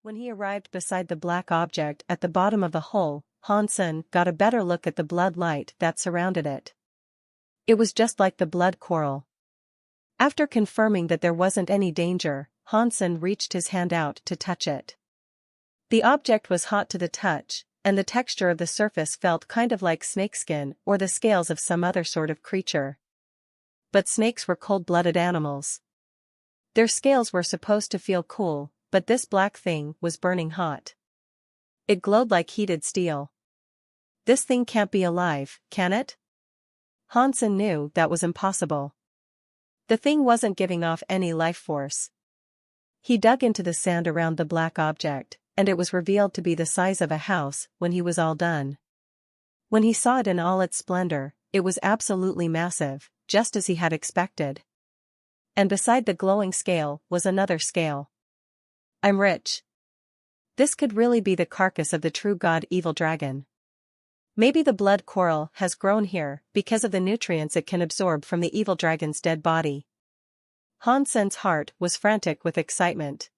When he arrived beside the black object at the bottom of the hole, Hansen got a better look at the blood light that surrounded it. It was just like the blood coral. After confirming that there wasn't any danger, Hansen reached his hand out to touch it. The object was hot to the touch, and the texture of the surface felt kind of like snakeskin or the scales of some other sort of creature. But snakes were cold-blooded animals. Their scales were supposed to feel cool, but this black thing was burning hot. It glowed like heated steel. This thing can't be alive, can it? Hansen knew that was impossible. The thing wasn't giving off any life force. He dug into the sand around the black object, and it was revealed to be the size of a house when he was all done. When he saw it in all its splendor, it was absolutely massive, just as he had expected. And beside the glowing scale was another scale. I'm rich. This could really be the carcass of the true god evil dragon. Maybe the blood coral has grown here because of the nutrients it can absorb from the evil dragon's dead body. Hansen's heart was frantic with excitement.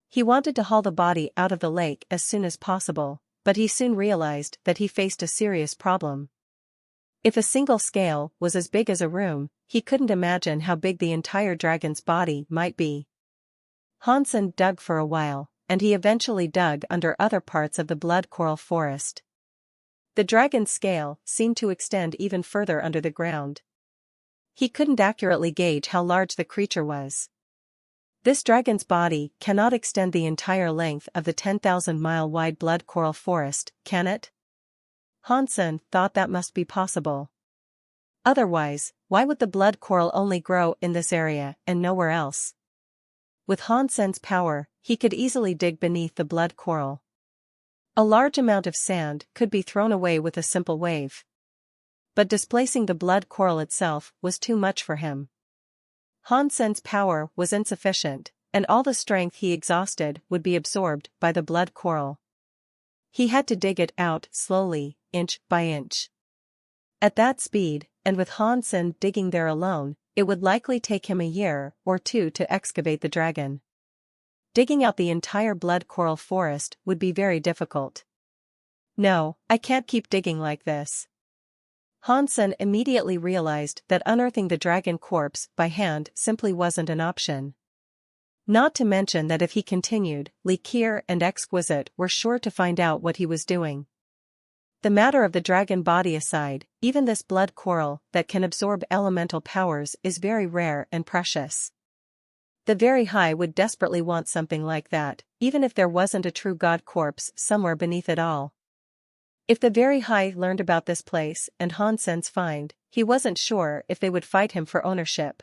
He wanted to haul the body out of the lake as soon as possible, but he soon realized that he faced a serious problem. If a single scale was as big as a room, he couldn't imagine how big the entire dragon's body might be. Hansen dug for a while, and he eventually dug under other parts of the blood coral forest. The dragon's scale seemed to extend even further under the ground. He couldn't accurately gauge how large the creature was. This dragon's body cannot extend the entire length of the 10,000-mile-wide blood coral forest, can it? Hansen thought that must be possible. Otherwise, why would the blood coral only grow in this area and nowhere else? With Hansen's power, he could easily dig beneath the blood coral. A large amount of sand could be thrown away with a simple wave. But displacing the blood coral itself was too much for him. Hansen's power was insufficient, and all the strength he exhausted would be absorbed by the blood coral. He had to dig it out slowly, inch by inch. At that speed, and with Hansen digging there alone, it would likely take him a year or two to excavate the dragon. Digging out the entire blood coral forest would be very difficult. No, I can't keep digging like this. Hansen immediately realized that unearthing the dragon corpse by hand simply wasn't an option. Not to mention that if he continued, Likir and Exquisite were sure to find out what he was doing. The matter of the dragon body aside, even this blood coral that can absorb elemental powers is very rare and precious. The Very High would desperately want something like that, even if there wasn't a true god corpse somewhere beneath it all. If the Very High learned about this place and Hansen's find, he wasn't sure if they would fight him for ownership.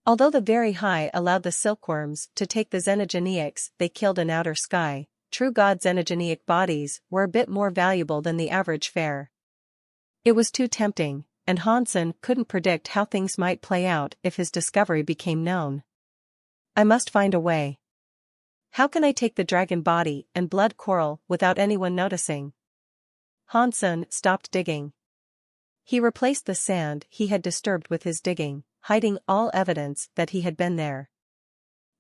Although the Very High allowed the silkworms to take the xenogeneics they killed in outer sky, true god xenogeneic bodies were a bit more valuable than the average fare. It was too tempting, and Hansen couldn't predict how things might play out if his discovery became known. I must find a way. How can I take the dragon body and blood coral without anyone noticing? Hansen stopped digging. He replaced the sand he had disturbed with his digging, hiding all evidence that he had been there.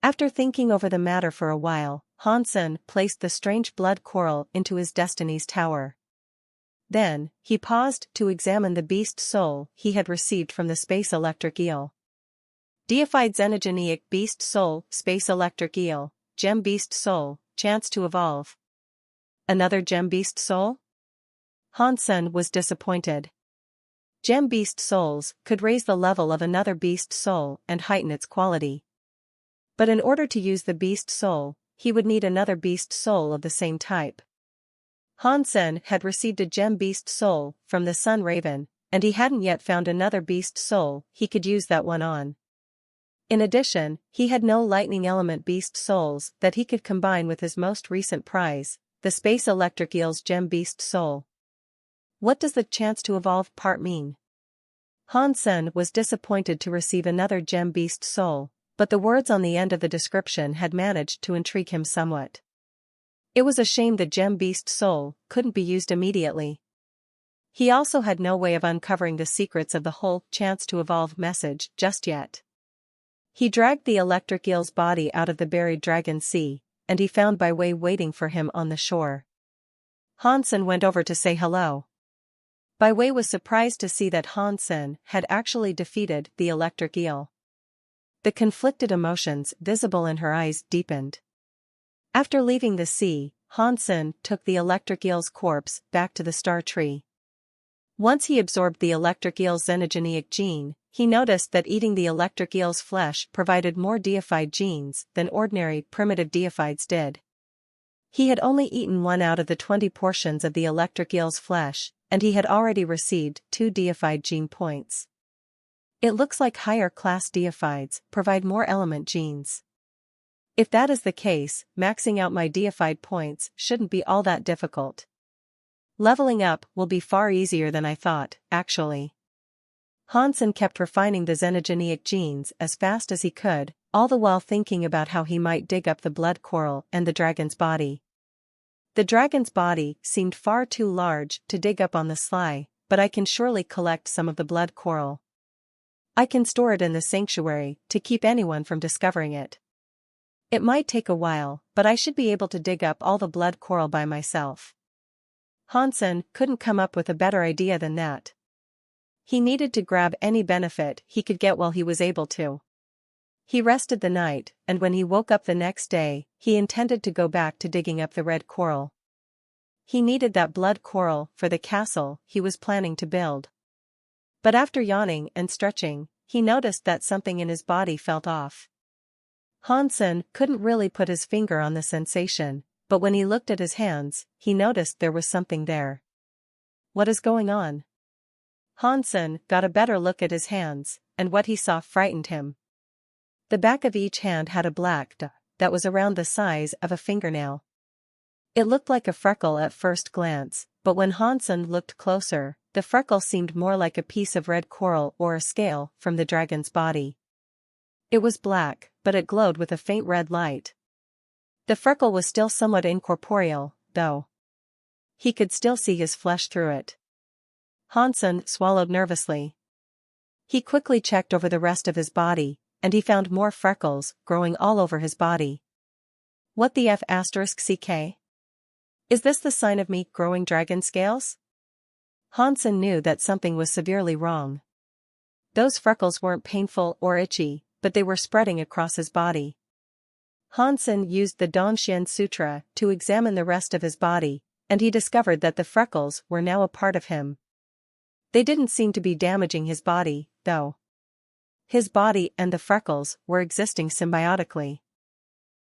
After thinking over the matter for a while, Hansen placed the strange blood coral into his Destiny's Tower. Then, he paused to examine the beast soul he had received from the space electric eel. Deified xenogeneic beast soul, space electric eel, gem beast soul, chance to evolve. Another gem beast soul? Hansen was disappointed. Gem beast souls could raise the level of another beast soul and heighten its quality. But in order to use the beast soul, he would need another beast soul of the same type. Hansen had received a gem beast soul from the Sun Raven, and he hadn't yet found another beast soul he could use that one on. In addition, he had no lightning element beast souls that he could combine with his most recent prize, the space electric eel's gem beast soul. What does the chance to evolve part mean? Hansen was disappointed to receive another gem beast soul, but the words on the end of the description had managed to intrigue him somewhat. It was a shame the gem beast soul couldn't be used immediately. He also had no way of uncovering the secrets of the whole chance to evolve message just yet. He dragged the electric eel's body out of the buried dragon sea, and he found Bai Wei waiting for him on the shore. Hansen went over to say hello. Bai Wei was surprised to see that Hansen had actually defeated the electric eel. The conflicted emotions visible in her eyes deepened. After leaving the sea, Hansen took the electric eel's corpse back to the star tree. Once he absorbed the electric eel's xenogenic gene, he noticed that eating the electric eel's flesh provided more deified genes than ordinary primitive deifieds did. He had only eaten 1 out of the 20 portions of the electric eel's flesh, and he had already received 2 deified gene points. It looks like higher-class deifieds provide more element genes. If that is the case, maxing out my deified points shouldn't be all that difficult. Leveling up will be far easier than I thought, actually. Hansen kept refining the xenogenic genes as fast as he could, all the while thinking about how he might dig up the blood coral and the dragon's body. The dragon's body seemed far too large to dig up on the sly, but I can surely collect some of the blood coral. I can store it in the sanctuary to keep anyone from discovering it. It might take a while, but I should be able to dig up all the blood coral by myself. Hansen couldn't come up with a better idea than that. He needed to grab any benefit he could get while he was able to. He rested the night, and when he woke up the next day, he intended to go back to digging up the red coral. He needed that blood coral for the castle he was planning to build. But after yawning and stretching, he noticed that something in his body felt off. Hansen couldn't really put his finger on the sensation, but when he looked at his hands, he noticed there was something there. What is going on? Hansen got a better look at his hands, and what he saw frightened him. The back of each hand had a black dot that was around the size of a fingernail. It looked like a freckle at first glance, but when Hansen looked closer, the freckle seemed more like a piece of red coral or a scale from the dragon's body. It was black, but it glowed with a faint red light. The freckle was still somewhat incorporeal, though. He could still see his flesh through it. Hansen swallowed nervously. He quickly checked over the rest of his body, and he found more freckles growing all over his body. What the F***CK? Is this the sign of me growing dragon scales? Hansen knew that something was severely wrong. Those freckles weren't painful or itchy, but they were spreading across his body. Hansen used the Danshan Sutra to examine the rest of his body, and he discovered that the freckles were now a part of him. They didn't seem to be damaging his body, though. His body and the freckles were existing symbiotically.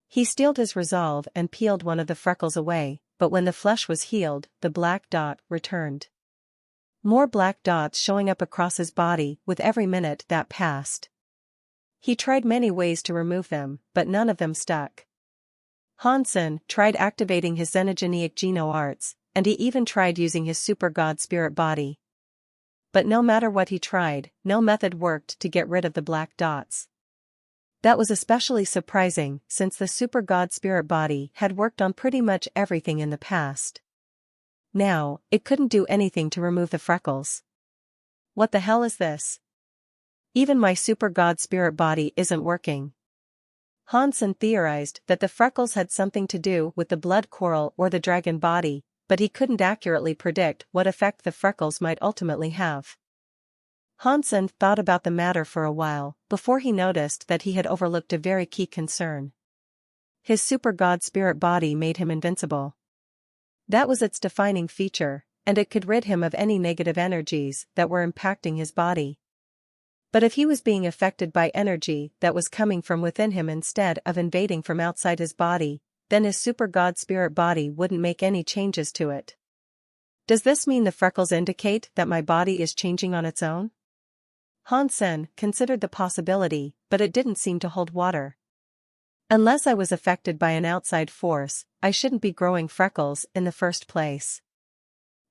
He steeled his resolve and peeled one of the freckles away, but when the flesh was healed, the black dot returned. More black dots showing up across his body with every minute that passed. He tried many ways to remove them, but none of them stuck. Hansen tried activating his xenogenic geno arts, and he even tried using his super god spirit body. But no matter what he tried, no method worked to get rid of the black dots. That was especially surprising since the super god spirit body had worked on pretty much everything in the past. Now, it couldn't do anything to remove the freckles. What the hell is this? Even my super god spirit body isn't working. Hansen theorized that the freckles had something to do with the blood coral or the dragon body, but he couldn't accurately predict what effect the freckles might ultimately have. Hansen thought about the matter for a while, before he noticed that he had overlooked a very key concern. His super god spirit body made him invincible. That was its defining feature, and it could rid him of any negative energies that were impacting his body. But if he was being affected by energy that was coming from within him instead of invading from outside his body, then his super god spirit body wouldn't make any changes to it. Does this mean the freckles indicate that my body is changing on its own? Hansen considered the possibility, but it didn't seem to hold water. Unless I was affected by an outside force, I shouldn't be growing freckles in the first place.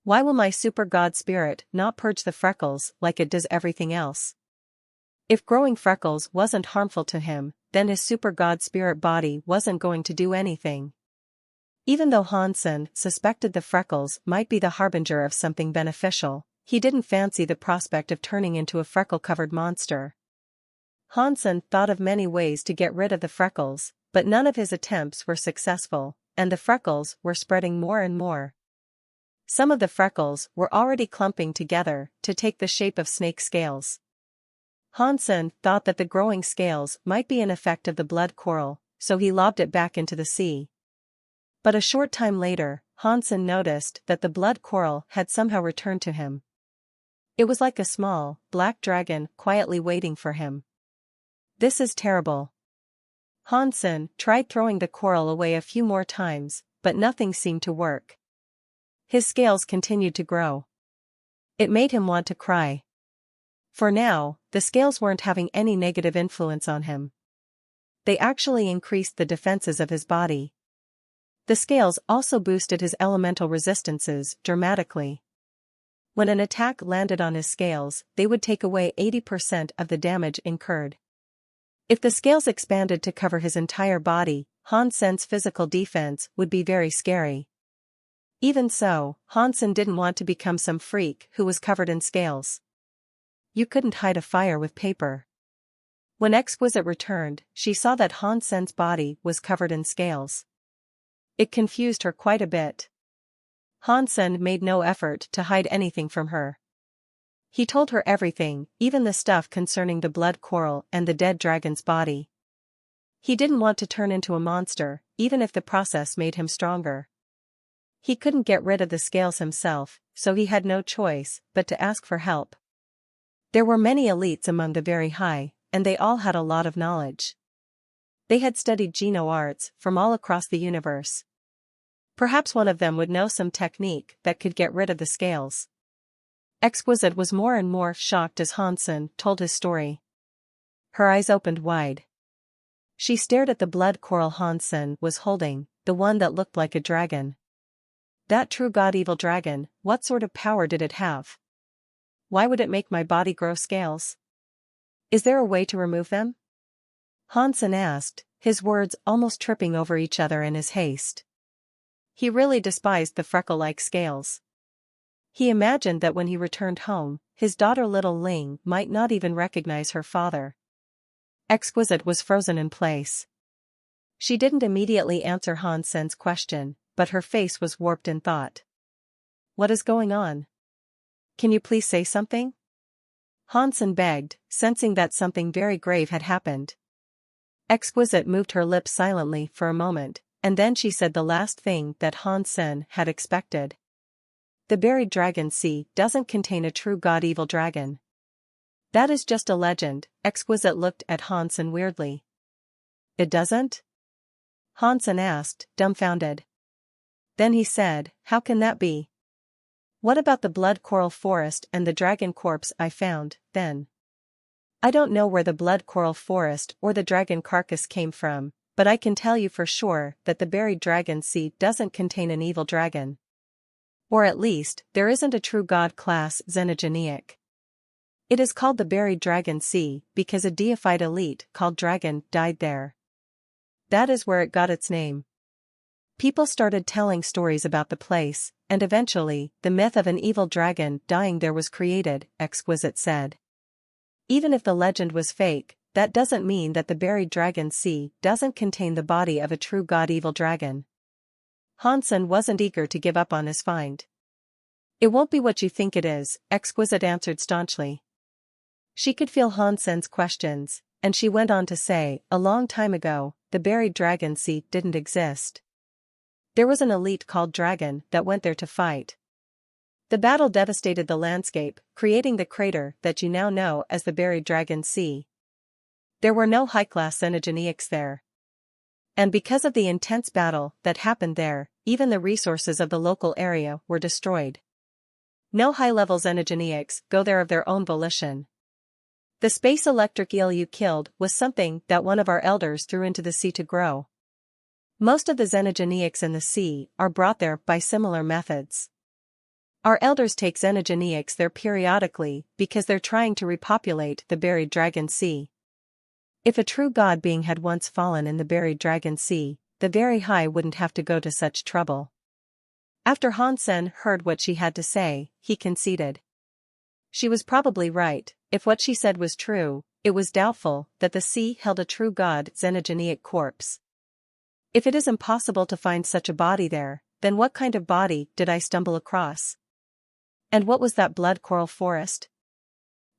Why will my super god spirit not purge the freckles like it does everything else? If growing freckles wasn't harmful to him, then his super god spirit body wasn't going to do anything. Even though Hansen suspected the freckles might be the harbinger of something beneficial, he didn't fancy the prospect of turning into a freckle-covered monster. Hansen thought of many ways to get rid of the freckles, But none of his attempts were successful, and the freckles were spreading more and more. Some of the freckles were already clumping together to take the shape of snake scales. Hansen thought that the growing scales might be an effect of the blood coral, so he lobbed it back into the sea. But a short time later, Hansen noticed that the blood coral had somehow returned to him. It was like a small, black dragon quietly waiting for him. This is terrible. Hansen tried throwing the coral away a few more times, but nothing seemed to work. His scales continued to grow. It made him want to cry. For now, the scales weren't having any negative influence on him. They actually increased the defenses of his body. The scales also boosted his elemental resistances dramatically. When an attack landed on his scales, they would take away 80% of the damage incurred. If the scales expanded to cover his entire body, Hansen's physical defense would be very scary. Even so, Hansen didn't want to become some freak who was covered in scales. You couldn't hide a fire with paper. When Exquisite returned, she saw that Hansen's body was covered in scales. It confused her quite a bit. Hansen made no effort to hide anything from her. He told her everything, even the stuff concerning the blood coral and the dead dragon's body. He didn't want to turn into a monster, even if the process made him stronger. He couldn't get rid of the scales himself, so he had no choice but to ask for help. There were many elites among the very high, and they all had a lot of knowledge. They had studied geno-arts from all across the universe. Perhaps one of them would know some technique that could get rid of the scales. Exquisite was more and more shocked as Hansen told his story. Her eyes opened wide. She stared at the blood coral Hansen was holding, the one that looked like a dragon. That true god-evil dragon, what sort of power did it have? Why would it make my body grow scales? Is there a way to remove them? Hansen asked, his words almost tripping over each other in his haste. He really despised the freckle-like scales. He imagined that when he returned home, his daughter little Ling might not even recognize her father. Exquisite was frozen in place. She didn't immediately answer Hansen's question, but her face was warped in thought. What is going on? Can you please say something? Hansen begged, sensing that something very grave had happened. Exquisite moved her lips silently for a moment, and then she said the last thing that Hansen had expected. The buried dragon sea doesn't contain a true god-evil dragon. That is just a legend. Exquisite looked at Hansen weirdly. It doesn't? Hansen asked, dumbfounded. Then he said, how can that be? What about the blood coral forest and the dragon corpse I found, then? I don't know where the blood coral forest or the dragon carcass came from, but I can tell you for sure that the buried dragon sea doesn't contain an evil dragon. Or at least, there isn't a true god-class xenogeniac. It is called the buried dragon sea because a deified elite called Dragon died there. That is where it got its name. People started telling stories about the place, and eventually, the myth of an evil dragon dying there was created, Exquisite said. Even if the legend was fake, that doesn't mean that the buried dragon sea doesn't contain the body of a true god-evil dragon. Hansen wasn't eager to give up on his find. It won't be what you think it is, Exquisite answered staunchly. She could feel Hansen's questions, and she went on to say, a long time ago, the buried dragon sea didn't exist. There was an elite called Dragon that went there to fight. The battle devastated the landscape, creating the crater that you now know as the buried dragon sea. There were no high-class xenogeniacs there. And because of the intense battle that happened there, even the resources of the local area were destroyed. No high-level xenogeniacs go there of their own volition. The space electric eel you killed was something that one of our elders threw into the sea to grow. Most of the xenogeniacs in the sea are brought there by similar methods. Our elders take xenogeniacs there periodically because they're trying to repopulate the buried dragon sea. If a true god being had once fallen in the buried dragon sea, the very high wouldn't have to go to such trouble. After Hansen heard what she had to say, he conceded. She was probably right. If what she said was true, it was doubtful that the sea held a true god xenogeniac corpse. If it is impossible to find such a body there, then what kind of body did I stumble across? And what was that blood coral forest?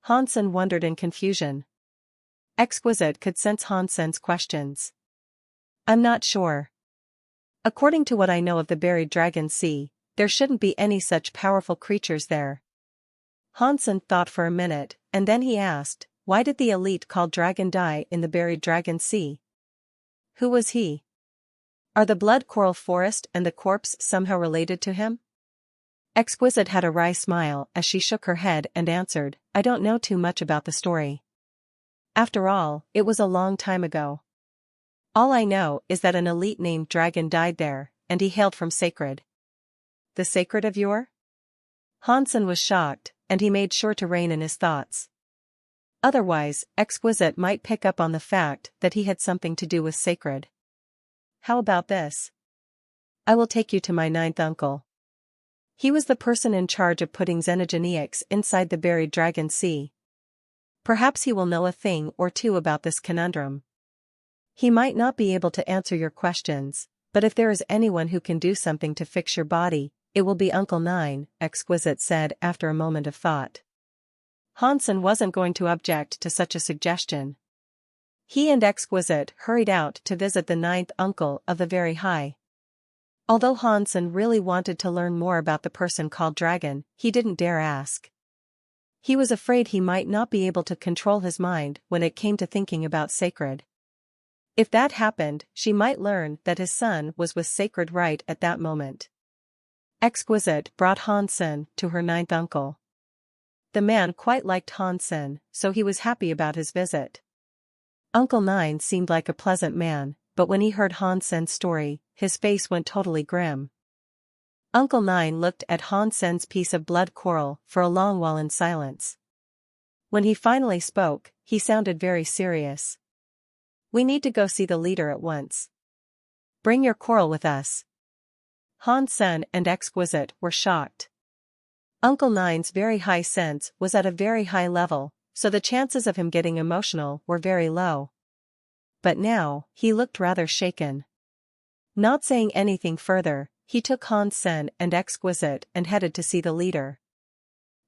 Hansen wondered in confusion. Exquisite could sense Hansen's questions. I'm not sure. According to what I know of the buried dragon sea, there shouldn't be any such powerful creatures there. Hansen thought for a minute, and then he asked, why did the elite called dragon die in the buried dragon sea? Who was he? Are the blood coral forest and the corpse somehow related to him? Exquisite had a wry smile as she shook her head and answered, I don't know too much about the story. After all, it was a long time ago. All I know is that an elite named Dragon died there, and he hailed from Sacred. The Sacred of Yore? Hansen was shocked, and he made sure to rein in his thoughts. Otherwise, Exquisite might pick up on the fact that he had something to do with Sacred. How about this? I will take you to my ninth uncle. He was the person in charge of putting xenogeneics inside the buried dragon sea. Perhaps he will know a thing or two about this conundrum. He might not be able to answer your questions, but if there is anyone who can do something to fix your body, it will be Uncle Nine, Exquisite said after a moment of thought. Hansen wasn't going to object to such a suggestion. He and Exquisite hurried out to visit the ninth uncle of the Very High. Although Hansen really wanted to learn more about the person called Dragon, he didn't dare ask. He was afraid he might not be able to control his mind when it came to thinking about Sacred. If that happened, she might learn that his son was with Sacred right at that moment. Exquisite brought Hansen to her ninth uncle. The man quite liked Hansen, so he was happy about his visit. Uncle Nine seemed like a pleasant man, but when he heard Hansen's story, his face went totally grim. Uncle Nine looked at Hansen's piece of blood coral for a long while in silence. When he finally spoke, he sounded very serious. We need to go see the leader at once. Bring your coral with us. Hansen and Exquisite were shocked. Uncle Nine's very high sense was at a very high level, so the chances of him getting emotional were very low. But now, he looked rather shaken. Not saying anything further, he took Hansen and Exquisite and headed to see the leader.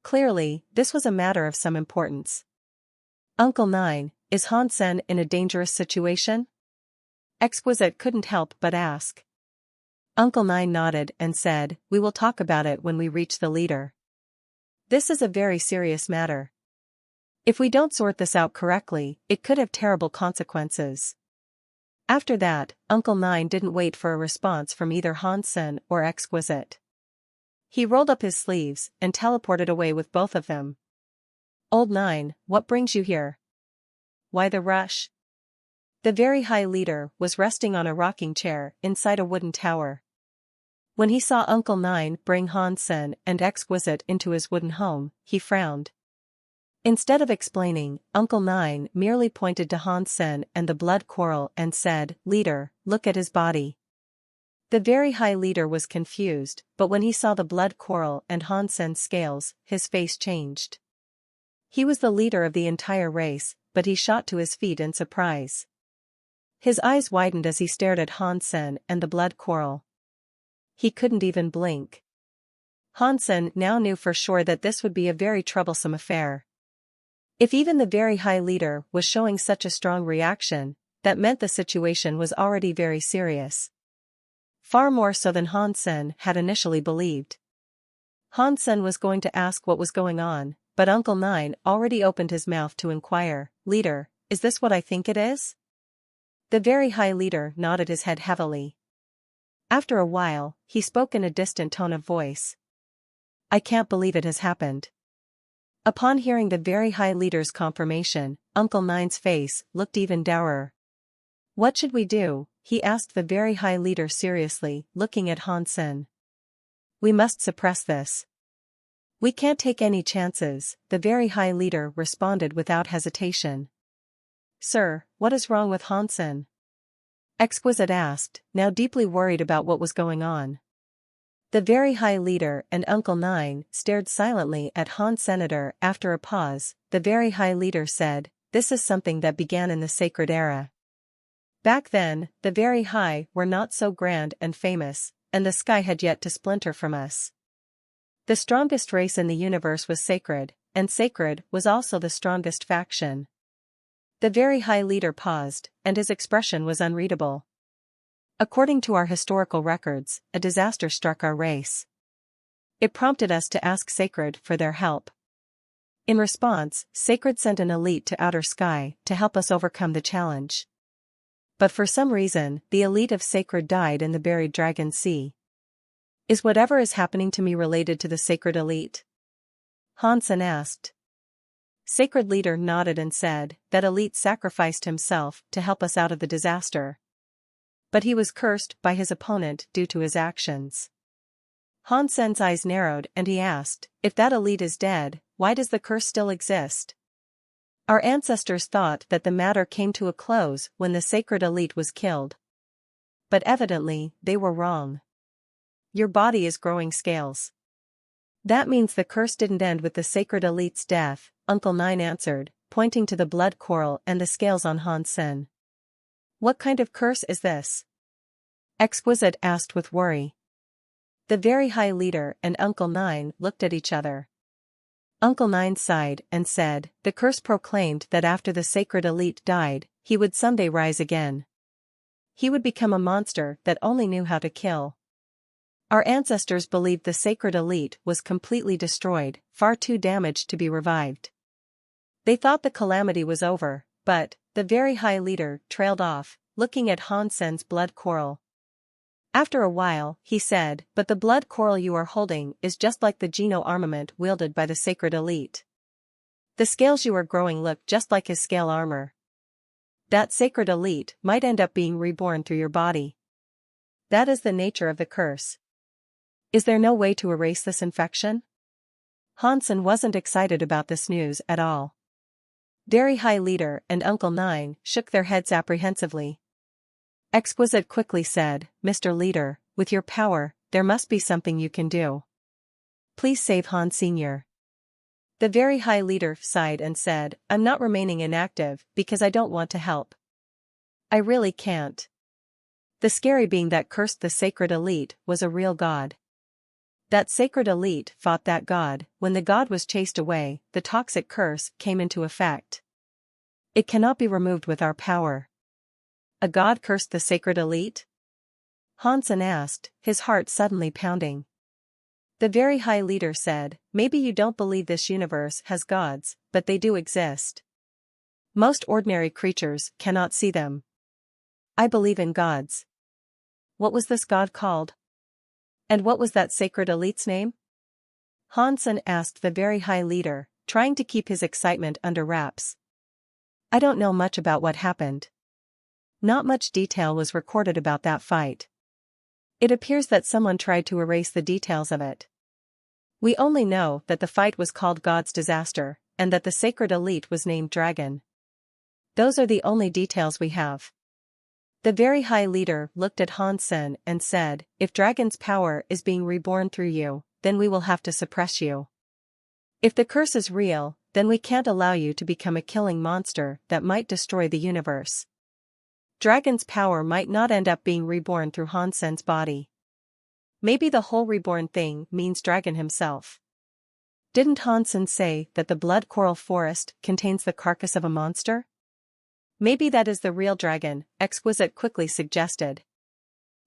Clearly, this was a matter of some importance. Uncle Nine, is Hansen in a dangerous situation? Exquisite couldn't help but ask. Uncle Nine nodded and said, we will talk about it when we reach the leader. This is a very serious matter. If we don't sort this out correctly, it could have terrible consequences. After that, Uncle Nine didn't wait for a response from either Hansen or Exquisite. He rolled up his sleeves and teleported away with both of them. Old Nine, what brings you here? Why the rush? The Very High leader was resting on a rocking chair inside a wooden tower. When he saw Uncle Nine bring Hansen and Exquisite into his wooden home, he frowned. Instead of explaining, Uncle Nine merely pointed to Hansen and the blood coral and said, Leader, look at his body. The Very High leader was confused, but when he saw the blood coral and Hansen's scales, his face changed. He was the leader of the entire race, but he shot to his feet in surprise. His eyes widened as he stared at Hansen and the blood coral. He couldn't even blink. Hansen now knew for sure that this would be a very troublesome affair. If even the Very High leader was showing such a strong reaction, that meant the situation was already very serious. Far more so than Hansen had initially believed. Hansen was going to ask what was going on, but Uncle Nine already opened his mouth to inquire, Leader, is this what I think it is? The Very High leader nodded his head heavily. After a while, he spoke in a distant tone of voice. I can't believe it has happened. Upon hearing the Very High leader's confirmation, Uncle Nine's face looked even dourer. What should we do? He asked the Very High leader seriously, looking at Hansen. We must suppress this. We can't take any chances, the Very High leader responded without hesitation. Sir, what is wrong with Hansen? Exquisite asked, now deeply worried about what was going on. The Very High leader and Uncle Nine stared silently at Hansenator. After a pause, the Very High leader said, This is something that began in the Sacred Era. Back then, the very high were not so grand and famous, and the sky had yet to splinter from us. The strongest race in the universe was sacred, and sacred was also the strongest faction. The very high leader paused, and his expression was unreadable. According to our historical records, a disaster struck our race. It prompted us to ask Sacred for their help. In response, Sacred sent an elite to outer sky to help us overcome the challenge. But for some reason, the elite of Sacred died in the buried Dragon Sea. Is whatever is happening to me related to the Sacred elite? Hansen asked. Sacred leader nodded and said, that elite sacrificed himself to help us out of the disaster. But he was cursed by his opponent due to his actions. Hansen's eyes narrowed and he asked, if that elite is dead, why does the curse still exist? Our ancestors thought that the matter came to a close when the sacred elite was killed. But evidently, they were wrong. Your body is growing scales. That means the curse didn't end with the sacred elite's death, Uncle Nine answered, pointing to the blood coral and the scales on Hansen. What kind of curse is this? Exquisite asked with worry. The very high leader and Uncle Nine looked at each other. Uncle Nine sighed and said, the curse proclaimed that after the sacred elite died, he would someday rise again. He would become a monster that only knew how to kill. Our ancestors believed the sacred elite was completely destroyed, far too damaged to be revived. They thought the calamity was over, but the very high leader trailed off, looking at Hansen's blood coral. After a while, he said, but the blood coral you are holding is just like the Geno armament wielded by the sacred elite. The scales you are growing look just like his scale armor. That sacred elite might end up being reborn through your body. That is the nature of the curse. Is there no way to erase this infection? Hansen wasn't excited about this news at all. Very high leader and Uncle Nine shook their heads apprehensively. Exquisite quickly said, Mr. Leader, with your power, there must be something you can do. Please save Han Sr. The very high leader sighed and said, I'm not remaining inactive because I don't want to help. I really can't. The scary being that cursed the sacred elite was a real god. That sacred elite fought that god. When the god was chased away, the toxic curse came into effect. It cannot be removed with our power. A god cursed the sacred elite? Hansen asked, his heart suddenly pounding. The very high leader said, maybe you don't believe this universe has gods, but they do exist. Most ordinary creatures cannot see them. I believe in gods. What was this god called? And what was that sacred elite's name? Hansen asked the very high leader, trying to keep his excitement under wraps. I don't know much about what happened. Not much detail was recorded about that fight. It appears that someone tried to erase the details of it. We only know that the fight was called God's Disaster, and that the sacred elite was named Dragon. Those are the only details we have. The very high leader looked at Hansen and said, if Dragon's power is being reborn through you, then we will have to suppress you. If the curse is real, then we can't allow you to become a killing monster that might destroy the universe. Dragon's power might not end up being reborn through Hansen's body. Maybe the whole reborn thing means Dragon himself. Didn't Hansen say that the blood coral forest contains the carcass of a monster? Maybe that is the real dragon, Exquisite quickly suggested.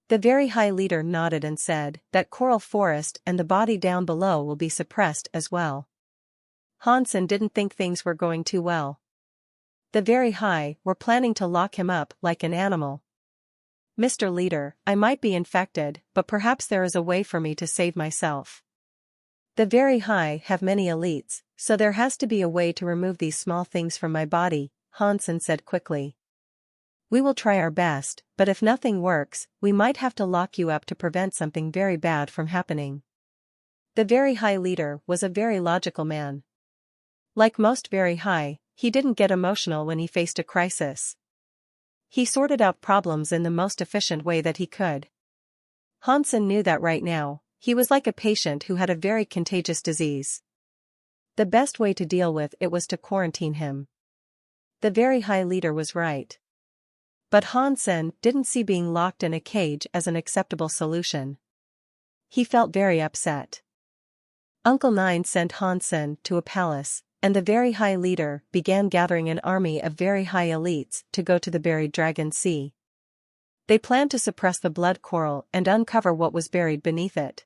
The very high leader nodded and said that coral forest and the body down below will be suppressed as well. Hansen didn't think things were going too well. The very high were planning to lock him up like an animal. Mr. Leader, I might be infected, but perhaps there is a way for me to save myself. The very high have many elites, so there has to be a way to remove these small things from my body, Hansen said quickly. We will try our best, but if nothing works, we might have to lock you up to prevent something very bad from happening. The very high leader was a very logical man. Like most very high, he didn't get emotional when he faced a crisis. He sorted out problems in the most efficient way that he could. Hansen knew that right now, he was like a patient who had a very contagious disease. The best way to deal with it was to quarantine him. The very high leader was right. But Hansen didn't see being locked in a cage as an acceptable solution. He felt very upset. Uncle Nine sent Hansen to a palace, and the very high leader began gathering an army of very high elites to go to the buried dragon sea. They planned to suppress the blood coral and uncover what was buried beneath it.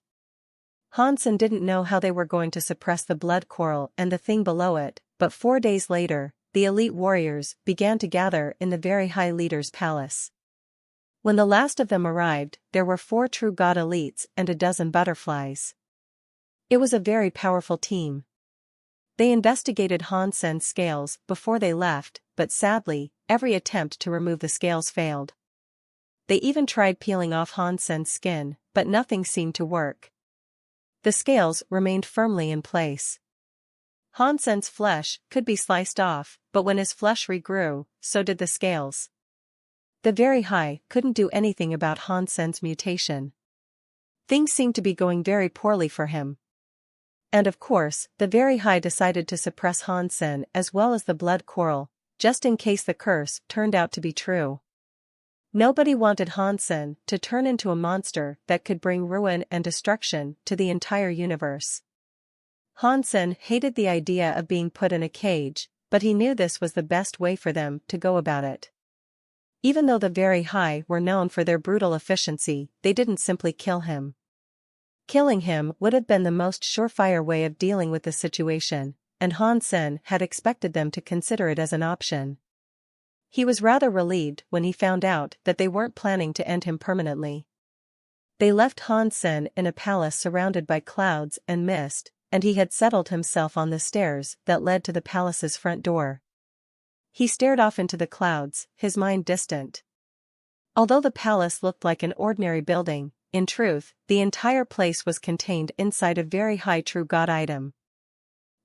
Hansen didn't know how they were going to suppress the blood coral and the thing below it, but 4 days later, the elite warriors began to gather in the very high leader's palace. When the last of them arrived, there were 4 true god elites and a dozen butterflies. It was a very powerful team. They investigated Hansen's scales before they left, but sadly, every attempt to remove the scales failed. They even tried peeling off Hansen's skin, but nothing seemed to work. The scales remained firmly in place. Hansen's flesh could be sliced off, but when his flesh regrew, so did the scales. The very high couldn't do anything about Hansen's mutation. Things seemed to be going very poorly for him. And of course, the very high decided to suppress Hansen as well as the blood coral, just in case the curse turned out to be true. Nobody wanted Hansen to turn into a monster that could bring ruin and destruction to the entire universe. Hansen hated the idea of being put in a cage, but he knew this was the best way for them to go about it. Even though the very high were known for their brutal efficiency, they didn't simply kill him. Killing him would have been the most surefire way of dealing with the situation, and Hansen had expected them to consider it as an option. He was rather relieved when he found out that they weren't planning to end him permanently. They left Hansen in a palace surrounded by clouds and mist, and he had settled himself on the stairs that led to the palace's front door. He stared off into the clouds, his mind distant. Although the palace looked like an ordinary building, in truth, the entire place was contained inside a very high true god item.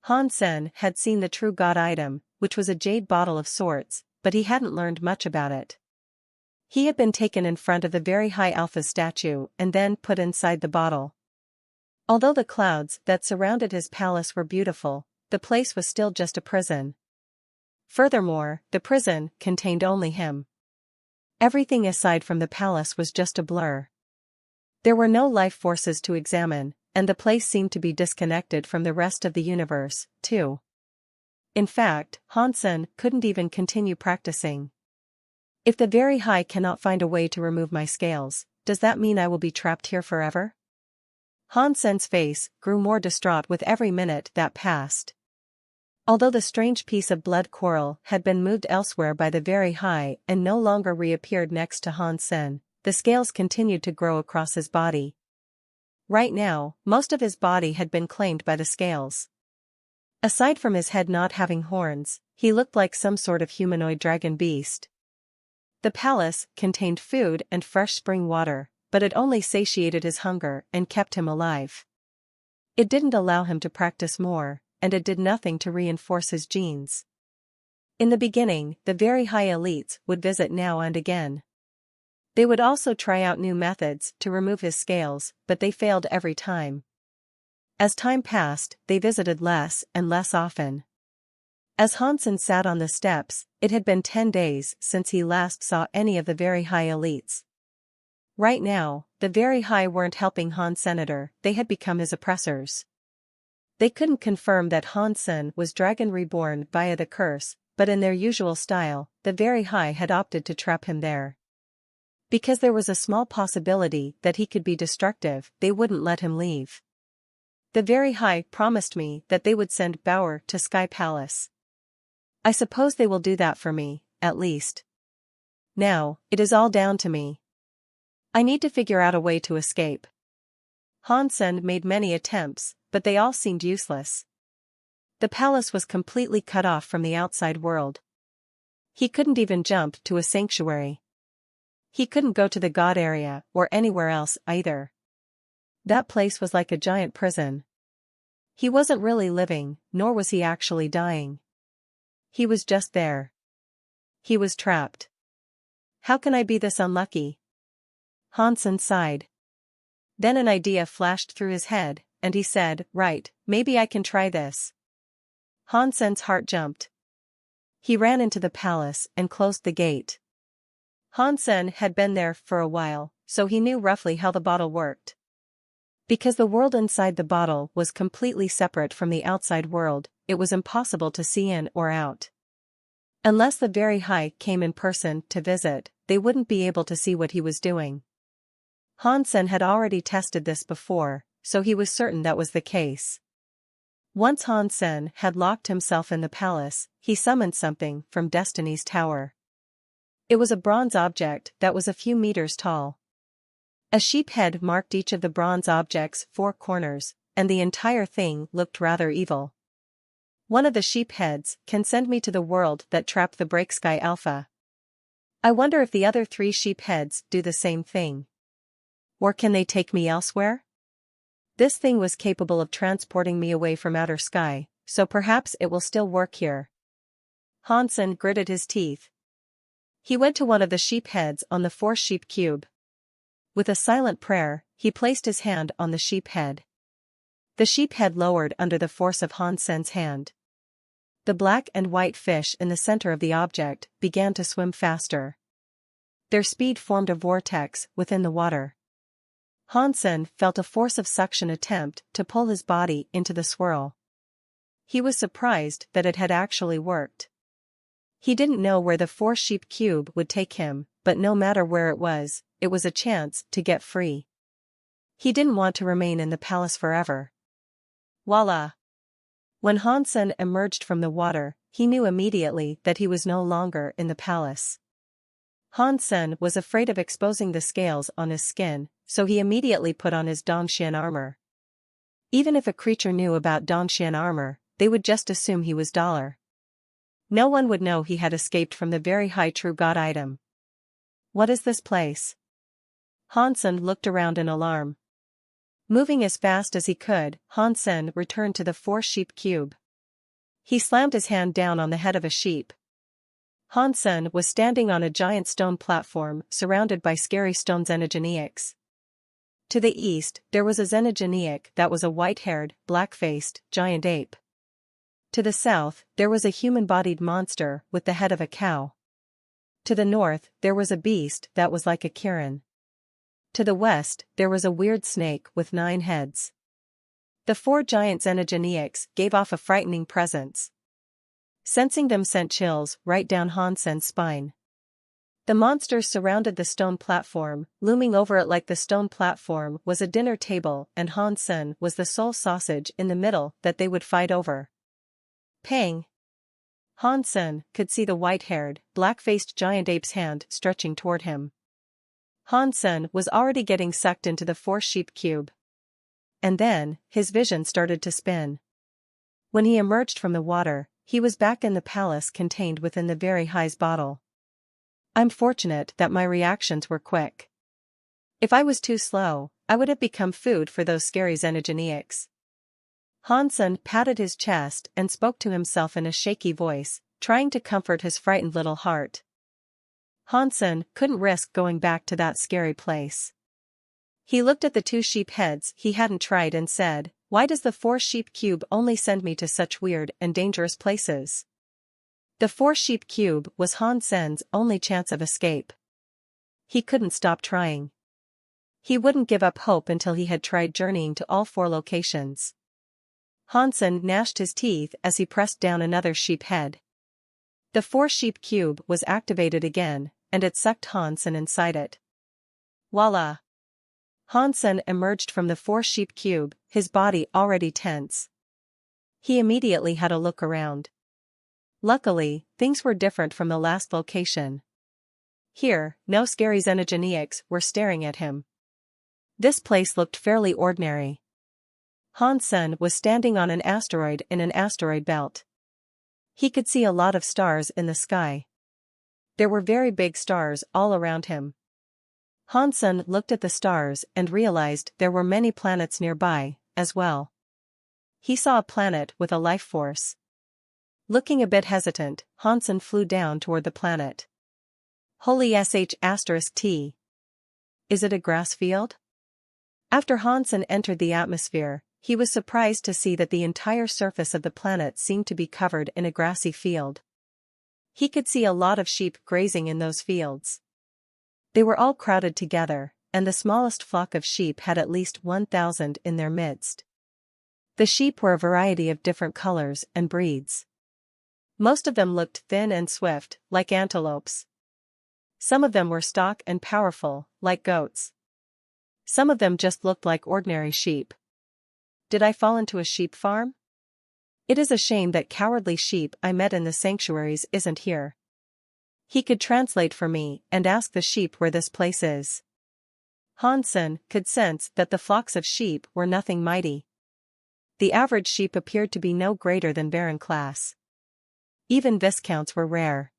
Hansen had seen the true god item, which was a jade bottle of sorts, but he hadn't learned much about it. He had been taken in front of the very high alpha statue and then put inside the bottle. Although the clouds that surrounded his palace were beautiful, the place was still just a prison. Furthermore, the prison contained only him. Everything aside from the palace was just a blur. There were no life forces to examine, and the place seemed to be disconnected from the rest of the universe, too. In fact, Hansen couldn't even continue practicing. If the very high cannot find a way to remove my scales, does that mean I will be trapped here forever? Hansen's face grew more distraught with every minute that passed. Although the strange piece of blood coral had been moved elsewhere by the very high and no longer reappeared next to Hansen, the scales continued to grow across his body. Right now, most of his body had been claimed by the scales. Aside from his head not having horns, he looked like some sort of humanoid dragon beast. The palace contained food and fresh spring water, but it only satiated his hunger and kept him alive. It didn't allow him to practice more, and it did nothing to reinforce his genes. In the beginning, the very high elites would visit now and again. They would also try out new methods to remove his scales, but they failed every time. As time passed, they visited less and less often. As Hansen sat on the steps, it had been 10 days since he last saw any of the very high elites. Right now, the very high weren't helping Hansenator, they had become his oppressors. They couldn't confirm that Hansen was dragon reborn via the curse, but in their usual style, the very high had opted to trap him there. Because there was a small possibility that he could be destructive, they wouldn't let him leave. The very high promised me that they would send Bauer to Sky Palace. I suppose they will do that for me, at least. Now, it is all down to me. I need to figure out a way to escape. Hansen made many attempts, but they all seemed useless. The palace was completely cut off from the outside world. He couldn't even jump to a sanctuary. He couldn't go to the god area or anywhere else either. That place was like a giant prison. He wasn't really living, nor was he actually dying. He was just there. He was trapped. How can I be this unlucky? Hansen sighed. Then an idea flashed through his head, and he said, "Right, maybe I can try this." Hansen's heart jumped. He ran into the palace and closed the gate. Hansen had been there for a while, so he knew roughly how the bottle worked. Because the world inside the bottle was completely separate from the outside world, it was impossible to see in or out. Unless the very high came in person to visit, they wouldn't be able to see what he was doing. Hansen had already tested this before, so he was certain that was the case. Once Hansen had locked himself in the palace, he summoned something from Destiny's Tower. It was a bronze object that was a few meters tall. A sheep head marked each of the bronze object's 4 corners, and the entire thing looked rather evil. One of the sheep heads can send me to the world that trapped the Breaksky Alpha. I wonder if the other 3 sheep heads do the same thing. Or can they take me elsewhere? This thing was capable of transporting me away from outer sky, so perhaps it will still work here. Hansen gritted his teeth. He went to one of the sheep heads on the 4 sheep cube. With a silent prayer, he placed his hand on the sheep head. The sheep head lowered under the force of Hansen's hand. The black and white fish in the center of the object began to swim faster. Their speed formed a vortex within the water. Hansen felt a force of suction attempt to pull his body into the swirl. He was surprised that it had actually worked. He didn't know where the 4 sheep cube would take him, but no matter where it was a chance to get free. He didn't want to remain in the palace forever. Voila! When Hansen emerged from the water, he knew immediately that he was no longer in the palace. Hansen was afraid of exposing the scales on his skin, so he immediately put on his Dongxian armor. Even if a creature knew about Dongxian armor, they would just assume he was Dollar. No one would know he had escaped from the very high true god item. What is this place? Hansen looked around in alarm. Moving as fast as he could, Hansen returned to the 4 sheep cube. He slammed his hand down on the head of a sheep. Hansen was standing on a giant stone platform surrounded by scary stone xenogeniacs. To the east, there was a xenogeniac that was a white-haired, black-faced, giant ape. To the south, there was a human-bodied monster with the head of a cow. To the north, there was a beast that was like a Kirin. To the west, there was a weird snake with 9 heads. The 4 giant xenogeniacs gave off a frightening presence. Sensing them sent chills right down Hansen's spine. The monsters surrounded the stone platform, looming over it like the stone platform was a dinner table and Hansen was the sole sausage in the middle that they would fight over. Pang! Hansen could see the white-haired, black-faced giant ape's hand stretching toward him. Hansen was already getting sucked into the 4 sheep cube. And then, his vision started to spin. When he emerged from the water, he was back in the palace contained within the very high's bottle. I'm fortunate that my reactions were quick. If I was too slow, I would have become food for those scary xenogeniacs. Hansen patted his chest and spoke to himself in a shaky voice, trying to comfort his frightened little heart. Hansen couldn't risk going back to that scary place. He looked at the 2 sheep heads he hadn't tried and said, "Why does the 4 sheep cube only send me to such weird and dangerous places?" The 4 sheep cube was Hansen's only chance of escape. He couldn't stop trying. He wouldn't give up hope until he had tried journeying to all 4 locations. Hansen gnashed his teeth as he pressed down another sheep head. The 4 sheep cube was activated again, and it sucked Hansen inside it. Voila! Hansen emerged from the 4 sheep cube, his body already tense. He immediately had a look around. Luckily, things were different from the last location. Here, no scary xenogeniacs were staring at him. This place looked fairly ordinary. Hansen was standing on an asteroid in an asteroid belt. He could see a lot of stars in the sky. There were very big stars all around him. Hansen looked at the stars and realized there were many planets nearby, as well. He saw a planet with a life force. Looking a bit hesitant, Hansen flew down toward the planet. Holy sh**t. Is it a grass field? After Hansen entered the atmosphere, he was surprised to see that the entire surface of the planet seemed to be covered in a grassy field. He could see a lot of sheep grazing in those fields. They were all crowded together, and the smallest flock of sheep had at least 1,000 in their midst. The sheep were a variety of different colors and breeds. Most of them looked thin and swift, like antelopes. Some of them were stock and powerful, like goats. Some of them just looked like ordinary sheep. Did I fall into a sheep farm? It is a shame that cowardly sheep I met in the sanctuaries isn't here. He could translate for me and ask the sheep where this place is. Hansen could sense that the flocks of sheep were nothing mighty. The average sheep appeared to be no greater than Baron class. Even viscounts were rare.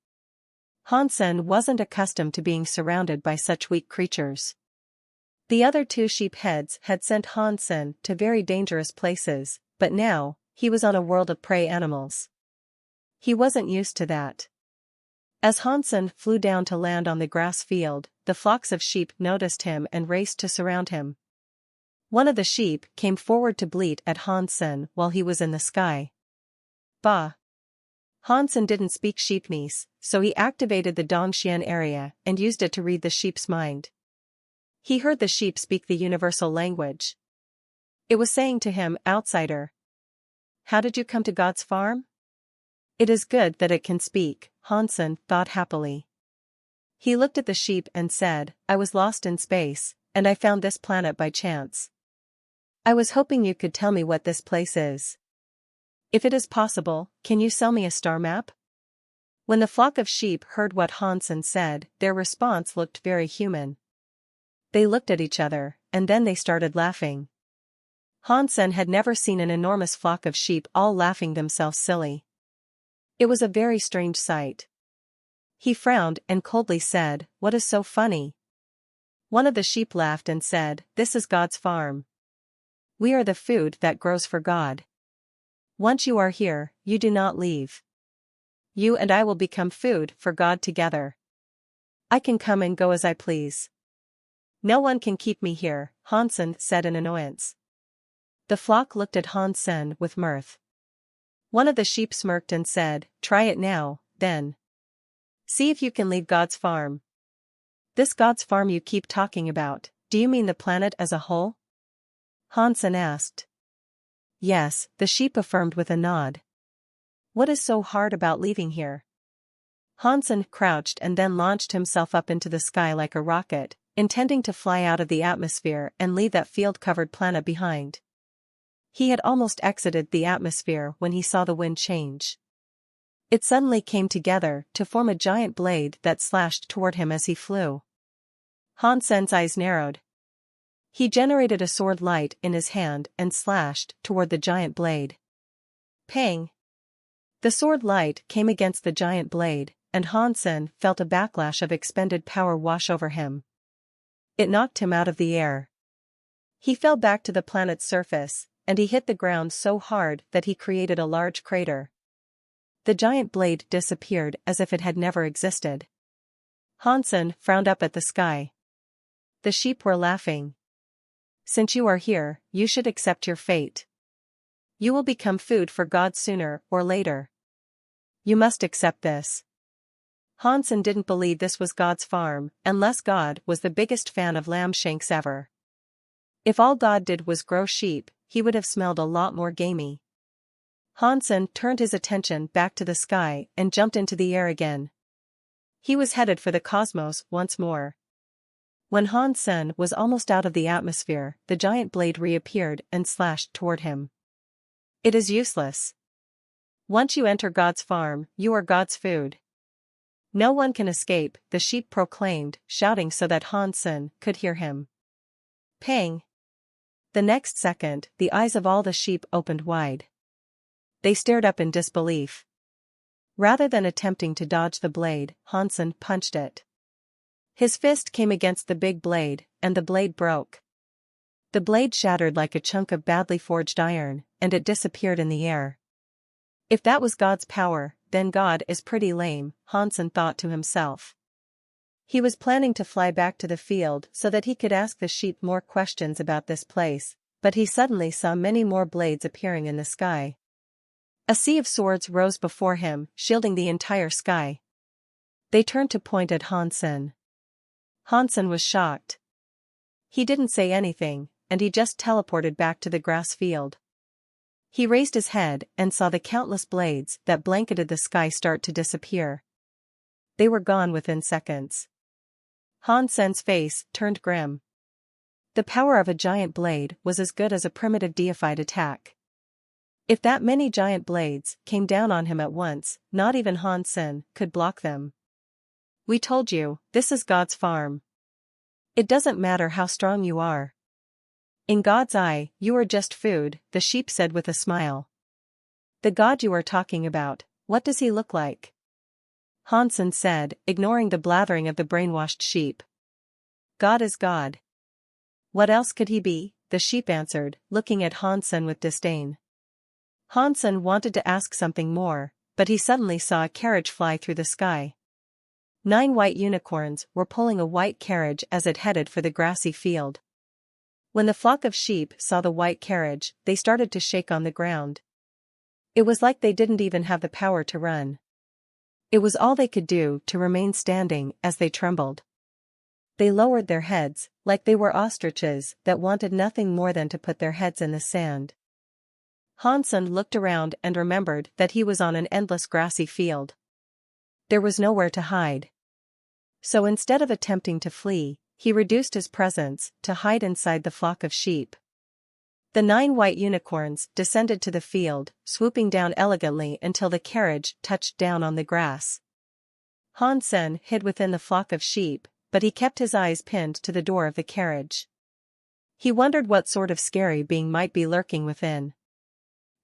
Hansen wasn't accustomed to being surrounded by such weak creatures. The other two sheep heads had sent Hansen to very dangerous places, but now, he was on a world of prey animals. He wasn't used to that. As Hansen flew down to land on the grass field, the flocks of sheep noticed him and raced to surround him. One of the sheep came forward to bleat at Hansen while he was in the sky. Bah! Hansen didn't speak Sheepnese, so he activated the Dongxian area and used it to read the sheep's mind. He heard the sheep speak the universal language. It was saying to him, "Outsider. How did you come to God's farm?" It is good that it can speak, Hansen thought happily. He looked at the sheep and said, "I was lost in space, and I found this planet by chance. I was hoping you could tell me what this place is. If it is possible, can you sell me a star map?" When the flock of sheep heard what Hansen said, their response looked very human. They looked at each other, and then they started laughing. Hansen had never seen an enormous flock of sheep all laughing themselves silly. It was a very strange sight. He frowned and coldly said, "What is so funny?" One of the sheep laughed and said, "This is God's farm. We are the food that grows for God. Once you are here, you do not leave. You and I will become food for God together. I can come and go as I please. No one can keep me here," Hansen said in annoyance. The flock looked at Hansen with mirth. One of the sheep smirked and said, "Try it now, then. See if you can leave God's farm." "This God's farm you keep talking about, do you mean the planet as a whole?" Hansen asked. "Yes," the sheep affirmed with a nod. "What is so hard about leaving here?" Hansen crouched and then launched himself up into the sky like a rocket, intending to fly out of the atmosphere and leave that field-covered planet behind. He had almost exited the atmosphere when he saw the wind change. It suddenly came together to form a giant blade that slashed toward him as he flew. Hansen's eyes narrowed. He generated a sword light in his hand and slashed toward the giant blade. Pang! The sword light came against the giant blade, and Hansen felt a backlash of expended power wash over him. It knocked him out of the air. He fell back to the planet's surface, and he hit the ground so hard that he created a large crater. The giant blade disappeared as if it had never existed. Hansen frowned up at the sky. The sheep were laughing. "Since you are here, you should accept your fate. You will become food for God sooner or later. You must accept this." Hansen didn't believe this was God's farm, unless God was the biggest fan of lamb shanks ever. If all God did was grow sheep, he would have smelled a lot more gamey. Hansen turned his attention back to the sky and jumped into the air again. He was headed for the cosmos once more. When Hansen was almost out of the atmosphere, the giant blade reappeared and slashed toward him. It is useless. Once you enter God's farm, you are God's food. No one can escape, the sheep proclaimed, shouting so that Hansen could hear him. Pang! The next second, the eyes of all the sheep opened wide. They stared up in disbelief. Rather than attempting to dodge the blade, Hansen punched it. His fist came against the big blade, and the blade broke. The blade shattered like a chunk of badly forged iron, and it disappeared in the air. If that was God's power, then God is pretty lame, Hansen thought to himself. He was planning to fly back to the field so that he could ask the sheep more questions about this place, but he suddenly saw many more blades appearing in the sky. A sea of swords rose before him, shielding the entire sky. They turned to point at Hansen. Hansen was shocked. He didn't say anything, and he just teleported back to the grass field. He raised his head and saw the countless blades that blanketed the sky start to disappear. They were gone within seconds. Hansen's face turned grim. The power of a giant blade was as good as a primitive deified attack. If that many giant blades came down on him at once, not even Hansen could block them. "We told you, this is God's farm. It doesn't matter how strong you are. In God's eye, you are just food," the sheep said with a smile. "The God you are talking about, what does he look like?" Hansen said, ignoring the blathering of the brainwashed sheep. "God is God. What else could he be?" the sheep answered, looking at Hansen with disdain. Hansen wanted to ask something more, but he suddenly saw a carriage fly through the sky. 9 white unicorns were pulling a white carriage as it headed for the grassy field. When the flock of sheep saw the white carriage, they started to shake on the ground. It was like they didn't even have the power to run. It was all they could do to remain standing as they trembled. They lowered their heads, like they were ostriches that wanted nothing more than to put their heads in the sand. Hansen looked around and remembered that he was on an endless grassy field. There was nowhere to hide. So instead of attempting to flee, he reduced his presence to hide inside the flock of sheep. The 9 white unicorns descended to the field, swooping down elegantly until the carriage touched down on the grass. Hansen hid within the flock of sheep, but he kept his eyes pinned to the door of the carriage. He wondered what sort of scary being might be lurking within.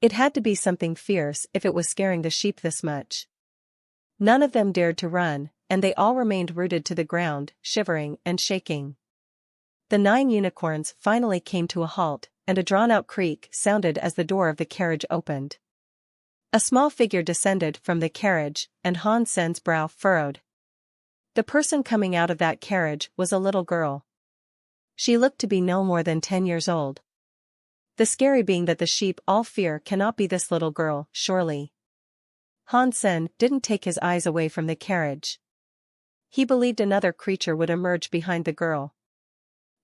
It had to be something fierce if it was scaring the sheep this much. None of them dared to run, and they all remained rooted to the ground, shivering and shaking. The 9 unicorns finally came to a halt, and a drawn-out creak sounded as the door of the carriage opened. A small figure descended from the carriage, and Hansen's brow furrowed. The person coming out of that carriage was a little girl. She looked to be no more than 10 years old. The scary being that the sheep all fear cannot be this little girl, surely. Hansen didn't take his eyes away from the carriage. He believed another creature would emerge behind the girl.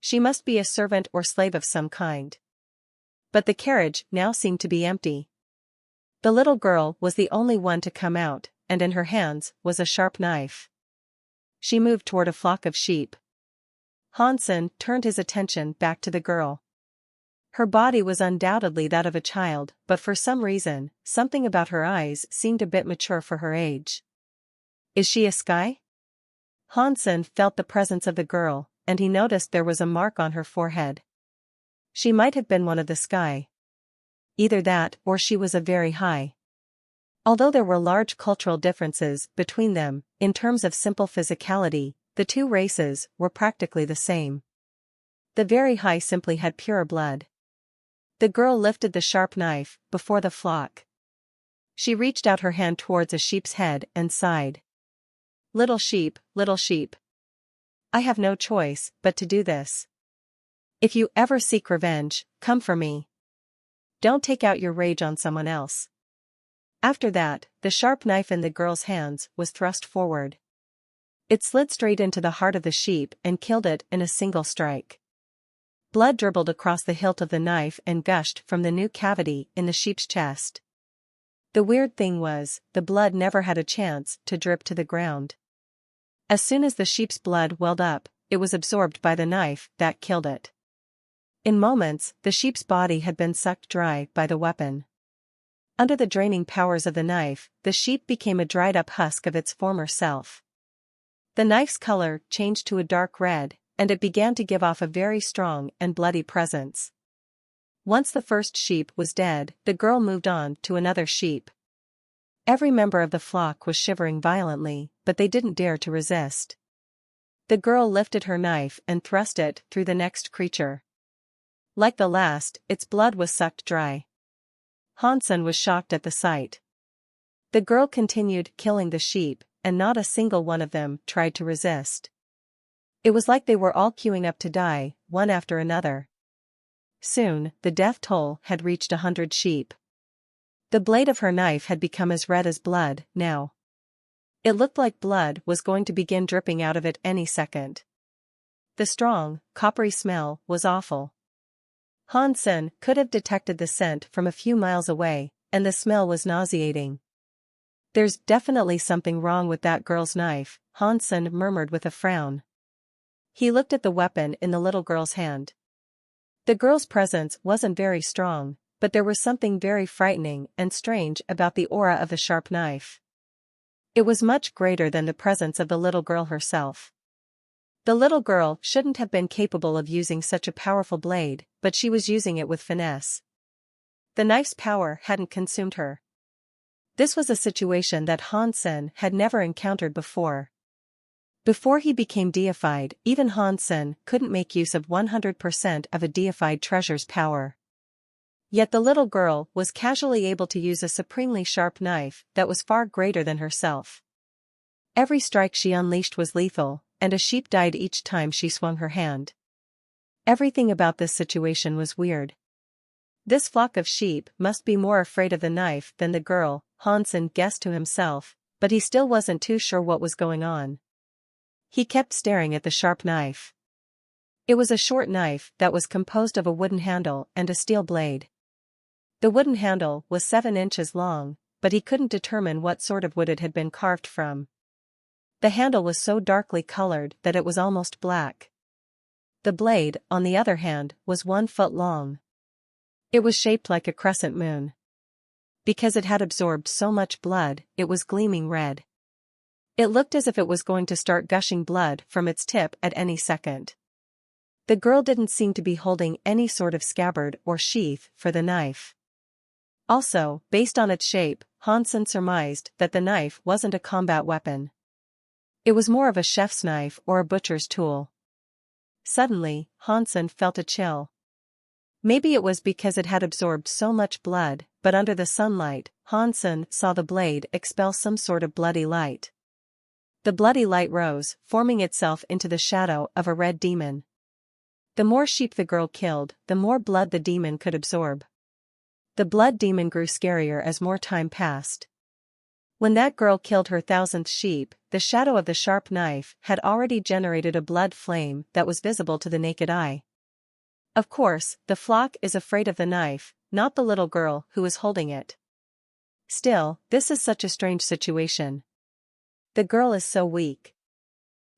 She must be a servant or slave of some kind. But the carriage now seemed to be empty. The little girl was the only one to come out, and in her hands was a sharp knife. She moved toward a flock of sheep. Hansen turned his attention back to the girl. Her body was undoubtedly that of a child, but for some reason, something about her eyes seemed a bit mature for her age. "Is she a sky?" Hansen felt the presence of the girl, and he noticed there was a mark on her forehead. She might have been one of the sky. Either that or she was a very high. Although there were large cultural differences between them, in terms of simple physicality, the two races were practically the same. The very high simply had purer blood. The girl lifted the sharp knife before the flock. She reached out her hand towards a sheep's head and sighed. Little sheep, I have no choice but to do this. If you ever seek revenge, come for me. Don't take out your rage on someone else." After that, the sharp knife in the girl's hands was thrust forward. It slid straight into the heart of the sheep and killed it in a single strike. Blood dribbled across the hilt of the knife and gushed from the new cavity in the sheep's chest. The weird thing was, the blood never had a chance to drip to the ground. As soon as the sheep's blood welled up, it was absorbed by the knife that killed it. In moments, the sheep's body had been sucked dry by the weapon. Under the draining powers of the knife, the sheep became a dried-up husk of its former self. The knife's color changed to a dark red, and it began to give off a very strong and bloody presence. Once the first sheep was dead, the girl moved on to another sheep. Every member of the flock was shivering violently, but they didn't dare to resist. The girl lifted her knife and thrust it through the next creature. Like the last, its blood was sucked dry. Hansen was shocked at the sight. The girl continued killing the sheep, and not a single one of them tried to resist. It was like they were all queuing up to die, one after another. Soon, the death toll had reached 100 sheep. The blade of her knife had become as red as blood, now. It looked like blood was going to begin dripping out of it any second. The strong, coppery smell was awful. Hansen could have detected the scent from a few miles away, and the smell was nauseating. There's definitely something wrong with that girl's knife, Hansen murmured with a frown. He looked at the weapon in the little girl's hand. The girl's presence wasn't very strong, but there was something very frightening and strange about the aura of the sharp knife. It was much greater than the presence of the little girl herself. The little girl shouldn't have been capable of using such a powerful blade, but she was using it with finesse. The knife's power hadn't consumed her. This was a situation that Hansen had never encountered before. Before he became deified, even Hansen couldn't make use of 100% of a deified treasure's power. Yet the little girl was casually able to use a supremely sharp knife that was far greater than herself. Every strike she unleashed was lethal, and a sheep died each time she swung her hand. Everything about this situation was weird. This flock of sheep must be more afraid of the knife than the girl, Hansen guessed to himself, but he still wasn't too sure what was going on. He kept staring at the sharp knife. It was a short knife that was composed of a wooden handle and a steel blade. The wooden handle was 7 inches long, but he couldn't determine what sort of wood it had been carved from. The handle was so darkly colored that it was almost black. The blade, on the other hand, was 1 foot long. It was shaped like a crescent moon. Because it had absorbed so much blood, it was gleaming red. It looked as if it was going to start gushing blood from its tip at any second. The girl didn't seem to be holding any sort of scabbard or sheath for the knife. Also, based on its shape, Hansen surmised that the knife wasn't a combat weapon. It was more of a chef's knife or a butcher's tool. Suddenly, Hansen felt a chill. Maybe it was because it had absorbed so much blood, but under the sunlight, Hansen saw the blade expel some sort of bloody light. The bloody light rose, forming itself into the shadow of a red demon. The more sheep the girl killed, the more blood the demon could absorb. The blood demon grew scarier as more time passed. When that girl killed her 1,000th sheep, the shadow of the sharp knife had already generated a blood flame that was visible to the naked eye. Of course, the flock is afraid of the knife, not the little girl who is holding it. Still, this is such a strange situation. The girl is so weak.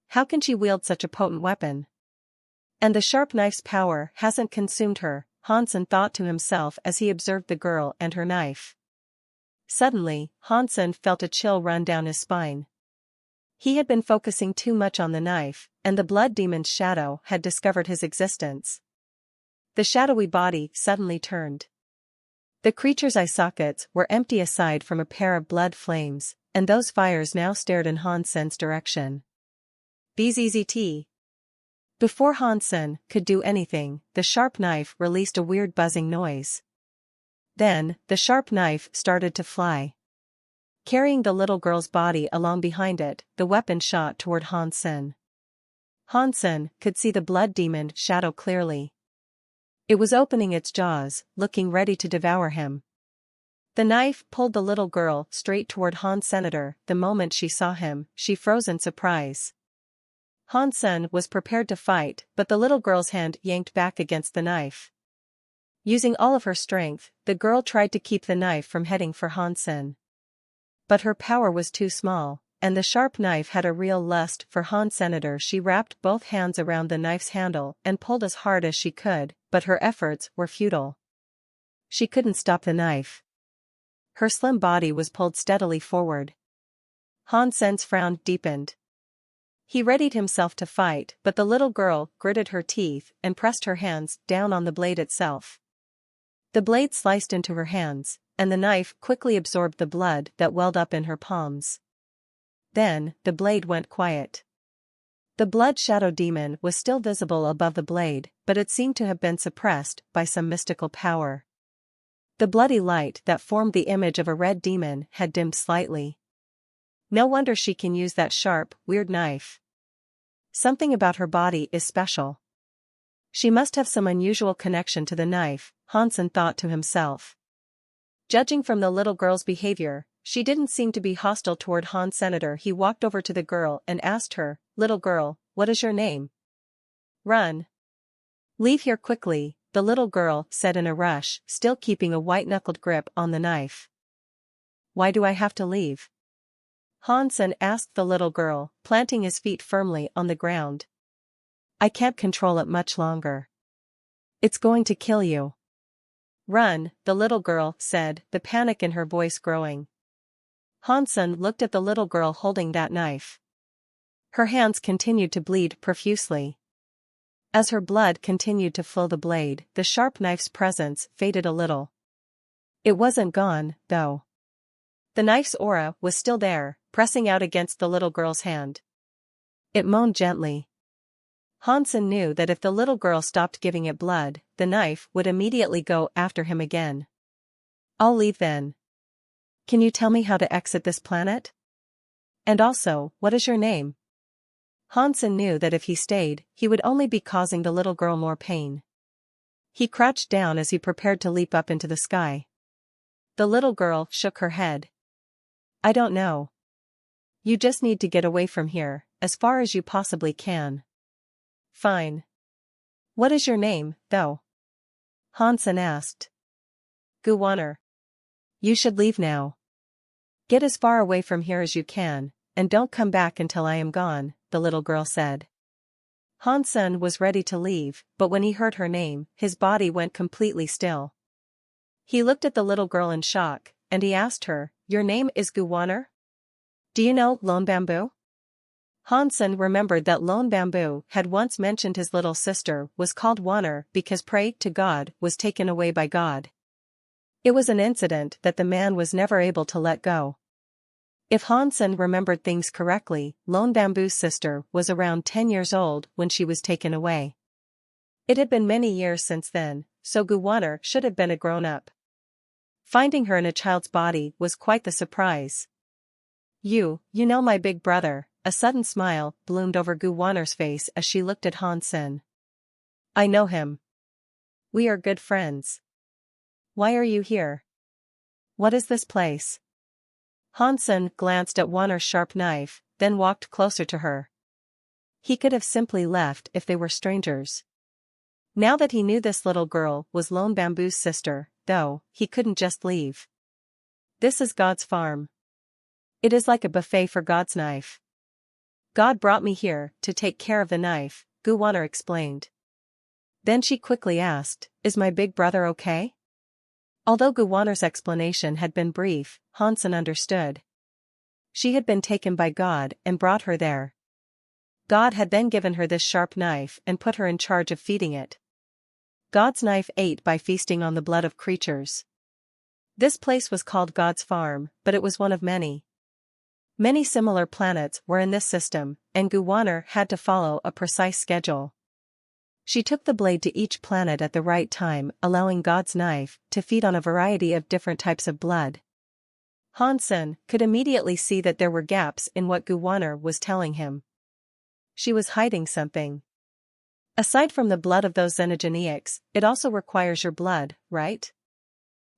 How can she wield such a potent weapon? And the sharp knife's power hasn't consumed her, Hansen thought to himself as he observed the girl and her knife. Suddenly, Hansen felt a chill run down his spine. He had been focusing too much on the knife, and the blood demon's shadow had discovered his existence. The shadowy body suddenly turned. The creature's eye sockets were empty aside from a pair of blood flames, and those fires now stared in Hansen's direction. Bzzzt. Before Hansen could do anything, the sharp knife released a weird buzzing noise. Then, the sharp knife started to fly. Carrying the little girl's body along behind it, the weapon shot toward Hansen. Hansen could see the blood demon shadow clearly. It was opening its jaws, looking ready to devour him. The knife pulled the little girl straight toward Hansen. The moment she saw him, she froze in surprise. Hansen was prepared to fight, but the little girl's hand yanked back against the knife. Using all of her strength, the girl tried to keep the knife from heading for Hansen. But her power was too small, and the sharp knife had a real lust for Hansen. She wrapped both hands around the knife's handle and pulled as hard as she could, but her efforts were futile. She couldn't stop the knife. Her slim body was pulled steadily forward. Hansen's frown deepened. He readied himself to fight, but the little girl gritted her teeth and pressed her hands down on the blade itself. The blade sliced into her hands, and the knife quickly absorbed the blood that welled up in her palms. Then, the blade went quiet. The blood shadow demon was still visible above the blade, but it seemed to have been suppressed by some mystical power. The bloody light that formed the image of a red demon had dimmed slightly. No wonder she can use that sharp, weird knife. Something about her body is special. She must have some unusual connection to the knife, Hansen thought to himself. Judging from the little girl's behavior, she didn't seem to be hostile toward Hansen. He walked over to the girl and asked her, "Little girl, what is your name?" Run. Leave here quickly, the little girl said in a rush, still keeping a white-knuckled grip on the knife. Why do I have to leave? Hansen asked the little girl, planting his feet firmly on the ground. I can't control it much longer. It's going to kill you. Run, the little girl said, the panic in her voice growing. Hansen looked at the little girl holding that knife. Her hands continued to bleed profusely. As her blood continued to flow the blade, the sharp knife's presence faded a little. It wasn't gone, though. The knife's aura was still there, pressing out against the little girl's hand. It moaned gently. Hansen knew that if the little girl stopped giving it blood, the knife would immediately go after him again. I'll leave then. Can you tell me how to exit this planet? And also, what is your name? Hansen knew that if he stayed, he would only be causing the little girl more pain. He crouched down as he prepared to leap up into the sky. The little girl shook her head. I don't know. You just need to get away from here, as far as you possibly can. Fine. What is your name, though? Hansen asked. Guwaner. You should leave now. Get as far away from here as you can, and don't come back until I am gone, the little girl said. Hansen was ready to leave, but when he heard her name, his body went completely still. He looked at the little girl in shock, and he asked her, Your name is Guwaner? Do you know Lone Bamboo? Hansen remembered that Lone Bamboo had once mentioned his little sister was called Waner because pray to God was taken away by God. It was an incident that the man was never able to let go. If Hansen remembered things correctly, Lone Bamboo's sister was around 10 years old when she was taken away. It had been many years since then, so Guwaner should have been a grown-up. Finding her in a child's body was quite the surprise. You know my big brother. A sudden smile bloomed over Guwaner's face as she looked at Hansen. I know him. We are good friends. Why are you here? What is this place? Hansen glanced at Waner's sharp knife, then walked closer to her. He could have simply left if they were strangers. Now that he knew this little girl was Lone Bamboo's sister, though, he couldn't just leave. This is God's farm. It is like a buffet for God's knife. God brought me here to take care of the knife, Guwaner explained. Then she quickly asked, Is my big brother okay? Although Guwaner's explanation had been brief, Hansen understood. She had been taken by God and brought her there. God had then given her this sharp knife and put her in charge of feeding it. God's knife ate by feasting on the blood of creatures. This place was called God's farm, but it was one of many. Many similar planets were in this system, and Guwaner had to follow a precise schedule. She took the blade to each planet at the right time, allowing God's knife to feed on a variety of different types of blood. Hansen could immediately see that there were gaps in what Guwaner was telling him. She was hiding something. Aside from the blood of those xenogeneics, it also requires your blood, right?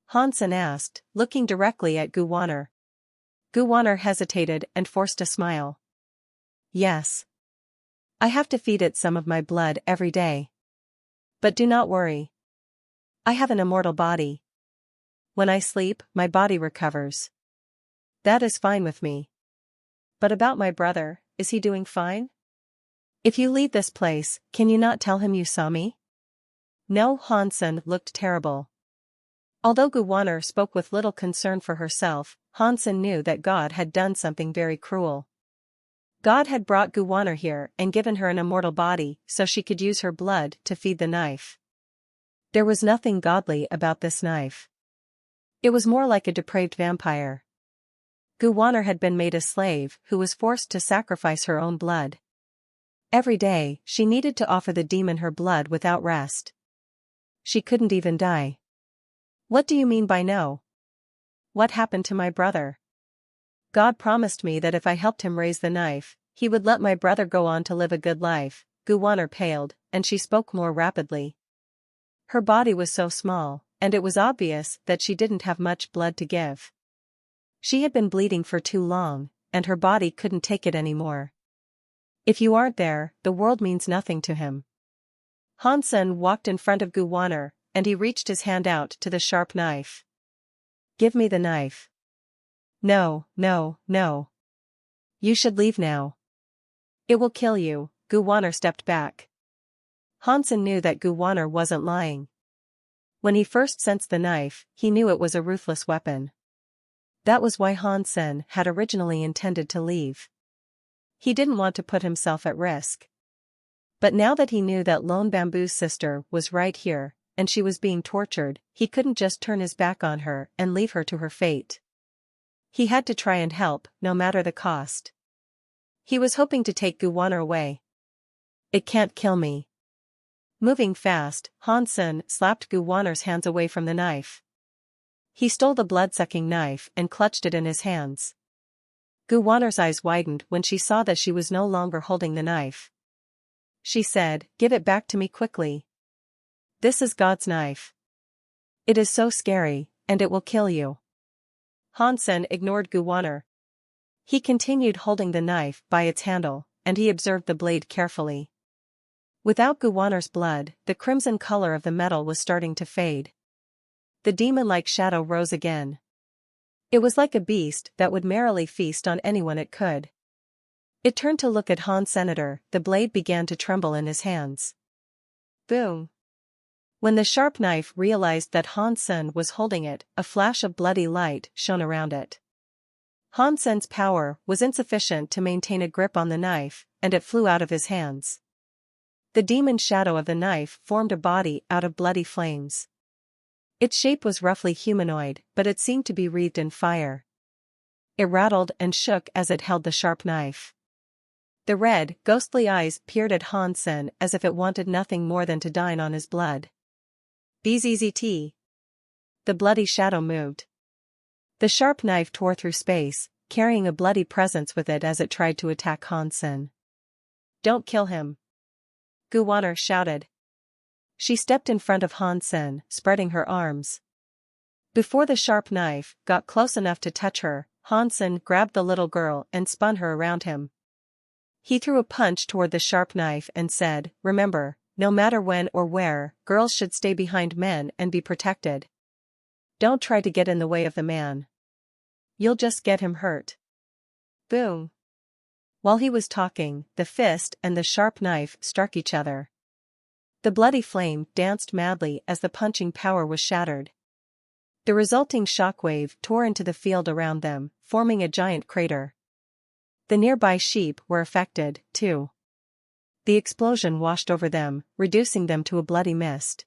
Hansen asked, looking directly at Guwaner. Guwaner hesitated and forced a smile. Yes. I have to feed it some of my blood every day. But do not worry. I have an immortal body. When I sleep, my body recovers. That is fine with me. But about my brother, is he doing fine? If you leave this place, can you not tell him you saw me? No, Hansen looked terrible. Although Guwaner spoke with little concern for herself, Hansen knew that God had done something very cruel. God had brought Guwaner here and given her an immortal body so she could use her blood to feed the knife. There was nothing godly about this knife. It was more like a depraved vampire. Guwaner had been made a slave who was forced to sacrifice her own blood. Every day, she needed to offer the demon her blood without rest. She couldn't even die. What do you mean by no? What happened to my brother? God promised me that if I helped him raise the knife, he would let my brother go on to live a good life. Guwaner paled, and she spoke more rapidly. Her body was so small, and it was obvious that she didn't have much blood to give. She had been bleeding for too long, and her body couldn't take it anymore. If you aren't there, the world means nothing to him. Hansen walked in front of Guwaner, and he reached his hand out to the sharp knife. "Give me the knife." "No, no, no. You should leave now. It will kill you." Guwaner stepped back. Hansen knew that Guwaner wasn't lying. When he first sensed the knife, he knew it was a ruthless weapon. That was why Hansen had originally intended to leave. He didn't want to put himself at risk. But now that he knew that Lone Bamboo's sister was right here, and she was being tortured, he couldn't just turn his back on her and leave her to her fate. He had to try and help, no matter the cost. He was hoping to take Guwaner away. "It can't kill me." Moving fast, Hansen slapped Guwaner's hands away from the knife. He stole the blood-sucking knife and clutched it in his hands. Guwaner's eyes widened when she saw that she was no longer holding the knife. She said, "Give it back to me quickly. This is God's knife. It is so scary, and it will kill you." Hansen ignored Guwaner. He continued holding the knife by its handle, and he observed the blade carefully. Without Guwaner's blood, the crimson color of the metal was starting to fade. The demon-like shadow rose again. It was like a beast that would merrily feast on anyone it could. It turned to look at Hans Senator. The blade began to tremble in his hands. Boom! When the sharp knife realized that Hansen was holding it, a flash of bloody light shone around it. Hansen's power was insufficient to maintain a grip on the knife, and it flew out of his hands. The demon shadow of the knife formed a body out of bloody flames. Its shape was roughly humanoid, but it seemed to be wreathed in fire. It rattled and shook as it held the sharp knife. The red, ghostly eyes peered at Hansen as if it wanted nothing more than to dine on his blood. "Bzzzt." The bloody shadow moved. The sharp knife tore through space, carrying a bloody presence with it as it tried to attack Hansen. "Don't kill him," Guwaner shouted. She stepped in front of Hansen, spreading her arms. Before the sharp knife got close enough to touch her, Hansen grabbed the little girl and spun her around him. He threw a punch toward the sharp knife and said, "Remember, no matter when or where, girls should stay behind men and be protected. Don't try to get in the way of the man. You'll just get him hurt." Boom! While he was talking, the fist and the sharp knife struck each other. The bloody flame danced madly as the punching power was shattered. The resulting shockwave tore into the field around them, forming a giant crater. The nearby sheep were affected, too. The explosion washed over them, reducing them to a bloody mist.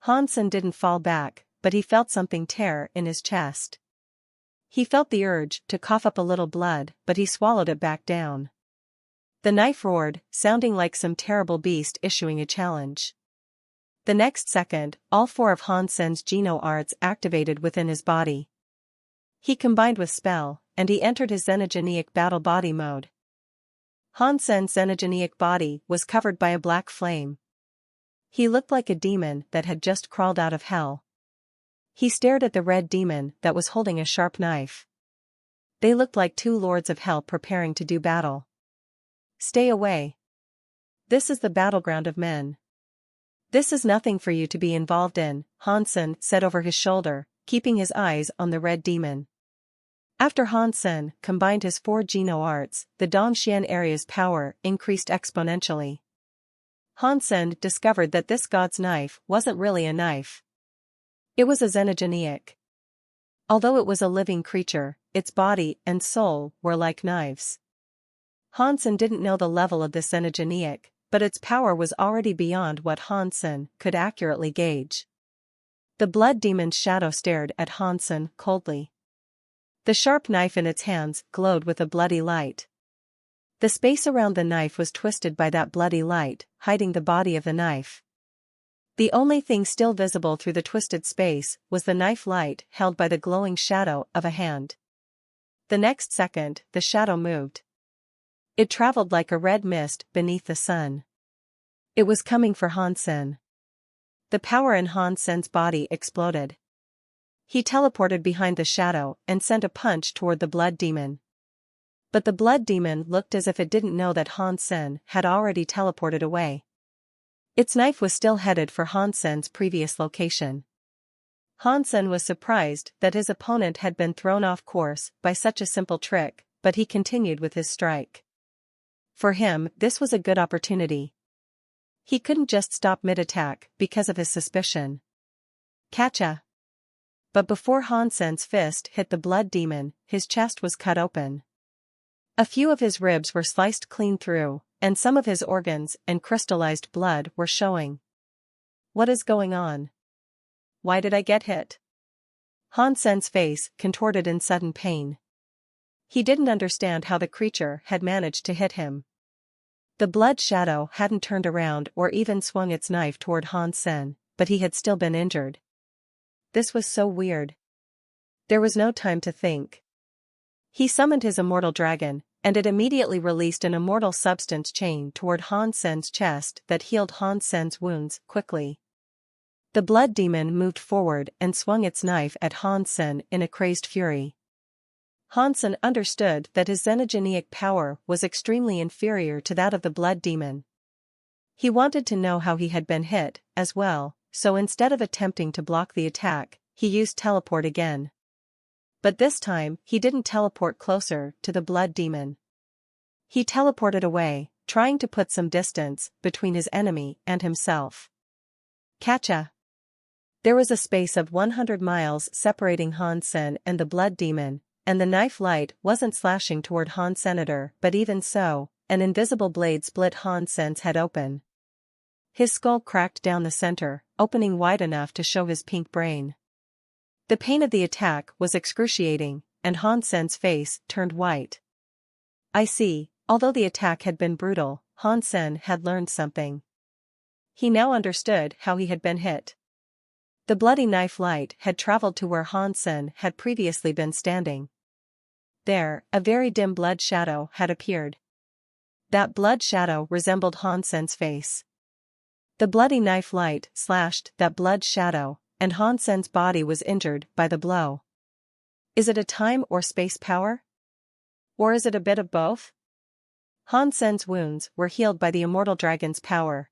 Hansen didn't fall back, but he felt something tear in his chest. He felt the urge to cough up a little blood, but he swallowed it back down. The knife roared, sounding like some terrible beast issuing a challenge. The next second, all four of Hansen's Geno arts activated within his body. He combined with spell, and he entered his xenogenic battle body mode. Hansen's xenogenic body was covered by a black flame. He looked like a demon that had just crawled out of hell. He stared at the red demon that was holding a sharp knife. They looked like two lords of hell preparing to do battle. "Stay away. This is the battleground of men. This is nothing for you to be involved in," Hansen said over his shoulder, keeping his eyes on the red demon. After Hansen combined his 4 Geno arts, the Dongxian area's power increased exponentially. Hansen discovered that this god's knife wasn't really a knife. It was a xenogenic. Although it was a living creature, its body and soul were like knives. Hansen didn't know the level of this xenogenic, but its power was already beyond what Hansen could accurately gauge. The blood demon's shadow stared at Hansen coldly. The sharp knife in its hands glowed with a bloody light. The space around the knife was twisted by that bloody light, hiding the body of the knife. The only thing still visible through the twisted space was the knife light held by the glowing shadow of a hand. The next second, the shadow moved. It traveled like a red mist beneath the sun. It was coming for Hansen. The power in Hansen's body exploded. He teleported behind the shadow and sent a punch toward the blood demon. But the blood demon looked as if it didn't know that Hansen had already teleported away. Its knife was still headed for Hansen's previous location. Hansen was surprised that his opponent had been thrown off course by such a simple trick, but he continued with his strike. For him, this was a good opportunity. He couldn't just stop mid-attack because of his suspicion. Catcha! But before Hansen's fist hit the blood demon, his chest was cut open. A few of his ribs were sliced clean through, and some of his organs and crystallized blood were showing. What is going on? Why did I get hit? Hansen's face contorted in sudden pain. He didn't understand how the creature had managed to hit him. The blood shadow hadn't turned around or even swung its knife toward Hansen, but he had still been injured. This was so weird. There was no time to think. He summoned his immortal dragon, and it immediately released an immortal substance chain toward Hansen's chest that healed Hansen's wounds quickly. The blood demon moved forward and swung its knife at Hansen in a crazed fury. Hansen understood that his xenogenic power was extremely inferior to that of the blood demon. He wanted to know how he had been hit, as well, so instead of attempting to block the attack, he used teleport again. But this time, he didn't teleport closer to the blood demon. He teleported away, trying to put some distance between his enemy and himself. Catcha! There was a space of 100 miles separating Hansen and the blood demon, and the knife light wasn't slashing toward Hansenator, but even so, an invisible blade split Hansen's head open. His skull cracked down the center, opening wide enough to show his pink brain. The pain of the attack was excruciating, and Hansen's face turned white. I see, although the attack had been brutal, Hansen had learned something. He now understood how he had been hit. The bloody knife light had traveled to where Hansen had previously been standing. There, a very dim blood shadow had appeared. That blood shadow resembled Hansen's face. The bloody knife light slashed that blood shadow, and Hansen's body was injured by the blow. Is it a time or space power? Or is it a bit of both? Hansen's wounds were healed by the immortal dragon's power.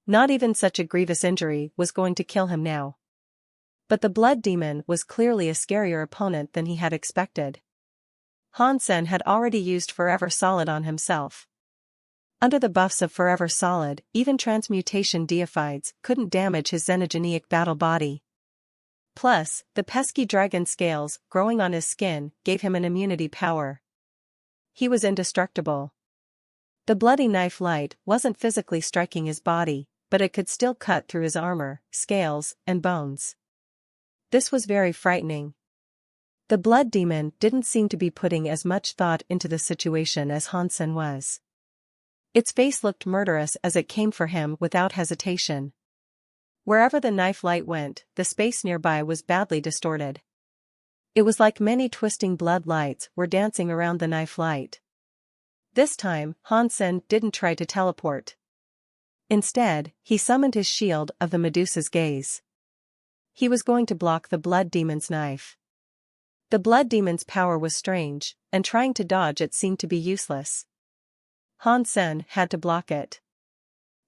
Not even such a grievous injury was going to kill him now. But the blood demon was clearly a scarier opponent than he had expected. Hansen had already used Forever Solid on himself. Under the buffs of Forever Solid, even transmutation deifieds couldn't damage his xenogenic battle body. Plus, the pesky dragon scales growing on his skin gave him an immunity power. He was indestructible. The bloody knife light wasn't physically striking his body, but it could still cut through his armor, scales, and bones. This was very frightening. The blood demon didn't seem to be putting as much thought into the situation as Hansen was. Its face looked murderous as it came for him without hesitation. Wherever the knife light went, the space nearby was badly distorted. It was like many twisting blood lights were dancing around the knife light. This time, Hansen didn't try to teleport. Instead, he summoned his shield of the Medusa's gaze. He was going to block the blood demon's knife. The blood demon's power was strange, and trying to dodge it seemed to be useless. Hansen had to block it.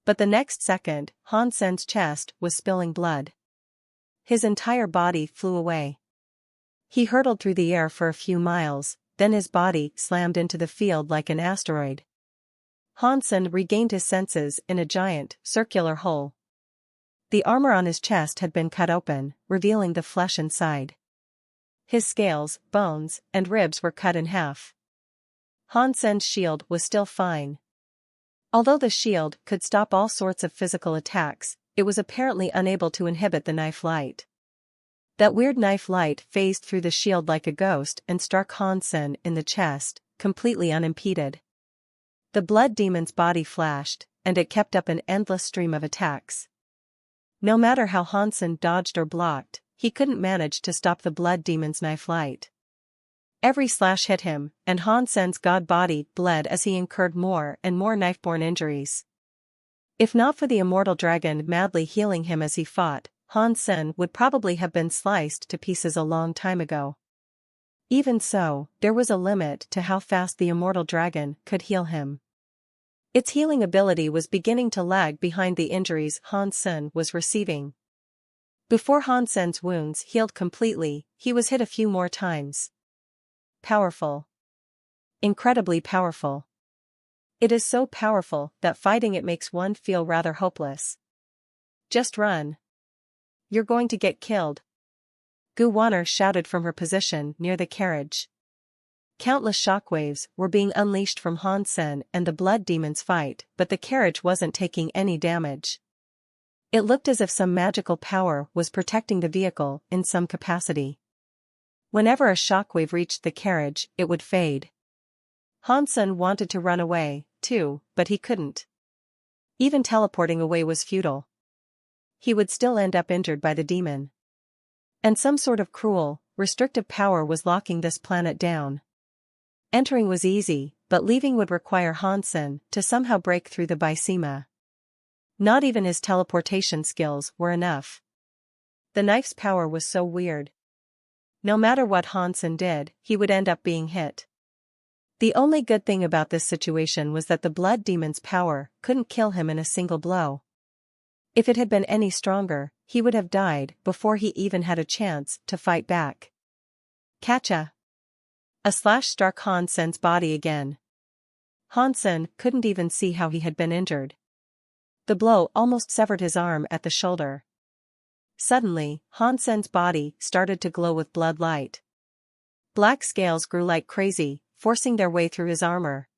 But the next second, Hansen's chest was spilling blood. His entire body flew away. He hurtled through the air for a few miles, then his body slammed into the field like an asteroid. Hansen regained his senses in a giant, circular hole. The armor on his chest had been cut open, revealing the flesh inside. His scales, bones, and ribs were cut in half. Hansen's shield was still fine. Although the shield could stop all sorts of physical attacks, it was apparently unable to inhibit the knife light. That weird knife light phased through the shield like a ghost and struck Hansen in the chest, completely unimpeded. The blood demon's body flashed, and it kept up an endless stream of attacks. No matter how Hansen dodged or blocked, he couldn't manage to stop the blood demon's knife light. Every slash hit him, and Hansen's god body bled as he incurred more and more knife-borne injuries. If not for the immortal dragon madly healing him as he fought, Hansen would probably have been sliced to pieces a long time ago. Even so, there was a limit to how fast the immortal dragon could heal him. Its healing ability was beginning to lag behind the injuries Hansen was receiving. Before Hansen's wounds healed completely, he was hit a few more times. Powerful. Incredibly powerful. It is so powerful that fighting it makes one feel rather hopeless. Just run. You're going to get killed. Gu Wanner shouted from her position near the carriage. Countless shockwaves were being unleashed from Hansen and the blood demon's fight, but the carriage wasn't taking any damage. It looked as if some magical power was protecting the vehicle in some capacity. Whenever a shockwave reached the carriage, it would fade. Hansen wanted to run away, too, but he couldn't. Even teleporting away was futile. He would still end up injured by the demon. And some sort of cruel, restrictive power was locking this planet down. Entering was easy, but leaving would require Hansen to somehow break through the Bysema. Not even his teleportation skills were enough. The knife's power was so weird. No matter what Hansen did, he would end up being hit. The only good thing about this situation was that the blood demon's power couldn't kill him in a single blow. If it had been any stronger, he would have died before he even had a chance to fight back. Catcha! A slash struck Hansen's body again. Hansen couldn't even see how he had been injured. The blow almost severed his arm at the shoulder. Suddenly, Hansen's body started to glow with blood light. Black scales grew like crazy, forcing their way through his armor.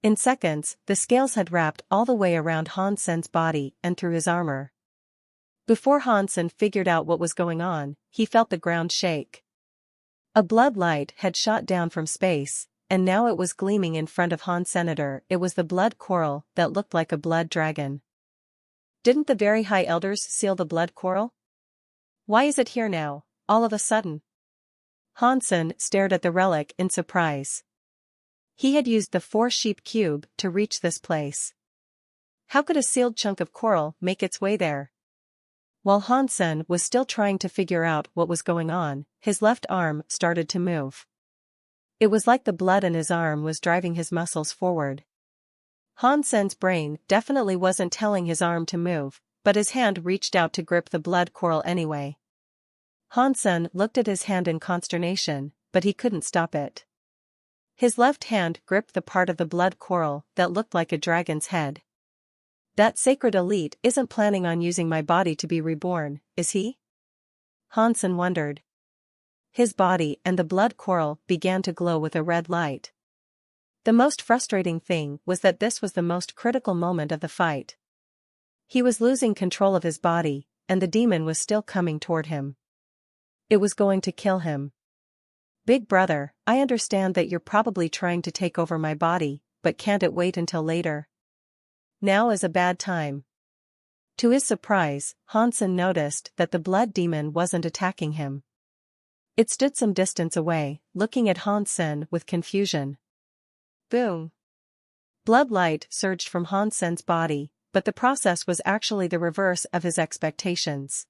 In seconds, the scales had wrapped all the way around Hansen's body and through his armor. Before Hansen figured out what was going on, he felt the ground shake. A blood light had shot down from space, and now it was gleaming in front of Hansenator. It was the blood coral that looked like a blood dragon. Didn't the very high elders seal the blood coral? Why is it here now, all of a sudden? Hansen stared at the relic in surprise. He had used the 4-sheep cube to reach this place. How could a sealed chunk of coral make its way there? While Hansen was still trying to figure out what was going on, his left arm started to move. It was like the blood in his arm was driving his muscles forward. Hansen's brain definitely wasn't telling his arm to move, but his hand reached out to grip the blood coral anyway. Hansen looked at his hand in consternation, but he couldn't stop it. His left hand gripped the part of the blood coral that looked like a dragon's head. That sacred elite isn't planning on using my body to be reborn, is he? Hansen wondered. His body and the blood coral began to glow with a red light. The most frustrating thing was that this was the most critical moment of the fight. He was losing control of his body, and the demon was still coming toward him. It was going to kill him. Big brother, I understand that you're probably trying to take over my body, but can't it wait until later? Now is a bad time. To his surprise, Hansen noticed that the blood demon wasn't attacking him. It stood some distance away, looking at Hansen with confusion. Boom! Blood light surged from Hansen's body, but the process was actually the reverse of his expectations.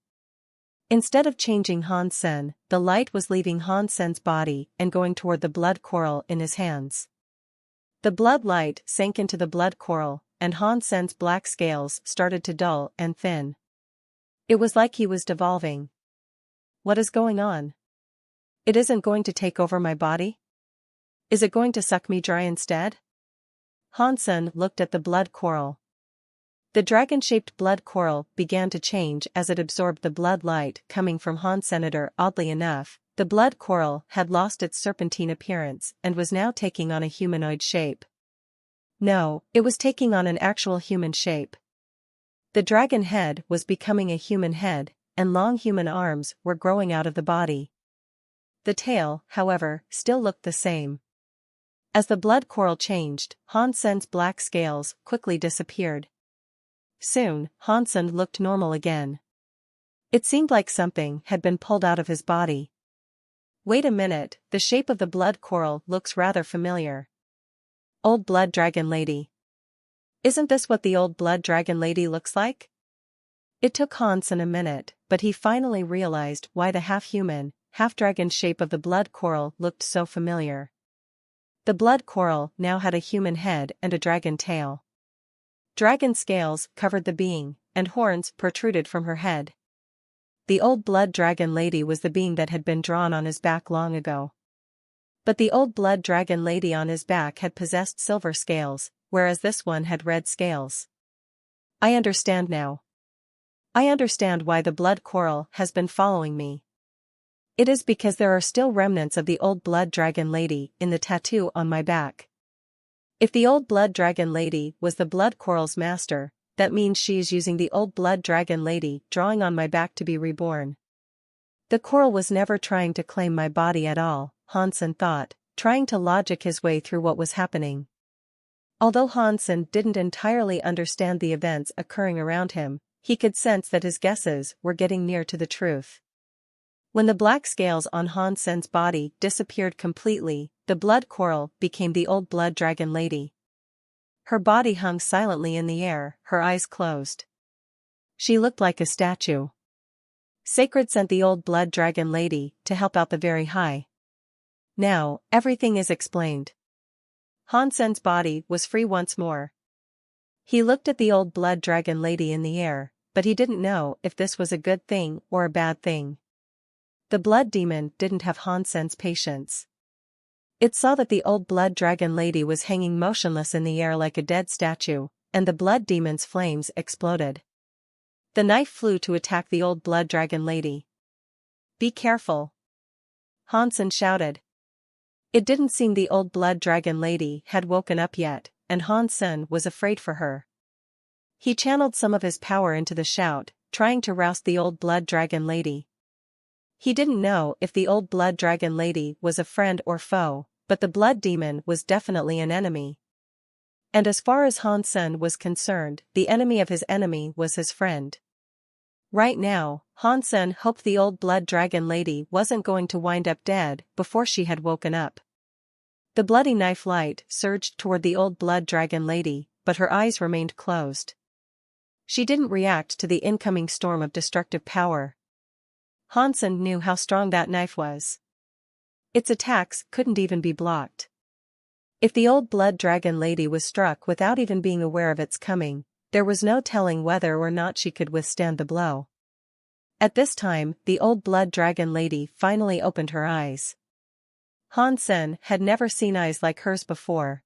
Instead of changing Hansen, the light was leaving Hansen's body and going toward the blood coral in his hands. The blood light sank into the blood coral, and Hansen's black scales started to dull and thin. It was like he was devolving. What is going on? It isn't going to take over my body? Is it going to suck me dry instead? Hansen looked at the blood coral. The dragon-shaped blood coral began to change as it absorbed the blood light coming from Hansenator. Oddly enough, the blood coral had lost its serpentine appearance and was now taking on a humanoid shape. No, it was taking on an actual human shape. The dragon head was becoming a human head, and long human arms were growing out of the body. The tail, however, still looked the same. As the blood coral changed, Hansen's black scales quickly disappeared. Soon, Hansen looked normal again. It seemed like something had been pulled out of his body. Wait a minute, the shape of the blood coral looks rather familiar. Old blood dragon lady. Isn't this what the old blood dragon lady looks like? It took Hansen a minute, but he finally realized why the half-human, half-dragon shape of the blood coral looked so familiar. The blood coral now had a human head and a dragon tail. Dragon scales covered the being, and horns protruded from her head. The old blood dragon lady was the being that had been drawn on his back long ago. But the old blood dragon lady on his back had possessed silver scales, whereas this one had red scales. I understand now. I understand why the blood coral has been following me. It is because there are still remnants of the old blood dragon lady in the tattoo on my back. If the old blood dragon lady was the blood coral's master, that means she is using the old blood dragon lady drawing on my back to be reborn. The coral was never trying to claim my body at all, Hansen thought, trying to logic his way through what was happening. Although Hansen didn't entirely understand the events occurring around him, he could sense that his guesses were getting near to the truth. When the black scales on Hansen's body disappeared completely, the blood coral became the old blood dragon lady. Her body hung silently in the air, her eyes closed. She looked like a statue. Sacred sent the old blood dragon lady to help out the very high. Now, everything is explained. Hansen's body was free once more. He looked at the old blood dragon lady in the air, but he didn't know if this was a good thing or a bad thing. The blood demon didn't have Hansen's patience. It saw that the old blood dragon lady was hanging motionless in the air like a dead statue, and the blood demon's flames exploded. The knife flew to attack the old blood dragon lady. "Be careful!" Hansen shouted. It didn't seem the old blood dragon lady had woken up yet, and Hansen was afraid for her. He channeled some of his power into the shout, trying to rouse the old blood dragon lady. He didn't know if the old blood dragon lady was a friend or foe, but the blood demon was definitely an enemy. And as far as Hansen was concerned, the enemy of his enemy was his friend. Right now, Hansen hoped the old blood dragon lady wasn't going to wind up dead before she had woken up. The bloody knife light surged toward the old blood dragon lady, but her eyes remained closed. She didn't react to the incoming storm of destructive power. Hansen knew how strong that knife was. Its attacks couldn't even be blocked. If the old blood dragon lady was struck without even being aware of its coming, there was no telling whether or not she could withstand the blow. At this time, the old blood dragon lady finally opened her eyes. Hansen had never seen eyes like hers before.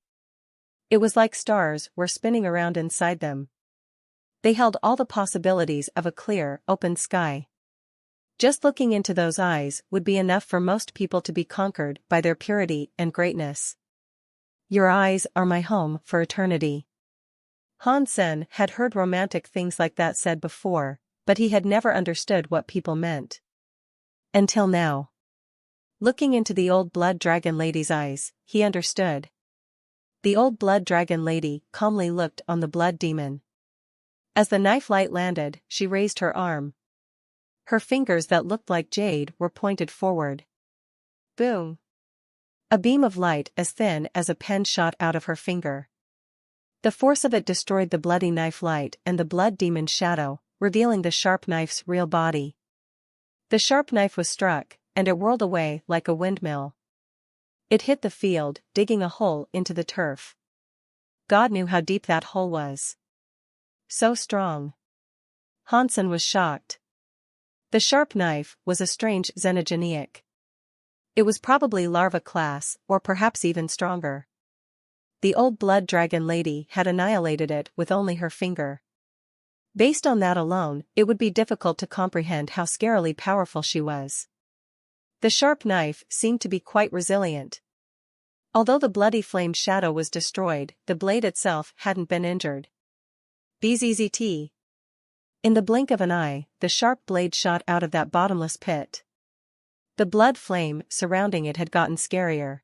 It was like stars were spinning around inside them. They held all the possibilities of a clear, open sky. Just looking into those eyes would be enough for most people to be conquered by their purity and greatness. "Your eyes are my home for eternity." Hansen had heard romantic things like that said before, but he had never understood what people meant. Until now. Looking into the old blood dragon lady's eyes, he understood. The old blood dragon lady calmly looked on the blood demon. As the knife light landed, she raised her arm. Her fingers that looked like jade were pointed forward. Boom! A beam of light as thin as a pen shot out of her finger. The force of it destroyed the bloody knife light and the blood demon's shadow, revealing the sharp knife's real body. The sharp knife was struck, and it whirled away like a windmill. It hit the field, digging a hole into the turf. God knew how deep that hole was. So strong. Hansen was shocked. The sharp knife was a strange xenogeneic. It was probably larva class, or perhaps even stronger. The old blood dragon lady had annihilated it with only her finger. Based on that alone, it would be difficult to comprehend how scarily powerful she was. The sharp knife seemed to be quite resilient. Although the bloody flame shadow was destroyed, the blade itself hadn't been injured. Bzzzt. In the blink of an eye, the sharp blade shot out of that bottomless pit. The blood flame surrounding it had gotten scarier.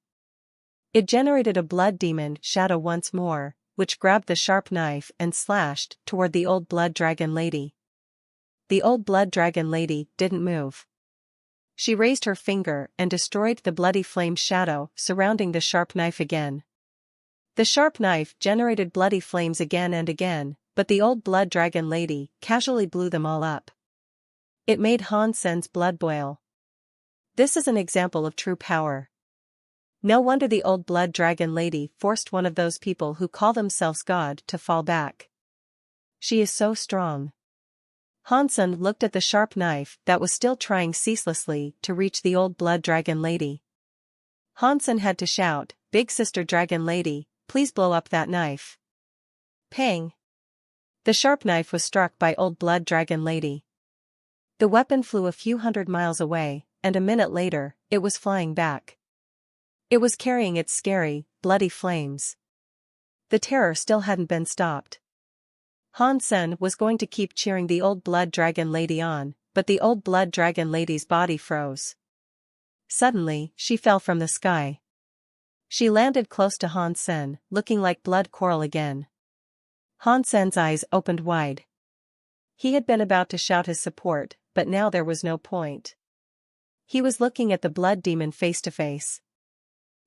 It generated a blood demon shadow once more, which grabbed the sharp knife and slashed toward the old blood dragon lady. The old blood dragon lady didn't move. She raised her finger and destroyed the bloody flame shadow surrounding the sharp knife again. The sharp knife generated bloody flames again and again, but the old blood dragon lady casually blew them all up. It made Hansen's blood boil. This is an example of true power. No wonder the old blood dragon lady forced one of those people who call themselves God to fall back. She is so strong. Hansen looked at the sharp knife that was still trying ceaselessly to reach the old blood dragon lady. Hansen had to shout, "Big sister dragon lady, please blow up that knife." Pang! The sharp knife was struck by old blood dragon lady. The weapon flew a few hundred miles away, and a minute later, it was flying back. It was carrying its scary, bloody flames. The terror still hadn't been stopped. Hansen was going to keep cheering the old blood dragon lady on, but the old blood dragon lady's body froze. Suddenly, she fell from the sky. She landed close to Hansen, looking like blood coral again. Hansen's eyes opened wide. He had been about to shout his support, but now there was no point. He was looking at the blood demon face to face.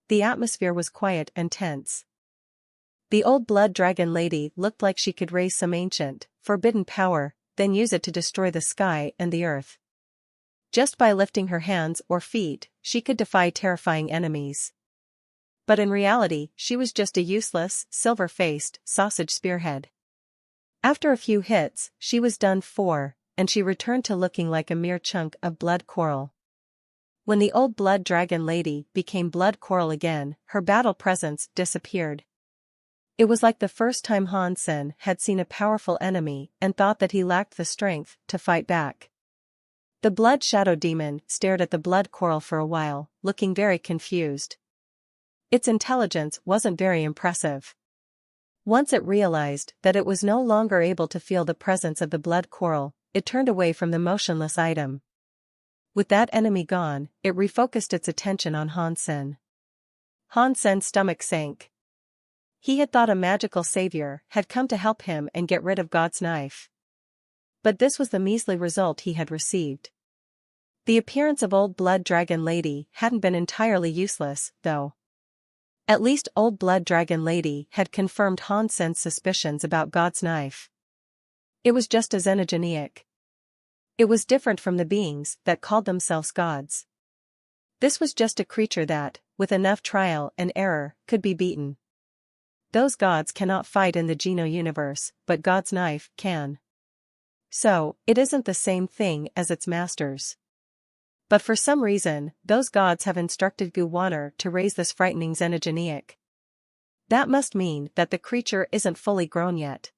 The atmosphere was quiet and tense. The old blood dragon lady looked like she could raise some ancient, forbidden power, then use it to destroy the sky and the earth. Just by lifting her hands or feet, she could defy terrifying enemies. But in reality, she was just a useless, silver-faced, sausage spearhead. After a few hits, she was done for, and she returned to looking like a mere chunk of blood coral. When the old blood dragon lady became blood coral again, her battle presence disappeared. It was like the first time Hansen had seen a powerful enemy and thought that he lacked the strength to fight back. The blood shadow demon stared at the blood coral for a while, looking very confused. Its intelligence wasn't very impressive. Once it realized that it was no longer able to feel the presence of the blood coral, it turned away from the motionless item. With that enemy gone, it refocused its attention on Hansen. Hansen's stomach sank. He had thought a magical savior had come to help him and get rid of God's knife. But this was the measly result he had received. The appearance of old blood dragon lady hadn't been entirely useless, though. At least old blood dragon lady had confirmed Hansen's suspicions about God's knife. It was just as xenogenic. It was different from the beings that called themselves gods. This was just a creature that, with enough trial and error, could be beaten. Those gods cannot fight in the Geno universe, but God's knife can. So, it isn't the same thing as its masters. But for some reason, those gods have instructed Guwaner to raise this frightening xenogeniac. That must mean that the creature isn't fully grown yet.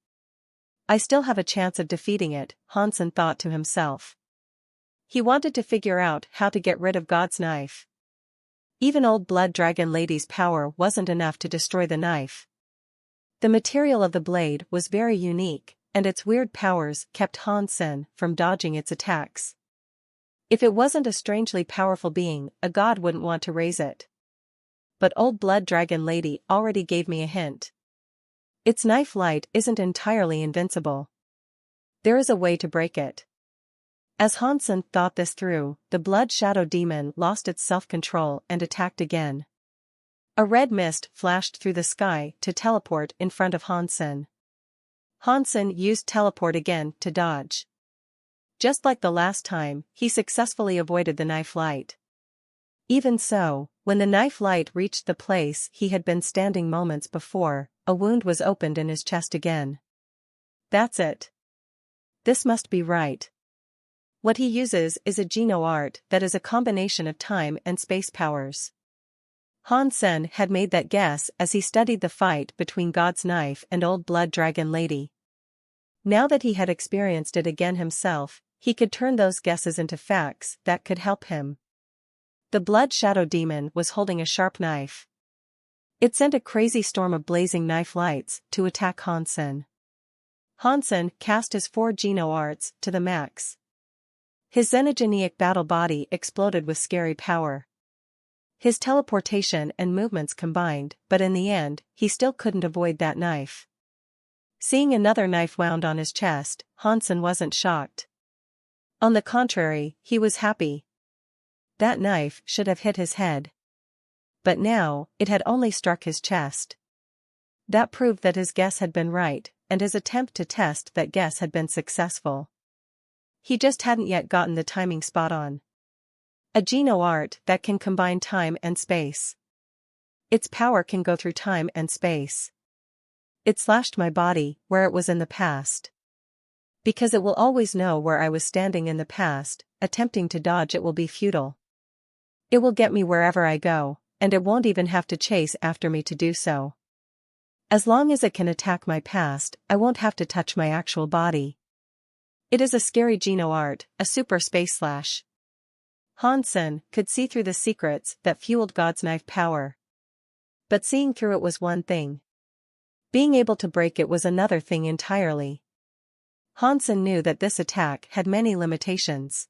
I still have a chance of defeating it, Hansen thought to himself. He wanted to figure out how to get rid of God's knife. Even old blood dragon lady's power wasn't enough to destroy the knife. The material of the blade was very unique, and its weird powers kept Hansen from dodging its attacks. If it wasn't a strangely powerful being, a god wouldn't want to raise it. But old blood dragon lady already gave me a hint. Its knife light isn't entirely invincible. There is a way to break it. As Hansen thought this through, the blood shadow demon lost its self-control and attacked again. A red mist flashed through the sky to teleport in front of Hansen. Hansen used teleport again to dodge. Just like the last time, he successfully avoided the knife light. Even so, when the knife light reached the place he had been standing moments before, a wound was opened in his chest again. That's it. This must be right. What he uses is a Geno art that is a combination of time and space powers. Hansen had made that guess as he studied the fight between God's knife and old blood dragon lady. Now that he had experienced it again himself, he could turn those guesses into facts that could help him. The blood shadow demon was holding a sharp knife. It sent a crazy storm of blazing knife lights to attack Hansen. Hansen cast his 4 Geno arts to the max. His xenogeniac battle body exploded with scary power. His teleportation and movements combined, but in the end, he still couldn't avoid that knife. Seeing another knife wound on his chest, Hansen wasn't shocked. On the contrary, he was happy. That knife should have hit his head. But now, it had only struck his chest. That proved that his guess had been right, and his attempt to test that guess had been successful. He just hadn't yet gotten the timing spot on. A Geno art that can combine time and space. Its power can go through time and space. It slashed my body where it was in the past. Because it will always know where I was standing in the past, attempting to dodge it will be futile. It will get me wherever I go, and it won't even have to chase after me to do so. As long as it can attack my past, I won't have to touch my actual body. It is a scary geno-art, a super space slash. Hansen could see through the secrets that fueled God's knife power. But seeing through it was one thing. Being able to break it was another thing entirely. Hansen knew that this attack had many limitations.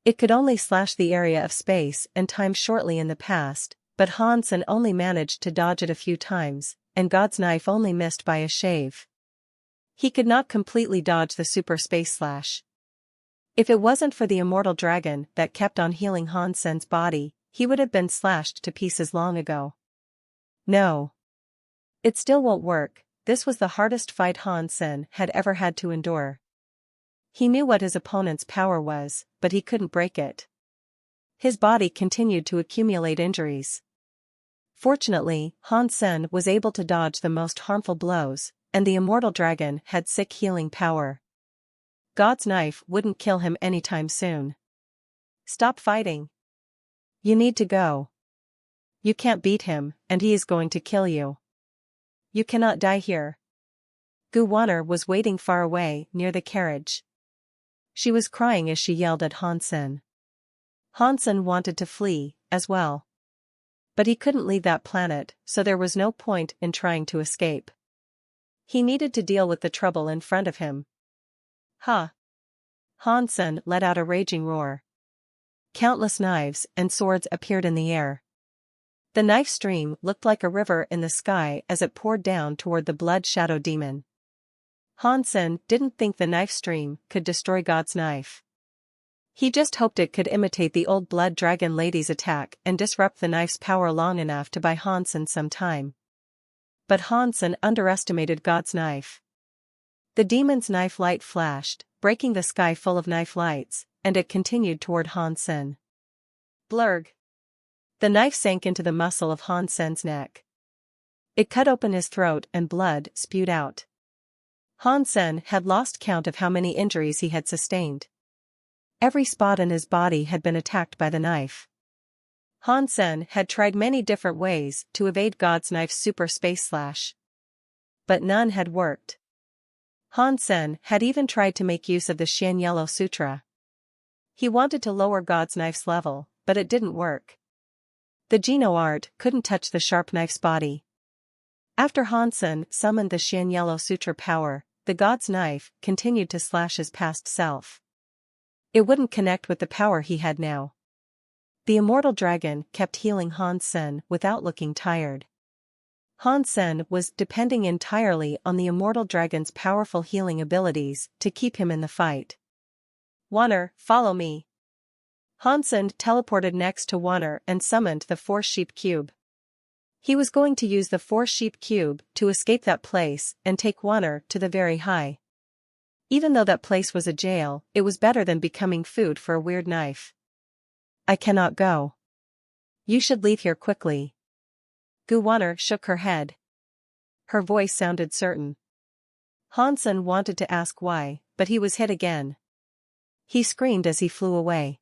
It could only slash the area of space and time shortly in the past, but Hansen only managed to dodge it a few times, and God's knife only missed by a shave. He could not completely dodge the super space slash. If it wasn't for the immortal dragon that kept on healing Hansen's body, he would have been slashed to pieces long ago. No. It still won't work. This was the hardest fight Hansen had ever had to endure. He knew what his opponent's power was, but he couldn't break it. His body continued to accumulate injuries. Fortunately, Hansen was able to dodge the most harmful blows, and the immortal dragon had sick healing power. God's knife wouldn't kill him anytime soon. Stop fighting. You need to go. You can't beat him, and he is going to kill you. You cannot die here. Gu Wanner was waiting far away, near the carriage. She was crying as she yelled at Hansen. Hansen wanted to flee, as well. But he couldn't leave that planet, so there was no point in trying to escape. He needed to deal with the trouble in front of him. Ha! Hansen let out a raging roar. Countless knives and swords appeared in the air. The knife stream looked like a river in the sky as it poured down toward the blood shadow demon. Hansen didn't think the knife stream could destroy God's knife. He just hoped it could imitate the old blood dragon lady's attack and disrupt the knife's power long enough to buy Hansen some time. But Hansen underestimated God's knife. The demon's knife light flashed, breaking the sky full of knife lights, and it continued toward Hansen. Blurg. The knife sank into the muscle of Hansen's neck. It cut open his throat and blood spewed out. Hansen had lost count of how many injuries he had sustained. Every spot in his body had been attacked by the knife. Hansen had tried many different ways to evade God's knife's super space slash. But none had worked. Hansen had even tried to make use of the Shen Yellow Sutra. He wanted to lower God's knife's level, but it didn't work. The geno-art couldn't touch the sharp knife's body. After Hansen summoned the Shen Yellow Sutra power, the God's knife continued to slash his past self. It wouldn't connect with the power he had now. The immortal dragon kept healing Hansen without looking tired. Hansen was depending entirely on the immortal dragon's powerful healing abilities to keep him in the fight. Wanner, follow me. Hansen teleported next to Wanner and summoned the Force Sheep Cube. He was going to use the Force Sheep Cube to escape that place and take Wanner to the very high. Even though that place was a jail, it was better than becoming food for a weird knife. I cannot go. You should leave here quickly. Gu Wanner shook her head. Her voice sounded certain. Hansen wanted to ask why, but he was hit again. He screamed as he flew away.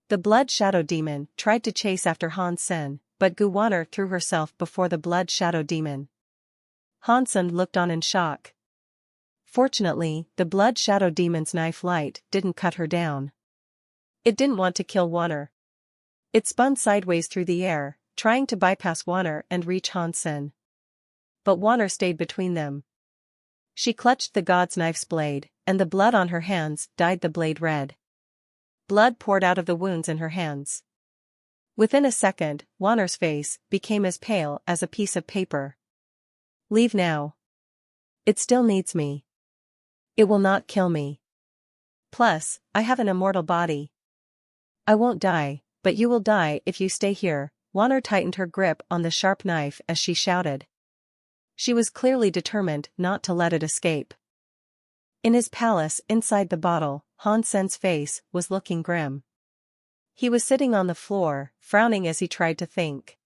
The blood shadow demon tried to chase after Hansen, but Gu Wanner threw herself before the blood shadow demon. Hansen looked on in shock. Fortunately, the blood shadow demon's knife light didn't cut her down. It didn't want to kill Wanner. It spun sideways through the air, trying to bypass Wanner and reach Hansen. But Wanner stayed between them. She clutched the god's knife's blade, and the blood on her hands dyed the blade red. Blood poured out of the wounds in her hands. Within a second, Wanner's face became as pale as a piece of paper. Leave now. It still needs me. It will not kill me. Plus, I have an immortal body. I won't die, but you will die if you stay here. Wanner tightened her grip on the sharp knife as she shouted. She was clearly determined not to let it escape. In his palace inside the bottle, Hansen's face was looking grim. He was sitting on the floor, frowning as he tried to think.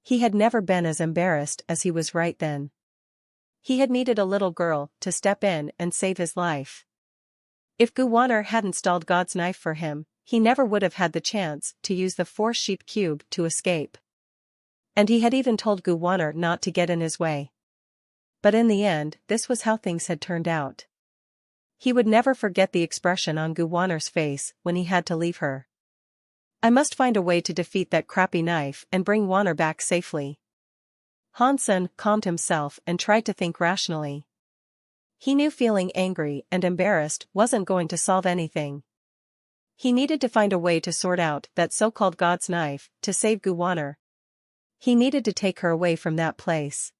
He had never been as embarrassed as he was right then. He had needed a little girl to step in and save his life. If Guwaner hadn't stalled God's knife for him, he never would have had the chance to use the Force Sheep Cube to escape. And he had even told Guwaner not to get in his way. But in the end, this was how things had turned out. He would never forget the expression on Guwaner's face when he had to leave her. I must find a way to defeat that crappy knife and bring Waner back safely. Hansen calmed himself and tried to think rationally. He knew feeling angry and embarrassed wasn't going to solve anything. He needed to find a way to sort out that so-called God's knife to save Guwaner. He needed to take her away from that place.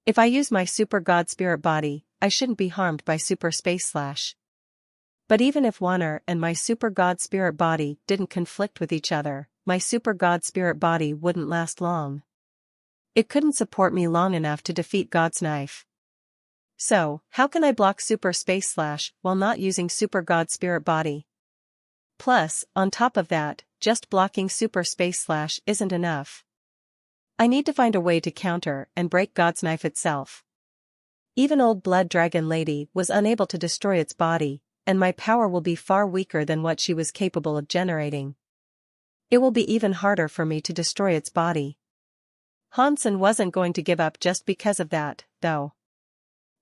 If I use my super God spirit body, I shouldn't be harmed by super space slash. But even if Waner and my super God spirit body didn't conflict with each other, my super God spirit body wouldn't last long. It couldn't support me long enough to defeat God's knife. So, how can I block super space slash while not using super God spirit body? Plus, on top of that, just blocking super space slash isn't enough. I need to find a way to counter and break God's knife itself. Even old blood dragon lady was unable to destroy its body, and my power will be far weaker than what she was capable of generating. It will be even harder for me to destroy its body. Hansen wasn't going to give up just because of that, though.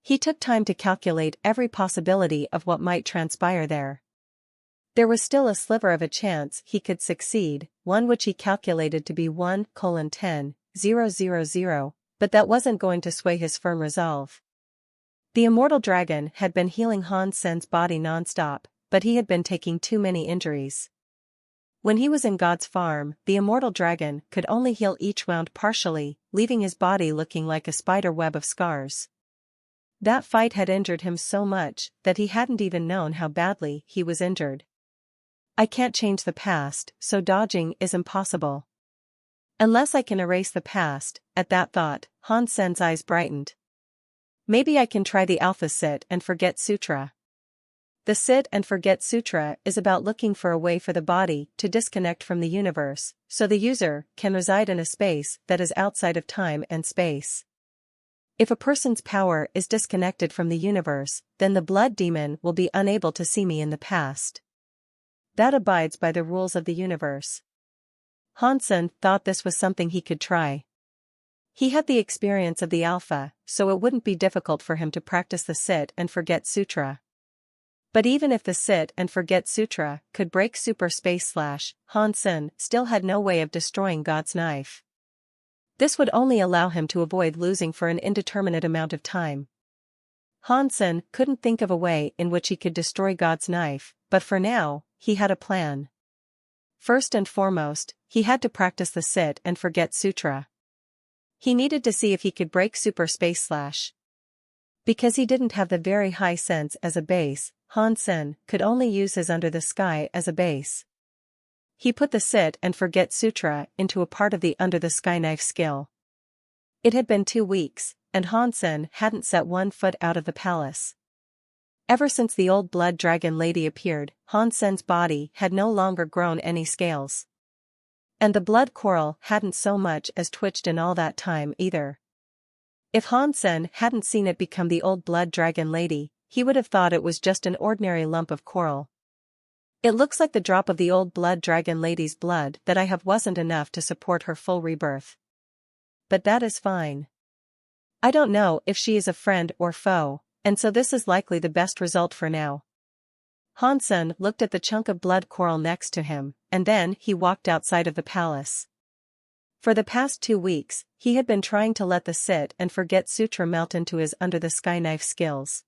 He took time to calculate every possibility of what might transpire there. There was still a sliver of a chance he could succeed, one which he calculated to be 1:10,000, but that wasn't going to sway his firm resolve. The immortal dragon had been healing Hansen's body non-stop, but he had been taking too many injuries. When he was in God's farm, the immortal dragon could only heal each wound partially, leaving his body looking like a spider web of scars. That fight had injured him so much that he hadn't even known how badly he was injured. I can't change the past, so dodging is impossible. Unless I can erase the past. At that thought, Hansen's eyes brightened. Maybe I can try the Alpha Sit and Forget Sutra. The Sit and Forget Sutra is about looking for a way for the body to disconnect from the universe, so the user can reside in a space that is outside of time and space. If a person's power is disconnected from the universe, then the blood demon will be unable to see me in the past. That abides by the rules of the universe. Hansen thought this was something he could try. He had the experience of the Alpha, so it wouldn't be difficult for him to practice the Sit and Forget Sutra. But even if the Sit and Forget Sutra could break super space slash, Hansen still had no way of destroying God's knife. This would only allow him to avoid losing for an indeterminate amount of time. Hansen couldn't think of a way in which he could destroy God's knife, but for now, he had a plan. First and foremost, he had to practice the Sit and Forget Sutra. He needed to see if he could break super space slash. Because he didn't have the very high sense as a base, Hansen could only use his Under the Sky as a base. He put the Sit and Forget Sutra into a part of the Under the Sky knife skill. It had been 2 weeks, and Hansen hadn't set one foot out of the palace. Ever since the old blood dragon lady appeared, Hansen's body had no longer grown any scales. And the blood coral hadn't so much as twitched in all that time either. If Hansen hadn't seen it become the old blood dragon lady, he would have thought it was just an ordinary lump of coral. It looks like the drop of the old blood dragon lady's blood that I have wasn't enough to support her full rebirth. But that is fine. I don't know if she is a friend or foe, and so this is likely the best result for now. Hansen looked at the chunk of blood coral next to him, and then he walked outside of the palace. For the past 2 weeks, he had been trying to let the Sit and Forget Sutra melt into his Under the Sky knife skills.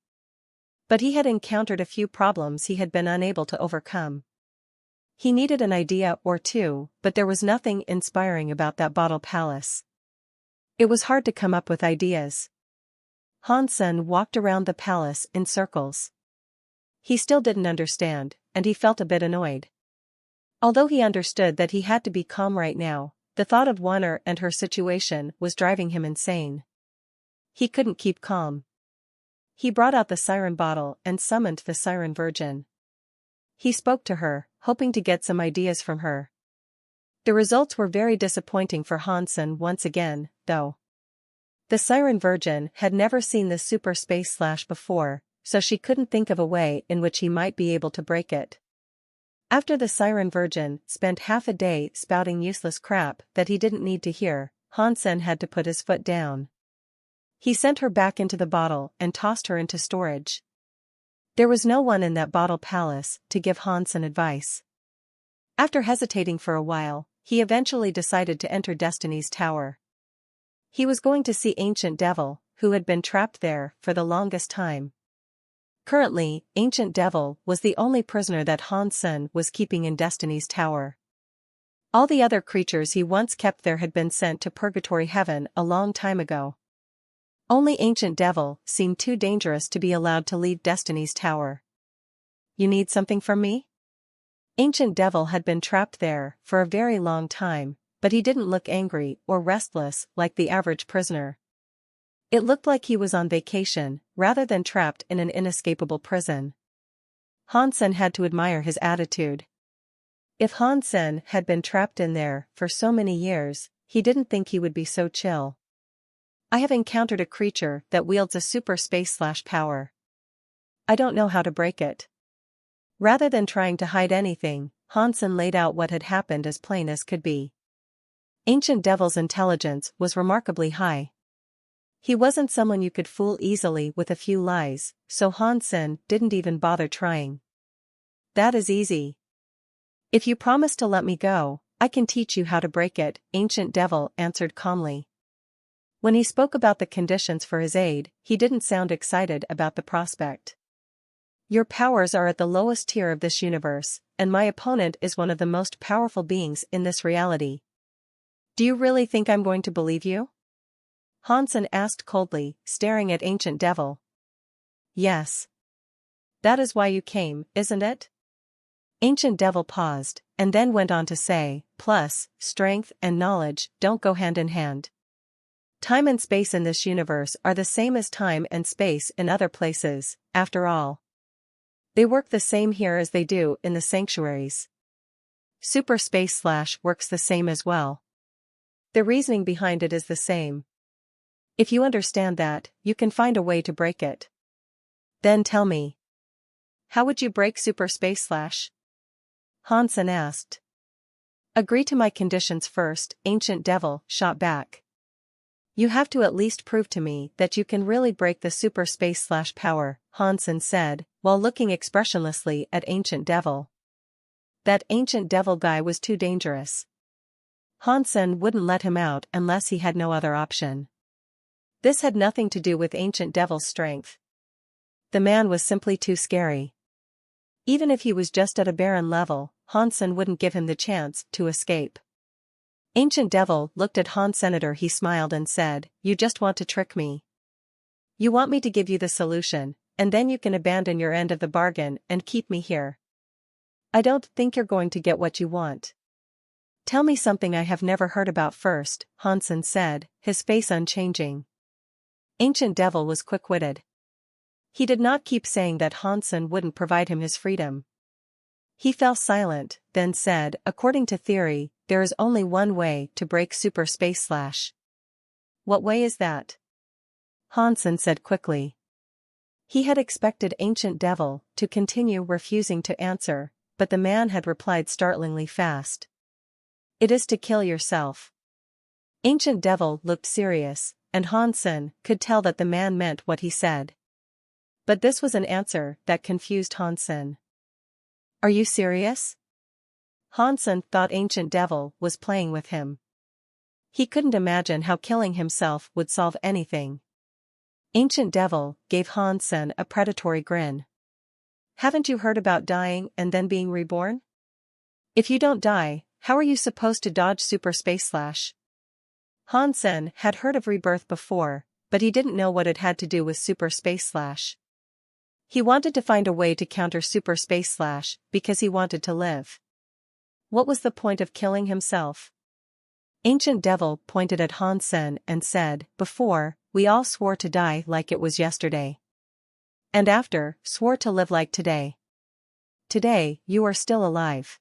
But he had encountered a few problems he had been unable to overcome. He needed an idea or two, but there was nothing inspiring about that bottle palace. It was hard to come up with ideas. Hansen walked around the palace in circles. He still didn't understand, and he felt a bit annoyed. Although he understood that he had to be calm right now, the thought of Waner and her situation was driving him insane. He couldn't keep calm. He brought out the siren bottle and summoned the siren virgin. He spoke to her, hoping to get some ideas from her. The results were very disappointing for Hansen once again, though. The Siren Virgin had never seen the super space slash before, so she couldn't think of a way in which he might be able to break it. After the Siren Virgin spent half a day spouting useless crap that he didn't need to hear, Hansen had to put his foot down. He sent her back into the bottle and tossed her into storage. There was no one in that bottle palace to give Hansen advice. After hesitating for a while, he eventually decided to enter Destiny's Tower. He was going to see Ancient Devil, who had been trapped there for the longest time. Currently, Ancient Devil was the only prisoner that Hansen was keeping in Destiny's Tower. All the other creatures he once kept there had been sent to Purgatory Heaven a long time ago. Only Ancient Devil seemed too dangerous to be allowed to leave Destiny's Tower. "You need something from me?" Ancient Devil had been trapped there for a very long time, but he didn't look angry or restless like the average prisoner. It looked like he was on vacation, rather than trapped in an inescapable prison. Hansen had to admire his attitude. If Hansen had been trapped in there for so many years, he didn't think he would be so chill. "I have encountered a creature that wields a super space slash power. I don't know how to break it." Rather than trying to hide anything, Hansen laid out what had happened as plain as could be. Ancient Devil's intelligence was remarkably high. He wasn't someone you could fool easily with a few lies, so Hansen didn't even bother trying. "That is easy. If you promise to let me go, I can teach you how to break it," Ancient Devil answered calmly. When he spoke about the conditions for his aid, he didn't sound excited about the prospect. "Your powers are at the lowest tier of this universe, and my opponent is one of the most powerful beings in this reality. Do you really think I'm going to believe you?" Hansen asked coldly, staring at Ancient Devil. "Yes. That is why you came, isn't it?" Ancient Devil paused, and then went on to say, "Plus, strength and knowledge don't go hand in hand. Time and space in this universe are the same as time and space in other places, after all. They work the same here as they do in the sanctuaries. Super space slash works the same as well. The reasoning behind it is the same. If you understand that, you can find a way to break it. Then tell me. How would you break super space slash?" Hansen asked. "Agree to my conditions first," Ancient Devil shot back. "You have to at least prove to me that you can really break the super space slash power," Hansen said, while looking expressionlessly at Ancient Devil. That Ancient Devil guy was too dangerous. Hansen wouldn't let him out unless he had no other option. This had nothing to do with Ancient Devil's strength. The man was simply too scary. Even if he was just at a barren level, Hansen wouldn't give him the chance to escape. Ancient Devil looked at Hansen. He smiled and said, "You just want to trick me. You want me to give you the solution, and then you can abandon your end of the bargain and keep me here. I don't think you're going to get what you want." "Tell me something I have never heard about first," Hansen said, his face unchanging. Ancient Devil was quick-witted. He did not keep saying that Hansen wouldn't provide him his freedom. He fell silent, then said, "According to theory, there is only one way to break super space slash." "What way is that?" Hansen said quickly. He had expected Ancient Devil to continue refusing to answer, but the man had replied startlingly fast. "It is to kill yourself." Ancient Devil looked serious, and Hansen could tell that the man meant what he said. But this was an answer that confused Hansen. "Are you serious?" Hansen thought Ancient Devil was playing with him. He couldn't imagine how killing himself would solve anything. Ancient Devil gave Hansen a predatory grin. "Haven't you heard about dying and then being reborn? If you don't die, how are you supposed to dodge super space slash?" Hansen had heard of rebirth before, but he didn't know what it had to do with super space slash. He wanted to find a way to counter super space slash because he wanted to live. What was the point of killing himself? Ancient Devil pointed at Hansen and said, "Before, we all swore to die like it was yesterday. And after, swore to live like today. Today, you are still alive.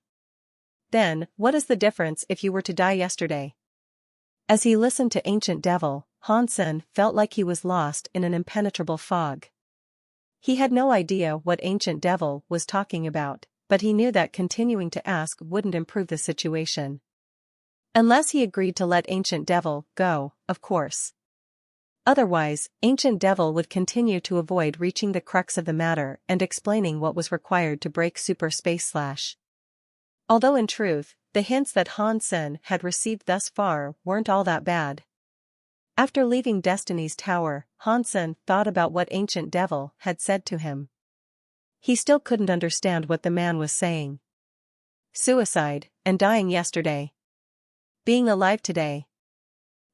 Then, what is the difference if you were to die yesterday?" As he listened to Ancient Devil, Hansen felt like he was lost in an impenetrable fog. He had no idea what Ancient Devil was talking about, but he knew that continuing to ask wouldn't improve the situation. Unless he agreed to let Ancient Devil go, of course. Otherwise, Ancient Devil would continue to avoid reaching the crux of the matter and explaining what was required to break Super Space / Although in truth, the hints that Hansen had received thus far weren't all that bad. After leaving Destiny's Tower, Hansen thought about what Ancient Devil had said to him. He still couldn't understand what the man was saying. Suicide, and dying yesterday. Being alive today.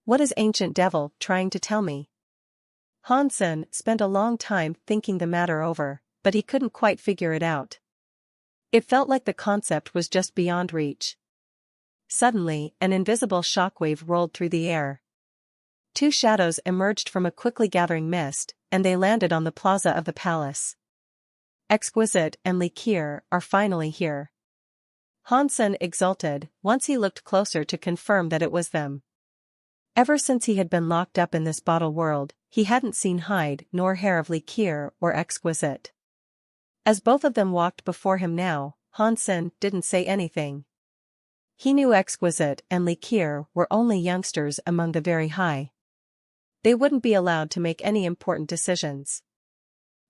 What is Ancient Devil trying to tell me? Hansen spent a long time thinking the matter over, but he couldn't quite figure it out. It felt like the concept was just beyond reach. Suddenly, an invisible shockwave rolled through the air. Two shadows emerged from a quickly gathering mist, and they landed on the plaza of the palace. Exquisite and Likier are finally here. Hansen exulted once he looked closer to confirm that it was them. Ever since he had been locked up in this bottle world, he hadn't seen hide nor hair of Likier or Exquisite. As both of them walked before him now, Hansen didn't say anything. He knew Exquisite and Likier were only youngsters among the very high. They wouldn't be allowed to make any important decisions.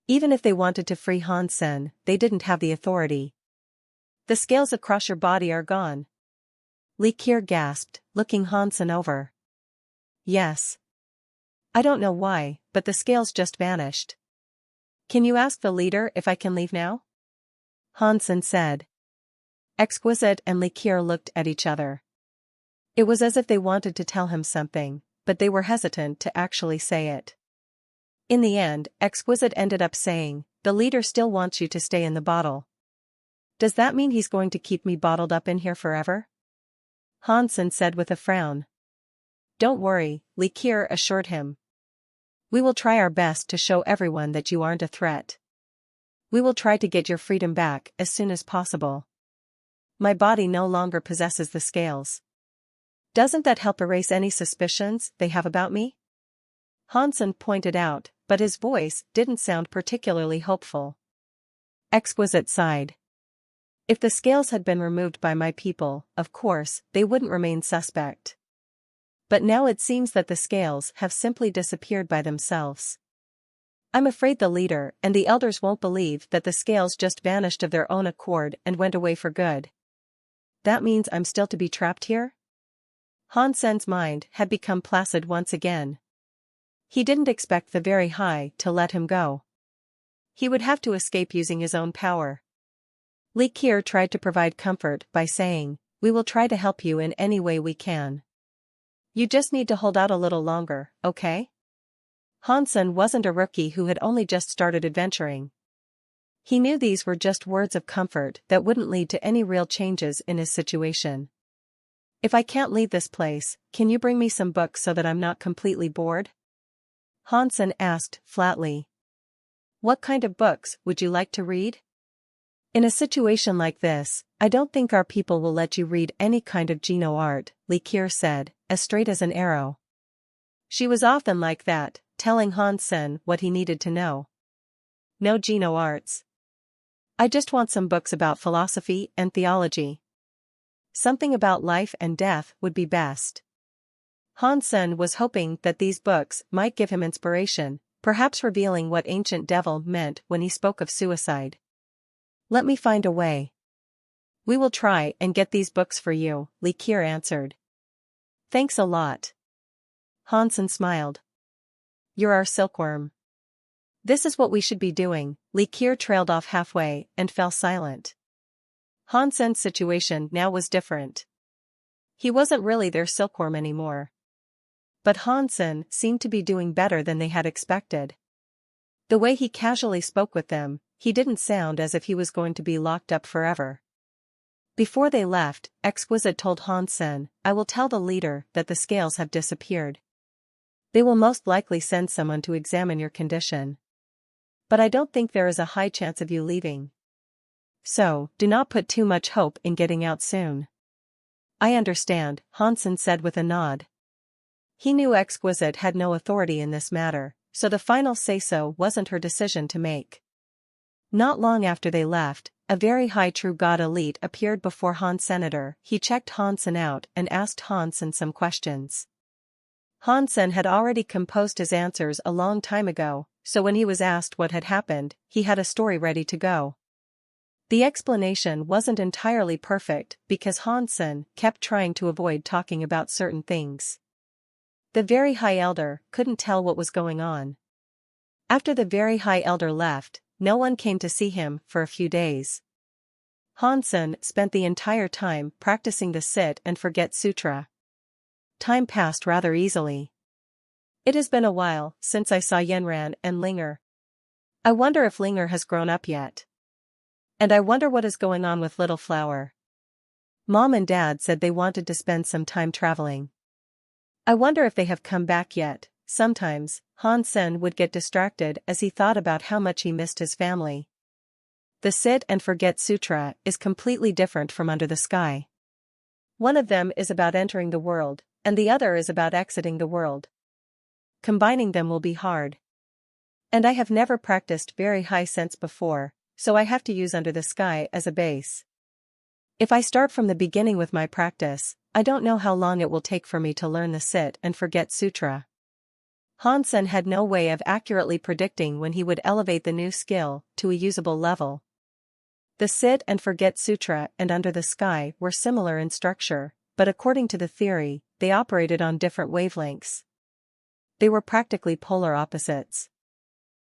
Even if they wanted to free Hansen, they didn't have the authority. The scales across your body are gone. Likier gasped, looking Hansen over. Yes. I don't know why, but the scales just vanished. Can you ask the leader if I can leave now? Hansen said. Exquisite and Likier looked at each other. It was as if they wanted to tell him something, but they were hesitant to actually say it. In the end, Exquisite ended up saying, "The leader still wants you to stay in the bottle." "Does that mean he's going to keep me bottled up in here forever?" Hansen said with a frown. "Don't worry," Likier assured him. "We will try our best to show everyone that you aren't a threat. We will try to get your freedom back as soon as possible. My body no longer possesses the scales. Doesn't that help erase any suspicions they have about me?" Hansen pointed out, but his voice didn't sound particularly hopeful. Exquisite sighed. "If the scales had been removed by my people, of course, they wouldn't remain suspect. But now it seems that the scales have simply disappeared by themselves. I'm afraid the leader and the elders won't believe that the scales just vanished of their own accord and went away for good. That means I'm still to be trapped here?" Hansen's mind had become placid once again. He didn't expect the very high to let him go. He would have to escape using his own power. Likier tried to provide comfort by saying, "We will try to help you in any way we can. You just need to hold out a little longer, okay?" Hansen wasn't a rookie who had only just started adventuring. He knew these were just words of comfort that wouldn't lead to any real changes in his situation. "If I can't leave this place, can you bring me some books so that I'm not completely bored?" Hansen asked flatly. "What kind of books would you like to read?" "In a situation like this, I don't think our people will let you read any kind of Geno art," Likier said, as straight as an arrow. She was often like that, telling Hansen what he needed to know. "No Geno arts. I just want some books about philosophy and theology. Something about life and death would be best." Hansen was hoping that these books might give him inspiration, perhaps revealing what Ancient Devil meant when he spoke of suicide. "Let me find a way. We will try and get these books for you," Likier answered. "Thanks a lot." Hansen smiled. "You're our silkworm." "This is what we should be doing." Likier trailed off halfway and fell silent. Hansen's situation now was different. He wasn't really their silkworm anymore. But Hansen seemed to be doing better than they had expected. The way he casually spoke with them, he didn't sound as if he was going to be locked up forever. Before they left, Exquisite told Hansen, "I will tell the leader that the scales have disappeared. They will most likely send someone to examine your condition. But I don't think there is a high chance of you leaving. So, do not put too much hope in getting out soon." "I understand," Hansen said with a nod. He knew Exquisite had no authority in this matter, so the final say-so wasn't her decision to make. Not long after they left, a very high true god elite appeared before Han Senator. He checked Hansen out and asked Hansen some questions. Hansen had already composed his answers a long time ago, so when he was asked what had happened, he had a story ready to go. The explanation wasn't entirely perfect because Hansen kept trying to avoid talking about certain things. The very high elder couldn't tell what was going on. After the very high elder left, no one came to see him for a few days. Hansen spent the entire time practicing the Sit and Forget Sutra. Time passed rather easily. It has been a while since I saw Yenran and Linger. I wonder if Linger has grown up yet. And I wonder what is going on with Little Flower. Mom and Dad said they wanted to spend some time traveling. I wonder if they have come back yet. Sometimes, Hansen would get distracted as he thought about how much he missed his family. The Sit and Forget Sutra is completely different from Under the Sky. One of them is about entering the world, and the other is about exiting the world. Combining them will be hard. And I have never practiced very high sense before, so I have to use Under the Sky as a base. If I start from the beginning with my practice, I don't know how long it will take for me to learn the Sit and Forget Sutra. Hansen had no way of accurately predicting when he would elevate the new skill to a usable level. The Sit and Forget Sutra and Under the Sky were similar in structure, but according to the theory, they operated on different wavelengths. They were practically polar opposites.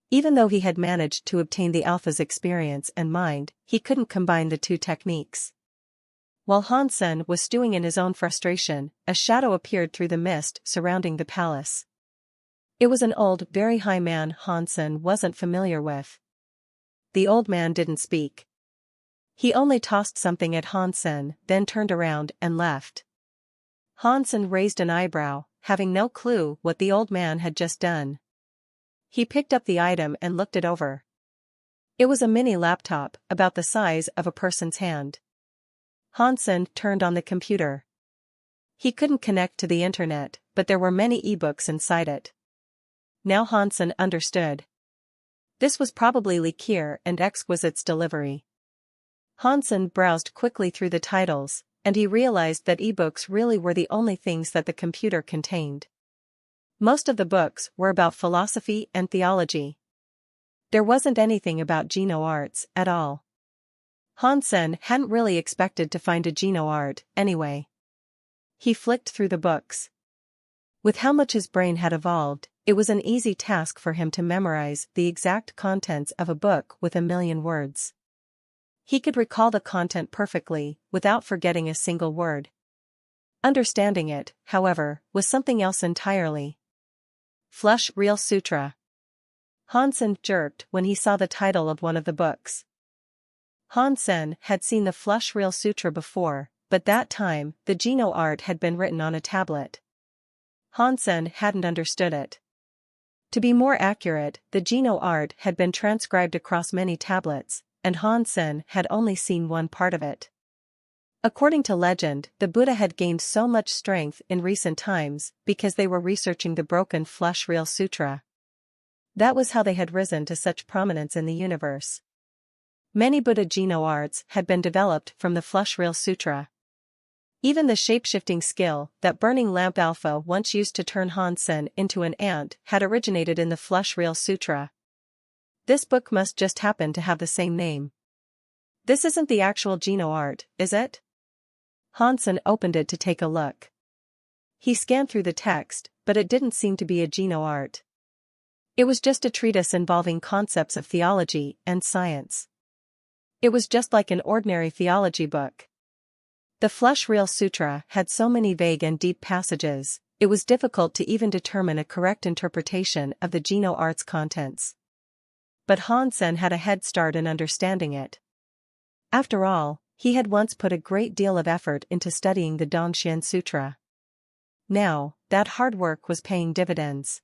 Even though he had managed to obtain the Alpha's experience and mind, he couldn't combine the two techniques. While Hansen was stewing in his own frustration, a shadow appeared through the mist surrounding the palace. It was an old, very high man Hansen wasn't familiar with. The old man didn't speak. He only tossed something at Hansen, then turned around and left. Hansen raised an eyebrow, having no clue what the old man had just done. He picked up the item and looked it over. It was a mini laptop, about the size of a person's hand. Hansen turned on the computer. He couldn't connect to the internet, but there were many ebooks inside it. Now Hansen understood. This was probably Likir and Exquisite's delivery. Hansen browsed quickly through the titles, and he realized that ebooks really were the only things that the computer contained. Most of the books were about philosophy and theology. There wasn't anything about GenoArts at all. Hansen hadn't really expected to find a GenoArt, anyway. He flicked through the books. With how much his brain had evolved, it was an easy task for him to memorize the exact contents of a book with 1,000,000 words. He could recall the content perfectly, without forgetting a single word. Understanding it, however, was something else entirely. Flush Real Sutra. Hansen jerked when he saw the title of one of the books. Hansen had seen the Flush Real Sutra before, but that time, the GenoArt had been written on a tablet. Hansen hadn't understood it. To be more accurate, the GenoArt had been transcribed across many tablets, and Hansen had only seen one part of it. According to legend, the Buddha had gained so much strength in recent times because they were researching the broken Flush Real Sutra. That was how they had risen to such prominence in the universe. Many Buddha GenoArts had been developed from the Flush Real Sutra. Even the shapeshifting skill that Burning Lamp Alpha once used to turn Hansen into an ant had originated in the Flush Real Sutra. This book must just happen to have the same name. This isn't the actual GenoArt, is it? Hansen opened it to take a look. He scanned through the text, but it didn't seem to be a GenoArt. It was just a treatise involving concepts of theology and science. It was just like an ordinary theology book. The Flush Real Sutra had so many vague and deep passages, it was difficult to even determine a correct interpretation of the GenoArt's contents. But Hansen had a head start in understanding it. After all, he had once put a great deal of effort into studying the Dongxian Sutra. Now, that hard work was paying dividends.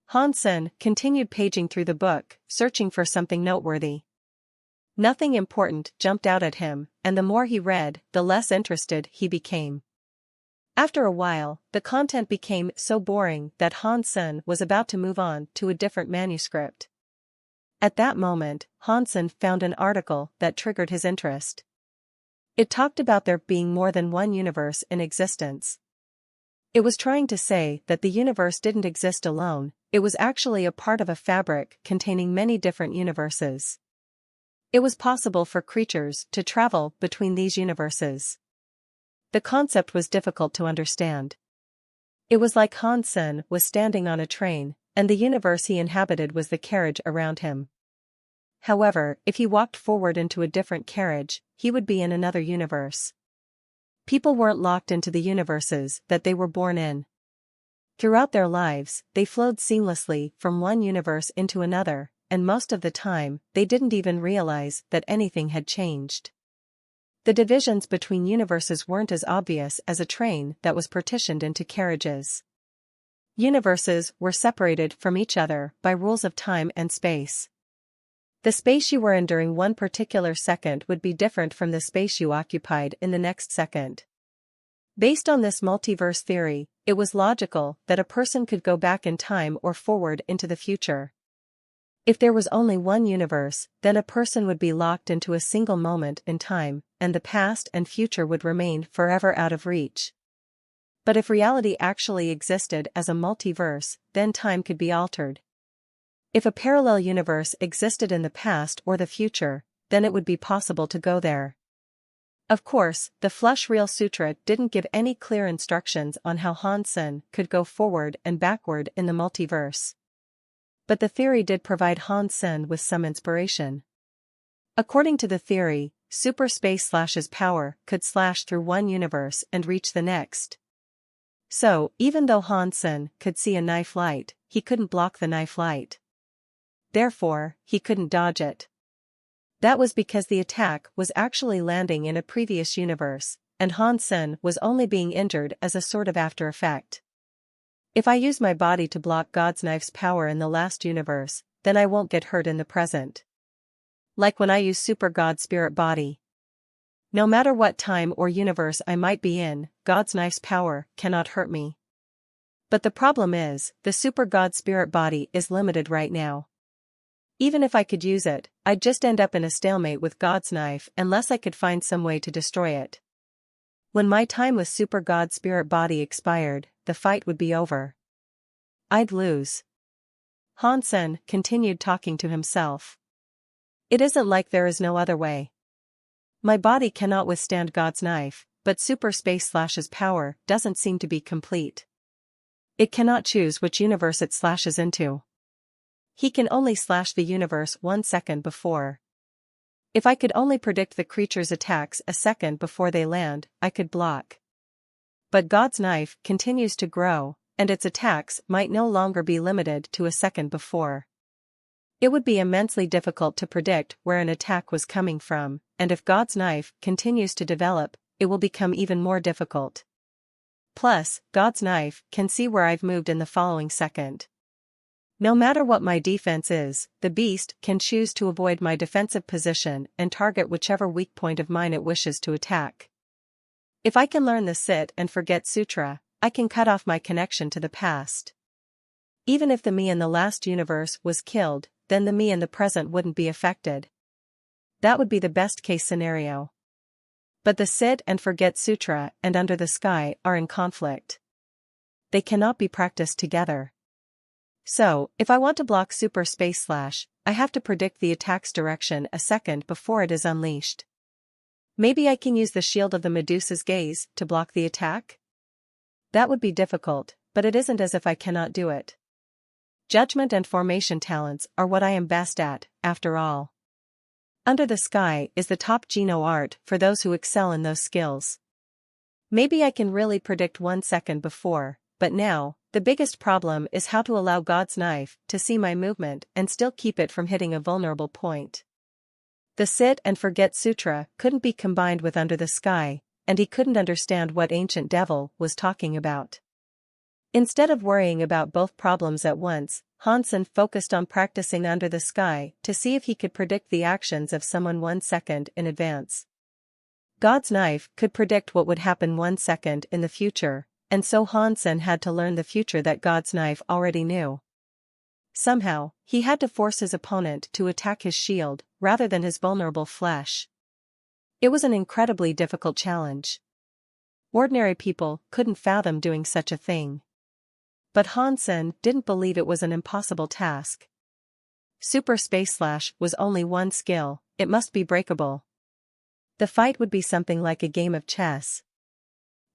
Hansen continued paging through the book, searching for something noteworthy. Nothing important jumped out at him, and the more he read, the less interested he became. After a while, the content became so boring that Hansen was about to move on to a different manuscript. At that moment, Hansen found an article that triggered his interest. It talked about there being more than one universe in existence. It was trying to say that the universe didn't exist alone, it was actually a part of a fabric containing many different universes. It was possible for creatures to travel between these universes. The concept was difficult to understand. It was like Hansen was standing on a train, and the universe he inhabited was the carriage around him. However, if he walked forward into a different carriage, he would be in another universe. People weren't locked into the universes that they were born in. Throughout their lives, they flowed seamlessly from one universe into another, and most of the time, they didn't even realize that anything had changed. The divisions between universes weren't as obvious as a train that was partitioned into carriages. Universes were separated from each other by rules of time and space. The space you were in during one particular second would be different from the space you occupied in the next second. Based on this multiverse theory, it was logical that a person could go back in time or forward into the future. If there was only one universe, then a person would be locked into a single moment in time, and the past and future would remain forever out of reach. But if reality actually existed as a multiverse, then time could be altered. If a parallel universe existed in the past or the future, then it would be possible to go there. Of course, the Flush Reel Sutra didn't give any clear instructions on how Hansen could go forward and backward in the multiverse. But the theory did provide Hansen with some inspiration. According to the theory, super space/'s power could slash through one universe and reach the next. So, even though Hansen could see a knife light, he couldn't block the knife light. Therefore, he couldn't dodge it. That was because the attack was actually landing in a previous universe, and Hansen was only being injured as a sort of after effect. If I use my body to block God's knife's power in the last universe, then I won't get hurt in the present. Like when I use Super God Spirit Body. No matter what time or universe I might be in, God's knife's power cannot hurt me. But the problem is, the Super God Spirit Body is limited right now. Even if I could use it, I'd just end up in a stalemate with God's knife unless I could find some way to destroy it. When my time with Super God Spirit Body expired, the fight would be over. I'd lose. Hansen continued talking to himself. It isn't like there is no other way. My body cannot withstand God's knife, but super space/'s power doesn't seem to be complete. It cannot choose which universe it slashes into. He can only slash the universe 1 second before. If I could only predict the creature's attacks a second before they land, I could block. But God's knife continues to grow, and its attacks might no longer be limited to a second before. It would be immensely difficult to predict where an attack was coming from, and if God's knife continues to develop, it will become even more difficult. Plus, God's knife can see where I've moved in the following second. No matter what my defense is, the beast can choose to avoid my defensive position and target whichever weak point of mine it wishes to attack. If I can learn the Sit and Forget Sutra, I can cut off my connection to the past. Even if the me in the last universe was killed, then the me in the present wouldn't be affected. That would be the best case scenario. But the Sit and Forget Sutra and Under the Sky are in conflict. They cannot be practiced together. So, if I want to block Super Space/, I have to predict the attack's direction a second before it is unleashed. Maybe I can use the Shield of the Medusa's Gaze to block the attack? That would be difficult, but it isn't as if I cannot do it. Judgment and formation talents are what I am best at, after all. Under the Sky is the top Geno art for those who excel in those skills. Maybe I can really predict 1 second before, but now, the biggest problem is how to allow God's knife to see my movement and still keep it from hitting a vulnerable point. The Sit and Forget Sutra couldn't be combined with Under the Sky, and he couldn't understand what Ancient Devil was talking about. Instead of worrying about both problems at once, Hansen focused on practicing Under the Sky to see if he could predict the actions of someone 1 second in advance. God's knife could predict what would happen 1 second in the future, and so Hansen had to learn the future that God's knife already knew. Somehow, he had to force his opponent to attack his shield, rather than his vulnerable flesh. It was an incredibly difficult challenge. Ordinary people couldn't fathom doing such a thing. But Hansen didn't believe it was an impossible task. Super Space Slash was only one skill, it must be breakable. The fight would be something like a game of chess.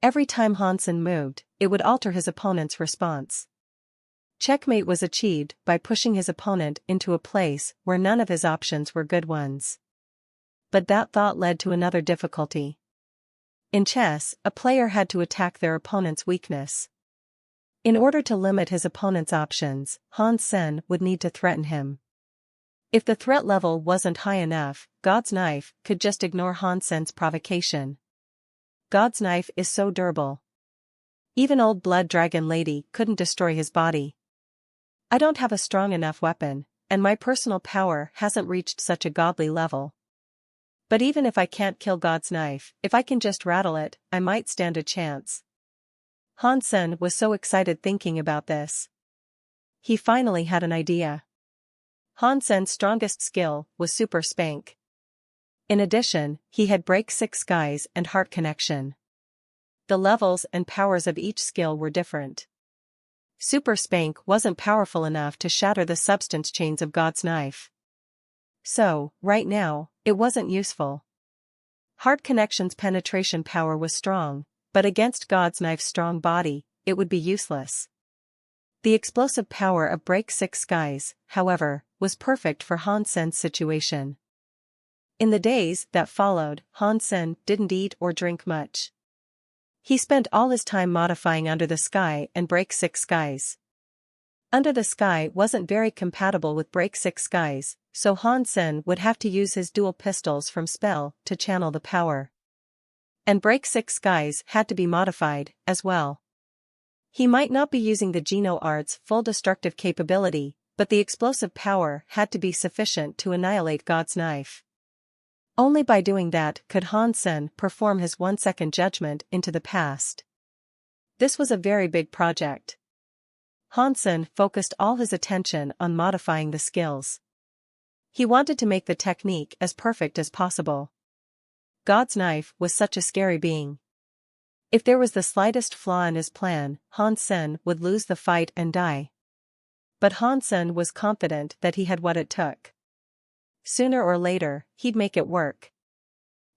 Every time Hansen moved, it would alter his opponent's response. Checkmate was achieved by pushing his opponent into a place where none of his options were good ones. But that thought led to another difficulty. In chess, a player had to attack their opponent's weakness. In order to limit his opponent's options, Hansen would need to threaten him. If the threat level wasn't high enough, God's knife could just ignore Hansen's provocation. God's knife is so durable. Even old blood dragon lady couldn't destroy his body. I don't have a strong enough weapon, and my personal power hasn't reached such a godly level. But even if I can't kill God's knife, if I can just rattle it, I might stand a chance. Hansen was so excited thinking about this. He finally had an idea. Hansen's strongest skill was Super Spank. In addition, he had Break 6 Skies and Heart Connection. The levels and powers of each skill were different. Super Spank wasn't powerful enough to shatter the substance chains of God's knife. So, right now, it wasn't useful. Heart Connection's penetration power was strong, but against God's knife's strong body, it would be useless. The explosive power of Break 6 Skies, however, was perfect for Hansen's situation. In the days that followed, Hansen didn't eat or drink much. He spent all his time modifying Under the Sky and Break 6 Skies. Under the Sky wasn't very compatible with Break 6 Skies, so Hansen would have to use his dual pistols from Spell to channel the power. And Break 6 Skies had to be modified, as well. He might not be using the Geno Art's full destructive capability, but the explosive power had to be sufficient to annihilate God's knife. Only by doing that could Hansen perform his 1-second judgment into the past. This was a very big project. Hansen focused all his attention on modifying the skills. He wanted to make the technique as perfect as possible. God's knife was such a scary being. If there was the slightest flaw in his plan, Hansen would lose the fight and die. But Hansen was confident that he had what it took. Sooner or later, he'd make it work.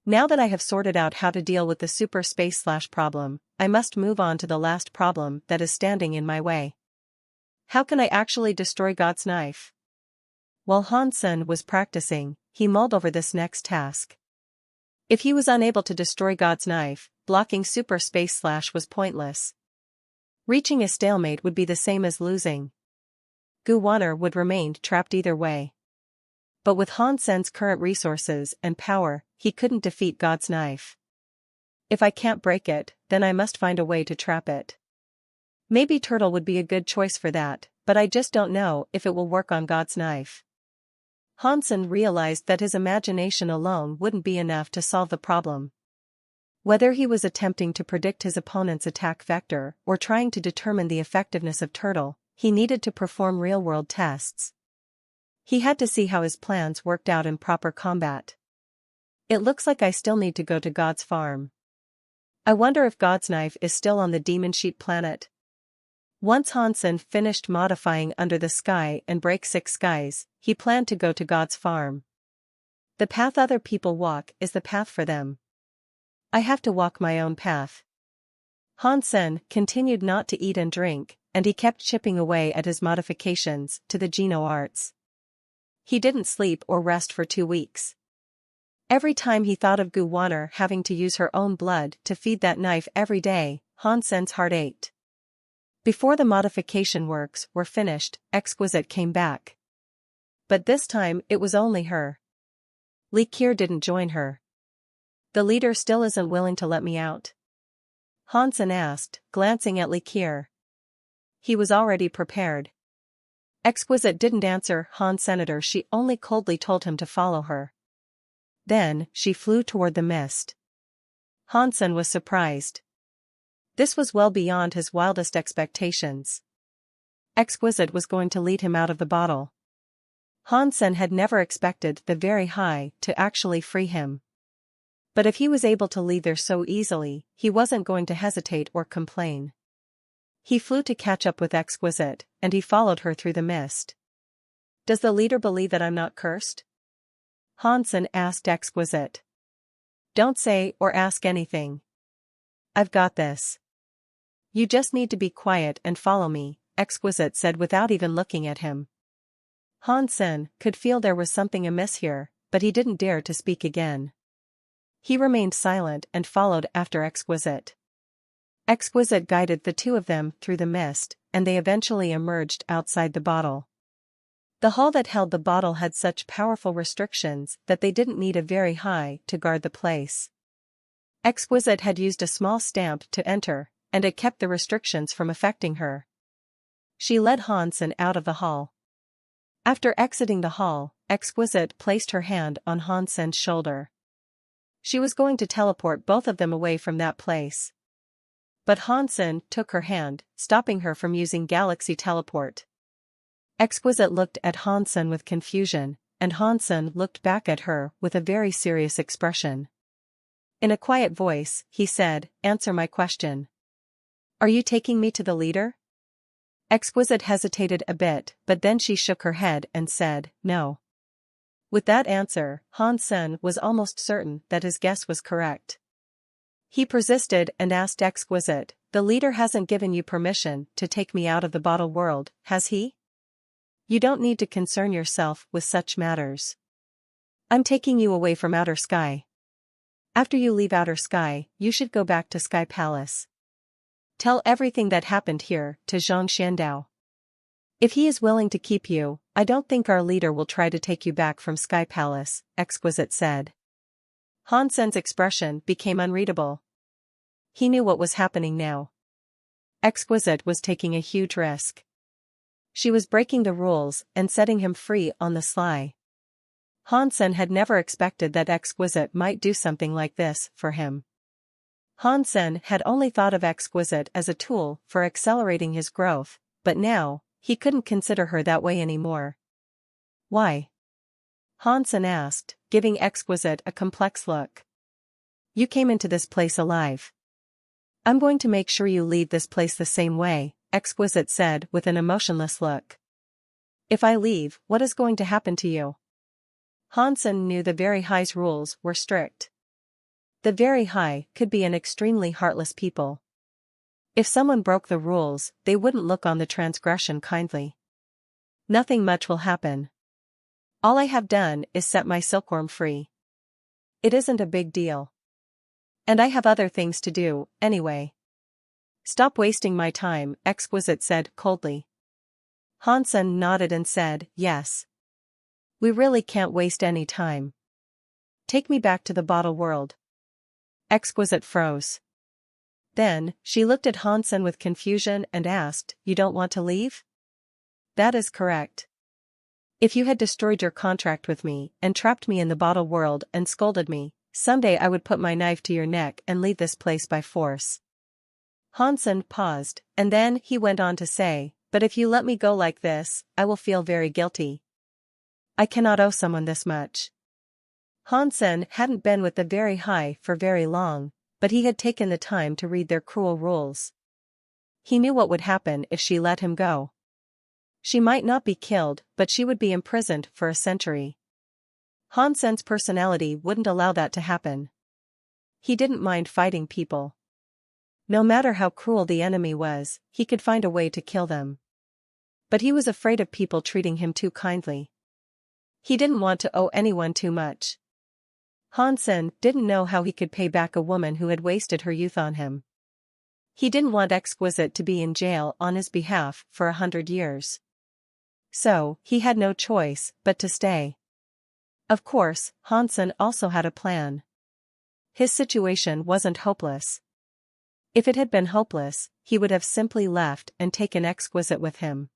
Now that I have sorted out how to deal with the Super Space Slash problem, I must move on to the last problem that is standing in my way. How can I actually destroy God's knife? While Hansen was practicing, he mulled over this next task. If he was unable to destroy God's knife, blocking Super Space Slash was pointless. Reaching a stalemate would be the same as losing. Guwaner would remain trapped either way. But with Hansen's current resources and power, he couldn't defeat God's knife. If I can't break it, then I must find a way to trap it. Maybe Turtle would be a good choice for that, but I just don't know if it will work on God's knife. Hansen realized that his imagination alone wouldn't be enough to solve the problem. Whether he was attempting to predict his opponent's attack vector or trying to determine the effectiveness of Turtle, he needed to perform real-world tests. He had to see how his plans worked out in proper combat. It looks like I still need to go to God's farm. I wonder if God's knife is still on the Demon Sheep planet. Once Hansen finished modifying Under the Sky and Break 6 Skies, he planned to go to God's farm. The path other people walk is the path for them. I have to walk my own path. Hansen continued not to eat and drink, and he kept chipping away at his modifications to the Geno Arts. He didn't sleep or rest for 2 weeks. Every time he thought of Guwaner having to use her own blood to feed that knife every day, Hansen's heart ached. Before the modification works were finished, Exquisite came back. But this time it was only her. Likir didn't join her. The leader still isn't willing to let me out? Hansen asked, glancing at Likir. He was already prepared. Exquisite didn't answer Senator. She only coldly told him to follow her. Then, she flew toward the mist. Hansen was surprised. This was well beyond his wildest expectations. Exquisite was going to lead him out of the bottle. Hansen had never expected the very high to actually free him. But if he was able to leave there so easily, he wasn't going to hesitate or complain. He flew to catch up with Exquisite, and he followed her through the mist. "Does the leader believe that I'm not cursed?" Hansen asked Exquisite. "Don't say or ask anything. I've got this. You just need to be quiet and follow me," Exquisite said without even looking at him. Hansen could feel there was something amiss here, but he didn't dare to speak again. He remained silent and followed after Exquisite. Exquisite guided the two of them through the mist, and they eventually emerged outside the bottle. The hull that held the bottle had such powerful restrictions that they didn't need a very high to guard the place. Exquisite had used a small stamp to enter, and it kept the restrictions from affecting her. She led Hansen out of the hull. After exiting the hull, Exquisite placed her hand on Hansen's shoulder. She was going to teleport both of them away from that place. But Hansen took her hand, stopping her from using Galaxy Teleport. Exquisite looked at Hansen with confusion, and Hansen looked back at her with a very serious expression. In a quiet voice, he said, "Answer my question. Are you taking me to the leader?" Exquisite hesitated a bit, but then she shook her head and said, "No." With that answer, Hansen was almost certain that his guess was correct. He persisted and asked Exquisite, "The leader hasn't given you permission to take me out of the bottle world, has he?" "You don't need to concern yourself with such matters. I'm taking you away from Outer Sky. After you leave Outer Sky, you should go back to Sky Palace. Tell everything that happened here to Zhang Xiandao. If he is willing to keep you, I don't think our leader will try to take you back from Sky Palace," Exquisite said. Hansen's expression became unreadable. He knew what was happening now. Exquisite was taking a huge risk. She was breaking the rules and setting him free on the sly. Hansen had never expected that Exquisite might do something like this for him. Hansen had only thought of Exquisite as a tool for accelerating his growth, but now, he couldn't consider her that way anymore. "Why?" Hansen asked, giving Exquisite a complex look. "You came into this place alive. I'm going to make sure you leave this place the same way," Exquisite said with an emotionless look. "If I leave, what is going to happen to you?" Hansen knew the Very High's rules were strict. The Very High could be an extremely heartless people. If someone broke the rules, they wouldn't look on the transgression kindly. "Nothing much will happen. All I have done is set my silkworm free. It isn't a big deal. And I have other things to do, anyway." "Stop wasting my time," Exquisite said coldly. Hansen nodded and said, "Yes. We really can't waste any time. Take me back to the bottle world." Exquisite froze. Then, she looked at Hansen with confusion and asked, "You don't want to leave?" "That is correct. If you had destroyed your contract with me and trapped me in the bottle world and scolded me, someday I would put my knife to your neck and leave this place by force." Hansen paused, and then he went on to say, "But if you let me go like this, I will feel very guilty. I cannot owe someone this much." Hansen hadn't been with the Very High for very long, but he had taken the time to read their cruel rules. He knew what would happen if she let him go. She might not be killed, but she would be imprisoned for a century. Hansen's personality wouldn't allow that to happen. He didn't mind fighting people. No matter how cruel the enemy was, he could find a way to kill them. But he was afraid of people treating him too kindly. He didn't want to owe anyone too much. Hansen didn't know how he could pay back a woman who had wasted her youth on him. He didn't want Exquisite to be in jail on his behalf for 100 years. So, he had no choice but to stay. Of course, Hansen also had a plan. His situation wasn't hopeless. If it had been hopeless, he would have simply left and taken Exquisite with him.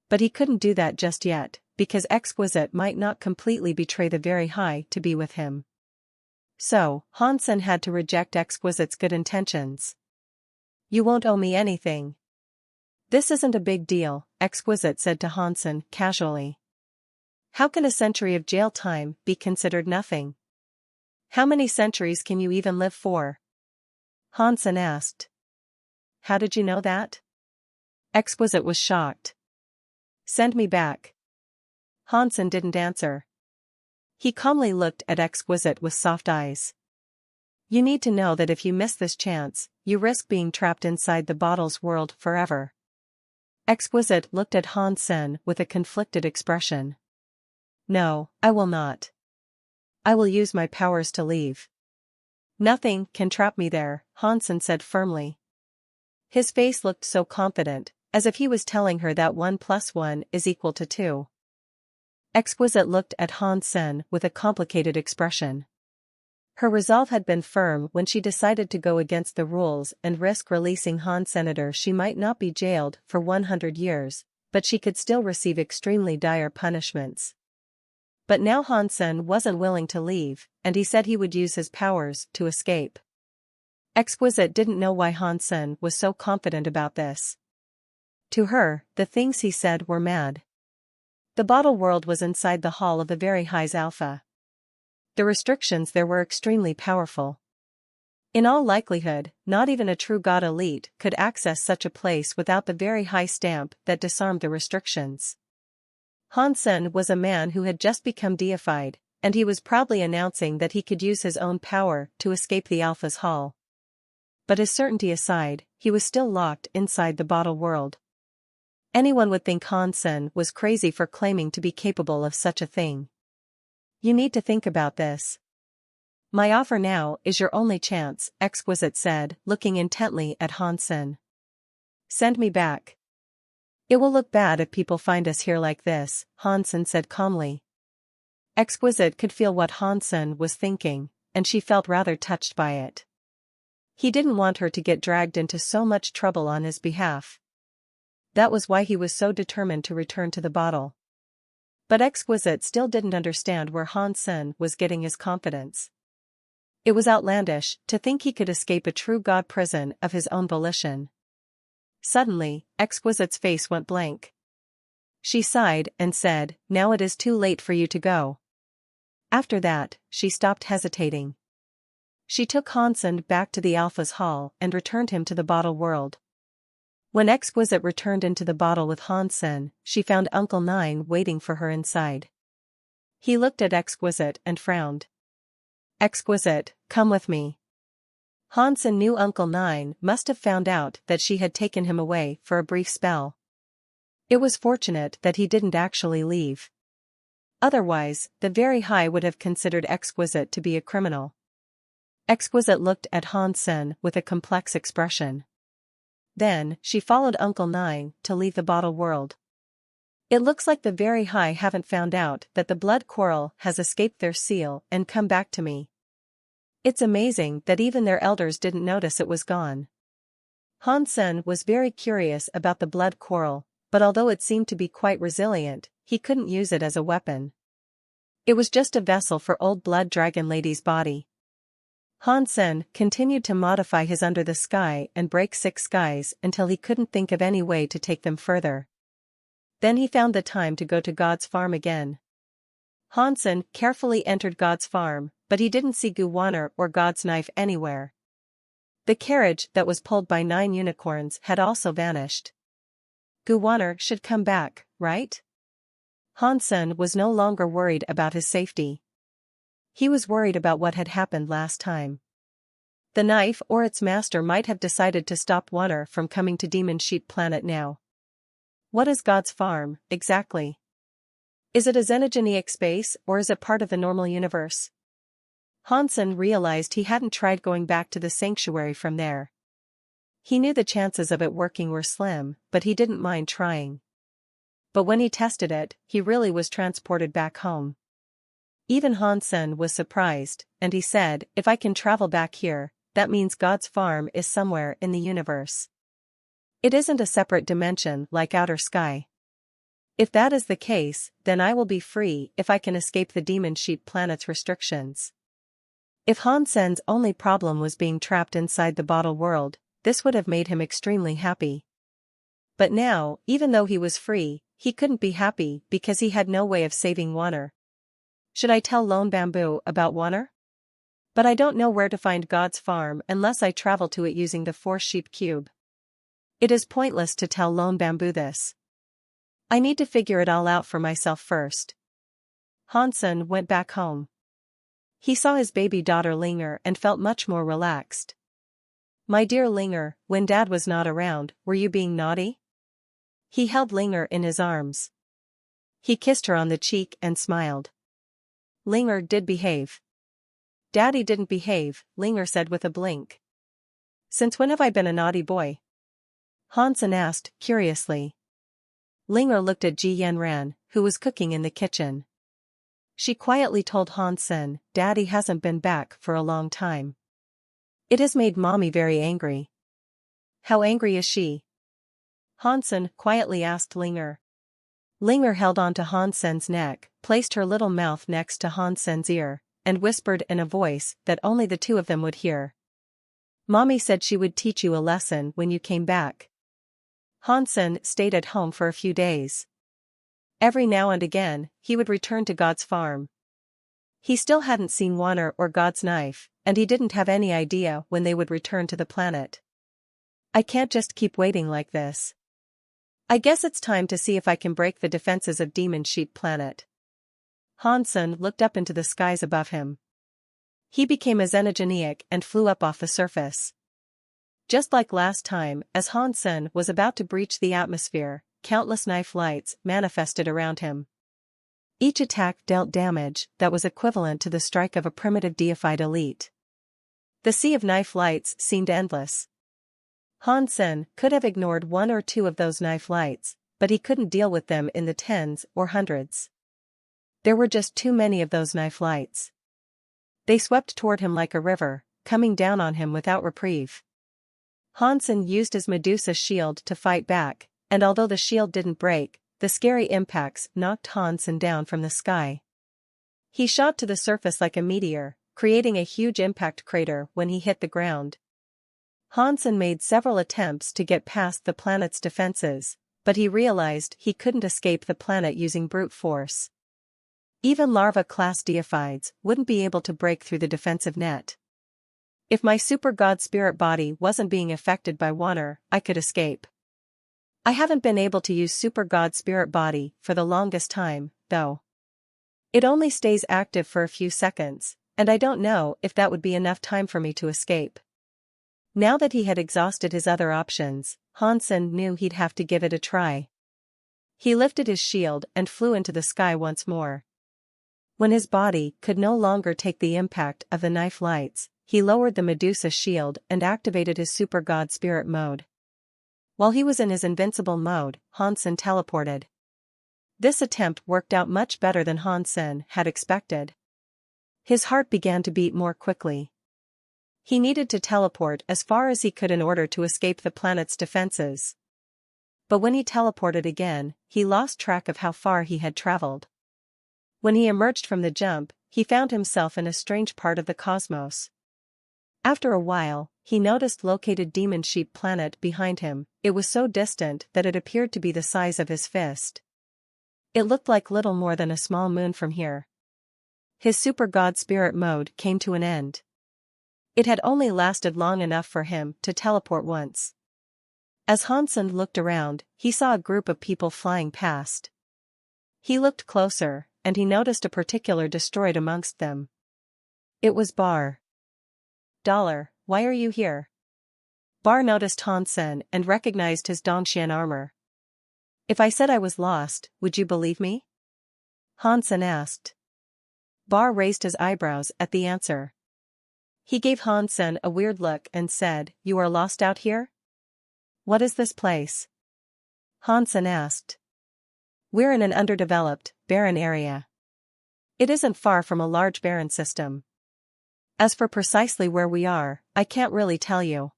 But he couldn't do that just yet, because Exquisite might not completely betray the Very High to be with him. So, Hansen had to reject Exquisite's good intentions. "You won't owe me anything." "This isn't a big deal," Exquisite said to Hansen casually. "How can a century of jail time be considered nothing? How many centuries can you even live for?" Hansen asked. "How did you know that?" Exquisite was shocked. "Send me back." Hansen didn't answer. He calmly looked at Exquisite with soft eyes. "You need to know that if you miss this chance, you risk being trapped inside the bottle's world forever." Exquisite looked at Hansen with a conflicted expression. "No, I will not. I will use my powers to leave." "Nothing can trap me there," Hansen said firmly. His face looked so confident, as if he was telling her that 1 + 1 is equal to 2. Exquisite looked at Hansen with a complicated expression. Her resolve had been firm when she decided to go against the rules and risk releasing Hansen. She might not be jailed for 100 years, but she could still receive extremely dire punishments. But now Hansen wasn't willing to leave, and he said he would use his powers to escape. Exquisite didn't know why Hansen was so confident about this. To her, the things he said were mad. The bottle world was inside the hall of the Very High's Alpha. The restrictions there were extremely powerful. In all likelihood, not even a true god elite could access such a place without the Very High stamp that disarmed the restrictions. Hansen was a man who had just become deified, and he was proudly announcing that he could use his own power to escape the Alpha's hall. But his certainty aside, he was still locked inside the bottle world. Anyone would think Hansen was crazy for claiming to be capable of such a thing. "You need to think about this. My offer now is your only chance," Exquisite said, looking intently at Hansen. "Send me back." "It will look bad if people find us here like this," Hansen said calmly. Exquisite could feel what Hansen was thinking, and she felt rather touched by it. He didn't want her to get dragged into so much trouble on his behalf. That was why he was so determined to return to the bottle. But Exquisite still didn't understand where Hansen was getting his confidence. It was outlandish to think he could escape a true god prison of his own volition. Suddenly, Exquisite's face went blank. She sighed and said, "Now it is too late for you to go." After that, she stopped hesitating. She took Hansen back to the Alpha's hall and returned him to the bottle world. When Exquisite returned into the bottle with Hansen, she found Uncle Nine waiting for her inside. He looked at Exquisite and frowned. "Exquisite, come with me." Hansen knew Uncle Nine must have found out that she had taken him away for a brief spell. It was fortunate that he didn't actually leave. Otherwise, the Very High would have considered Exquisite to be a criminal. Exquisite looked at Hansen with a complex expression. Then, she followed Uncle Nine to leave the bottle world. "It looks like the Very High haven't found out that the blood coral has escaped their seal and come back to me. It's amazing that even their elders didn't notice it was gone." Hansen was very curious about the blood coral, but although it seemed to be quite resilient, he couldn't use it as a weapon. It was just a vessel for old blood dragon lady's body. Hansen continued to modify his Under the Sky and break 6 skies until he couldn't think of any way to take them further. Then he found the time to go to God's farm again. Hansen carefully entered God's farm, but he didn't see Guwaner or God's knife anywhere. The carriage that was pulled by 9 unicorns had also vanished. Guwaner should come back, right? Hansen was no longer worried about his safety. He was worried about what had happened last time. The knife or its master might have decided to stop Guwaner from coming to Demon Sheep Planet now. What is God's farm, exactly? Is it a xenogenic space or is it part of the normal universe? Hansen realized he hadn't tried going back to the sanctuary from there. He knew the chances of it working were slim, but he didn't mind trying. But when he tested it, he really was transported back home. Even Hansen was surprised, and he said, "If I can travel back here, that means God's farm is somewhere in the universe. It isn't a separate dimension like outer sky. If that is the case, then I will be free if I can escape the Demon Sheep Planet's restrictions. If Hansen's only problem was being trapped inside the bottle world, this would have made him extremely happy. But now, even though he was free, he couldn't be happy because he had no way of saving water. Should I tell Lone Bamboo about water? But I don't know where to find God's farm unless I travel to it using the 4-sheep cube. It is pointless to tell Lone Bamboo this. I need to figure it all out for myself first. Hansen went back home. He saw his baby daughter Linger and felt much more relaxed. My dear Linger, when Dad was not around, were you being naughty? He held Linger in his arms. He kissed her on the cheek and smiled. Linger did behave. Daddy didn't behave, Linger said with a blink. Since when have I been a naughty boy? Hansen asked, curiously. Linger looked at Ji Yanran, who was cooking in the kitchen. She quietly told Hansen, Daddy hasn't been back for a long time. It has made Mommy very angry. How angry is she? Hansen quietly asked Linger. Linger held onto Hansen's neck, placed her little mouth next to Hansen's ear, and whispered in a voice that only the two of them would hear. Mommy said she would teach you a lesson when you came back. Hansen stayed at home for a few days. Every now and again, he would return to God's farm. He still hadn't seen Warner or God's knife, and he didn't have any idea when they would return to the planet. I can't just keep waiting like this. I guess it's time to see if I can break the defenses of Demon Sheep Planet. Hansen looked up into the skies above him. He became xenogenic and flew up off the surface. Just like last time, as Hansen was about to breach the atmosphere, countless knife lights manifested around him. Each attack dealt damage that was equivalent to the strike of a primitive deified elite. The sea of knife lights seemed endless. Hansen could have ignored one or two of those knife lights, but he couldn't deal with them in the tens or hundreds. There were just too many of those knife lights. They swept toward him like a river, coming down on him without reprieve. Hansen used his Medusa shield to fight back, and although the shield didn't break, the scary impacts knocked Hansen down from the sky. He shot to the surface like a meteor, creating a huge impact crater when he hit the ground. Hansen made several attempts to get past the planet's defenses, but he realized he couldn't escape the planet using brute force. Even larva-class deifieds wouldn't be able to break through the defensive net. If my super god spirit body wasn't being affected by water, I could escape. I haven't been able to use super god spirit body for the longest time, though. It only stays active for a few seconds, and I don't know if that would be enough time for me to escape. Now that he had exhausted his other options, Hansen knew he'd have to give it a try. He lifted his shield and flew into the sky once more. When his body could no longer take the impact of the knife lights, he lowered the Medusa shield and activated his super god spirit mode. While he was in his invincible mode, Hansen teleported. This attempt worked out much better than Hansen had expected. His heart began to beat more quickly. He needed to teleport as far as he could in order to escape the planet's defenses. But when he teleported again, he lost track of how far he had traveled. When he emerged from the jump, he found himself in a strange part of the cosmos. After a while, he noticed located Demon Sheep Planet behind him. It was so distant that it appeared to be the size of his fist. It looked like little more than a small moon from here. His super god spirit mode came to an end. It had only lasted long enough for him to teleport once. As Hansen looked around, he saw a group of people flying past. He looked closer, and he noticed a particular destroyed amongst them. It was Bar. Dollar, why are you here? Bar noticed Hansen and recognized his Dongxian armor. If I said I was lost, would you believe me? Hansen asked. Bar raised his eyebrows at the answer. He gave Hansen a weird look and said, "You are lost out here? What is this place?" Hansen asked. "We're in an underdeveloped, barren area. It isn't far from a large barren system. As for precisely where we are, I can't really tell you.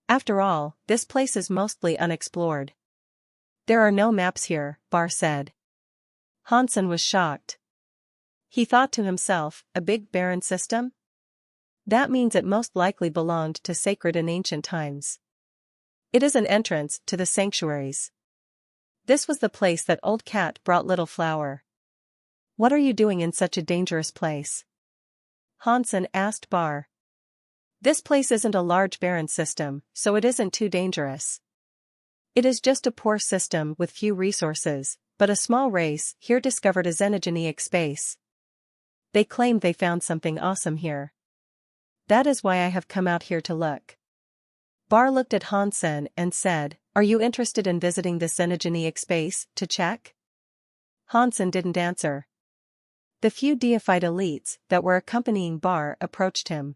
After all, this place is mostly unexplored. There are no maps here," Bar said. Hansen was shocked. He thought to himself, a big barren system? That means it most likely belonged to sacred in ancient times. It is an entrance to the sanctuaries. This was the place that Old Cat brought Little Flower. What are you doing in such a dangerous place? Hansen asked Bar. This place isn't a large barren system, so it isn't too dangerous. It is just a poor system with few resources, but a small race here discovered a xenogenic space. They claimed they found something awesome here. That is why I have come out here to look. Bar looked at Hansen and said, "Are you interested in visiting this xenogenic space to check?" Hansen didn't answer. The few deified elites that were accompanying Bar approached him.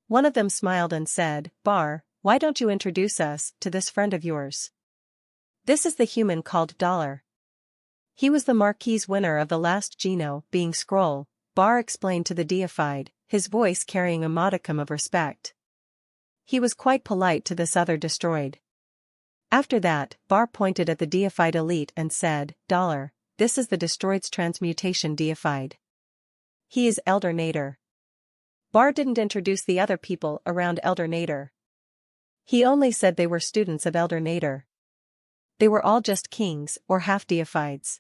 One of them smiled and said, "Bar, why don't you introduce us to this friend of yours? This is the human called Dollar. He was the Marquis winner of the last Geno being scroll," Bar explained to the deified, his voice carrying a modicum of respect. He was quite polite to this other destroyed. After that, Bar pointed at the deified elite and said, "Dollar, this is the destroyed's transmutation deified. He is Elder Nader." Bar didn't introduce the other people around Elder Nader. He only said they were students of Elder Nader. They were all just kings or half-deifieds.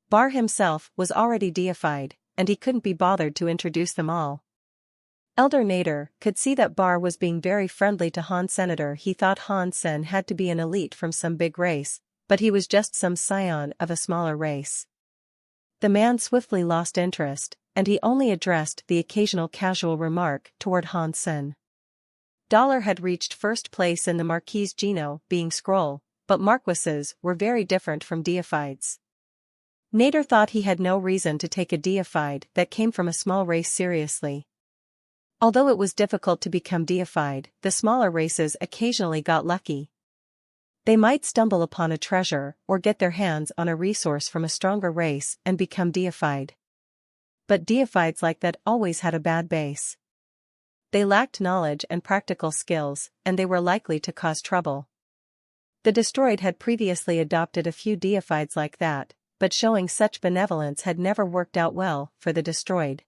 Bar himself was already deified, and he couldn't be bothered to introduce them all. Elder Nader could see that Bar was being very friendly to Senator. He thought Hansen had to be an elite from some big race, but he was just some scion of a smaller race. The man swiftly lost interest, and he only addressed the occasional casual remark toward Hansen. Dollar had reached first place in the Marquis Geno being scroll, but Marquises were very different from deifieds. Nader thought he had no reason to take a deified that came from a small race seriously. Although it was difficult to become deified, the smaller races occasionally got lucky. They might stumble upon a treasure or get their hands on a resource from a stronger race and become deified. But deifieds like that always had a bad base. They lacked knowledge and practical skills, and they were likely to cause trouble. The destroyed had previously adopted a few deifieds like that, but showing such benevolence had never worked out well for the destroyed.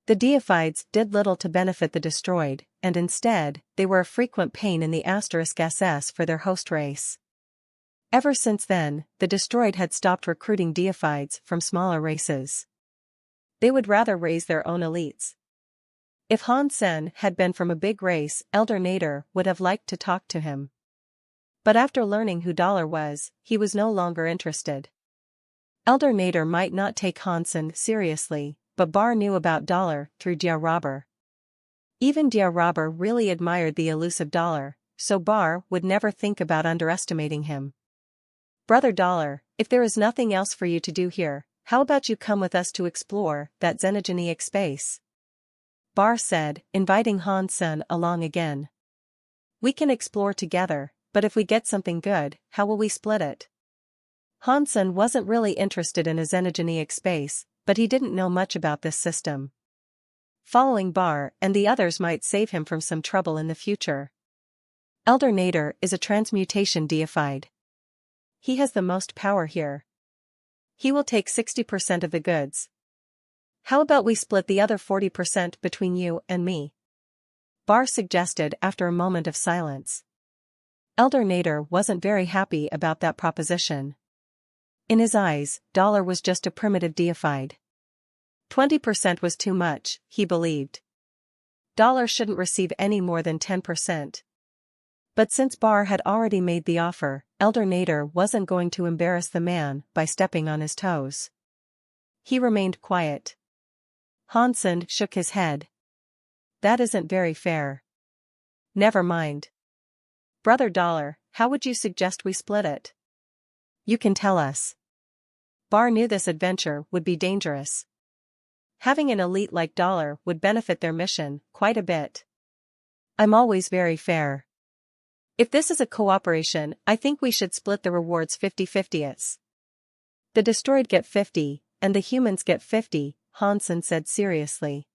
The deifieds did little to benefit the destroyed, and instead, they were a frequent pain in the *SS for their host race. Ever since then, the destroyed had stopped recruiting deifieds from smaller races. They would rather raise their own elites. If Hansen had been from a big race, Elder Nader would have liked to talk to him. But after learning who Dollar was, he was no longer interested. Elder Nader might not take Hansen seriously, but Bar knew about Dollar through Dia Robber. Even Dia Robber really admired the elusive Dollar, so Bar would never think about underestimating him. "Brother Dollar, if there is nothing else for you to do here, how about you come with us to explore that xenogenic space?" Bar said, inviting Hansen along again. "We can explore together, but if we get something good, how will we split it?" Hansen wasn't really interested in a xenogenic space, but he didn't know much about this system. Following Bar and the others might save him from some trouble in the future. Elder Nader is a transmutation deified. He has the most power here. He will take 60% of the goods. How about we split the other 40% between you and me? Bar suggested after a moment of silence. Elder Nader wasn't very happy about that proposition. In his eyes, Dollar was just a primitive deified. 20% was too much, he believed. Dollar shouldn't receive any more than 10%. But since Bar had already made the offer, Elder Nader wasn't going to embarrass the man by stepping on his toes. He remained quiet. Hansen shook his head. "That isn't very fair." "Never mind. Brother Dollar, how would you suggest we split it?" "You can tell us." Bar knew this adventure would be dangerous. Having an elite like Dollar would benefit their mission quite a bit. "I'm always very fair. If this is a cooperation, I think we should split the rewards 50-50. The destroyed get 50, and the humans get 50, Hansen said seriously.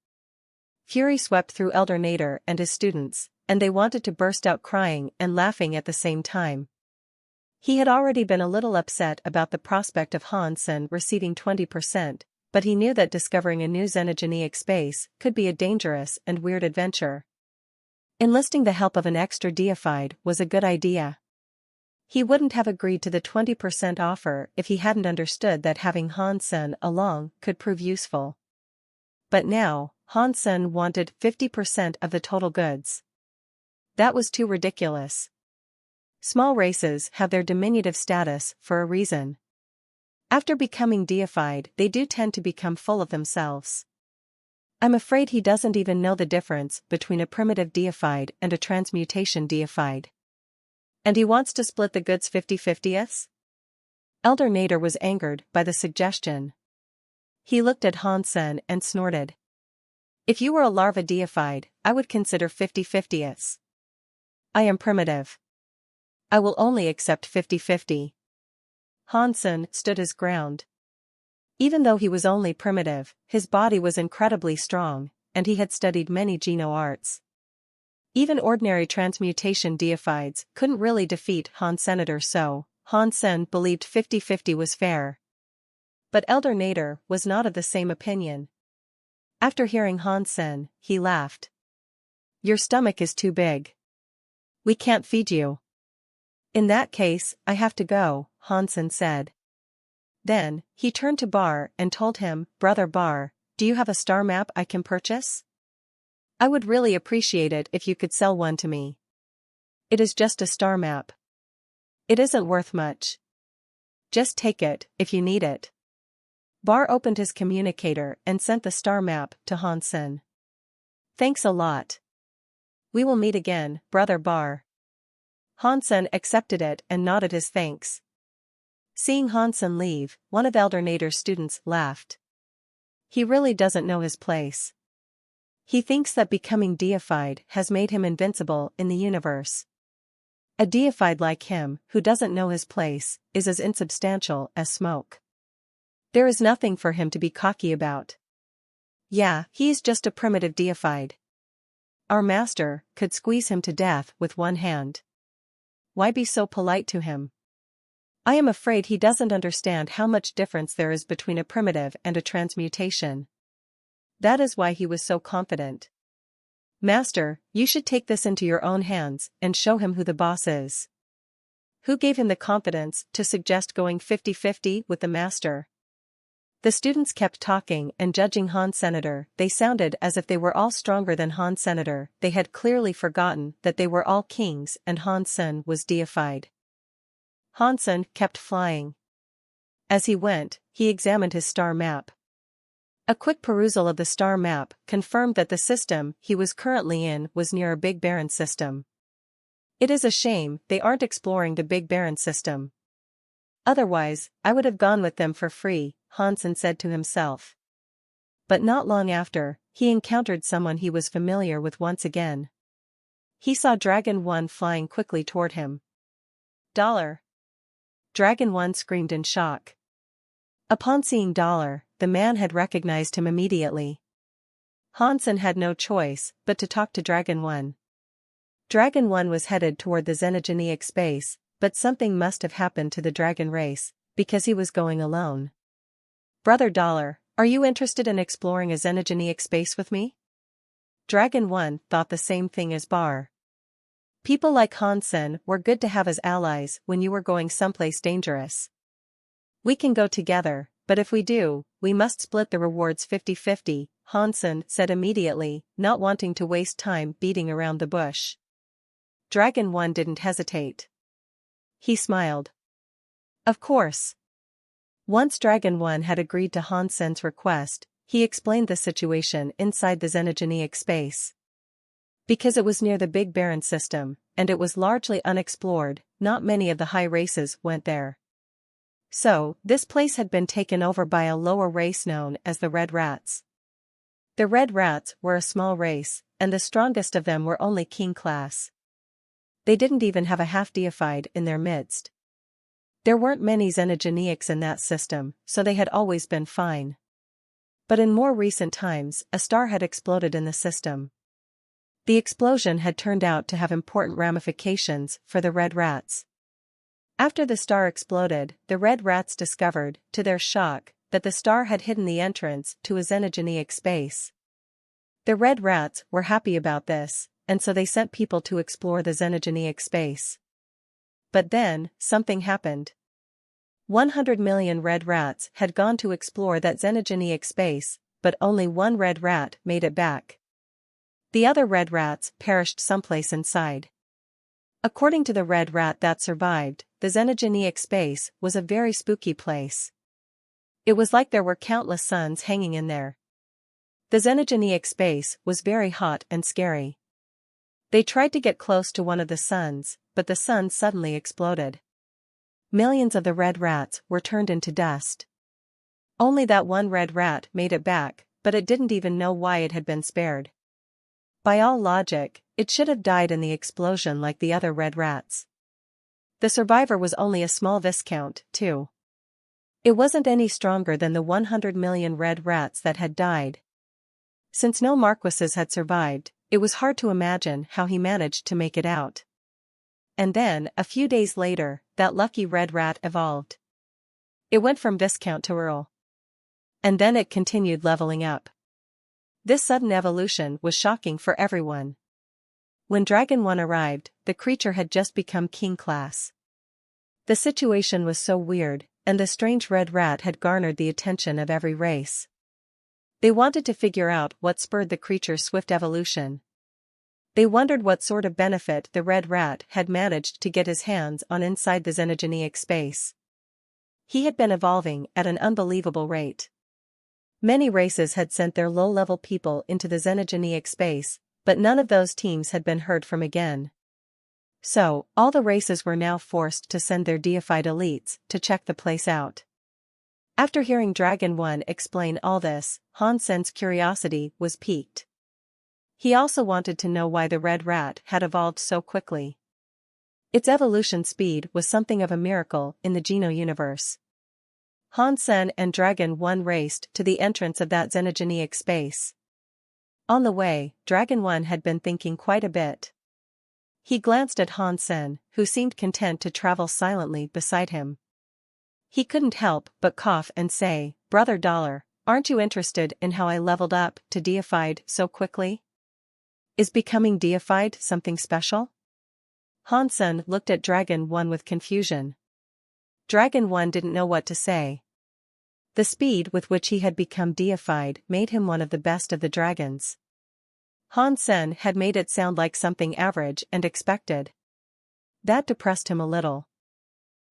Fury swept through Elder Nader and his students, and they wanted to burst out crying and laughing at the same time. He had already been a little upset about the prospect of Hansen receiving 20%, But he knew that discovering a new xenogeneic space could be a dangerous and weird adventure. Enlisting the help of an extra deified was a good idea. He wouldn't have agreed to the 20% offer if he hadn't understood that having Hansen along could prove useful. But now, Hansen wanted 50% of the total goods. That was too ridiculous. Small races have their diminutive status for a reason. After becoming deified, they do tend to become full of themselves. I'm afraid he doesn't even know the difference between a primitive deified and a transmutation deified. And he wants to split the goods 50-50s? Elder Nader was angered by the suggestion. He looked at Hansen and snorted. If you were a larva deified, I would consider 50-50s. I am primitive. I will only accept 50-50. Hansen stood his ground. Even though he was only primitive, his body was incredibly strong, and he had studied many geno-arts. Even ordinary transmutation deifieds couldn't really defeat Hansenator, so Hansen believed 50-50 was fair. But Elder Nader was not of the same opinion. After hearing Hansen, he laughed. Your stomach is too big. We can't feed you. In that case, I have to go, Hansen said. Then, he turned to Bar and told him, Brother Bar, do you have a star map I can purchase? I would really appreciate it if you could sell one to me. It is just a star map. It isn't worth much. Just take it, if you need it. Bar opened his communicator and sent the star map to Hansen. Thanks a lot. We will meet again, Brother Bar. Hansen accepted it and nodded his thanks. Seeing Hansen leave, one of Elder Nader's students laughed. He really doesn't know his place. He thinks that becoming deified has made him invincible in the universe. A deified like him, who doesn't know his place, is as insubstantial as smoke. There is nothing for him to be cocky about. Yeah, he's just a primitive deified. Our master could squeeze him to death with one hand. Why be so polite to him? I am afraid he doesn't understand how much difference there is between a primitive and a transmutation. That is why he was so confident. Master, you should take this into your own hands and show him who the boss is. Who gave him the confidence to suggest going 50-50 with the master? The students kept talking and judging Hansenator. They sounded as if they were all stronger than Hansenator. They had clearly forgotten that they were all kings and Hansen was deified. Hansen kept flying. As he went, he examined his star map. A quick perusal of the star map confirmed that the system he was currently in was near a big barren system. It is a shame they aren't exploring the big barren system. Otherwise, I would have gone with them for free, Hansen said to himself. But not long after, he encountered someone he was familiar with once again. He saw Dragon 1 flying quickly toward him. Dollar! Dragon 1 screamed in shock. Upon seeing Dollar, the man had recognized him immediately. Hansen had no choice but to talk to Dragon 1. Dragon 1 was headed toward the xenogeneic space, but something must have happened to the dragon race, because he was going alone. Brother Dollar, are you interested in exploring a xenogeneic space with me? Dragon 1 thought the same thing as Bar. People like Hansen were good to have as allies when you were going someplace dangerous. We can go together, but if we do, we must split the rewards 50-50, Hansen said immediately, not wanting to waste time beating around the bush. Dragon 1 didn't hesitate. He smiled. Of course. Once Dragon 1 had agreed to Hansen's request, he explained the situation inside the xenogeneic space. Because it was near the Big Barren system, and it was largely unexplored, not many of the high races went there. So, this place had been taken over by a lower race known as the Red Rats. The Red Rats were a small race, and the strongest of them were only king class. They didn't even have a half-deified in their midst. There weren't many xenogeneics in that system, so they had always been fine. But in more recent times, a star had exploded in the system. The explosion had turned out to have important ramifications for the Red Rats. After the star exploded, the Red Rats discovered, to their shock, that the star had hidden the entrance to a xenogenic space. The red rats were happy about this, and so they sent people to explore the xenogenic space. But then, something happened. 100 million red rats had gone to explore that xenogenic space, but only one red rat made it back. The other red rats perished someplace inside. According to the red rat that survived, the xenogenic space was a very spooky place. It was like there were countless suns hanging in there. The xenogenic space was very hot and scary. They tried to get close to one of the suns, but the sun suddenly exploded. Millions of the red rats were turned into dust. Only that one red rat made it back, but it didn't even know why it had been spared. By all logic, it should have died in the explosion like the other red rats. The survivor was only a small viscount, too. It wasn't any stronger than the 100 million red rats that had died. Since no marquises had survived, it was hard to imagine how he managed to make it out. And then, a few days later, that lucky red rat evolved. It went from viscount to earl. And then it continued leveling up. This sudden evolution was shocking for everyone. When Dragon 1 arrived, the creature had just become king class. The situation was so weird, and the strange red rat had garnered the attention of every race. They wanted to figure out what spurred the creature's swift evolution. They wondered what sort of benefit the red rat had managed to get his hands on inside the xenogenic space. He had been evolving at an unbelievable rate. Many races had sent their low-level people into the xenogenic space, but none of those teams had been heard from again. So, all the races were now forced to send their deified elites to check the place out. After hearing Dragon 1 explain all this, Hansen's curiosity was piqued. He also wanted to know why the red rat had evolved so quickly. Its evolution speed was something of a miracle in the Geno universe. Hansen and Dragon 1 raced to the entrance of that xenogenic space. On the way, Dragon 1 had been thinking quite a bit. He glanced at Hansen, who seemed content to travel silently beside him. He couldn't help but cough and say, "Brother Dollar, aren't you interested in how I leveled up to deified so quickly? Is becoming deified something special?" Hansen looked at Dragon 1 with confusion. Dragon 1 didn't know what to say. The speed with which he had become deified made him one of the best of the dragons. Hansen had made it sound like something average and expected. That depressed him a little.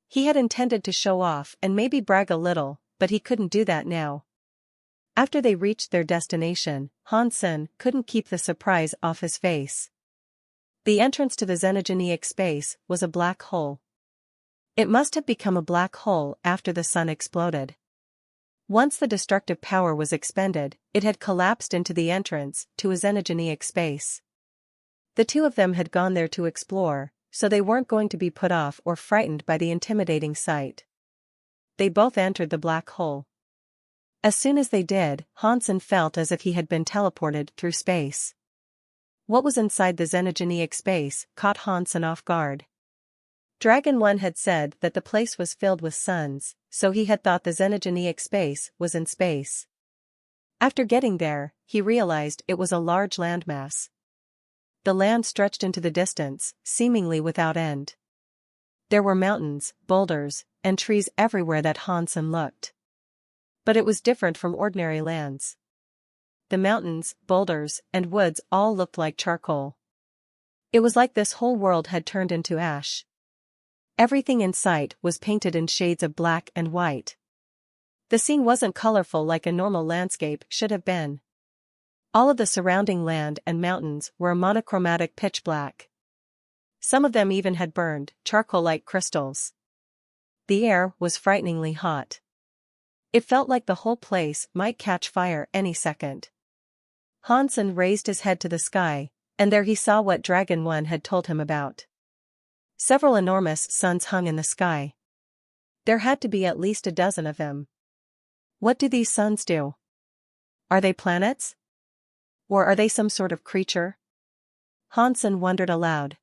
He had intended to show off and maybe brag a little, but he couldn't do that now. After they reached their destination, Hansen couldn't keep the surprise off his face. The entrance to the xenogenic space was a black hole. It must have become a black hole after the sun exploded. Once the destructive power was expended, it had collapsed into the entrance to a xenogenic space. The two of them had gone there to explore, so they weren't going to be put off or frightened by the intimidating sight. They both entered the black hole. As soon as they did, Hansen felt as if he had been teleported through space. What was inside the xenogenic space caught Hansen off guard. Dragon 1 had said that the place was filled with suns, so he had thought the xenogenic space was in space. After getting there, he realized it was a large landmass. The land stretched into the distance, seemingly without end. There were mountains, boulders, and trees everywhere that Hansen looked. But it was different from ordinary lands. The mountains, boulders, and woods all looked like charcoal. It was like this whole world had turned into ash. Everything in sight was painted in shades of black and white. The scene wasn't colorful like a normal landscape should have been. All of the surrounding land and mountains were a monochromatic pitch black. Some of them even had burned, charcoal-like crystals. The air was frighteningly hot. It felt like the whole place might catch fire any second. Hansen raised his head to the sky, and there he saw what Dragon 1 had told him about. Several enormous suns hung in the sky. There had to be at least a dozen of them. What do these suns do? Are they planets? Or are they some sort of creature? Hansen wondered aloud.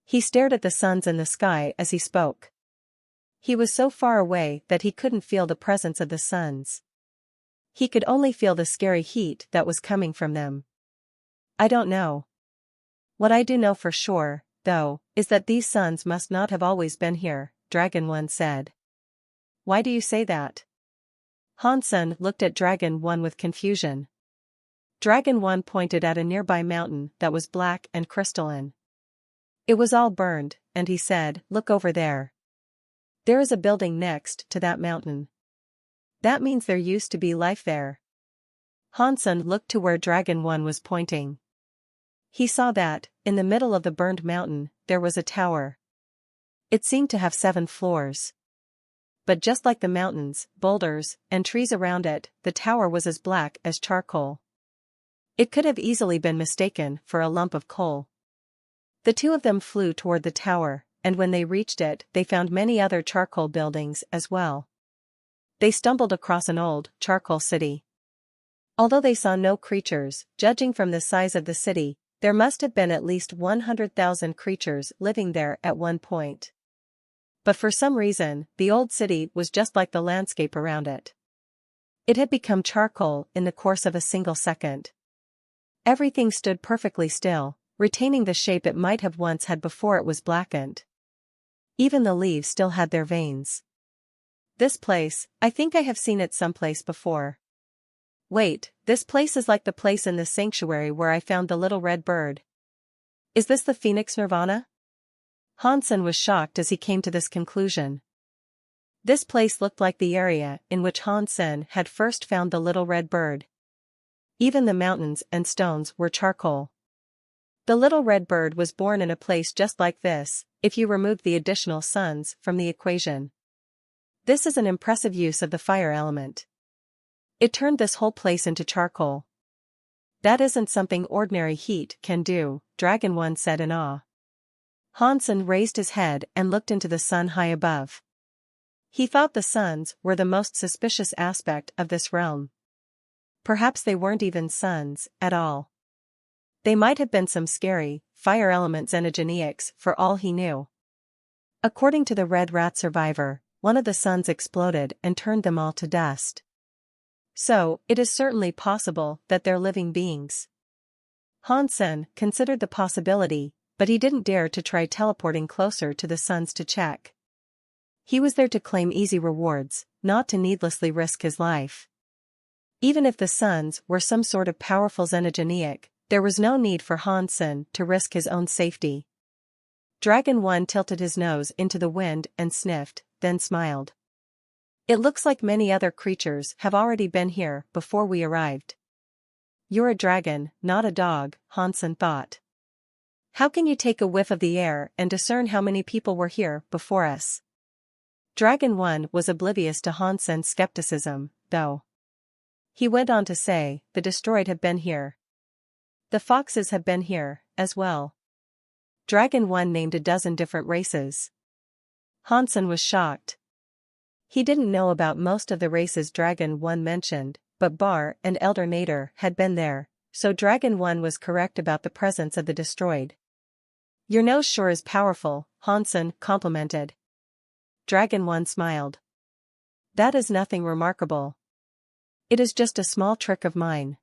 He stared at the suns in the sky as he spoke. He was so far away that he couldn't feel the presence of the suns. He could only feel the scary heat that was coming from them. I don't know. What I do know for sure, though, is that these suns must not have always been here, Dragon 1 said. Why do you say that? Hansen looked at Dragon 1 with confusion. Dragon 1 pointed at a nearby mountain that was black and crystalline. It was all burned, and he said, "Look over there. There is a building next to that mountain. That means there used to be life there." Hansen looked to where Dragon 1 was pointing. He saw that, in the middle of the burned mountain, there was a tower. It seemed to have 7 floors. But just like the mountains, boulders, and trees around it, the tower was as black as charcoal. It could have easily been mistaken for a lump of coal. The two of them flew toward the tower, and when they reached it, they found many other charcoal buildings as well. They stumbled across an old, charcoal city. Although they saw no creatures, judging from the size of the city, there must have been at least 100,000 creatures living there at one point. But for some reason, the old city was just like the landscape around it. It had become charcoal in the course of a single second. Everything stood perfectly still, retaining the shape it might have once had before it was blackened. Even the leaves still had their veins. This place, I think I have seen it someplace before. Wait, this place is like the place in the sanctuary where I found the little red bird. Is this the Phoenix Nirvana? Hansen was shocked as he came to this conclusion. This place looked like the area in which Hansen had first found the little red bird. Even the mountains and stones were charcoal. The little red bird was born in a place just like this, if you removed the additional suns from the equation. This is an impressive use of the fire element. It turned this whole place into charcoal. That isn't something ordinary heat can do, Dragon 1 said in awe. Hansen raised his head and looked into the sun high above. He thought the suns were the most suspicious aspect of this realm. Perhaps they weren't even suns at all. They might have been some scary, fire element xenogeneics for all he knew. According to the Red Rat survivor, one of the suns exploded and turned them all to dust. So, it is certainly possible that they're living beings. Hansen considered the possibility, but he didn't dare to try teleporting closer to the suns to check. He was there to claim easy rewards, not to needlessly risk his life. Even if the suns were some sort of powerful xenogeneic, there was no need for Hansen to risk his own safety. Dragon 1 tilted his nose into the wind and sniffed, then smiled. It looks like many other creatures have already been here before we arrived. You're a dragon, not a dog, Hansen thought. How can you take a whiff of the air and discern how many people were here before us? Dragon 1 was oblivious to Hansen's skepticism, though. He went on to say, the destroyed have been here. The foxes have been here, as well. Dragon 1 named a dozen different races. Hansen was shocked. He didn't know about most of the races Dragon 1 mentioned, but Bar and Elder Nader had been there, so Dragon 1 was correct about the presence of the destroyed. Your nose sure is powerful, Hansen complimented. Dragon 1 smiled. That is nothing remarkable. It is just a small trick of mine.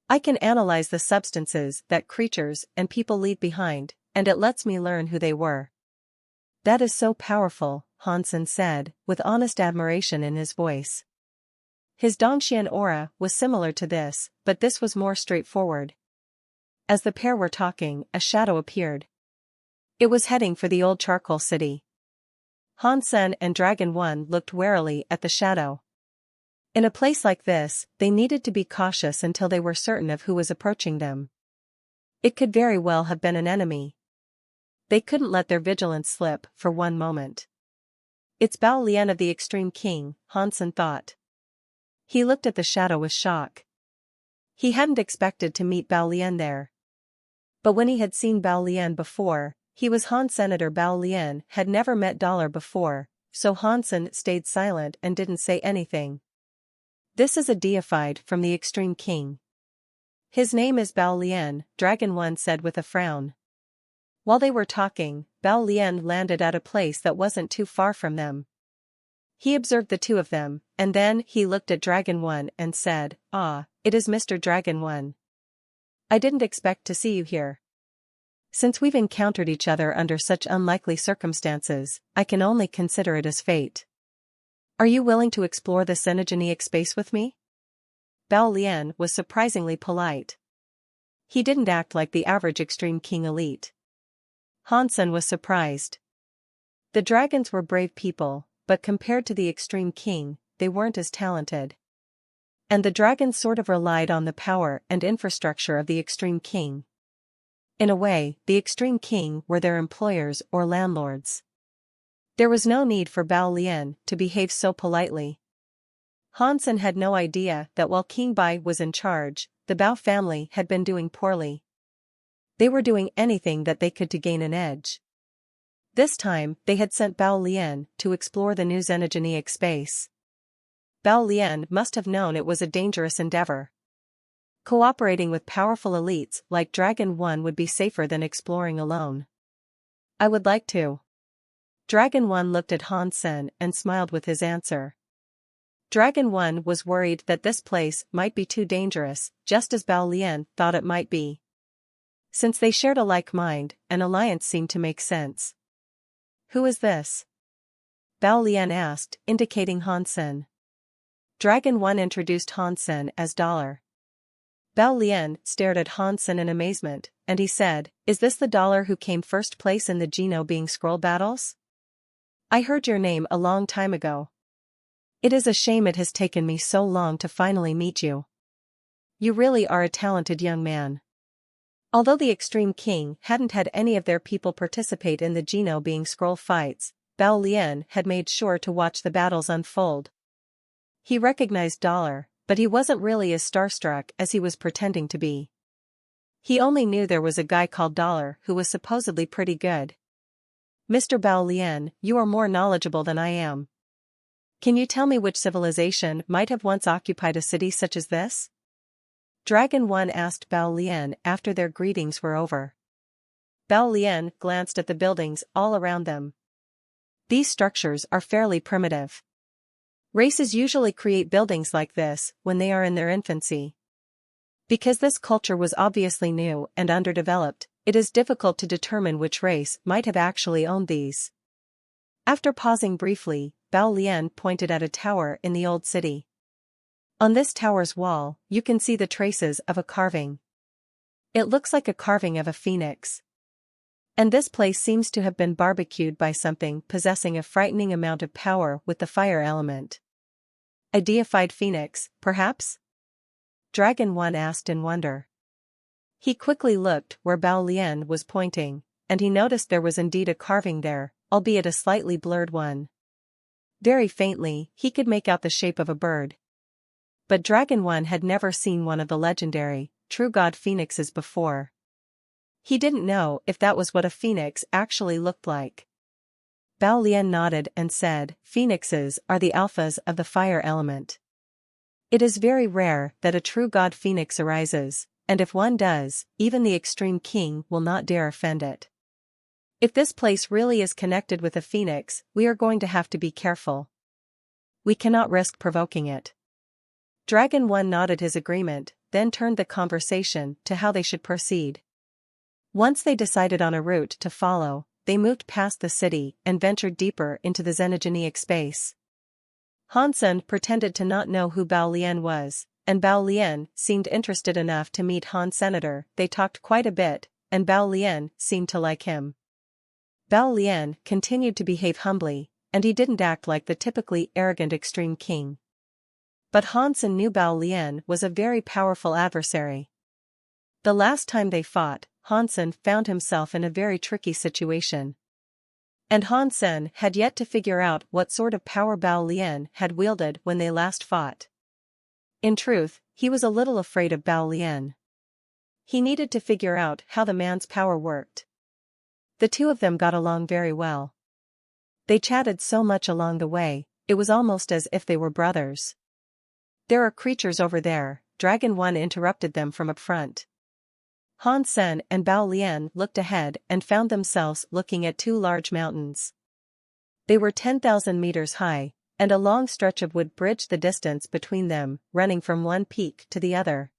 I can analyze the substances that creatures and people leave behind, and it lets me learn who they were. That is so powerful, Hansen said, with honest admiration in his voice. His Dongxian aura was similar to this, but this was more straightforward. As the pair were talking, a shadow appeared. It was heading for the old charcoal city. Hansen and Dragon 1 looked warily at the shadow. In a place like this, they needed to be cautious until they were certain of who was approaching them. It could very well have been an enemy. They couldn't let their vigilance slip for one moment. It's Bao Lian of the Extreme King, Hansen thought. He looked at the shadow with shock. He hadn't expected to meet Bao Lian there. But when he had seen Bao Lian before, he was Han Senator Bao Lian had never met Dollar before, so Hansen stayed silent and didn't say anything. This is a deified from the Extreme King. His name is Bao Lian, Dragon 1 said with a frown. While they were talking, Bao Lian landed at a place that wasn't too far from them, He observed the two of them, and then he looked at Dragon 1 and said, "Ah, it is Mr. Dragon 1. I didn't expect to see you here. Since we've encountered each other under such unlikely circumstances, I can only consider it as fate. Are you willing to explore the Xenogenic space with me?" Bao Lian was surprisingly polite. He didn't act like the average Extreme King elite. Hansen was surprised. The dragons were brave people, but compared to the Extreme King, they weren't as talented. And the dragons sort of relied on the power and infrastructure of the Extreme King. In a way, the Extreme King were their employers or landlords. There was no need for Bao Lian to behave so politely. Hansen had no idea that while King Bai was in charge, the Bao family had been doing poorly. They were doing anything that they could to gain an edge. This time, they had sent Bao Lian to explore the new Xenogenic space. Bao Lian must have known it was a dangerous endeavor. Cooperating with powerful elites like Dragon 1 would be safer than exploring alone. "I would like to." Dragon 1 looked at Hansen and smiled with his answer. Dragon 1 was worried that this place might be too dangerous, just as Bao Lian thought it might be. Since they shared a like mind, an alliance seemed to make sense. "Who is this?" Bao Lian asked, indicating Hansen. Dragon 1 introduced Hansen as Dollar. Bao Lian stared at Hansen in amazement, and he said, "Is this the Dollar who came first place in the Geno being scroll battles? I heard your name a long time ago. It is a shame it has taken me so long to finally meet you. You really are a talented young man." Although the Extreme King hadn't had any of their people participate in the Geno being scroll fights, Bao Lian had made sure to watch the battles unfold. He recognized Dollar, but he wasn't really as starstruck as he was pretending to be. He only knew there was a guy called Dollar who was supposedly pretty good. "Mr. Bao Lian, you are more knowledgeable than I am. Can you tell me which civilization might have once occupied a city such as this?" Dragon 1 asked Bao Lian after their greetings were over. Bao Lian glanced at the buildings all around them. These structures are fairly primitive. Races usually create buildings like this when they are in their infancy. Because this culture was obviously new and underdeveloped, it is difficult to determine which race might have actually owned these. After pausing briefly, Bao Lian pointed at a tower in the old city. On this tower's wall, you can see the traces of a carving. It looks like a carving of a phoenix. And this place seems to have been barbecued by something possessing a frightening amount of power with the fire element. A deified phoenix, perhaps? Dragon 1 asked in wonder. He quickly looked where Bao Lian was pointing, and he noticed there was indeed a carving there, albeit a slightly blurred one. Very faintly, he could make out the shape of a bird. But Dragon 1 had never seen one of the legendary, true god phoenixes before. He didn't know if that was what a phoenix actually looked like. Bao Lian nodded and said, "Phoenixes are the alphas of the fire element. It is very rare that a true god phoenix arises, and if one does, even the Extreme King will not dare offend it. If this place really is connected with a phoenix, we are going to have to be careful. We cannot risk provoking it." Dragon 1 nodded his agreement, then turned the conversation to how they should proceed. Once they decided on a route to follow, they moved past the city and ventured deeper into the Xenogenic space. Hansen pretended to not know who Bao Lian was, and Bao Lian seemed interested enough to meet Han Senator. They talked quite a bit, and Bao Lian seemed to like him. Bao Lian continued to behave humbly, and he didn't act like the typically arrogant Extreme King. But Hansen knew Bao Lian was a very powerful adversary. The last time they fought, Hansen found himself in a very tricky situation. And Hansen had yet to figure out what sort of power Bao Lian had wielded when they last fought. In truth, he was a little afraid of Bao Lian. He needed to figure out how the man's power worked. The two of them got along very well. They chatted so much along the way, it was almost as if they were brothers. "There are creatures over there," Dragon 1 interrupted them from up front. Hansen and Bao Lian looked ahead and found themselves looking at two large mountains. They were 10,000 meters high, and a long stretch of wood bridged the distance between them, running from one peak to the other.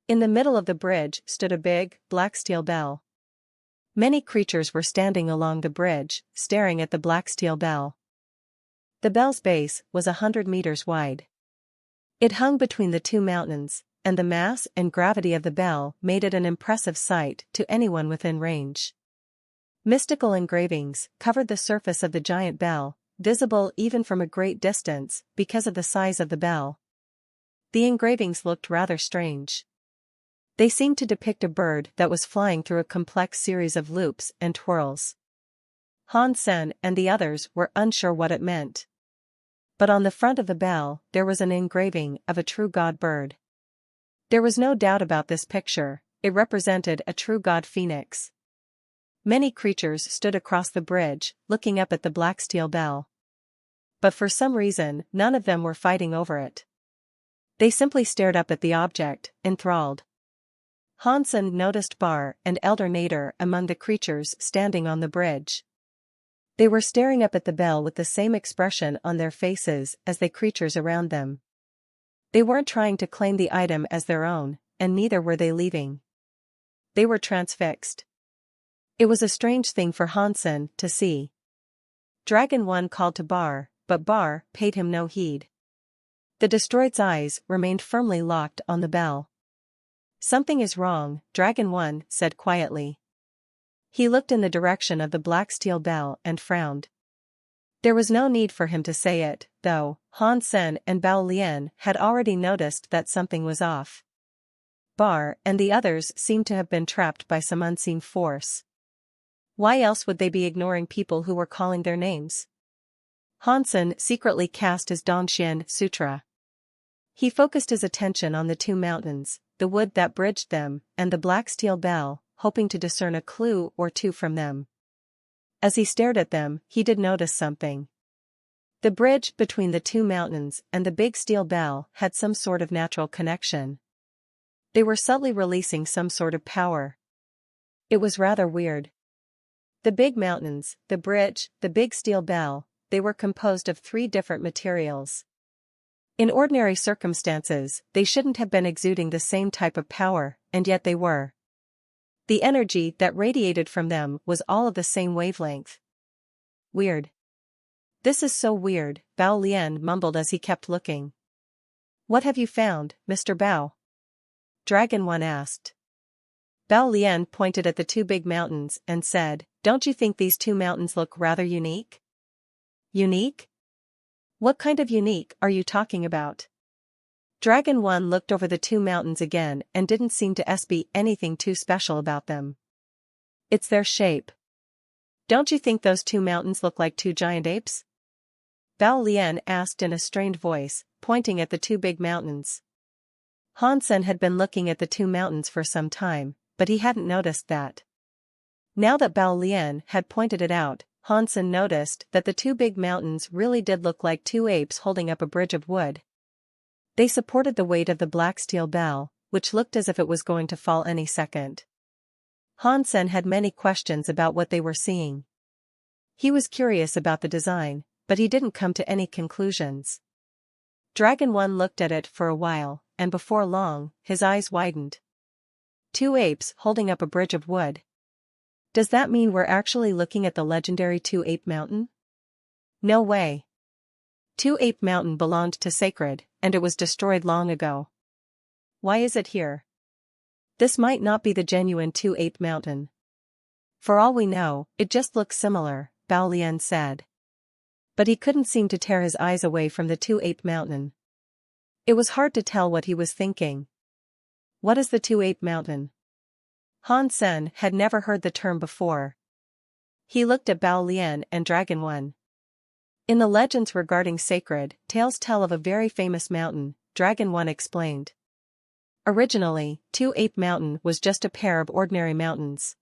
In the middle of the bridge stood a big, black steel bell. Many creatures were standing along the bridge, staring at the black steel bell. The bell's base was 100 meters wide. It hung between the two mountains, and the mass and gravity of the bell made it an impressive sight to anyone within range. Mystical engravings covered the surface of the giant bell, visible even from a great distance because of the size of the bell. The engravings looked rather strange. They seemed to depict a bird that was flying through a complex series of loops and twirls. Hansen and the others were unsure what it meant. But on the front of the bell there was an engraving of a true god bird. There was no doubt about this picture, it represented a true god phoenix. Many creatures stood across the bridge, looking up at the black steel bell. But for some reason, none of them were fighting over it. They simply stared up at the object, enthralled. Hansen noticed Bar and Elder Nader among the creatures standing on the bridge. They were staring up at the bell with the same expression on their faces as the creatures around them. They weren't trying to claim the item as their own, and neither were they leaving. They were transfixed. It was a strange thing for Hansen to see. Dragon 1 called to Bar, but Bar paid him no heed. The destroyed's eyes remained firmly locked on the bell. "Something is wrong," Dragon 1 said quietly. He looked in the direction of the black steel bell and frowned. There was no need for him to say it, though. Hansen and Bao Lian had already noticed that something was off. Bar and the others seemed to have been trapped by some unseen force. Why else would they be ignoring people who were calling their names? Hansen secretly cast his Dongxian Sutra. He focused his attention on the two mountains, the wood that bridged them, and the black steel bell, hoping to discern a clue or two from them. As he stared at them, he did notice something. The bridge between the two mountains and the big steel bell had some sort of natural connection. They were subtly releasing some sort of power. It was rather weird. The big mountains, the bridge, the big steel bell, they were composed of 3 different materials. In ordinary circumstances, they shouldn't have been exuding the same type of power, and yet they were. The energy that radiated from them was all of the same wavelength. Weird. "This is so weird," Bao Lian mumbled as he kept looking. "What have you found, Mr. Bao?" Dragon 1 asked. Bao Lian pointed at the 2 big mountains and said, "Don't you think these 2 mountains look rather unique?" "Unique? What kind of unique are you talking about?" Dragon 1 looked over the 2 mountains again and didn't seem to be anything too special about them. "It's their shape. Don't you think those 2 mountains look like 2 giant apes?" Bao Lian asked in a strained voice, pointing at the 2 big mountains. Hansen had been looking at the 2 mountains for some time, but he hadn't noticed that. Now that Bao Lian had pointed it out, Hansen noticed that the 2 big mountains really did look like 2 apes holding up a bridge of wood. They supported the weight of the black steel bell, which looked as if it was going to fall any second. Hansen had many questions about what they were seeing. He was curious about the design, but he didn't come to any conclusions. Dragon 1 looked at it for a while, and before long, his eyes widened. 2 apes holding up a bridge of wood. Does that mean we're actually looking at the legendary 2-Ape Mountain? No way. 2-Ape Mountain belonged to Sacred, and it was destroyed long ago. Why is it here? This might not be the genuine 2-Ape Mountain. For all we know, it just looks similar, Bao Lian said. But he couldn't seem to tear his eyes away from the 2-Ape Mountain. It was hard to tell what he was thinking. What is the 2-Ape Mountain? Hansen had never heard the term before. He looked at Bao Lian and Dragon 1. In the legends regarding Sacred, tales tell of a very famous mountain, Dragon 1 explained. Originally, 2-Ape Mountain was just a pair of ordinary mountains.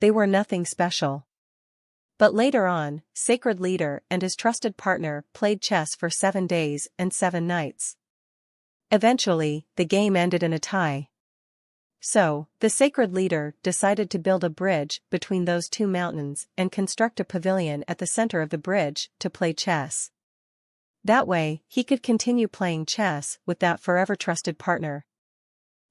They were nothing special. But later on, Sacred Leader and his trusted partner played chess for 7 days and 7 nights. Eventually, the game ended in a tie. So, the Sacred Leader decided to build a bridge between those 2 mountains and construct a pavilion at the center of the bridge to play chess. That way, he could continue playing chess with that forever trusted partner.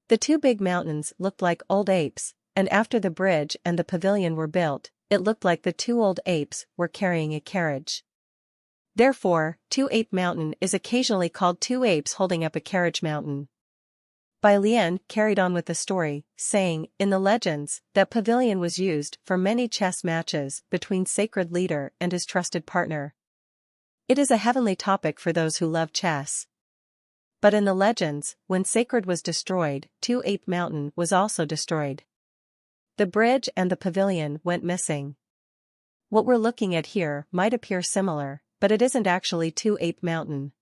The two big mountains looked like old apes, and after the bridge and the pavilion were built, it looked like the two old apes were carrying a carriage. Therefore, Two Ape Mountain is occasionally called Two Apes Holding Up a Carriage Mountain. Bai Lian carried on with the story, saying, in the legends, that pavilion was used for many chess matches between Sacred Leader and his trusted partner. It is a heavenly topic for those who love chess. But in the legends, when Sacred was destroyed, Two Ape Mountain was also destroyed. The bridge and the pavilion went missing. What we're looking at here might appear similar, but it isn't actually Two Ape Mountain.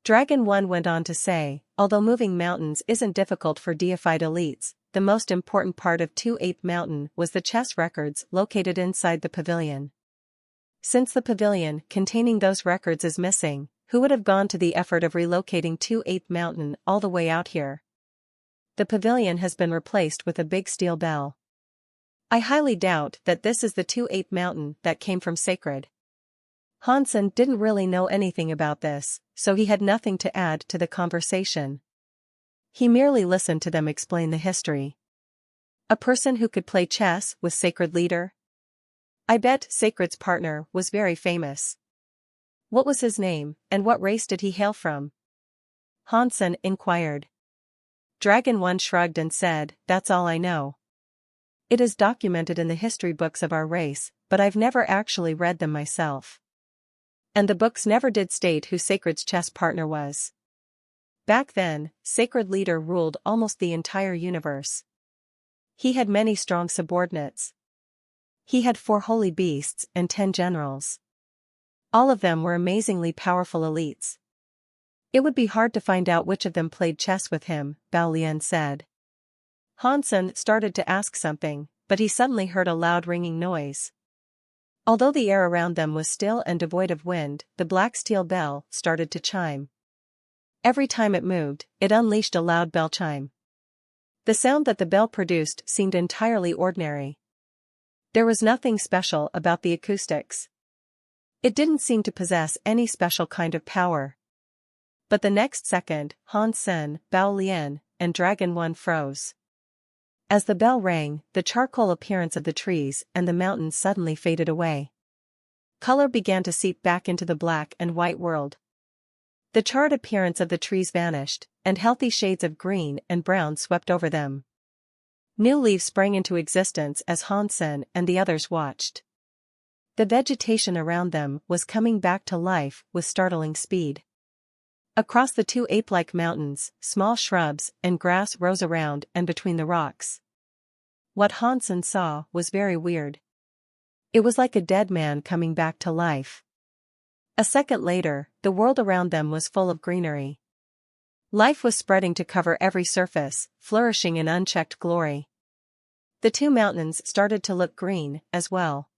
Dragon 1 went on to say, although moving mountains isn't difficult for deified elites, the most important part of Two Ape Mountain was the chess records located inside the pavilion. Since the pavilion containing those records is missing, who would have gone to the effort of relocating Two Ape Mountain all the way out here? The pavilion has been replaced with a big steel bell. I highly doubt that this is the Two Ape Mountain that came from Sacred. Hansen didn't really know anything about this, so he had nothing to add to the conversation. He merely listened to them explain the history. A person who could play chess with Sacred Leader? I bet Sacred's partner was very famous. What was his name, and what race did he hail from? Hansen inquired. Dragon 1 shrugged and said, that's all I know. It is documented in the history books of our race, but I've never actually read them myself. And the books never did state who Sacred's chess partner was. Back then, Sacred Leader ruled almost the entire universe. He had many strong subordinates. He had 4 holy beasts and 10 generals. All of them were amazingly powerful elites. It would be hard to find out which of them played chess with him, Bao Lian said. Hansen started to ask something, but he suddenly heard a loud ringing noise. Although the air around them was still and devoid of wind, the black steel bell started to chime. Every time it moved, it unleashed a loud bell chime. The sound that the bell produced seemed entirely ordinary. There was nothing special about the acoustics. It didn't seem to possess any special kind of power. But the next second, Hansen, Bao Lian, and Dragon 1 froze. As the bell rang, the charcoal appearance of the trees and the mountains suddenly faded away. Color began to seep back into the black and white world. The charred appearance of the trees vanished, and healthy shades of green and brown swept over them. New leaves sprang into existence as Hansen and the others watched. The vegetation around them was coming back to life with startling speed. Across the two ape-like mountains, small shrubs and grass rose around and between the rocks. What Hansen saw was very weird. It was like a dead man coming back to life. A second later, the world around them was full of greenery. Life was spreading to cover every surface, flourishing in unchecked glory. The two mountains started to look green, as well.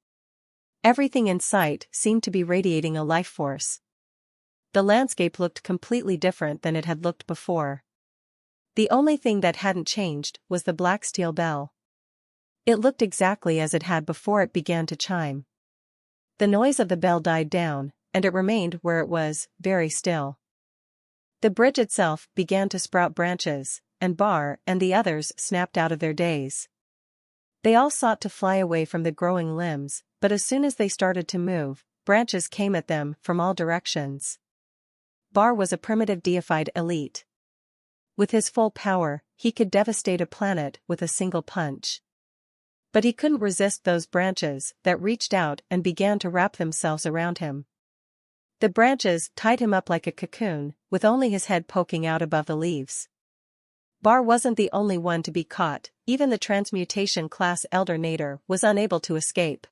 Everything in sight seemed to be radiating a life force. The landscape looked completely different than it had looked before. The only thing that hadn't changed was the black steel bell. It looked exactly as it had before it began to chime. The noise of the bell died down, and it remained where it was, very still. The bridge itself began to sprout branches, and Bar and the others snapped out of their daze. They all sought to fly away from the growing limbs, but as soon as they started to move, branches came at them from all directions. Bar was a primitive deified elite. With his full power, he could devastate a planet with a single punch. But he couldn't resist those branches that reached out and began to wrap themselves around him. The branches tied him up like a cocoon, with only his head poking out above the leaves. Bar wasn't the only one to be caught, even the transmutation class Elder Nader was unable to escape.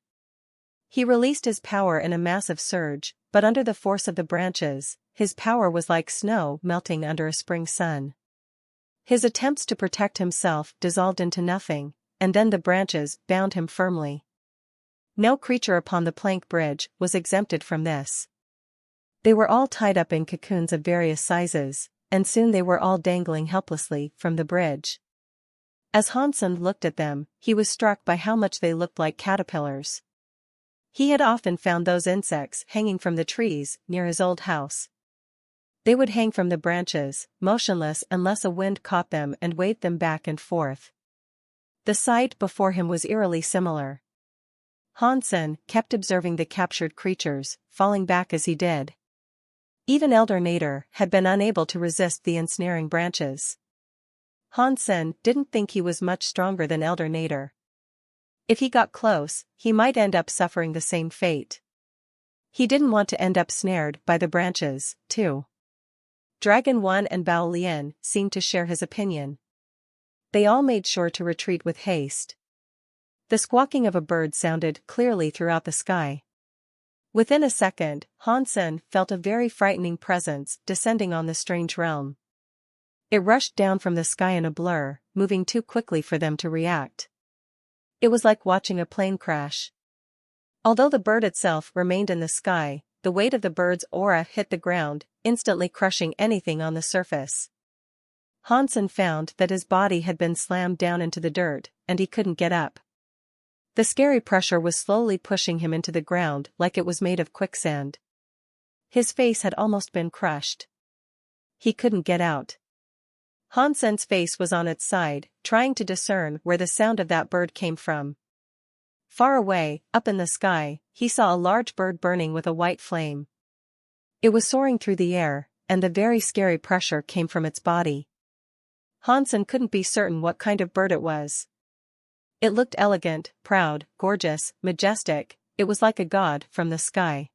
He released his power in a massive surge, but under the force of the branches, his power was like snow melting under a spring sun. His attempts to protect himself dissolved into nothing, and then the branches bound him firmly. No creature upon the plank bridge was exempted from this. They were all tied up in cocoons of various sizes, and soon they were all dangling helplessly from the bridge. As Hansen looked at them, he was struck by how much they looked like caterpillars. He had often found those insects hanging from the trees near his old house, They would hang from the branches, motionless unless a wind caught them and waved them back and forth. The sight before him was eerily similar. Hansen kept observing the captured creatures, falling back as he did. Even Elder Nader had been unable to resist the ensnaring branches. Hansen didn't think he was much stronger than Elder Nader. If he got close, he might end up suffering the same fate. He didn't want to end up snared by the branches, too. Dragon 1 and Bao Lian seemed to share his opinion. They all made sure to retreat with haste. The squawking of a bird sounded clearly throughout the sky. Within a second, Hansen felt a very frightening presence descending on the strange realm. It rushed down from the sky in a blur, moving too quickly for them to react. It was like watching a plane crash. Although the bird itself remained in the sky, the weight of the bird's aura hit the ground, instantly crushing anything on the surface. Hansen found that his body had been slammed down into the dirt, and he couldn't get up. The scary pressure was slowly pushing him into the ground like it was made of quicksand. His face had almost been crushed. He couldn't get out. Hansen's face was on its side, trying to discern where the sound of that bird came from. Far away, up in the sky, he saw a large bird burning with a white flame. It was soaring through the air, and the very scary pressure came from its body. Hansen couldn't be certain what kind of bird it was. It looked elegant, proud, gorgeous, majestic. It was like a god from the sky.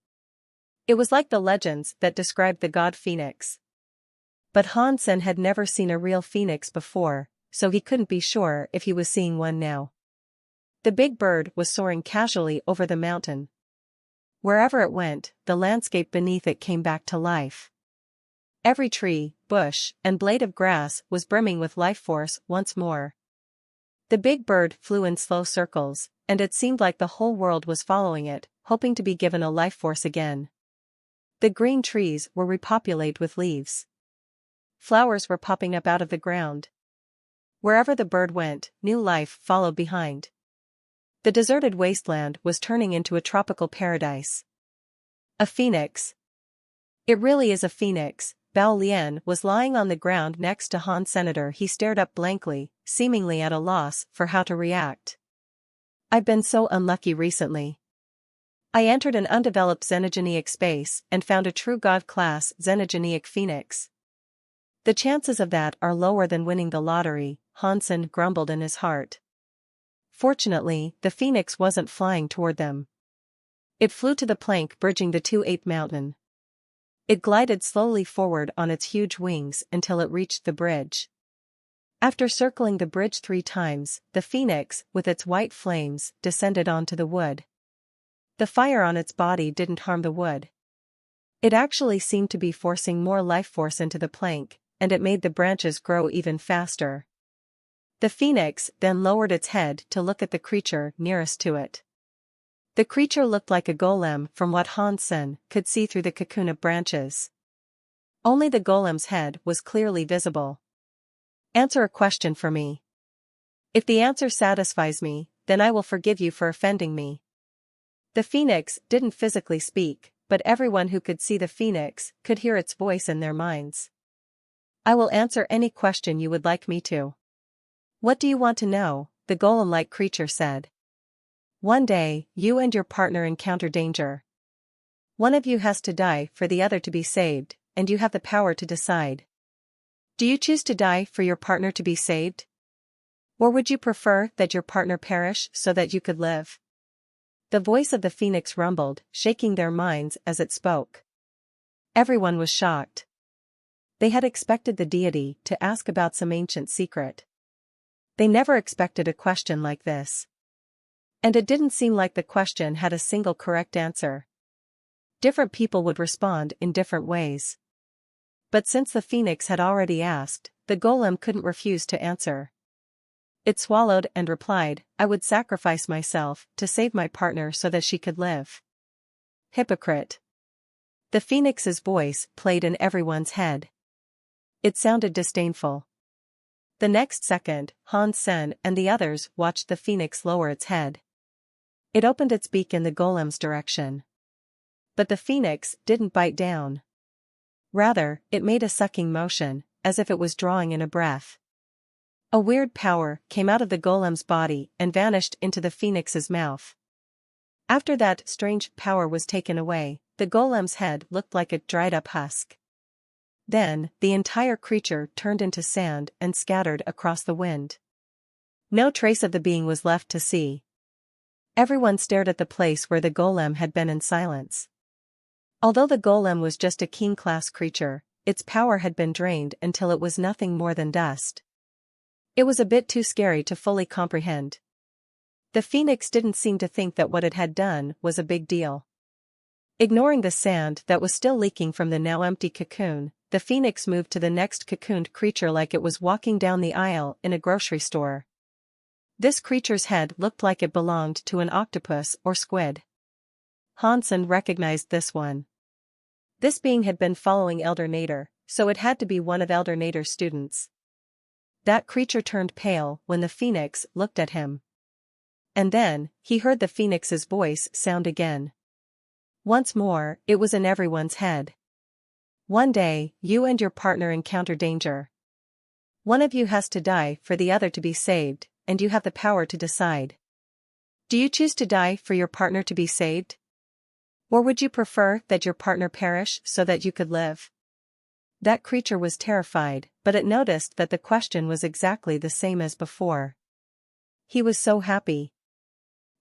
It was like the legends that described the god phoenix. But Hansen had never seen a real phoenix before, so he couldn't be sure if he was seeing one now. The big bird was soaring casually over the mountain. Wherever it went, the landscape beneath it came back to life. Every tree, bush, and blade of grass was brimming with life force once more. The big bird flew in slow circles, and it seemed like the whole world was following it, hoping to be given a life force again. The green trees were repopulated with leaves. Flowers were popping up out of the ground. Wherever the bird went, new life followed behind. The deserted wasteland was turning into a tropical paradise. A phoenix. It really is a phoenix. Bao Lian was lying on the ground next to Han Senator. He stared up blankly, seemingly at a loss for how to react. I've been so unlucky recently. I entered an undeveloped xenogeneic space and found a true god-class xenogeneic phoenix. The chances of that are lower than winning the lottery, Hansen grumbled in his heart. Fortunately, the phoenix wasn't flying toward them. It flew to the plank bridging the 2-8 mountain. It glided slowly forward on its huge wings until it reached the bridge. After circling the bridge 3 times, the phoenix, with its white flames, descended onto the wood. The fire on its body didn't harm the wood. It actually seemed to be forcing more life force into the plank, and it made the branches grow even faster. The phoenix then lowered its head to look at the creature nearest to it. The creature looked like a golem from what Hansen could see through the cocoon of branches. Only the golem's head was clearly visible. Answer a question for me. If the answer satisfies me, then I will forgive you for offending me. The phoenix didn't physically speak, but everyone who could see the phoenix could hear its voice in their minds. I will answer any question you would like me to. What do you want to know? The golem-like creature said. One day, you and your partner encounter danger. One of you has to die for the other to be saved, and you have the power to decide. Do you choose to die for your partner to be saved? Or would you prefer that your partner perish so that you could live? The voice of the phoenix rumbled, shaking their minds as it spoke. Everyone was shocked. They had expected the deity to ask about some ancient secret. They never expected a question like this. And it didn't seem like the question had a single correct answer. Different people would respond in different ways. But since the phoenix had already asked, the golem couldn't refuse to answer. It swallowed and replied, I would sacrifice myself to save my partner so that she could live. Hypocrite. The phoenix's voice played in everyone's head. It sounded disdainful. The next second, Han Sen and the others watched the phoenix lower its head. It opened its beak in the golem's direction. But the phoenix didn't bite down. Rather, it made a sucking motion, as if it was drawing in a breath. A weird power came out of the golem's body and vanished into the phoenix's mouth. After that strange power was taken away, the golem's head looked like a dried-up husk. Then, the entire creature turned into sand and scattered across the wind. No trace of the being was left to see. Everyone stared at the place where the golem had been in silence. Although the golem was just a king-class creature, its power had been drained until it was nothing more than dust. It was a bit too scary to fully comprehend. The phoenix didn't seem to think that what it had done was a big deal. Ignoring the sand that was still leaking from the now empty cocoon, the phoenix moved to the next cocooned creature like it was walking down the aisle in a grocery store. This creature's head looked like it belonged to an octopus or squid. Hansen recognized this one. This being had been following Elder Nader, so it had to be one of Elder Nader's students. That creature turned pale when the phoenix looked at him. And then, he heard the phoenix's voice sound again. Once more, it was in everyone's head. One day, you and your partner encounter danger. One of you has to die for the other to be saved, and you have the power to decide. Do you choose to die for your partner to be saved? Or would you prefer that your partner perish so that you could live? That creature was terrified, but it noticed that the question was exactly the same as before. He was so happy.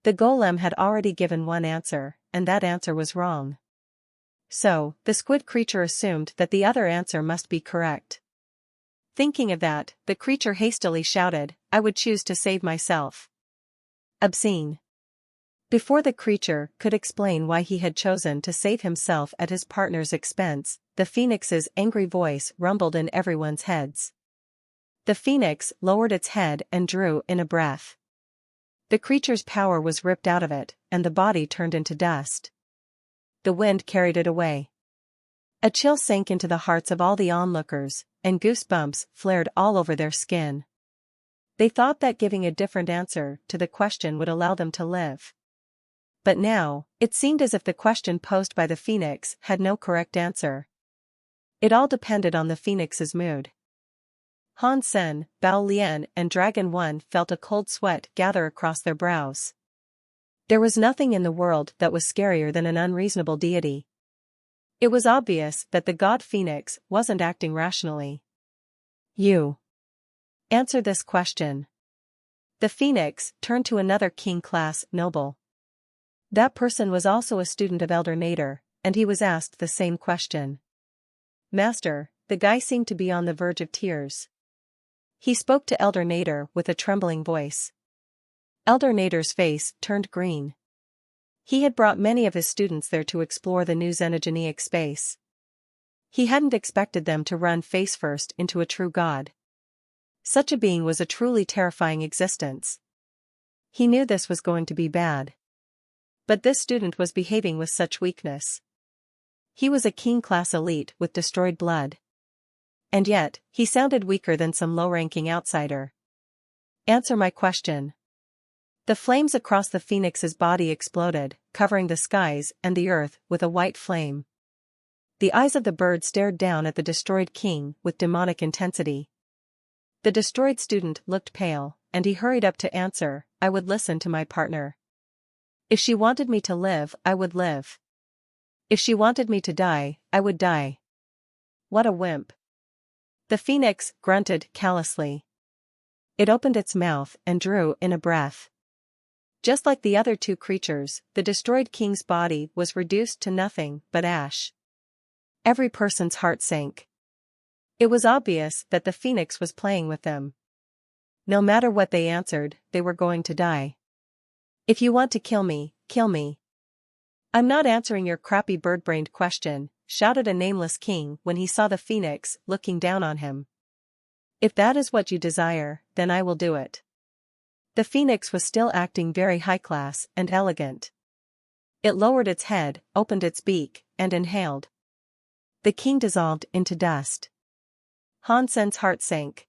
The golem had already given one answer, and that answer was wrong. So, the squid creature assumed that the other answer must be correct. Thinking of that, the creature hastily shouted, "I would choose to save myself." Obscene. Before the creature could explain why he had chosen to save himself at his partner's expense, the phoenix's angry voice rumbled in everyone's heads. The phoenix lowered its head and drew in a breath. The creature's power was ripped out of it, and the body turned into dust. The wind carried it away. A chill sank into the hearts of all the onlookers, and goosebumps flared all over their skin. They thought that giving a different answer to the question would allow them to live. But now, it seemed as if the question posed by the phoenix had no correct answer. It all depended on the phoenix's mood. Han Sen, Bao Lian and Dragon One felt a cold sweat gather across their brows. There was nothing in the world that was scarier than an unreasonable deity. It was obvious that the god Phoenix wasn't acting rationally. You answer this question. The Phoenix turned to another king-class noble. That person was also a student of Elder Nader, and he was asked the same question. Master, the guy seemed to be on the verge of tears. He spoke to Elder Nader with a trembling voice. Elder Nader's face turned green. He had brought many of his students there to explore the new xenogeneic space. He hadn't expected them to run face first into a true god. Such a being was a truly terrifying existence. He knew this was going to be bad. But this student was behaving with such weakness. He was a king-class elite with destroyed blood. And yet, he sounded weaker than some low-ranking outsider. Answer my question. The flames across the phoenix's body exploded, covering the skies and the earth with a white flame. The eyes of the bird stared down at the destroyed king with demonic intensity. The destroyed student looked pale, and he hurried up to answer, "I would listen to my partner. If she wanted me to live, I would live. If she wanted me to die, I would die." What a wimp. The phoenix grunted callously. It opened its mouth and drew in a breath. Just like the other two creatures, the destroyed king's body was reduced to nothing but ash. Every person's heart sank. It was obvious that the phoenix was playing with them. No matter what they answered, they were going to die. If you want to kill me, kill me. I'm not answering your crappy bird-brained question, shouted a nameless king when he saw the phoenix looking down on him. If that is what you desire, then I will do it. The phoenix was still acting very high-class and elegant. It lowered its head, opened its beak, and inhaled. The king dissolved into dust. Han Sen's heart sank.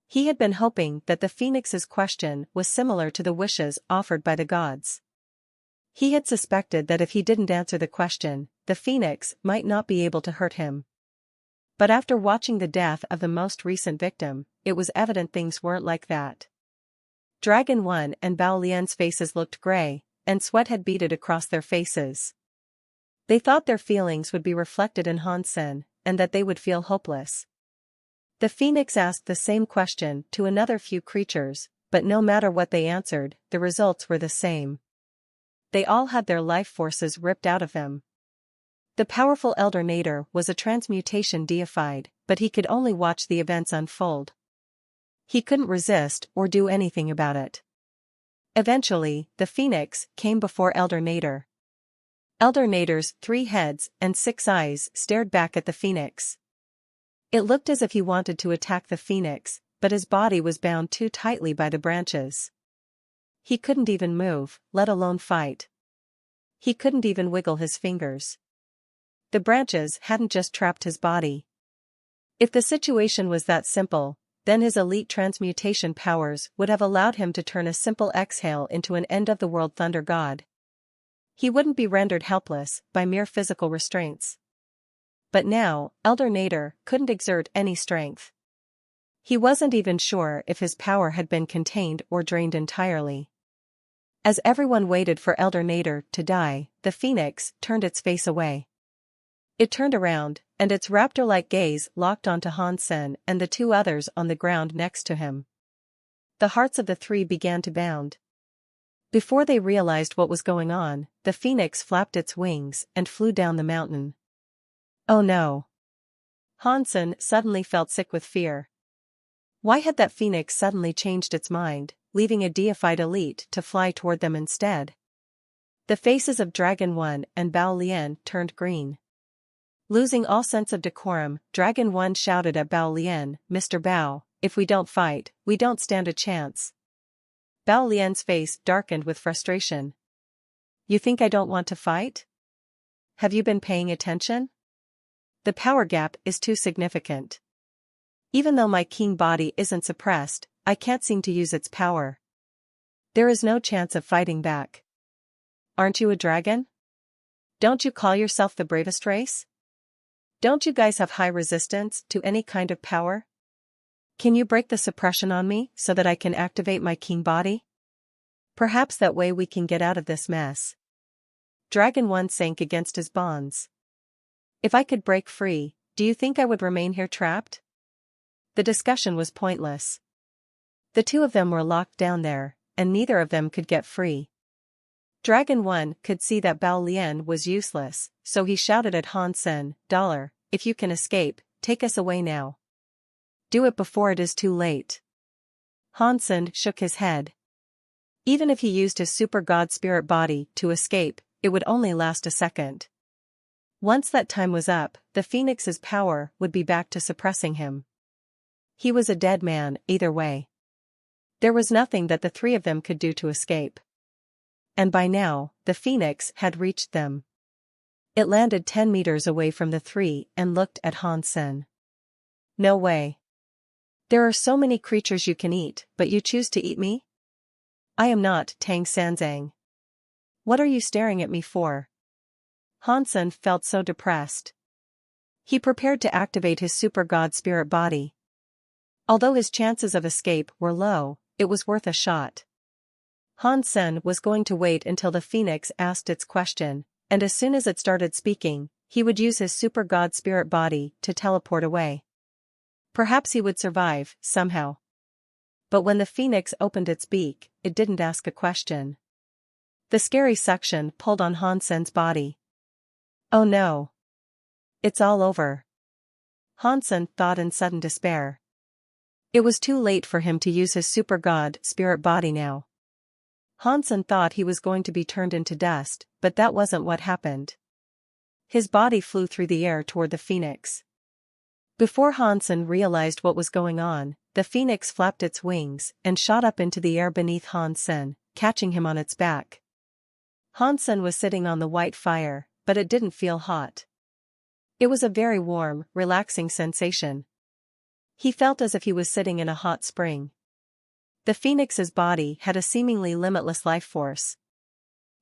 He had been hoping that the phoenix's question was similar to the wishes offered by the gods. He had suspected that if he didn't answer the question, the phoenix might not be able to hurt him. But after watching the death of the most recent victim, it was evident things weren't like that. Dragon 1 and Bao Lian's faces looked gray, and sweat had beaded across their faces. They thought their feelings would be reflected in Han Sen, and that they would feel hopeless. The phoenix asked the same question to another few creatures, but no matter what they answered, the results were the same. They all had their life forces ripped out of them. The powerful Elder Nader was a transmutation deified, but he could only watch the events unfold. He couldn't resist or do anything about it. Eventually, the phoenix came before Elder Nader. Elder Nader's 3 heads and 6 eyes stared back at the phoenix. It looked as if he wanted to attack the phoenix, but his body was bound too tightly by the branches. He couldn't even move, let alone fight. He couldn't even wiggle his fingers. The branches hadn't just trapped his body. If the situation was that simple, then his elite transmutation powers would have allowed him to turn a simple exhale into an end-of-the-world thunder god. He wouldn't be rendered helpless by mere physical restraints. But now, Elder Nader couldn't exert any strength. He wasn't even sure if his power had been contained or drained entirely. As everyone waited for Elder Nader to die, the phoenix turned its face away. It turned around, and its raptor-like gaze locked onto Han Sen and the 2 others on the ground next to him. The hearts of the 3 began to bound. Before they realized what was going on, the phoenix flapped its wings and flew down the mountain. Oh no! Han Sen suddenly felt sick with fear. Why had that phoenix suddenly changed its mind, leaving a deified elite to fly toward them instead? The faces of Dragon 1 and Bao Lian turned green. Losing all sense of decorum, Dragon 1 shouted at Bao Lian, "Mr. Bao, if we don't fight, we don't stand a chance." Bao Lian's face darkened with frustration. "You think I don't want to fight? Have you been paying attention? The power gap is too significant. Even though my king body isn't suppressed, I can't seem to use its power. There is no chance of fighting back. Aren't you a dragon? Don't you call yourself the bravest race? Don't you guys have high resistance to any kind of power? Can you break the suppression on me so that I can activate my king body? Perhaps that way we can get out of this mess." Dragon 1 sank against his bonds. "If I could break free, do you think I would remain here trapped?" The discussion was pointless. The 2 of them were locked down there, and neither of them could get free. Dragon 1 could see that Bao Lian was useless, so he shouted at Han Sen, "Dollar, if you can escape, take us away now. Do it before it is too late." Han Sen shook his head. Even if he used his super god spirit body to escape, it would only last a second. Once that time was up, the phoenix's power would be back to suppressing him. He was a dead man, either way. There was nothing that the 3 of them could do to escape. And by now, the phoenix had reached them. It landed 10 meters away from the 3 and looked at Han Sen. "No way. There are so many creatures you can eat, but you choose to eat me? I am not Tang Sanzang. What are you staring at me for?" Han Sen felt so depressed. He prepared to activate his super god spirit body. Although his chances of escape were low, it was worth a shot. Han Sen was going to wait until the phoenix asked its question, and as soon as it started speaking, he would use his super god spirit body to teleport away. Perhaps he would survive, somehow. But when the phoenix opened its beak, it didn't ask a question. The scary suction pulled on Han Sen's body. Oh no! It's all over. Han Sen thought in sudden despair. It was too late for him to use his super god spirit body now. Han Sen thought he was going to be turned into dust, but that wasn't what happened. His body flew through the air toward the phoenix. Before Han Sen realized what was going on, the phoenix flapped its wings and shot up into the air beneath Han Sen, catching him on its back. Han Sen was sitting on the white fire, but it didn't feel hot. It was a very warm, relaxing sensation. He felt as if he was sitting in a hot spring. The phoenix's body had a seemingly limitless life force.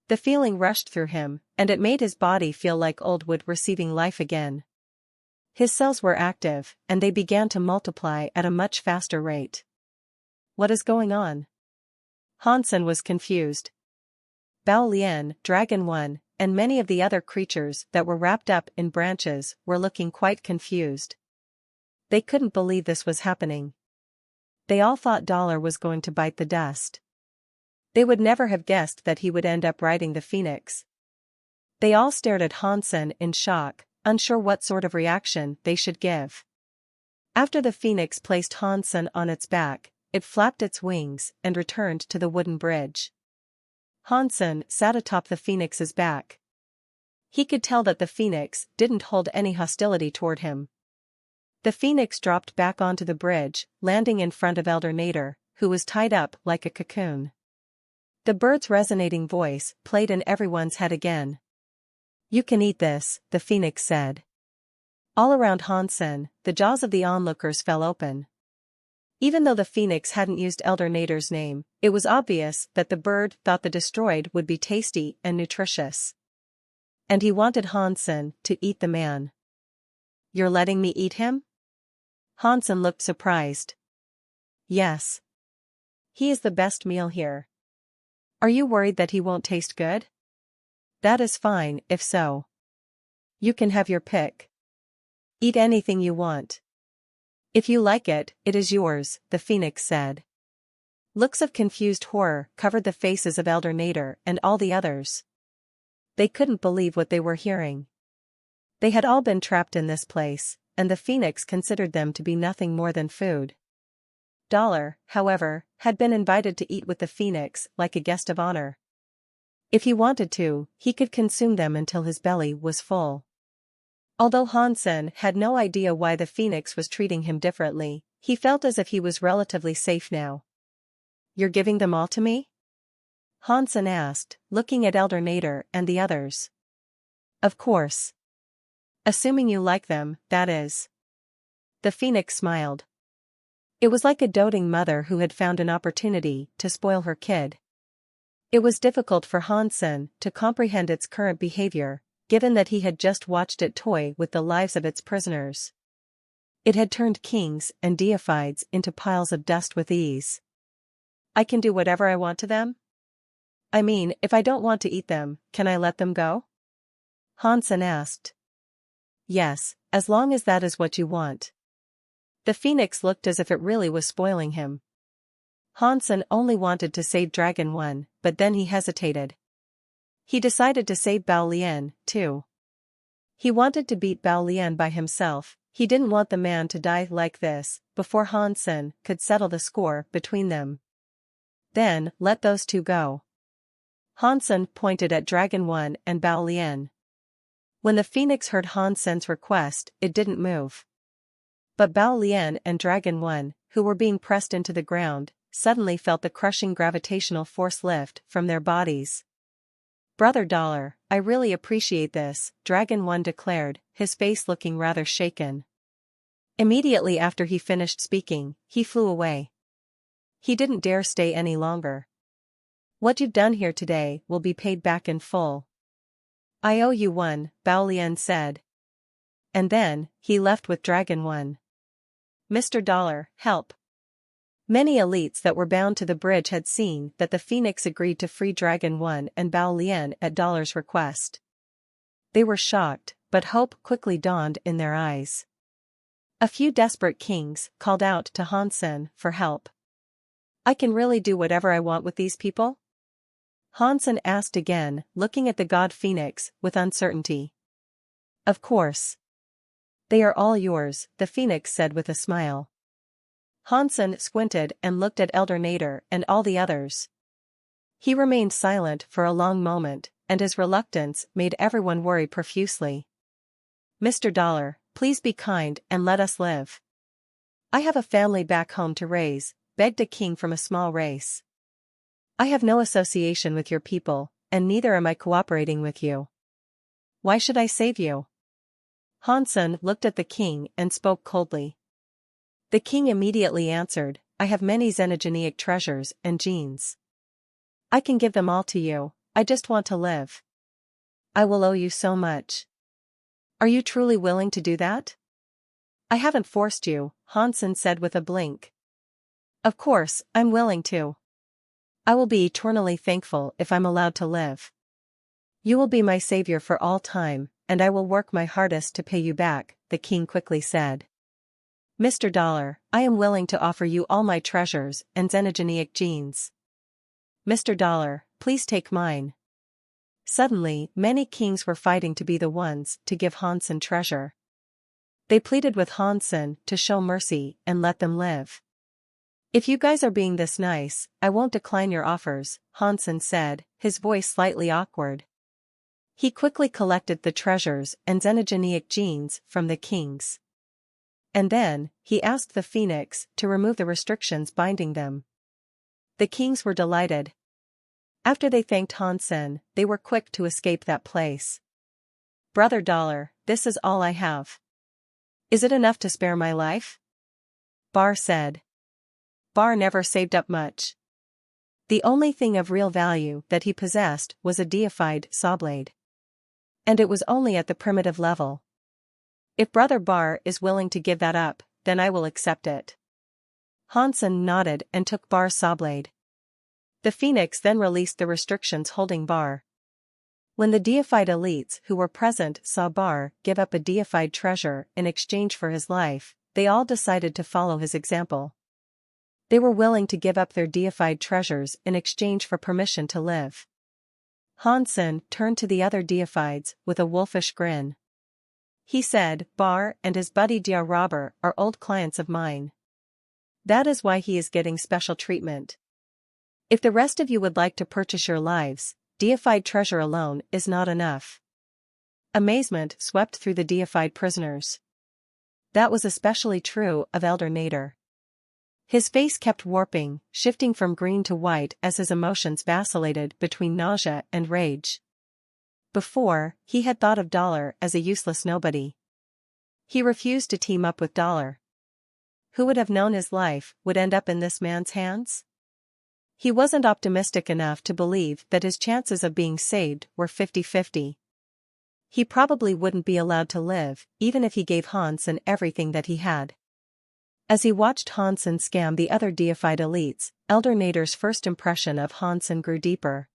The feeling rushed through him, and it made his body feel like old wood receiving life again. His cells were active, and they began to multiply at a much faster rate. What is going on? Hansen was confused. Bao Lian, Dragon 1, and many of the other creatures that were wrapped up in branches were looking quite confused. They couldn't believe this was happening. They all thought Dollar was going to bite the dust. They would never have guessed that he would end up riding the phoenix. They all stared at Hansen in shock, unsure what sort of reaction they should give. After the phoenix placed Hansen on its back, it flapped its wings and returned to the wooden bridge. Hansen sat atop the phoenix's back. He could tell that the phoenix didn't hold any hostility toward him. The phoenix dropped back onto the bridge, landing in front of Elder Nader, who was tied up like a cocoon. The bird's resonating voice played in everyone's head again. "You can eat this," the phoenix said. All around Hansen, the jaws of the onlookers fell open. Even though the phoenix hadn't used Elder Nader's name, it was obvious that the bird thought the destroyed would be tasty and nutritious. And he wanted Hansen to eat the man. "You're letting me eat him?" Hansen looked surprised. "Yes. He is the best meal here. Are you worried that he won't taste good? That is fine, if so. You can have your pick. Eat anything you want. If you like it, it is yours," the phoenix said. Looks of confused horror covered the faces of Elder Nader and all the others. They couldn't believe what they were hearing. They had all been trapped in this place, and the phoenix considered them to be nothing more than food. Dollar, however, had been invited to eat with the phoenix like a guest of honor. If he wanted to, he could consume them until his belly was full. Although Hansen had no idea why the phoenix was treating him differently, he felt as if he was relatively safe now. "You're giving them all to me?" Hansen asked, looking at Elder Nader and the others. "Of course. Assuming you like them, that is." The phoenix smiled. It was like a doting mother who had found an opportunity to spoil her kid. It was difficult for Hansen to comprehend its current behavior, given that he had just watched it toy with the lives of its prisoners. It had turned kings and deifieds into piles of dust with ease. "I can do whatever I want to them? I mean, if I don't want to eat them, can I let them go?" Hansen asked. "Yes, as long as that is what you want." The phoenix looked as if it really was spoiling him. Hansen only wanted to save Dragon 1, but then he hesitated. He decided to save Bao Lian, too. He wanted to beat Bao Lian by himself. He didn't want the man to die like this, before Hansen could settle the score between them. Then, let those two go. Hansen pointed at Dragon 1 and Bao Lian. When the phoenix heard Hansen's request, it didn't move. But Bao Lian and Dragon 1, who were being pressed into the ground, suddenly felt the crushing gravitational force lift from their bodies. "Brother Dollar, I really appreciate this," Dragon 1 declared, his face looking rather shaken. Immediately after he finished speaking, he flew away. He didn't dare stay any longer. "What you've done here today will be paid back in full." "I owe you one," Bao Lian said. And then, he left with Dragon 1. "Mr. Dollar, help." Many elites that were bound to the bridge had seen that the phoenix agreed to free Dragon 1 and Bao Lian at Dollar's request. They were shocked, but hope quickly dawned in their eyes. A few desperate kings called out to Hansen for help. "I can really do whatever I want with these people?" Hansen asked again, looking at the god phoenix with uncertainty. "Of course. They are all yours," the phoenix said with a smile. Hansen squinted and looked at Elder Nader and all the others. He remained silent for a long moment, and his reluctance made everyone worry profusely. "Mr. Dollar, please be kind and let us live. I have a family back home to raise," begged a king from a small race. "I have no association with your people, and neither am I cooperating with you. Why should I save you?" Hansen looked at the king and spoke coldly. The king immediately answered, "I have many xenogeneic treasures and genes. I can give them all to you, I just want to live. I will owe you so much. Are you truly willing to do that?" I haven't forced you, Hansen said with a blink. Of course, I'm willing to. I will be eternally thankful if I'm allowed to live. You will be my savior for all time, and I will work my hardest to pay you back, the king quickly said. Mr. Dollar, I am willing to offer you all my treasures and xenogeneic genes. Mr. Dollar, please take mine. Suddenly, many kings were fighting to be the ones to give Hansen treasure. They pleaded with Hansen to show mercy and let them live. If you guys are being this nice, I won't decline your offers, Hansen said, his voice slightly awkward. He quickly collected the treasures and xenogeneic genes from the kings. And then, he asked the Phoenix to remove the restrictions binding them. The kings were delighted. After they thanked Hansen, they were quick to escape that place. Brother Dollar, this is all I have. Is it enough to spare my life? Bar said. Bar never saved up much. The only thing of real value that he possessed was a deified saw blade. And it was only at the primitive level. If Brother Bar is willing to give that up, then I will accept it. Hansen nodded and took Bar's saw blade. The Phoenix then released the restrictions holding Bar. When the deified elites who were present saw Bar give up a deified treasure in exchange for his life, they all decided to follow his example. They were willing to give up their deified treasures in exchange for permission to live. Hansen turned to the other deifieds with a wolfish grin. He said, Bar and his buddy Dia Robber are old clients of mine. That is why he is getting special treatment. If the rest of you would like to purchase your lives, deified treasure alone is not enough. Amazement swept through the deified prisoners. That was especially true of Elder Nader. His face kept warping, shifting from green to white as his emotions vacillated between nausea and rage. Before, he had thought of Dollar as a useless nobody. He refused to team up with Dollar. Who would have known his life would end up in this man's hands? He wasn't optimistic enough to believe that his chances of being saved were 50-50. He probably wouldn't be allowed to live, even if he gave Hansen everything that he had. As he watched Hansen scam the other deified elites, Elder Nader's first impression of Hansen grew deeper.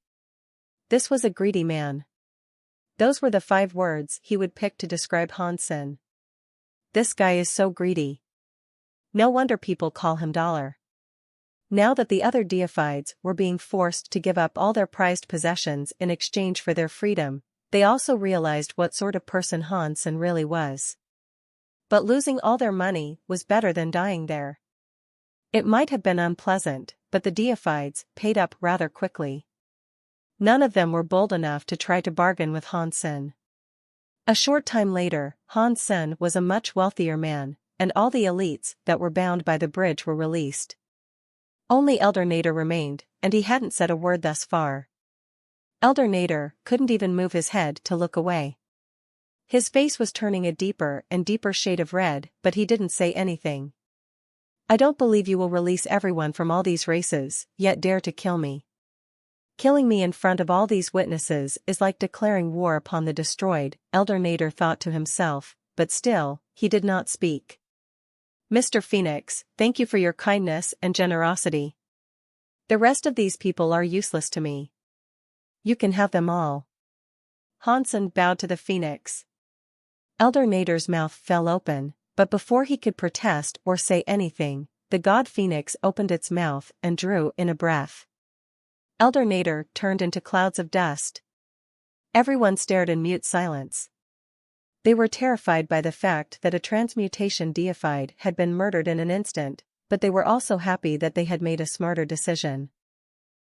This was a greedy man. Those were the 5 words he would pick to describe Hansen. This guy is so greedy. No wonder people call him Dollar. Now that the other deifieds were being forced to give up all their prized possessions in exchange for their freedom, they also realized what sort of person Hansen really was. But losing all their money was better than dying there. It might have been unpleasant, but the deifieds paid up rather quickly. None of them were bold enough to try to bargain with Hansen. A short time later, Hansen was a much wealthier man, and all the elites that were bound by the bridge were released. Only Elder Nader remained, and he hadn't said a word thus far. Elder Nader couldn't even move his head to look away. His face was turning a deeper and deeper shade of red, but he didn't say anything. I don't believe you will release everyone from all these races, yet dare to kill me. Killing me in front of all these witnesses is like declaring war upon the destroyed, Elder Nader thought to himself, but still, he did not speak. Mr. Phoenix, thank you for your kindness and generosity. The rest of these people are useless to me. You can have them all. Hansen bowed to the Phoenix. Elder Nader's mouth fell open, but before he could protest or say anything, the god Phoenix opened its mouth and drew in a breath. Elder Nader turned into clouds of dust. Everyone stared in mute silence. They were terrified by the fact that a transmutation deified had been murdered in an instant, but they were also happy that they had made a smarter decision.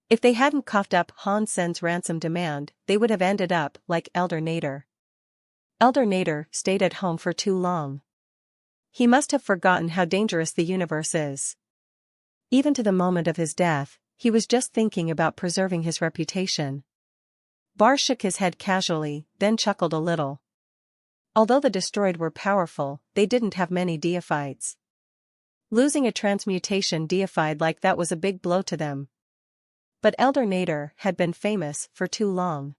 If they hadn't coughed up Hansen's ransom demand, they would have ended up like Elder Nader. Elder Nader stayed at home for too long. He must have forgotten how dangerous the universe is. Even to the moment of his death, he was just thinking about preserving his reputation. Bar shook his head casually, then chuckled a little. Although the destroyed were powerful, they didn't have many deifieds. Losing a transmutation deified like that was a big blow to them. But Elder Nader had been famous for too long.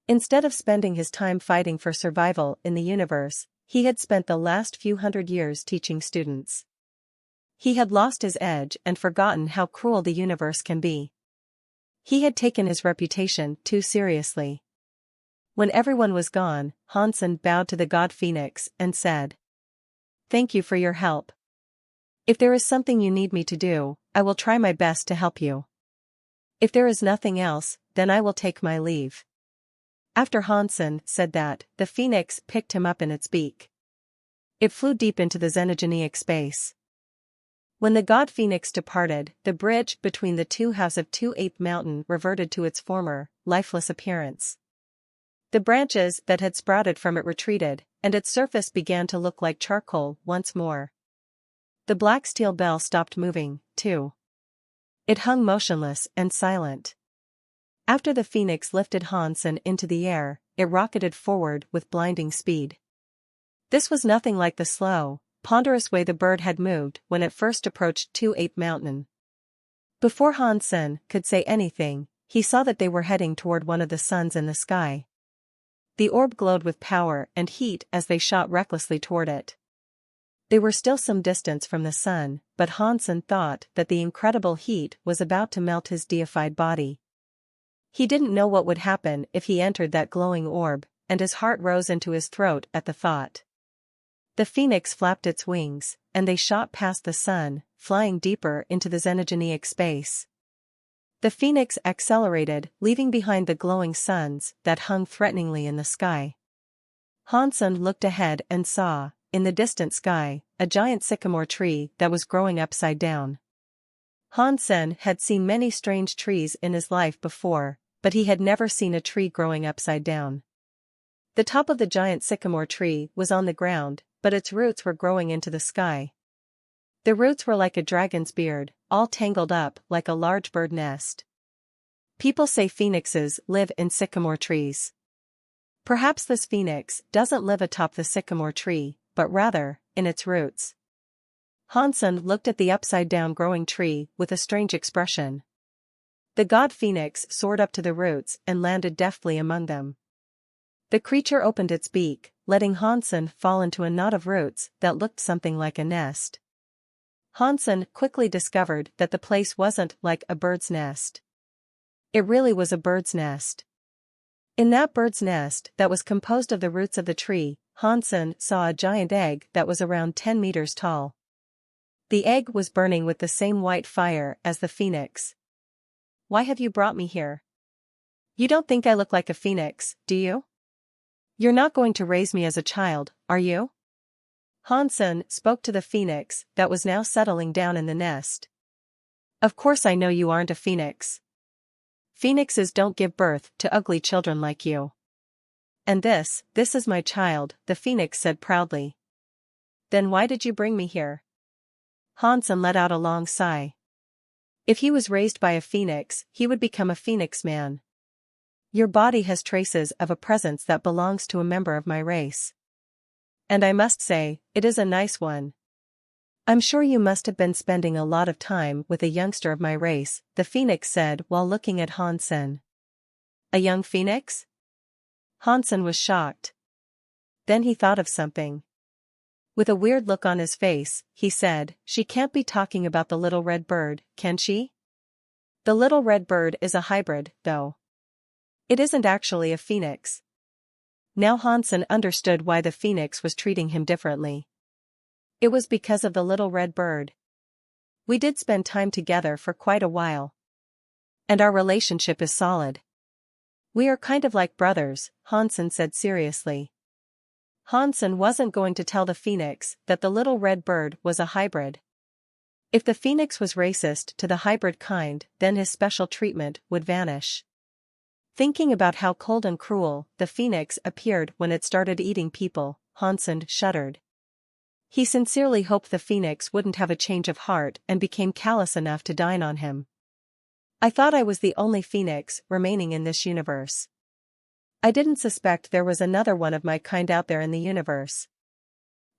Instead of spending his time fighting for survival in the universe, He had spent the last few hundred years teaching students. He had lost his edge and forgotten how cruel the universe can be. He had taken his reputation too seriously. When everyone was gone, Hansen bowed to the god Phoenix and said, "Thank you for your help. If there is something you need me to do, I will try my best to help you. If there is nothing else, then I will take my leave." After Hansen said that, the phoenix picked him up in its beak. It flew deep into the xenogeneic space. When the god phoenix departed, the bridge between the two halves of 2-Ape Mountain reverted to its former, lifeless appearance. The branches that had sprouted from it retreated, and its surface began to look like charcoal once more. The black steel bell stopped moving, too. It hung motionless and silent. After the phoenix lifted Hansen into the air, it rocketed forward with blinding speed. This was nothing like the slow, ponderous way the bird had moved when it first approached 2-Ape Mountain. Before Hansen could say anything, he saw that they were heading toward one of the suns in the sky. The orb glowed with power and heat as they shot recklessly toward it. They were still some distance from the sun, but Hansen thought that the incredible heat was about to melt his deified body. He didn't know what would happen if he entered that glowing orb, and his heart rose into his throat at the thought. The phoenix flapped its wings, and they shot past the sun, flying deeper into the xenogeneic space. The phoenix accelerated, leaving behind the glowing suns that hung threateningly in the sky. Hansen looked ahead and saw, in the distant sky, a giant sycamore tree that was growing upside down. Hansen had seen many strange trees in his life before, but he had never seen a tree growing upside down. The top of the giant sycamore tree was on the ground, but its roots were growing into the sky. The roots were like a dragon's beard, all tangled up like a large bird nest. People say phoenixes live in sycamore trees. Perhaps this phoenix doesn't live atop the sycamore tree, but rather, in its roots. Hansen looked at the upside-down growing tree with a strange expression. The god phoenix soared up to the roots and landed deftly among them. The creature opened its beak, letting Hansen fall into a knot of roots that looked something like a nest. Hansen quickly discovered that the place wasn't like a bird's nest. It really was a bird's nest. In that bird's nest that was composed of the roots of the tree, Hansen saw a giant egg that was around 10 meters tall. The egg was burning with the same white fire as the phoenix. "Why have you brought me here? You don't think I look like a phoenix, do you? You're not going to raise me as a child, are you?" Hansen spoke to the phoenix that was now settling down in the nest. "Of course I know you aren't a phoenix. Phoenixes don't give birth to ugly children like you. And this is my child," the phoenix said proudly. "Then why did you bring me here?" Hansen let out a long sigh. If he was raised by a phoenix, he would become a phoenix man. "Your body has traces of a presence that belongs to a member of my race. And I must say, it is a nice one. I'm sure you must have been spending a lot of time with a youngster of my race," the phoenix said while looking at Hansen. "A young phoenix?" Hansen was shocked. Then he thought of something. With a weird look on his face, he said, "She can't be talking about the little red bird, can she? The little red bird is a hybrid, though. It isn't actually a phoenix." Now Hansen understood why the phoenix was treating him differently. It was because of the little red bird. "We did spend time together for quite a while. And our relationship is solid. We are kind of like brothers," Hansen said seriously. Hansen wasn't going to tell the phoenix that the little red bird was a hybrid. If the phoenix was racist to the hybrid kind, then his special treatment would vanish. Thinking about how cold and cruel the phoenix appeared when it started eating people, Hansen shuddered. He sincerely hoped the phoenix wouldn't have a change of heart and became callous enough to dine on him. "I thought I was the only phoenix remaining in this universe. I didn't suspect there was another one of my kind out there in the universe."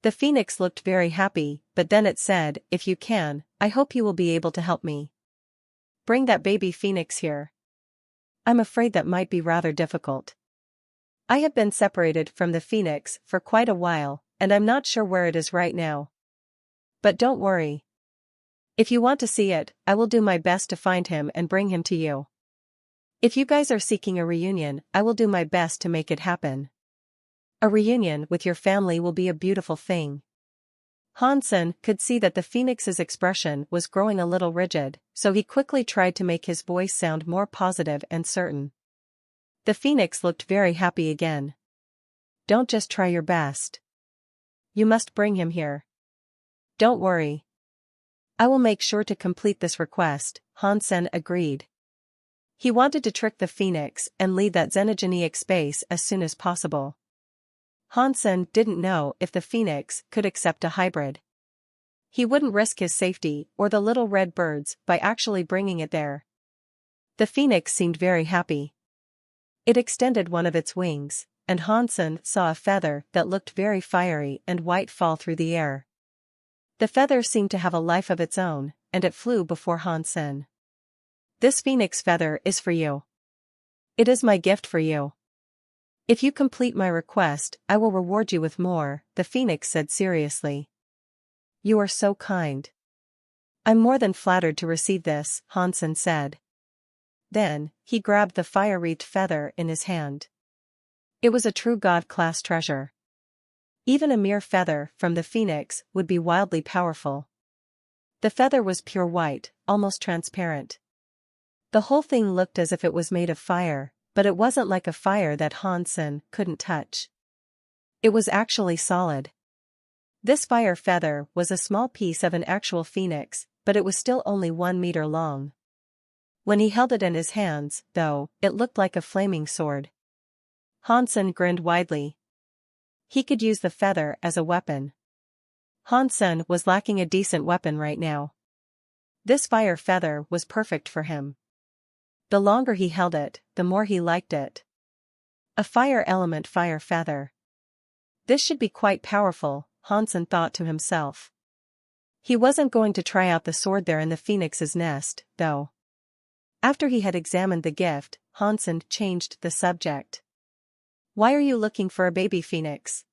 The phoenix looked very happy, but then it said, "If you can, I hope you will be able to help me. Bring that baby phoenix here. I'm afraid that might be rather difficult. I have been separated from the phoenix for quite a while, and I'm not sure where it is right now. But don't worry. If you want to see it, I will do my best to find him and bring him to you. If you guys are seeking a reunion, I will do my best to make it happen. A reunion with your family will be a beautiful thing. Hansen could see that the phoenix's expression was growing a little rigid, so he quickly tried to make his voice sound more positive and certain. The phoenix looked very happy again. Don't just try your best. You must bring him here. Don't worry. I will make sure to complete this request, Hansen agreed. He wanted to trick the phoenix and leave that xenogenic space as soon as possible. Hansen didn't know if the phoenix could accept a hybrid. He wouldn't risk his safety or the little red bird's by actually bringing it there. The phoenix seemed very happy. It extended one of its wings, and Hansen saw a feather that looked very fiery and white fall through the air. The feather seemed to have a life of its own, and it flew before Hansen. This phoenix feather is for you. It is my gift for you. If you complete my request, I will reward you with more, the phoenix said seriously. You are so kind. I'm more than flattered to receive this, Hansen said. Then, he grabbed the fire-wreathed feather in his hand. It was a true god-class treasure. Even a mere feather from the phoenix would be wildly powerful. The feather was pure white, almost transparent. The whole thing looked as if it was made of fire, but it wasn't like a fire that Hansen couldn't touch. It was actually solid. This fire feather was a small piece of an actual phoenix, but it was still only 1 meter long. When he held it in his hands, though, it looked like a flaming sword. Hansen grinned widely. He could use the feather as a weapon. Hansen was lacking a decent weapon right now. This fire feather was perfect for him. The longer he held it, the more he liked it. A fire element fire feather. This should be quite powerful, Hansen thought to himself. He wasn't going to try out the sword there in the phoenix's nest, though. After he had examined the gift, Hansen changed the subject. Why are you looking for a baby phoenix?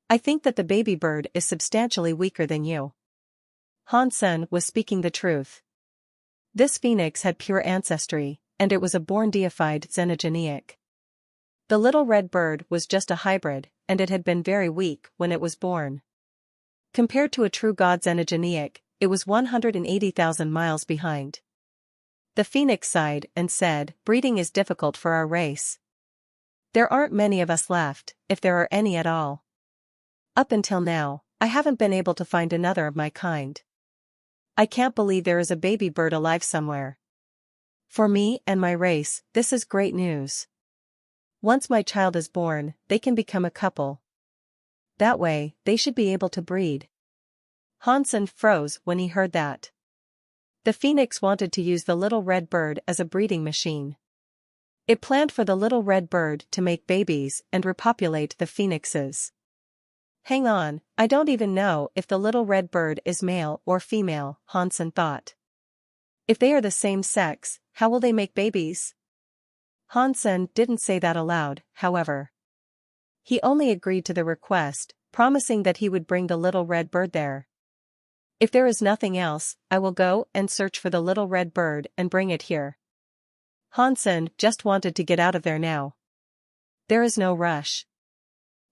I think that the baby bird is substantially weaker than you. Hansen was speaking the truth. This phoenix had pure ancestry, and it was a born deified xenogenic. The little red bird was just a hybrid, and it had been very weak when it was born. Compared to a true god xenogenic, it was 180,000 miles behind. The phoenix sighed and said, breeding is difficult for our race. There aren't many of us left, if there are any at all. Up until now, I haven't been able to find another of my kind. I can't believe there is a baby bird alive somewhere. For me and my race, this is great news. Once my child is born, they can become a couple. That way, they should be able to breed. Hansen froze when he heard that. The phoenix wanted to use the little red bird as a breeding machine. It planned for the little red bird to make babies and repopulate the phoenixes. Hang on, I don't even know if the little red bird is male or female, Hansen thought. If they are the same sex, how will they make babies? Hansen didn't say that aloud, however. He only agreed to the request, promising that he would bring the little red bird there. If there is nothing else, I will go and search for the little red bird and bring it here. Hansen just wanted to get out of there now. There is no rush.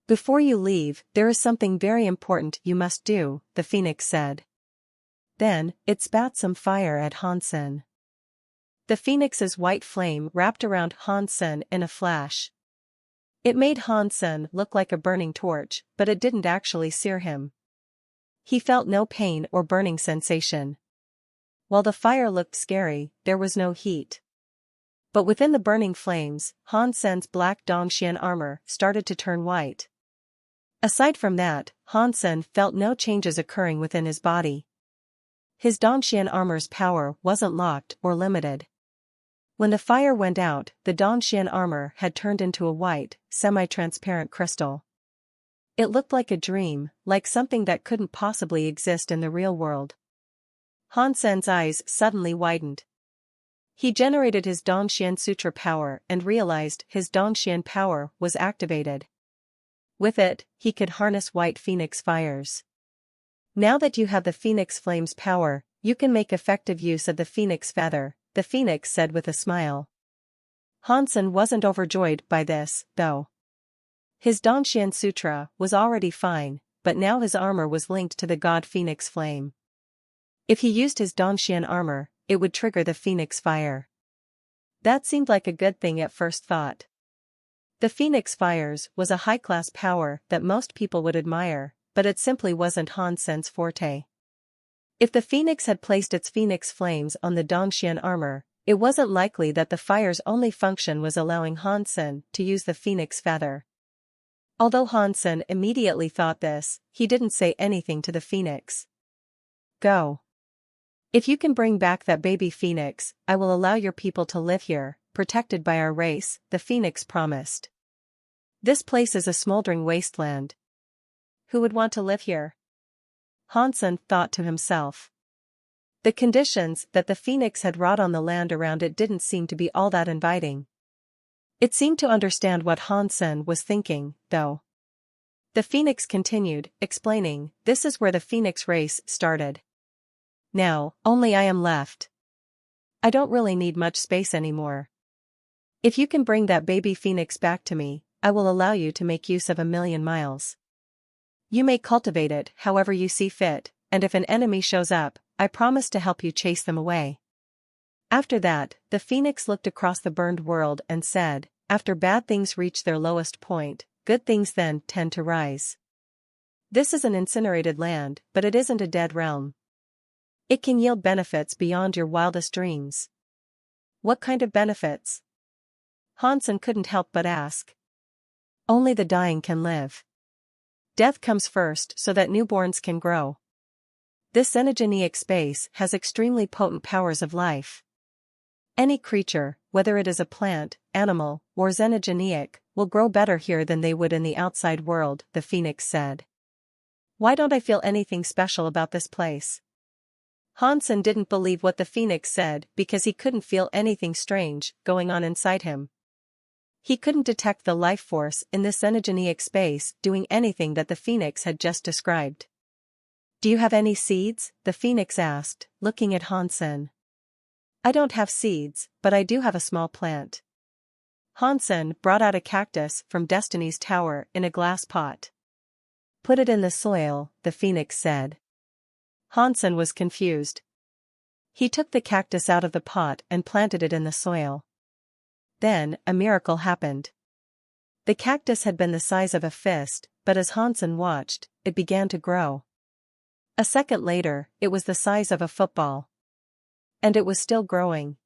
Before you leave, there is something very important you must do, the phoenix said. Then, it spat some fire at Hansen. The phoenix's white flame wrapped around Hansen in a flash. It made Hansen look like a burning torch, but it didn't actually sear him. He felt no pain or burning sensation. While the fire looked scary, there was no heat. But within the burning flames, Hansen's black Dongxian armor started to turn white. Aside from that, Hansen felt no changes occurring within his body. His Dongxian armor's power wasn't locked or limited. When the fire went out, the Dongxian armor had turned into a white, semi-transparent crystal. It looked like a dream, like something that couldn't possibly exist in the real world. Hansen's eyes suddenly widened. He generated his Dongxian Sutra power and realized his Dongxian power was activated. With it, he could harness white phoenix fires. Now that you have the phoenix flame's power, you can make effective use of the phoenix feather, the phoenix said with a smile. Hansen wasn't overjoyed by this, though. His Dongxian Sutra was already fine, but now his armor was linked to the god phoenix flame. If he used his Dongxian armor, it would trigger the phoenix fire. That seemed like a good thing at first thought. The phoenix fires was a high-class power that most people would admire, but it simply wasn't Hansen's forte. If the phoenix had placed its phoenix flames on the Dongxian armor, it wasn't likely that the fire's only function was allowing Hansen to use the phoenix feather. Although Hansen immediately thought this, he didn't say anything to the phoenix. Go. If you can bring back that baby phoenix, I will allow your people to live here, protected by our race, the phoenix promised. This place is a smoldering wasteland. Who would want to live here? Hansen thought to himself. The conditions that the phoenix had wrought on the land around it didn't seem to be all that inviting. It seemed to understand what Hansen was thinking, though. The phoenix continued, explaining, "This is where the phoenix race started. Now, only I am left. I don't really need much space anymore. If you can bring that baby phoenix back to me, I will allow you to make use of 1,000,000 miles. You may cultivate it however you see fit, and if an enemy shows up, I promise to help you chase them away." After that, the phoenix looked across the burned world and said, "After bad things reach their lowest point, good things then tend to rise. This is an incinerated land, but it isn't a dead realm. It can yield benefits beyond your wildest dreams." What kind of benefits? Hansen couldn't help but ask. Only the dying can live. Death comes first so that newborns can grow. This xenogenic space has extremely potent powers of life. Any creature, whether it is a plant, animal, or xenogenic, will grow better here than they would in the outside world, the phoenix said. Why don't I feel anything special about this place? Hansen didn't believe what the phoenix said because he couldn't feel anything strange going on inside him. He couldn't detect the life force in this xenogenic space doing anything that the phoenix had just described. "Do you have any seeds?" the phoenix asked, looking at Hansen. "I don't have seeds, but I do have a small plant." Hansen brought out a cactus from Destiny's Tower in a glass pot. "Put it in the soil," the phoenix said. Hansen was confused. He took the cactus out of the pot and planted it in the soil. Then, a miracle happened. The cactus had been the size of a fist, but as Hansen watched, it began to grow. A second later, it was the size of a football. And it was still growing.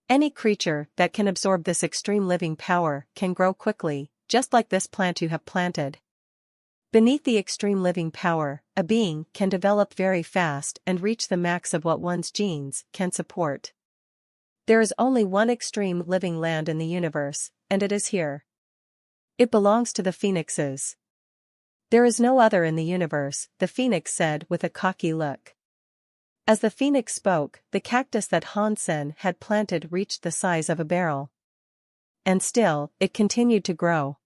Any creature that can absorb this extreme living power can grow quickly, just like this plant you have planted. Beneath the extreme living power, a being can develop very fast and reach the max of what one's genes can support. There is only one extreme living land in the universe, and it is here. It belongs to the phoenixes. There is no other in the universe, the phoenix said with a cocky look. As the phoenix spoke, the cactus that Hansen had planted reached the size of a barrel. And still, it continued to grow.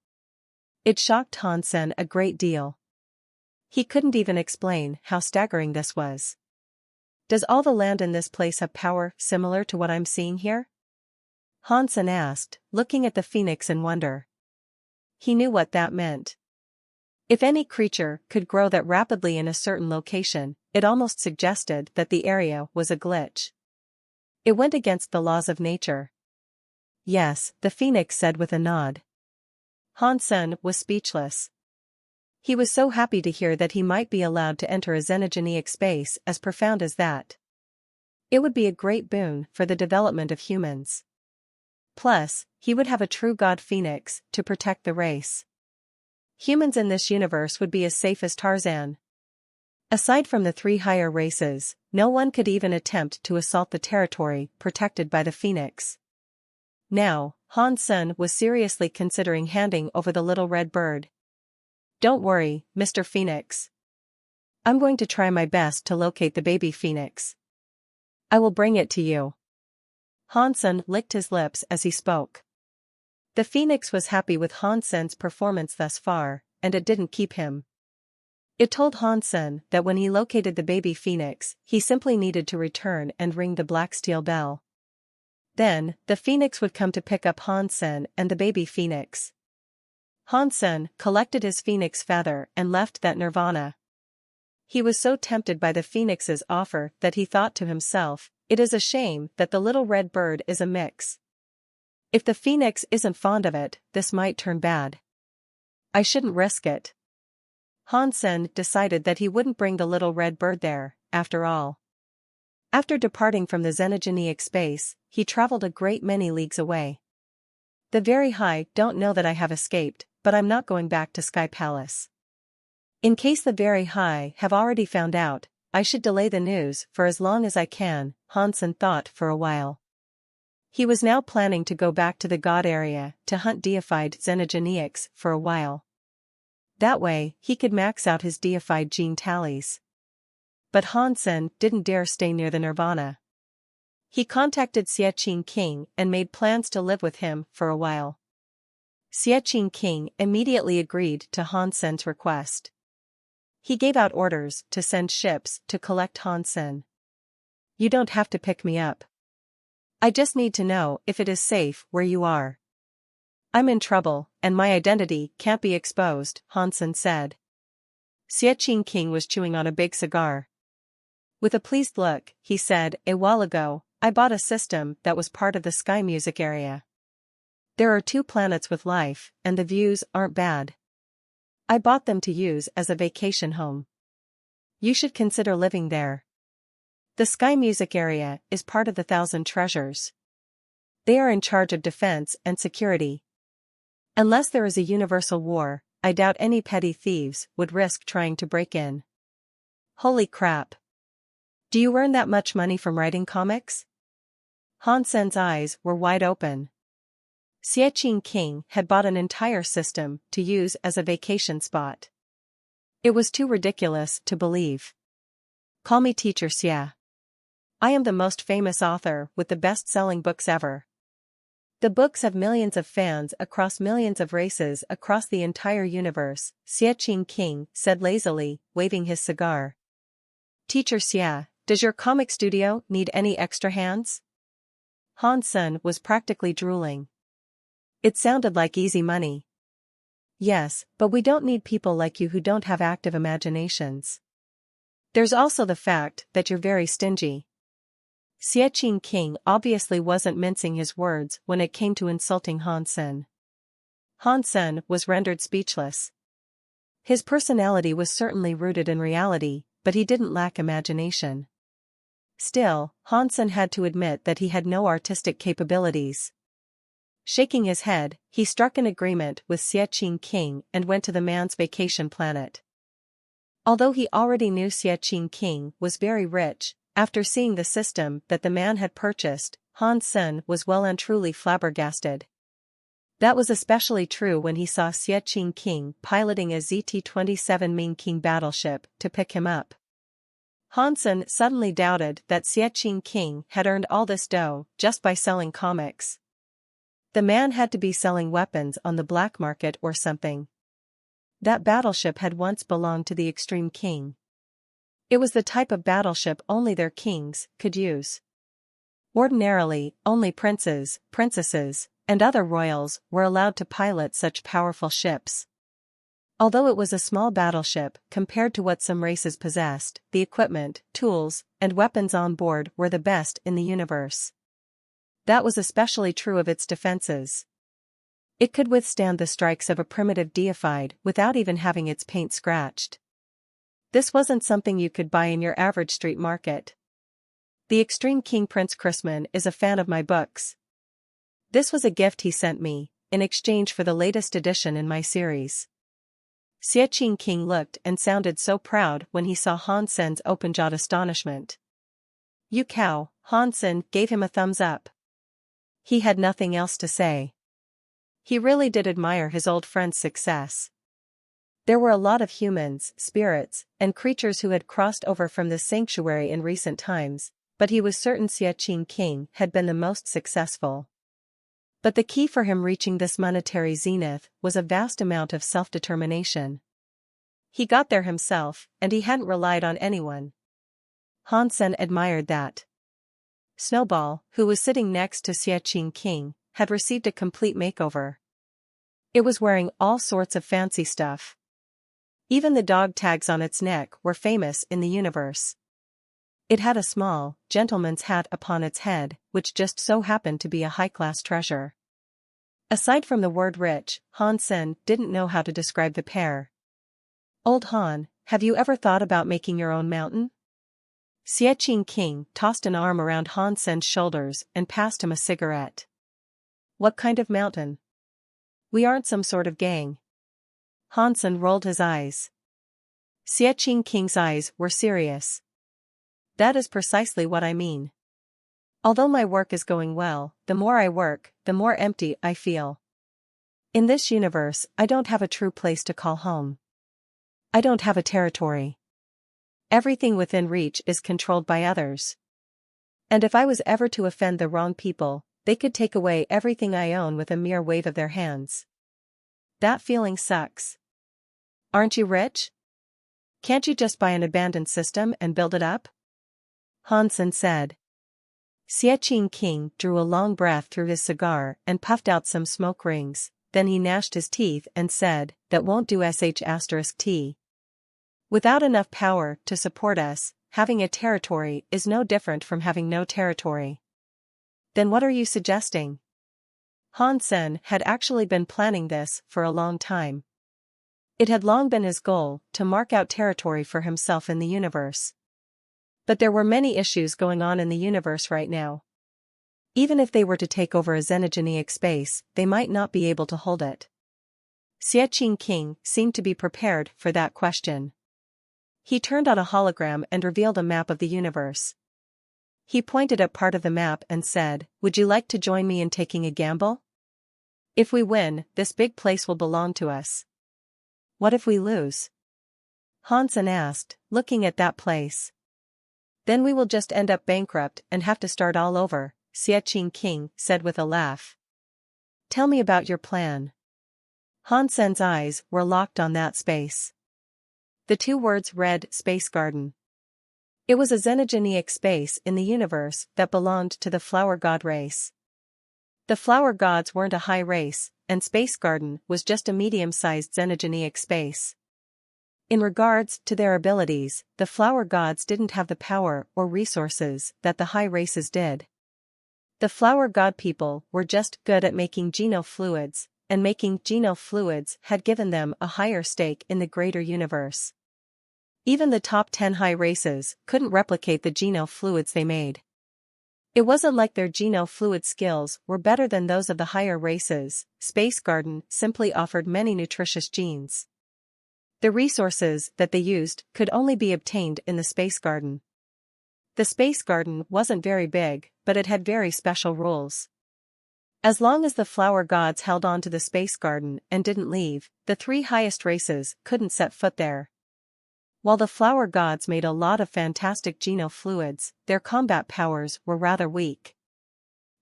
It shocked Hansen a great deal. He couldn't even explain how staggering this was. Does all the land in this place have power similar to what I'm seeing here? Hansen asked, looking at the phoenix in wonder. He knew what that meant. If any creature could grow that rapidly in a certain location, it almost suggested that the area was a glitch. It went against the laws of nature. Yes, the phoenix said with a nod. Hansen was speechless. He was so happy to hear that he might be allowed to enter a xenogenic space as profound as that. It would be a great boon for the development of humans. Plus, he would have a true god phoenix to protect the race. Humans in this universe would be as safe as Tarzan. Aside from the 3 higher races, no one could even attempt to assault the territory protected by the phoenix. Now, Hansen was seriously considering handing over the little red bird. "Don't worry, Mr. Phoenix. I'm going to try my best to locate the baby phoenix. I will bring it to you." Hansen licked his lips as he spoke. The phoenix was happy with Hansen's performance thus far, and it didn't keep him. It told Hansen that when he located the baby phoenix, he simply needed to return and ring the black steel bell. Then, the phoenix would come to pick up Hansen and the baby phoenix. Hansen collected his phoenix feather and left that nirvana. He was so tempted by the phoenix's offer that he thought to himself, "It is a shame that the little red bird is a mix. If the phoenix isn't fond of it, this might turn bad. I shouldn't risk it." Hansen decided that he wouldn't bring the little red bird there, after all. After departing from the xenogenic space, he traveled a great many leagues away. The very high don't know that I have escaped, but I'm not going back to Sky Palace. In case the very high have already found out, I should delay the news for as long as I can, Hansen thought for a while. He was now planning to go back to the god area to hunt deified xenogenics for a while. That way, he could max out his deified gene tallies. But Hansen didn't dare stay near the nirvana. He contacted Xie King and made plans to live with him for a while. Xie King immediately agreed to Hansen's request. He gave out orders to send ships to collect Hansen. "You don't have to pick me up. I just need to know if it is safe where you are. I'm in trouble, and my identity can't be exposed," Hansen said. Xie King was chewing on a big cigar. With a pleased look, he said, "A while ago, I bought a system that was part of the sky music area. There are 2 planets with life, and the views aren't bad. I bought them to use as a vacation home. You should consider living there. The sky music area is part of the 1,000 treasures. They are in charge of defense and security. Unless there is a universal war, I doubt any petty thieves would risk trying to break in." Holy crap. Do you earn that much money from writing comics? Hansen's eyes were wide open. Xie King had bought an entire system to use as a vacation spot. It was too ridiculous to believe. "Call me Teacher Xie. I am the most famous author with the best-selling books ever. The books have millions of fans across millions of races across the entire universe," Xie King said lazily, waving his cigar. "Teacher Xie, does your comic studio need any extra hands?" Hansen was practically drooling. It sounded like easy money. "Yes, but we don't need people like you who don't have active imaginations. There's also the fact that you're very stingy." Xie King obviously wasn't mincing his words when it came to insulting Hansen. Hansen was rendered speechless. His personality was certainly rooted in reality, but he didn't lack imagination. Still, Hansen had to admit that he had no artistic capabilities. Shaking his head, he struck an agreement with Xie King and went to the man's vacation planet. Although he already knew Xie King was very rich, after seeing the system that the man had purchased, Hansen was well and truly flabbergasted. That was especially true when he saw Xie King piloting a ZT-27 Ming King battleship to pick him up. Hansen suddenly doubted that Xie King had earned all this dough just by selling comics. The man had to be selling weapons on the black market or something. That battleship had once belonged to the Extreme King. It was the type of battleship only their kings could use. Ordinarily, only princes, princesses, and other royals were allowed to pilot such powerful ships. Although it was a small battleship compared to what some races possessed, the equipment, tools, and weapons on board were the best in the universe. That was especially true of its defenses. It could withstand the strikes of a primitive deified without even having its paint scratched. This wasn't something you could buy in your average street market. The Extreme King Prince Chrisman is a fan of my books. This was a gift he sent me, in exchange for the latest edition in my series. Xie King looked and sounded so proud when he saw Hansen's open-jawed astonishment. "You cow," Hansen gave him a thumbs up. He had nothing else to say. He really did admire his old friend's success. There were a lot of humans, spirits, and creatures who had crossed over from this sanctuary in recent times, but he was certain Xie King had been the most successful. But the key for him reaching this monetary zenith was a vast amount of self-determination. He got there himself, and he hadn't relied on anyone. Hansen admired that. Snowball, who was sitting next to Xie King, had received a complete makeover. It was wearing all sorts of fancy stuff. Even the dog tags on its neck were famous in the universe. It had a small, gentleman's hat upon its head, which just so happened to be a high-class treasure. Aside from the word rich, Hansen didn't know how to describe the pair. Old Han, have you ever thought about making your own mountain? Xie King tossed an arm around Hansen's shoulders and passed him a cigarette. What kind of mountain? We aren't some sort of gang. Hansen rolled his eyes. Xie King's eyes were serious. That is precisely what I mean. Although my work is going well, the more I work, the more empty I feel. In this universe, I don't have a true place to call home. I don't have a territory. Everything within reach is controlled by others. And if I was ever to offend the wrong people, they could take away everything I own with a mere wave of their hands. That feeling sucks. Aren't you rich? Can't you just buy an abandoned system and build it up? Hansen said. Xie King drew a long breath through his cigar and puffed out some smoke rings, then he gnashed his teeth and said, that won't do sh*t. Without enough power to support us, having a territory is no different from having no territory. Then what are you suggesting? Hansen had actually been planning this for a long time. It had long been his goal to mark out territory for himself in the universe. But there were many issues going on in the universe right now. Even if they were to take over a xenogenic space, they might not be able to hold it. Xie King seemed to be prepared for that question. He turned on a hologram and revealed a map of the universe. He pointed at part of the map and said, "Would you like to join me in taking a gamble? If we win, this big place will belong to us. What if we lose?" Hansen asked, looking at that place. Then we will just end up bankrupt and have to start all over, Xie King said with a laugh. Tell me about your plan. Hansen's eyes were locked on that space. The two words read Space Garden. It was a xenogenic space in the universe that belonged to the flower god race. The flower gods weren't a high race, and Space Garden was just a medium-sized xenogenic space. In regards to their abilities, the flower gods didn't have the power or resources that the high races did. The flower god people were just good at making genofluids, and making genofluids had given them a higher stake in the greater universe. Even the top 10 high races couldn't replicate the genofluids they made. It wasn't like their genofluid skills were better than those of the higher races. Space Garden simply offered many nutritious genes. The resources that they used could only be obtained in the Space Garden. The Space Garden wasn't very big, but it had very special rules. As long as the flower gods held on to the Space Garden and didn't leave, the three highest races couldn't set foot there. While the flower gods made a lot of fantastic genofluids, their combat powers were rather weak.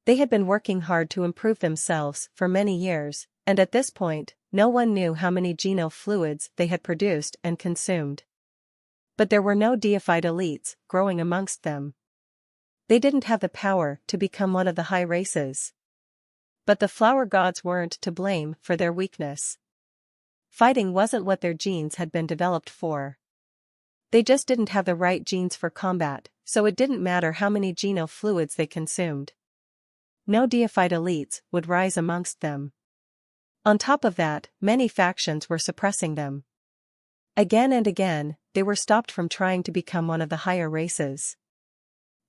They had been working hard to improve themselves for many years, and at this point, no one knew how many genofluids they had produced and consumed. But there were no deified elites growing amongst them. They didn't have the power to become one of the high races. But the flower gods weren't to blame for their weakness. Fighting wasn't what their genes had been developed for. They just didn't have the right genes for combat, so it didn't matter how many genofluids they consumed. No deified elites would rise amongst them. On top of that, many factions were suppressing them. Again and again, they were stopped from trying to become one of the higher races.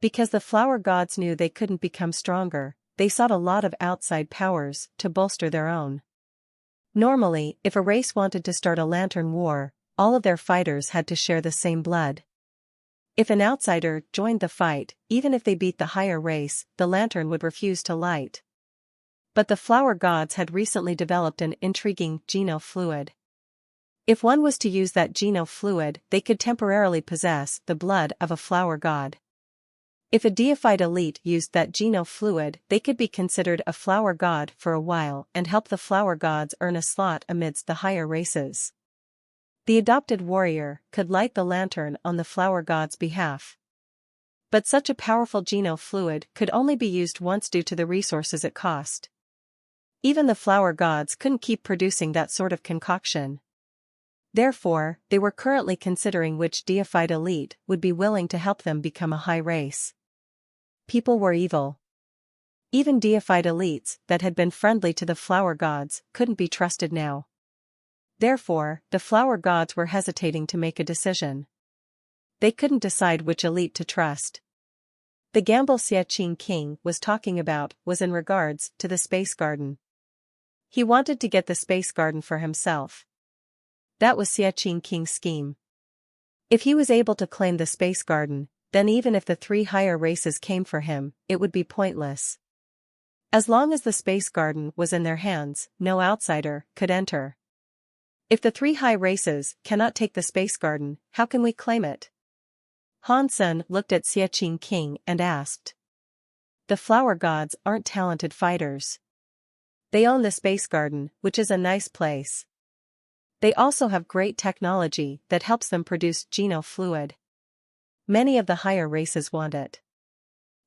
Because the flower gods knew they couldn't become stronger, they sought a lot of outside powers to bolster their own. Normally, if a race wanted to start a lantern war, all of their fighters had to share the same blood. If an outsider joined the fight, even if they beat the higher race, the lantern would refuse to light. But the flower gods had recently developed an intriguing genofluid. If one was to use that genofluid, they could temporarily possess the blood of a flower god. If a deified elite used that geno fluid, they could be considered a flower god for a while and help the flower gods earn a slot amidst the higher races. The adopted warrior could light the lantern on the flower god's behalf. But such a powerful geno fluid could only be used once due to the resources it cost. Even the flower gods couldn't keep producing that sort of concoction. Therefore, they were currently considering which deified elite would be willing to help them become a high race. People were evil. Even deified elites that had been friendly to the flower gods couldn't be trusted now. Therefore, the flower gods were hesitating to make a decision. They couldn't decide which elite to trust. The gamble Xie King was talking about was in regards to the space garden. He wanted to get the space garden for himself. That was Xie King's scheme. If he was able to claim the space garden, then even if the 3 higher races came for him, it would be pointless. As long as the space garden was in their hands, no outsider could enter. If the 3 high races cannot take the space garden, how can we claim it? Hansen looked at Xie King and asked. The flower gods aren't talented fighters. They own the space garden, which is a nice place. They also have great technology that helps them produce geno fluid. Many of the higher races want it.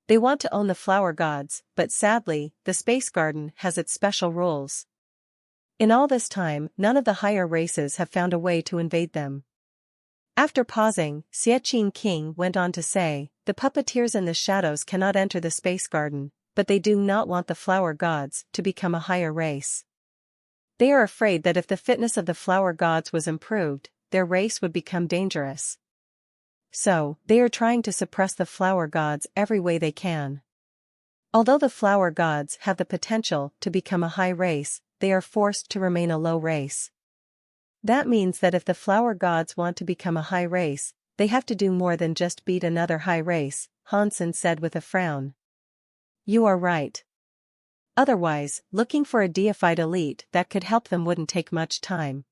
They want to own the flower gods, but sadly, the space garden has its special rules. In all this time, none of the higher races have found a way to invade them. After pausing, Xie King went on to say, the puppeteers in the shadows cannot enter the space garden, but they do not want the flower gods to become a higher race. They are afraid that if the fitness of the flower gods was improved, their race would become dangerous. So, they are trying to suppress the flower gods every way they can. Although the flower gods have the potential to become a high race, they are forced to remain a low race. That means that if the flower gods want to become a high race, they have to do more than just beat another high race, Hansen said with a frown. You are right. Otherwise, looking for a deified elite that could help them wouldn't take much time.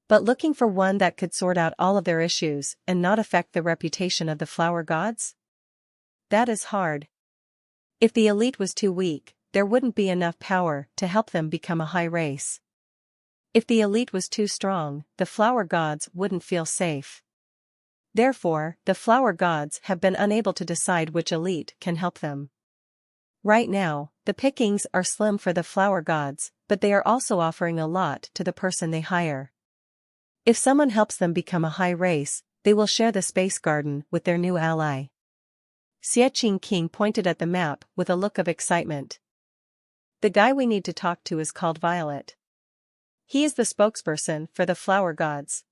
But looking for one that could sort out all of their issues and not affect the reputation of the flower gods? That is hard. If the elite was too weak, there wouldn't be enough power to help them become a high race. If the elite was too strong, the flower gods wouldn't feel safe. Therefore, the flower gods have been unable to decide which elite can help them. Right now, the pickings are slim for the flower gods, but they are also offering a lot to the person they hire. If someone helps them become a high race, they will share the space garden with their new ally. Xie King pointed at the map with a look of excitement. The guy we need to talk to is called Violet. He is the spokesperson for the flower gods.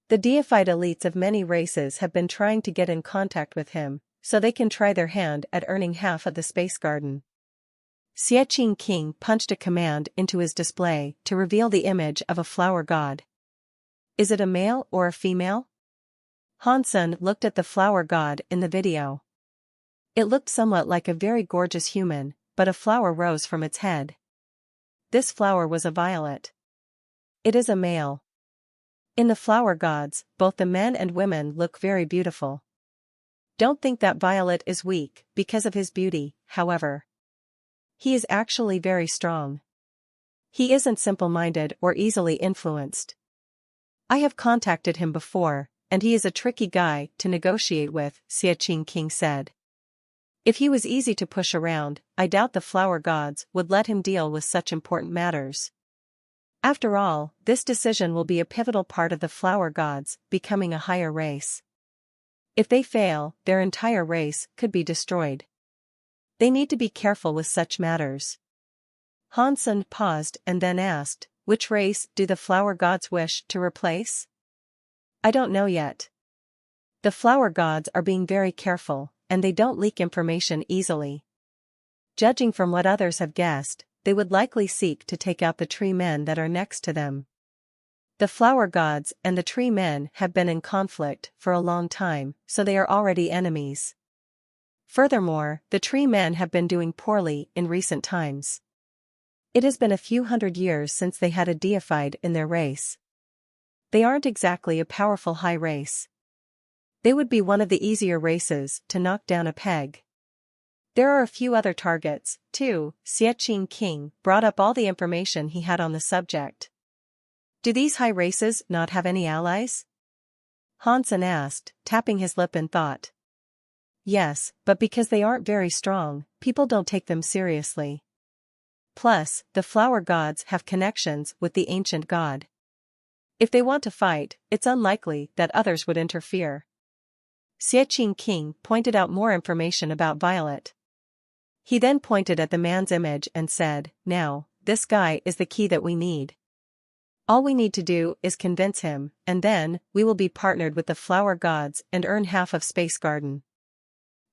The deified elites of many races have been trying to get in contact with him, so they can try their hand at earning half of the space garden. Xie King punched a command into his display to reveal the image of a flower god. Is it a male or a female? Hansen looked at the flower god in the video. It looked somewhat like a very gorgeous human, but a flower rose from its head. This flower was a violet. It is a male. In the flower gods, both the men and women look very beautiful. Don't think that Violet is weak because of his beauty, however. He is actually very strong. He isn't simple-minded or easily influenced. I have contacted him before, and he is a tricky guy to negotiate with, Xie King said. If he was easy to push around, I doubt the flower gods would let him deal with such important matters. After all, this decision will be a pivotal part of the flower gods becoming a higher race. If they fail, their entire race could be destroyed. They need to be careful with such matters. Hansen paused and then asked, which race do the flower gods wish to replace? I don't know yet. The flower gods are being very careful, and they don't leak information easily. Judging from what others have guessed, they would likely seek to take out the tree men that are next to them. The flower gods and the tree men have been in conflict for a long time, so they are already enemies. Furthermore, the tree men have been doing poorly in recent times. It has been a few hundred years since they had a deified in their race. They aren't exactly a powerful high race. They would be one of the easier races to knock down a peg. There are a few other targets, too. Xie King brought up all the information he had on the subject. Do these high races not have any allies? Hansen asked, tapping his lip in thought. Yes, but because they aren't very strong, people don't take them seriously. Plus, the flower gods have connections with the ancient god. If they want to fight, it's unlikely that others would interfere. Xie King pointed out more information about Violet. He then pointed at the man's image and said, "Now, this guy is the key that we need. All we need to do is convince him, and then, we will be partnered with the flower gods and earn half of Space Garden."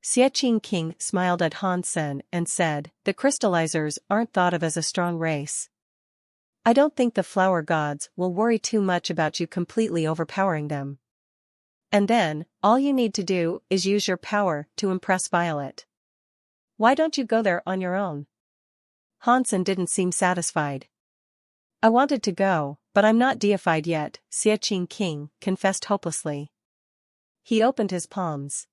Xie King smiled at Hansen and said, "The crystallizers aren't thought of as a strong race. I don't think the flower gods will worry too much about you completely overpowering them. And then, all you need to do is use your power to impress Violet. Why don't you go there on your own?" Hansen didn't seem satisfied. "I wanted to go, but I'm not deified yet," Xie King confessed hopelessly. He opened his palms.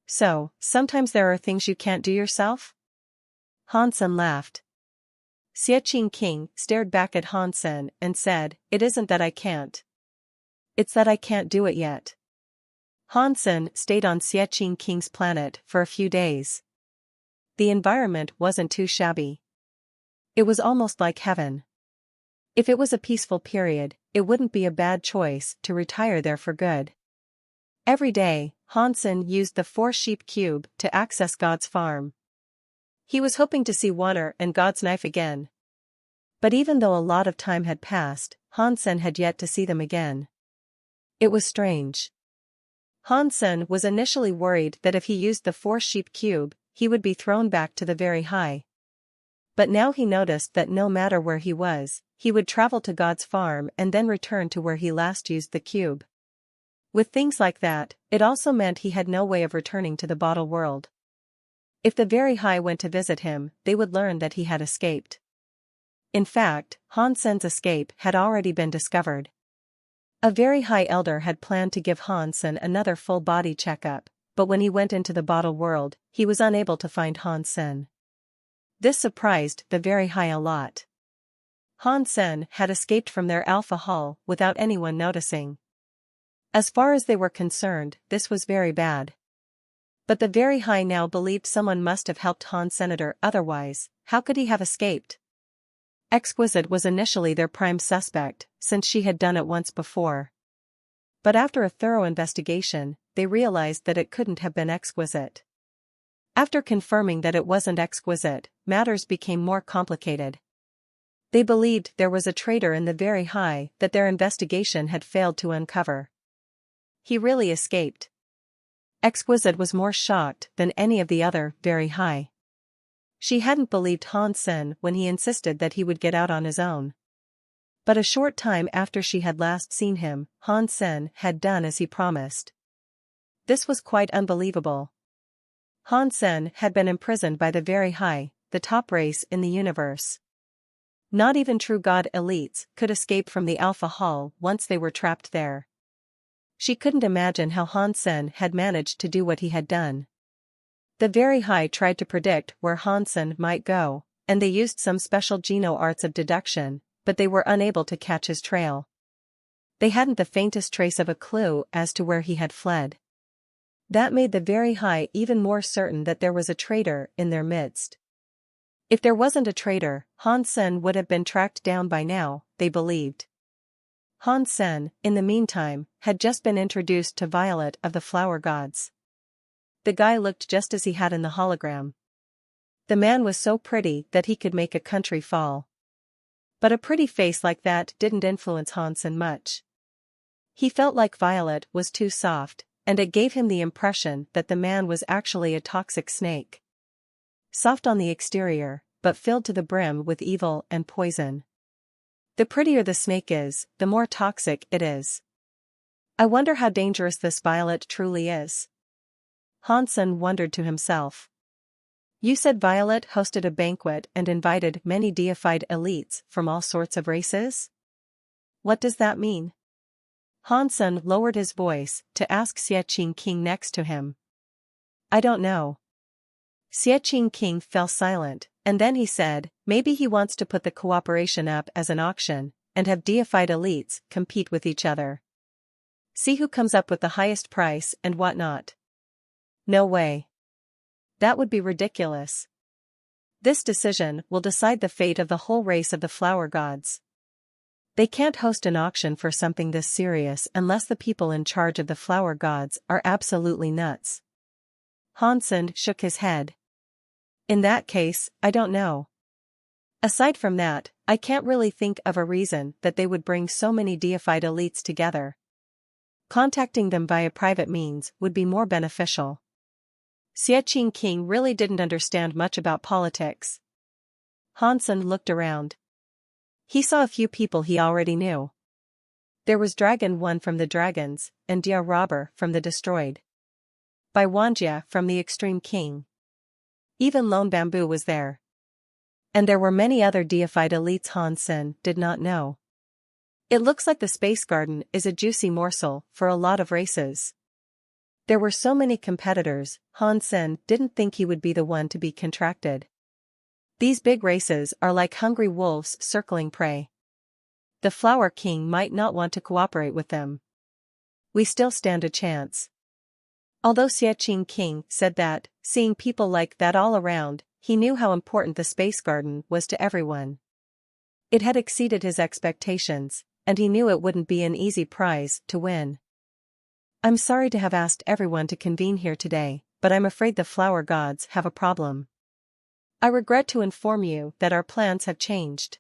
"So, sometimes there are things you can't do yourself?" Hansen laughed. Xie King stared back at Hansen and said, "It isn't that I can't. It's that I can't do it yet." Hansen stayed on Xie King's planet for a few days. The environment wasn't too shabby. It was almost like heaven. If it was a peaceful period, it wouldn't be a bad choice to retire there for good. Every day, Hansen used the 4-sheep cube to access God's farm. He was hoping to see Water and God's knife again. But even though a lot of time had passed, Hansen had yet to see them again. It was strange. Hansen was initially worried that if he used the 4-sheep cube, he would be thrown back to the very high. But now he noticed that no matter where he was, he would travel to God's farm and then return to where he last used the cube. With things like that, it also meant he had no way of returning to the bottle world. If the very high went to visit him, they would learn that he had escaped. In fact, Hansen's escape had already been discovered. A very high elder had planned to give Hansen another full body checkup, but when he went into the bottle world, he was unable to find Hansen. This surprised the very high a lot. Hansen had escaped from their alpha hull without anyone noticing. As far as they were concerned, this was very bad. But the very high now believed someone must have helped Hansen, otherwise, how could he have escaped? Exquisite was initially their prime suspect, since she had done it once before. But after a thorough investigation, they realized that it couldn't have been Exquisite. After confirming that it wasn't Exquisite, matters became more complicated. They believed there was a traitor in the very high that their investigation had failed to uncover. He really escaped. Exquisite was more shocked than any of the other very high. She hadn't believed Hansen when he insisted that he would get out on his own. But a short time after she had last seen him, Hansen had done as he promised. This was quite unbelievable. Hansen had been imprisoned by the very high, the top race in the universe. Not even true god elites could escape from the Alpha Hall once they were trapped there. She couldn't imagine how Hansen had managed to do what he had done. The very high tried to predict where Hansen might go, and they used some special geno arts of deduction, but they were unable to catch his trail. They hadn't the faintest trace of a clue as to where he had fled. That made the very high even more certain that there was a traitor in their midst. If there wasn't a traitor, Hansen would have been tracked down by now, they believed. Hansen, in the meantime, had just been introduced to Violet of the Flower Gods. The guy looked just as he had in the hologram. The man was so pretty that he could make a country fall. But a pretty face like that didn't influence Hansen much. He felt like Violet was too soft, and it gave him the impression that the man was actually a toxic snake. Soft on the exterior, but filled to the brim with evil and poison. The prettier the snake is, the more toxic it is. I wonder how dangerous this Violet truly is. Hansen wondered to himself. You said Violet hosted a banquet and invited many deified elites from all sorts of races? What does that mean? Hansen lowered his voice to ask Xie King next to him. I don't know. Xie King fell silent, and then he said, maybe he wants to put the cooperation up as an auction, and have deified elites compete with each other. See who comes up with the highest price and whatnot. No way. That would be ridiculous. This decision will decide the fate of the whole race of the flower gods. They can't host an auction for something this serious unless the people in charge of the flower gods are absolutely nuts. Hansen shook his head. In that case, I don't know. Aside from that, I can't really think of a reason that they would bring so many deified elites together. Contacting them via private means would be more beneficial. Xie King really didn't understand much about politics. Hansen looked around. He saw a few people he already knew. There was Dragon 1 from the Dragons, and Dia Robber from the Destroyed. Bai Wanjia from the Extreme King. Even Lone Bamboo was there. And there were many other deified elites Hansen did not know. It looks like the Space Garden is a juicy morsel for a lot of races. There were so many competitors, Hansen didn't think he would be the one to be contracted. These big races are like hungry wolves circling prey. The Flower King might not want to cooperate with them. We still stand a chance. Although Xie King said that, seeing people like that all around, he knew how important the Space Garden was to everyone. It had exceeded his expectations, and he knew it wouldn't be an easy prize to win. I'm sorry to have asked everyone to convene here today, but I'm afraid the flower gods have a problem. I regret to inform you that our plans have changed.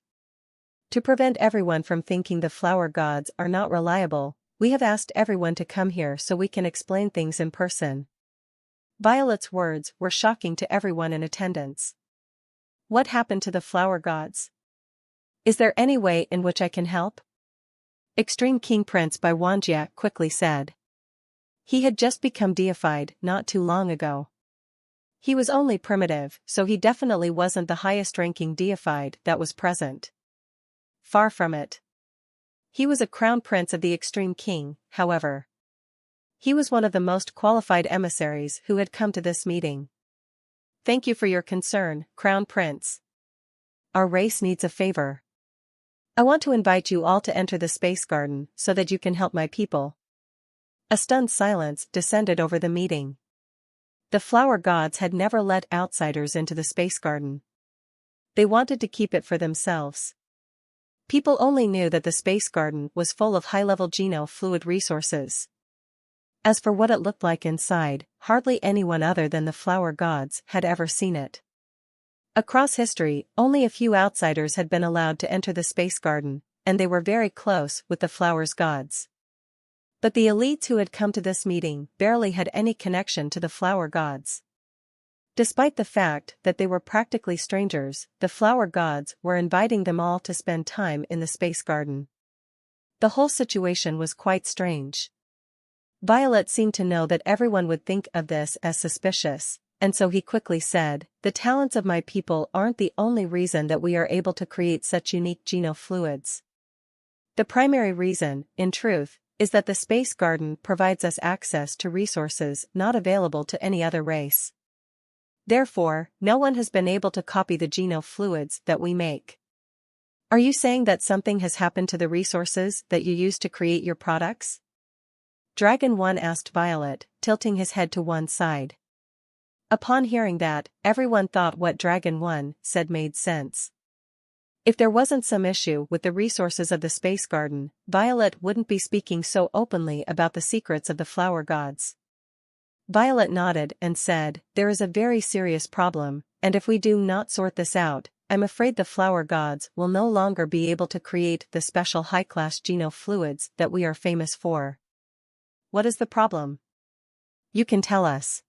To prevent everyone from thinking the flower gods are not reliable, we have asked everyone to come here so we can explain things in person. Violet's words were shocking to everyone in attendance. What happened to the flower gods? Is there any way in which I can help? Extreme King Prince Bai Wanjia quickly said. He had just become deified not too long ago. He was only primitive, so he definitely wasn't the highest-ranking deified that was present. Far from it. He was a crown prince of the Extreme King, however. He was one of the most qualified emissaries who had come to this meeting. Thank you for your concern, Crown Prince. Our race needs a favor. I want to invite you all to enter the Space Garden so that you can help my people. A stunned silence descended over the meeting. The flower gods had never let outsiders into the Space Garden. They wanted to keep it for themselves. People only knew that the Space Garden was full of high-level geno-fluid resources. As for what it looked like inside, hardly anyone other than the flower gods had ever seen it. Across history, only a few outsiders had been allowed to enter the Space Garden, and they were very close with the flowers gods. But the elites who had come to this meeting barely had any connection to the flower gods. Despite the fact that they were practically strangers, the flower gods were inviting them all to spend time in the Space Garden. The whole situation was quite strange. Violet seemed to know that everyone would think of this as suspicious, and so he quickly said, the talents of my people aren't the only reason that we are able to create such unique geno-fluids. The primary reason, in truth, is that the Space Garden provides us access to resources not available to any other race. Therefore, no one has been able to copy the geno-fluids that we make. Are you saying that something has happened to the resources that you use to create your products? Dragon 1 asked Violet, tilting his head to one side. Upon hearing that, everyone thought what Dragon 1 said made sense. If there wasn't some issue with the resources of the Space Garden, Violet wouldn't be speaking so openly about the secrets of the flower gods. Violet nodded and said, there is a very serious problem, and if we do not sort this out, I'm afraid the flower gods will no longer be able to create the special high-class geno-fluids that we are famous for. What is the problem? You can tell us.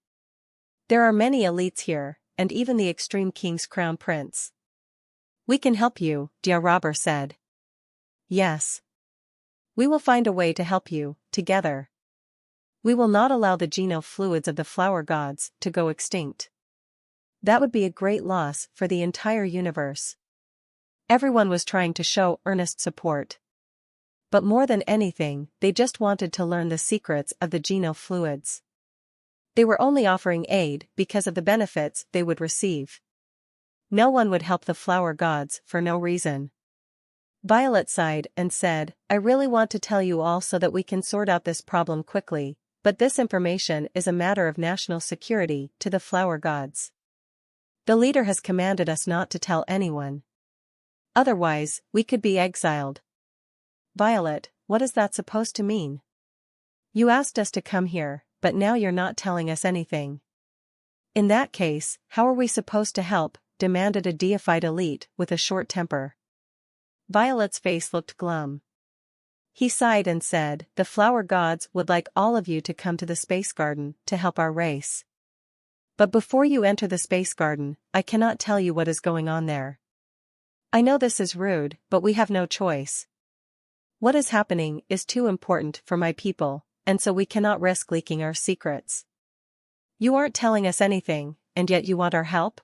There are many elites here, and even the Extreme King's crown prince. We can help you, Dia Robber said. Yes. We will find a way to help you, together. We will not allow the geno-fluids of the flower gods to go extinct. That would be a great loss for the entire universe. Everyone was trying to show earnest support. But more than anything, they just wanted to learn the secrets of the genofluids. They were only offering aid because of the benefits they would receive. No one would help the flower gods for no reason. Violet sighed and said, I really want to tell you all so that we can sort out this problem quickly, but this information is a matter of national security to the flower gods. The leader has commanded us not to tell anyone. Otherwise, we could be exiled. Violet, what is that supposed to mean? You asked us to come here, but now you're not telling us anything. In that case, how are we supposed to help? Demanded a deified elite with a short temper. Violet's face looked glum. He sighed and said, the flower gods would like all of you to come to the space garden to help our race. But before you enter the space garden, I cannot tell you what is going on there. I know this is rude, but we have no choice. What is happening is too important for my people, and so we cannot risk leaking our secrets. You aren't telling us anything, and yet you want our help?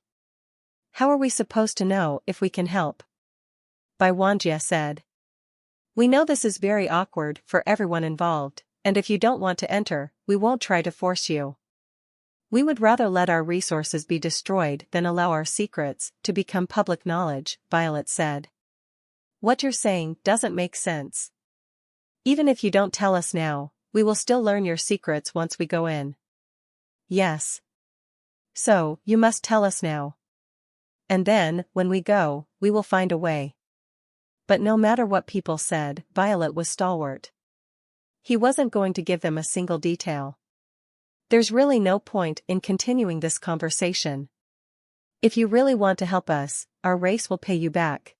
How are we supposed to know if we can help? Baiwanjia said. We know this is very awkward for everyone involved, and if you don't want to enter, we won't try to force you. We would rather let our resources be destroyed than allow our secrets to become public knowledge, Violet said. What you're saying doesn't make sense. Even if you don't tell us now, we will still learn your secrets once we go in. Yes. So, you must tell us now. And then, when we go, we will find a way. But no matter what people said, Violet was stalwart. He wasn't going to give them a single detail. There's really no point in continuing this conversation. If you really want to help us, our race will pay you back.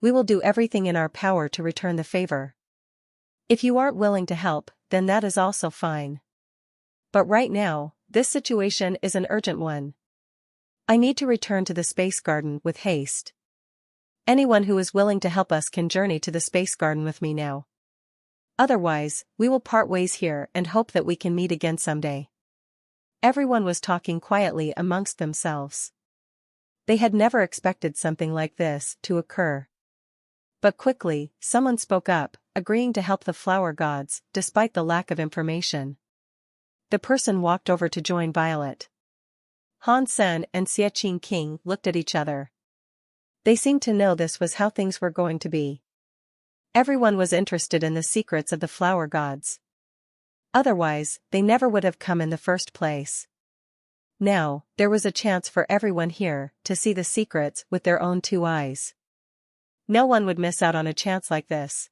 We will do everything in our power to return the favor. If you aren't willing to help, then that is also fine. But right now, this situation is an urgent one. I need to return to the space garden with haste. Anyone who is willing to help us can journey to the space garden with me now. Otherwise, we will part ways here and hope that we can meet again someday. Everyone was talking quietly amongst themselves. They had never expected something like this to occur. But quickly, someone spoke up, agreeing to help the flower gods, despite the lack of information. The person walked over to join Violet. Han Sen and Xie King looked at each other. They seemed to know this was how things were going to be. Everyone was interested in the secrets of the flower gods. Otherwise, they never would have come in the first place. Now, there was a chance for everyone here to see the secrets with their own two eyes. No one would miss out on a chance like this.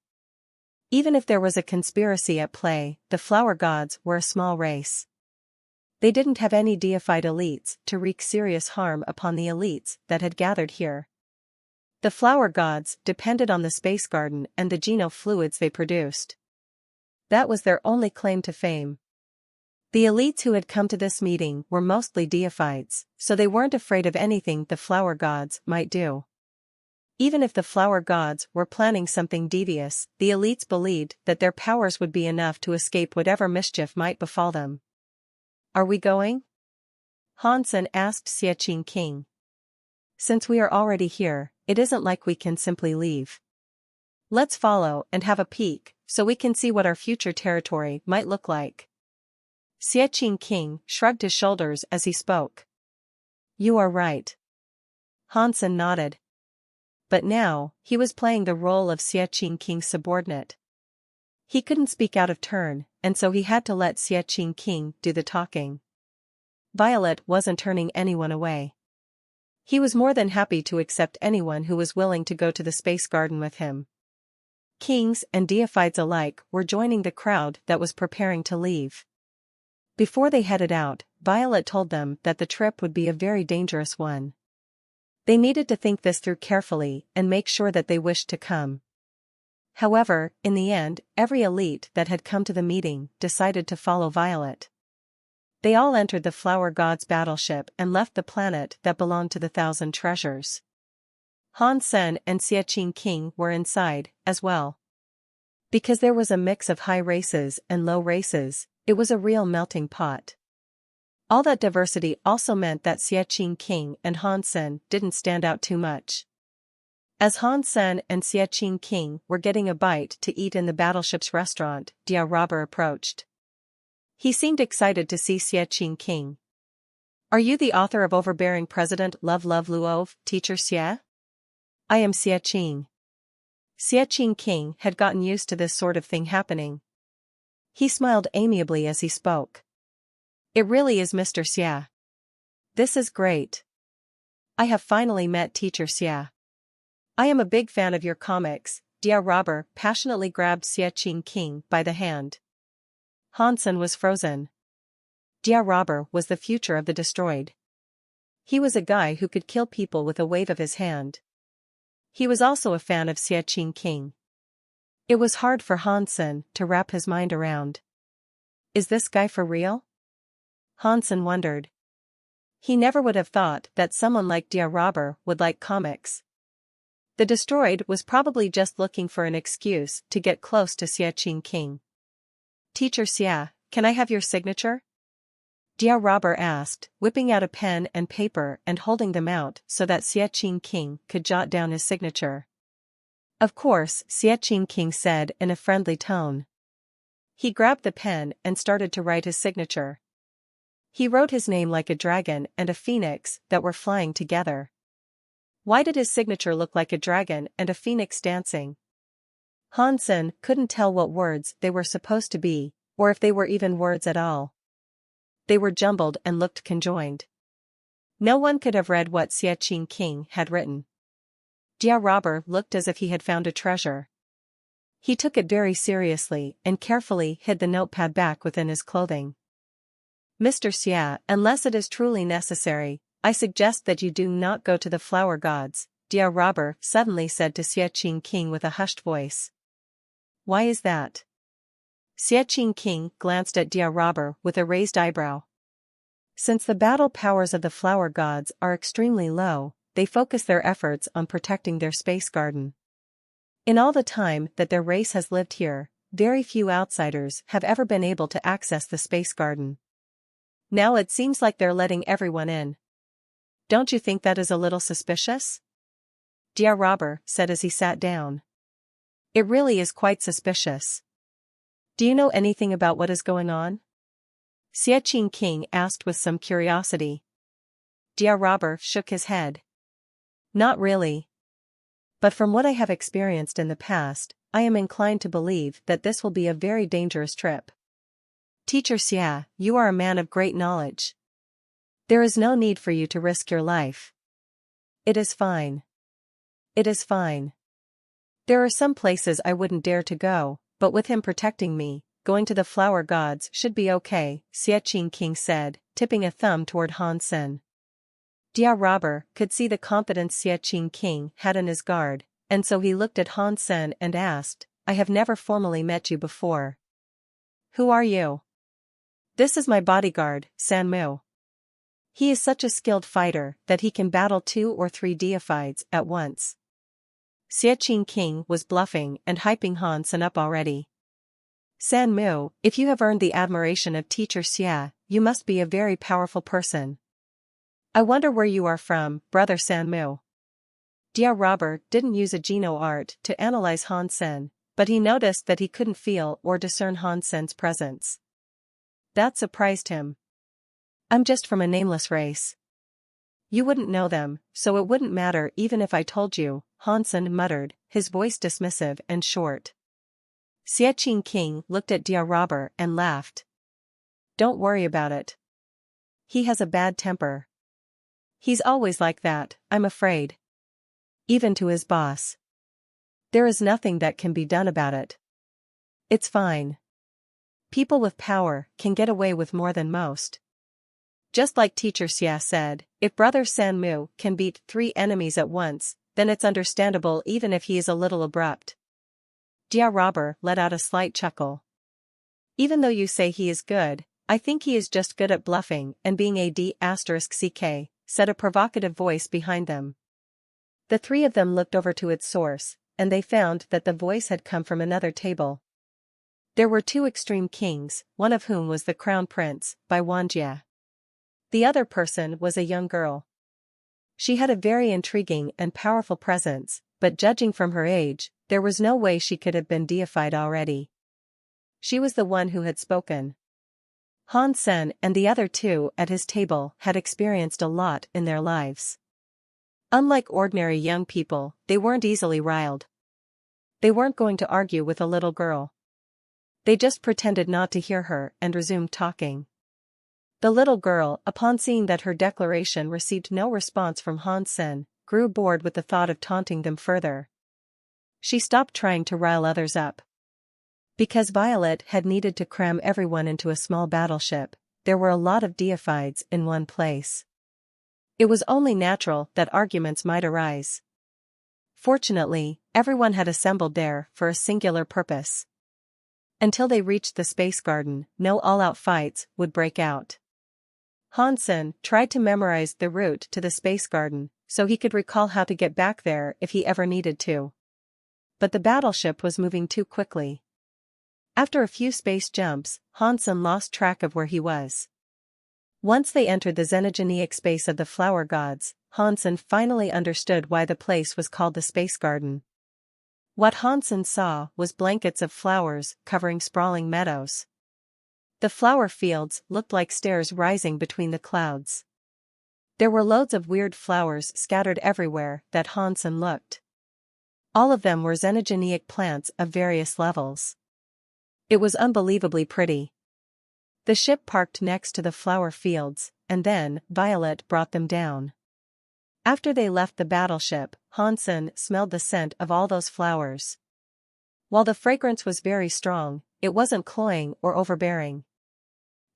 Even if there was a conspiracy at play, the flower gods were a small race. They didn't have any deified elites to wreak serious harm upon the elites that had gathered here. The flower gods depended on the space garden and the genofluids they produced. That was their only claim to fame. The elites who had come to this meeting were mostly deifieds, so they weren't afraid of anything the flower gods might do. Even if the flower gods were planning something devious, the elites believed that their powers would be enough to escape whatever mischief might befall them. Are we going? Hansen asked Xie King. Since we are already here, it isn't like we can simply leave. Let's follow and have a peek, so we can see what our future territory might look like. Xie King shrugged his shoulders as he spoke. You are right. Hansen nodded. But now, he was playing the role of Xie King's subordinate. He couldn't speak out of turn, and so he had to let Xie King do the talking. Violet wasn't turning anyone away. He was more than happy to accept anyone who was willing to go to the space garden with him. Kings and deifieds alike were joining the crowd that was preparing to leave. Before they headed out, Violet told them that the trip would be a very dangerous one. They needed to think this through carefully and make sure that they wished to come. However, in the end, every elite that had come to the meeting decided to follow Violet. They all entered the Flower God's battleship and left the planet that belonged to the Thousand Treasures. Han Sen and Xie King were inside, as well. Because there was a mix of high races and low races, it was a real melting pot. All that diversity also meant that Xie King and Han Sen didn't stand out too much. As Han Sen and Xie Qing King were getting a bite to eat in the battleship's restaurant, Dia Robber approached. He seemed excited to see Xie Qing King. Are you the author of Overbearing President Love Luov, Teacher Xie? I am Xie Qing. Xie Qing King had gotten used to this sort of thing happening. He smiled amiably as he spoke. It really is Mr. Xie. This is great. I have finally met Teacher Xie. I am a big fan of your comics. Dia Robber passionately grabbed Xie Qing King by the hand. Han Sen was frozen. Dia Robber was the future of the destroyed. He was a guy who could kill people with a wave of his hand. He was also a fan of Xie Qing King. It was hard for Han Sen to wrap his mind around. Is this guy for real? Han Sen wondered. He never would have thought that someone like Dia Robber would like comics. The destroyed was probably just looking for an excuse to get close to Xie Qing King. Teacher Xie, can I have your signature? Dia Robber asked, whipping out a pen and paper and holding them out so that Xie Qing King could jot down his signature. Of course, Xie Qing King said in a friendly tone. He grabbed the pen and started to write his signature. He wrote his name like a dragon and a phoenix that were flying together. Why did his signature look like a dragon and a phoenix dancing? Han Sen couldn't tell what words they were supposed to be, or if they were even words at all. They were jumbled and looked conjoined. No one could have read what Xie Qing King had written. Dia Robber looked as if he had found a treasure. He took it very seriously and carefully hid the notepad back within his clothing. Mr. Xie, unless it is truly necessary, I suggest that you do not go to the flower gods, Dia Robber suddenly said to Xie Qing King with a hushed voice. Why is that? Xie Qing King glanced at Dia Robber with a raised eyebrow. Since the battle powers of the flower gods are extremely low, they focus their efforts on protecting their space garden. In all the time that their race has lived here, very few outsiders have ever been able to access the space garden. Now it seems like they're letting everyone in. Don't you think that is a little suspicious? Dia Robber said as he sat down. It really is quite suspicious. Do you know anything about what is going on? Xie Qing King asked with some curiosity. Dia Robber shook his head. Not really. But from what I have experienced in the past, I am inclined to believe that this will be a very dangerous trip. Teacher Xie, you are a man of great knowledge. There is no need for you to risk your life. It is fine. It is fine. There are some places I wouldn't dare to go, but with him protecting me, going to the flower gods should be okay, Xie Qing King said, tipping a thumb toward Han Sen. Dia Robber could see the confidence Xie Qing King had in his guard, and so he looked at Han Sen and asked, I have never formally met you before. Who are you? This is my bodyguard, San Mu. He is such a skilled fighter that he can battle 2 or 3 deifieds at once. Xie Qing King was bluffing and hyping Han Sen up already. San Mu, if you have earned the admiration of Teacher Xie, you must be a very powerful person. I wonder where you are from, Brother San Mu. Dia Robber didn't use a Geno art to analyze Han Sen, but he noticed that he couldn't feel or discern Han Sen's presence. That surprised him. I'm just from a nameless race. You wouldn't know them, so it wouldn't matter even if I told you, Han Sen muttered, his voice dismissive and short. Xie Qing King looked at Dia Robber and laughed. Don't worry about it. He has a bad temper. He's always like that, I'm afraid. Even to his boss. There is nothing that can be done about it. It's fine. People with power can get away with more than most. Just like Teacher Xie said, if Brother San Mu can beat 3 enemies at once, then it's understandable even if he is a little abrupt. Dia Robber let out a slight chuckle. Even though you say he is good, I think he is just good at bluffing and being a D**ck, said a provocative voice behind them. The 3 of them looked over to its source, and they found that the voice had come from another table. There were 2 extreme kings, one of whom was the crown prince, by Wanjie. The other person was a young girl. She had a very intriguing and powerful presence, but judging from her age, there was no way she could have been deified already. She was the one who had spoken. Hansen and the other two at his table had experienced a lot in their lives. Unlike ordinary young people, they weren't easily riled. They weren't going to argue with a little girl. They just pretended not to hear her and resumed talking. The little girl, upon seeing that her declaration received no response from Hansen, grew bored with the thought of taunting them further. She stopped trying to rile others up. Because Violet had needed to cram everyone into a small battleship, there were a lot of deifieds in one place. It was only natural that arguments might arise. Fortunately, everyone had assembled there for a singular purpose. Until they reached the space garden, no all-out fights would break out. Hansen tried to memorize the route to the space garden, so he could recall how to get back there if he ever needed to. But the battleship was moving too quickly. After a few space jumps, Hansen lost track of where he was. Once they entered the xenogeneic space of the flower gods, Hansen finally understood why the place was called the space garden. What Hansen saw was blankets of flowers covering sprawling meadows. The flower fields looked like stairs rising between the clouds. There were loads of weird flowers scattered everywhere that Hansen looked. All of them were xenogeneic plants of various levels. It was unbelievably pretty. The ship parked next to the flower fields, and then Violet brought them down. After they left the battleship, Hansen smelled the scent of all those flowers. While the fragrance was very strong, it wasn't cloying or overbearing.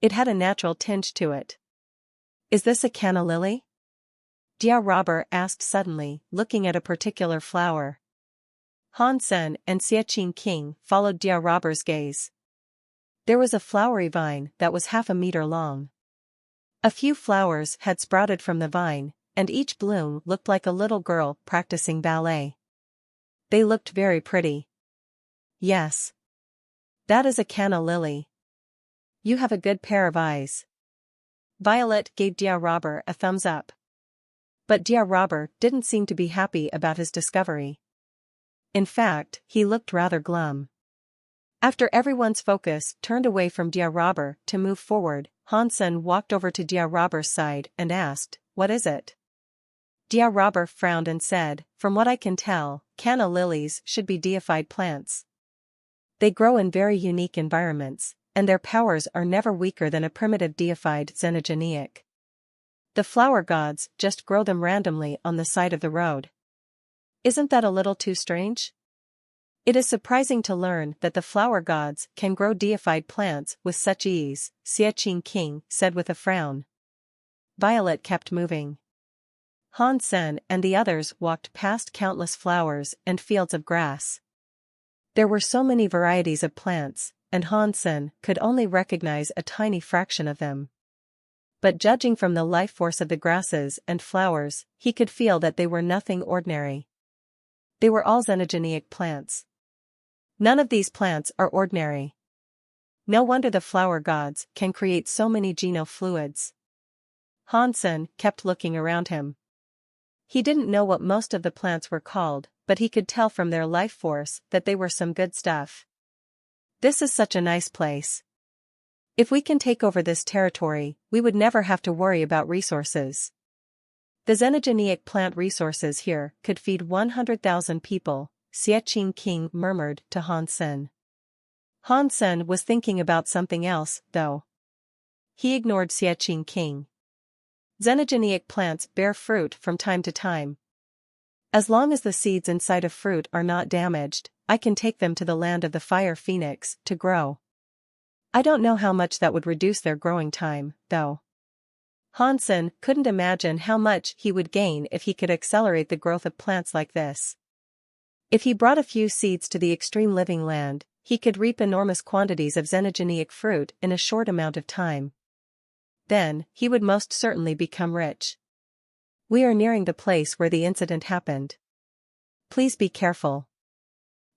It had a natural tinge to it. "Is this a canna lily?" Dia Robber asked suddenly, looking at a particular flower. Hansen and Xiaqin King followed Dia Robber's gaze. There was a flowery vine that was half a meter long. A few flowers had sprouted from the vine, and each bloom looked like a little girl practicing ballet. They looked very pretty. "Yes. That is a canna lily. You have a good pair of eyes." Violet gave Dia Robber a thumbs up. But Dia Robber didn't seem to be happy about his discovery. In fact, he looked rather glum. After everyone's focus turned away from Dia Robber to move forward, Hansen walked over to Dia Robber's side and asked, "What is it?" Dia Robber frowned and said, "From what I can tell, canna lilies should be deified plants. They grow in very unique environments, and their powers are never weaker than a primitive deified xenogeneic. The flower gods just grow them randomly on the side of the road. Isn't that a little too strange? It is surprising to learn that the flower gods can grow deified plants with such ease," Xiaqin King said with a frown. Violet kept moving. Hansen and the others walked past countless flowers and fields of grass. There were so many varieties of plants, and Hansen could only recognize a tiny fraction of them. But judging from the life force of the grasses and flowers, he could feel that they were nothing ordinary. They were all xenogeneic plants. None of these plants are ordinary. No wonder the flower gods can create so many genofluids. Hansen kept looking around him. He didn't know what most of the plants were called, but he could tell from their life force that they were some good stuff. "This is such a nice place. If we can take over this territory, we would never have to worry about resources. The xenogeneic plant resources here could feed 100,000 people," Xiaqin King murmured to Hansen. Hansen was thinking about something else, though. He ignored Xiaqin King. Xenogeneic plants bear fruit from time to time. As long as the seeds inside a fruit are not damaged, I can take them to the land of the fire phoenix to grow. I don't know how much that would reduce their growing time, though. Hansen couldn't imagine how much he would gain if he could accelerate the growth of plants like this. If he brought a few seeds to the extreme living land, he could reap enormous quantities of xenogeneic fruit in a short amount of time. Then, he would most certainly become rich. "We are nearing the place where the incident happened. Please be careful."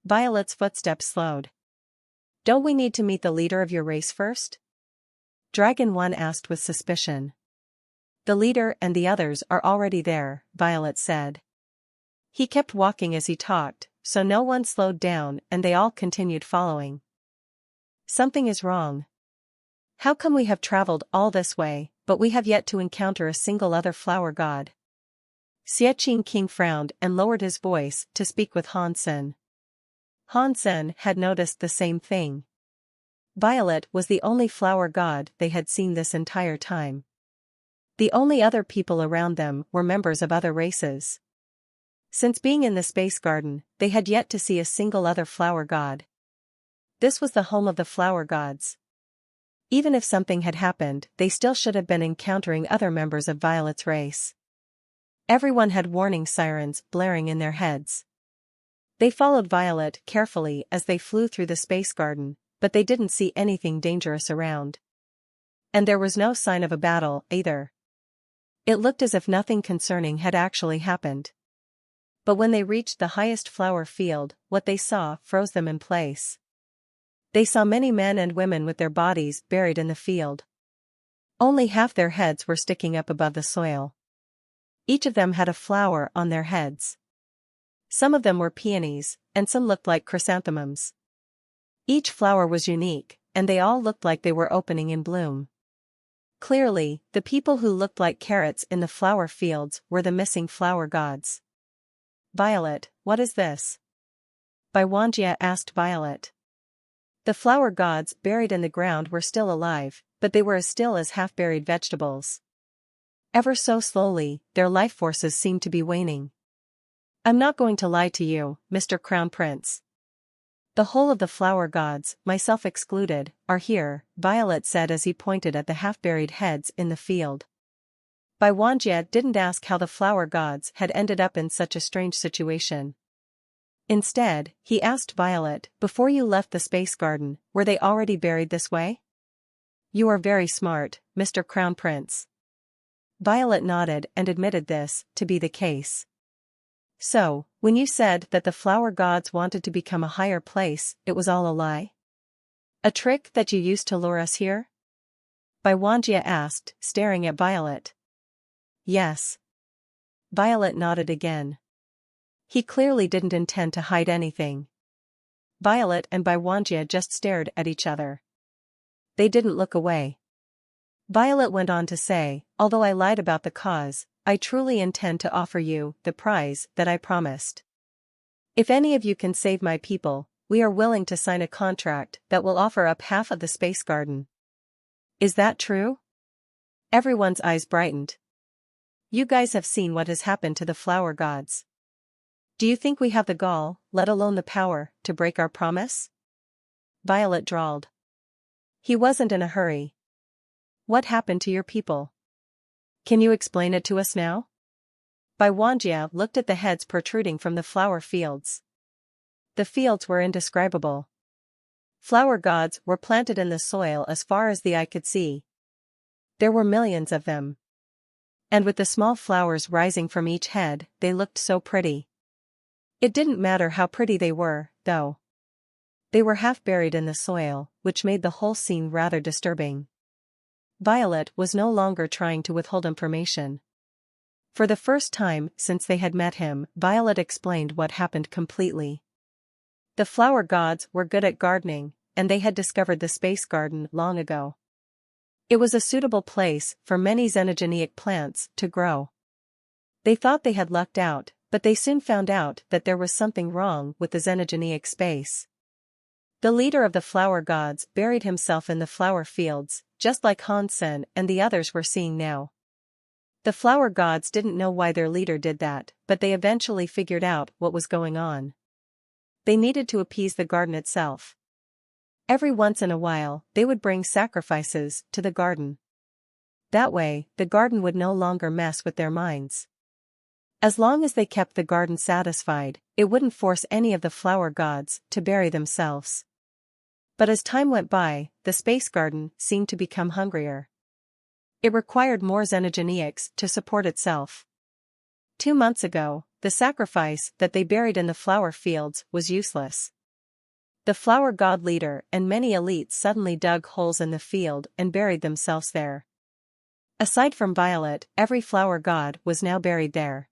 Violet's footsteps slowed. "Don't we need to meet the leader of your race first?" Dragon 1 asked with suspicion. "The leader and the others are already there," Violet said. He kept walking as he talked, so no one slowed down and they all continued following. Something is wrong. How come we have traveled all this way, but we have yet to encounter a single other flower god? Xie King frowned and lowered his voice to speak with Hansen. Hansen had noticed the same thing. Violet was the only flower god they had seen this entire time. The only other people around them were members of other races. Since being in the space garden, they had yet to see a single other flower god. This was the home of the flower gods. Even if something had happened, they still should have been encountering other members of Violet's race. Everyone had warning sirens blaring in their heads. They followed Violet carefully as they flew through the space garden, but they didn't see anything dangerous around. And there was no sign of a battle, either. It looked as if nothing concerning had actually happened. But when they reached the highest flower field, what they saw froze them in place. They saw many men and women with their bodies buried in the field. Only half their heads were sticking up above the soil. Each of them had a flower on their heads. Some of them were peonies, and some looked like chrysanthemums. Each flower was unique, and they all looked like they were opening in bloom. Clearly, the people who looked like carrots in the flower fields were the missing flower gods. "Violet, what is this?" Baiwanjia asked Violet. The flower gods buried in the ground were still alive, but they were as still as half-buried vegetables. Ever so slowly, their life forces seemed to be waning. "I'm not going to lie to you, Mr. Crown Prince. The whole of the flower gods, myself excluded, are here," Violet said as he pointed at the half-buried heads in the field. Baiwanjia didn't ask how the flower gods had ended up in such a strange situation. Instead, he asked Violet, "Before you left the space garden, were they already buried this way?" "You are very smart, Mr. Crown Prince." Violet nodded and admitted this to be the case. "So, when you said that the flower gods wanted to become a higher place, it was all a lie? A trick that you used to lure us here?" Baiwanjia asked, staring at Violet. "Yes." Violet nodded again. He clearly didn't intend to hide anything. Violet and Baiwanjia just stared at each other. They didn't look away. Violet went on to say, "Although I lied about the cause, I truly intend to offer you the prize that I promised. If any of you can save my people, we are willing to sign a contract that will offer up half of the space garden." "Is that true?" Everyone's eyes brightened. "You guys have seen what has happened to the flower gods. Do you think we have the gall, let alone the power, to break our promise?" Violet drawled. He wasn't in a hurry. "What happened to your people? Can you explain it to us now?" Baiwanjia looked at the heads protruding from the flower fields. The fields were indescribable. Flower gods were planted in the soil as far as the eye could see. There were millions of them. And with the small flowers rising from each head, they looked so pretty. It didn't matter how pretty they were, though. They were half buried in the soil, which made the whole scene rather disturbing. Violet was no longer trying to withhold information. For the first time since they had met him, Violet explained what happened completely. The flower gods were good at gardening, and they had discovered the space garden long ago. It was a suitable place for many xenogeneic plants to grow. They thought they had lucked out, but they soon found out that there was something wrong with the xenogeneic space. The leader of the flower gods buried himself in the flower fields, just like Hansen and the others were seeing now. The flower gods didn't know why their leader did that, but they eventually figured out what was going on. They needed to appease the garden itself. Every once in a while, they would bring sacrifices to the garden. That way, the garden would no longer mess with their minds. As long as they kept the garden satisfied, it wouldn't force any of the flower gods to bury themselves. But as time went by, the space garden seemed to become hungrier. It required more xenogeneics to support itself. 2 months ago, the sacrifice that they buried in the flower fields was useless. The flower god leader and many elites suddenly dug holes in the field and buried themselves there. Aside from Violet, every flower god was now buried there.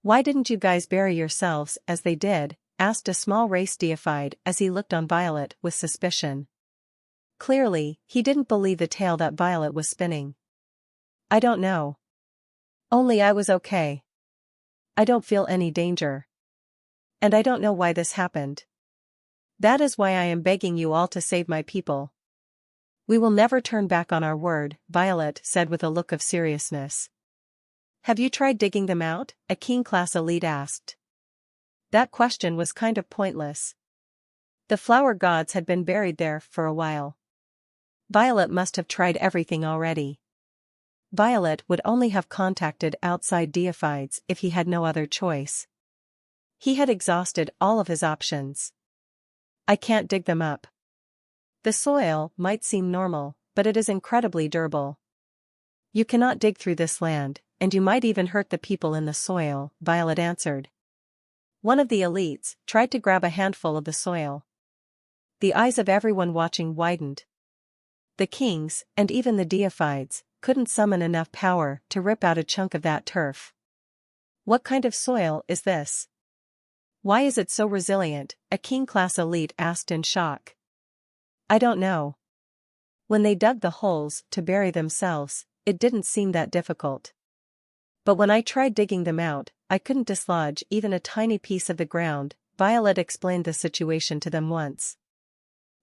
Why didn't you guys bury yourselves as they did? Asked a small race deified as he looked on Violet with suspicion. Clearly, he didn't believe the tale that Violet was spinning. I don't know. Only I was okay. I don't feel any danger. And I don't know why this happened. That is why I am begging you all to save my people. We will never turn back on our word, Violet said with a look of seriousness. Have you tried digging them out? A King class elite asked. That question was kind of pointless. The flower gods had been buried there for a while. Violet must have tried everything already. Violet would only have contacted outside deifieds if he had no other choice. He had exhausted all of his options. I can't dig them up. The soil might seem normal, but it is incredibly durable. You cannot dig through this land, and you might even hurt the people in the soil, Violet answered. One of the elites tried to grab a handful of the soil. The eyes of everyone watching widened. The kings, and even the deifieds, couldn't summon enough power to rip out a chunk of that turf. What kind of soil is this? Why is it so resilient? A king-class elite asked in shock. I don't know. When they dug the holes to bury themselves, it didn't seem that difficult. But when I tried digging them out, I couldn't dislodge even a tiny piece of the ground. Violet explained the situation to them once.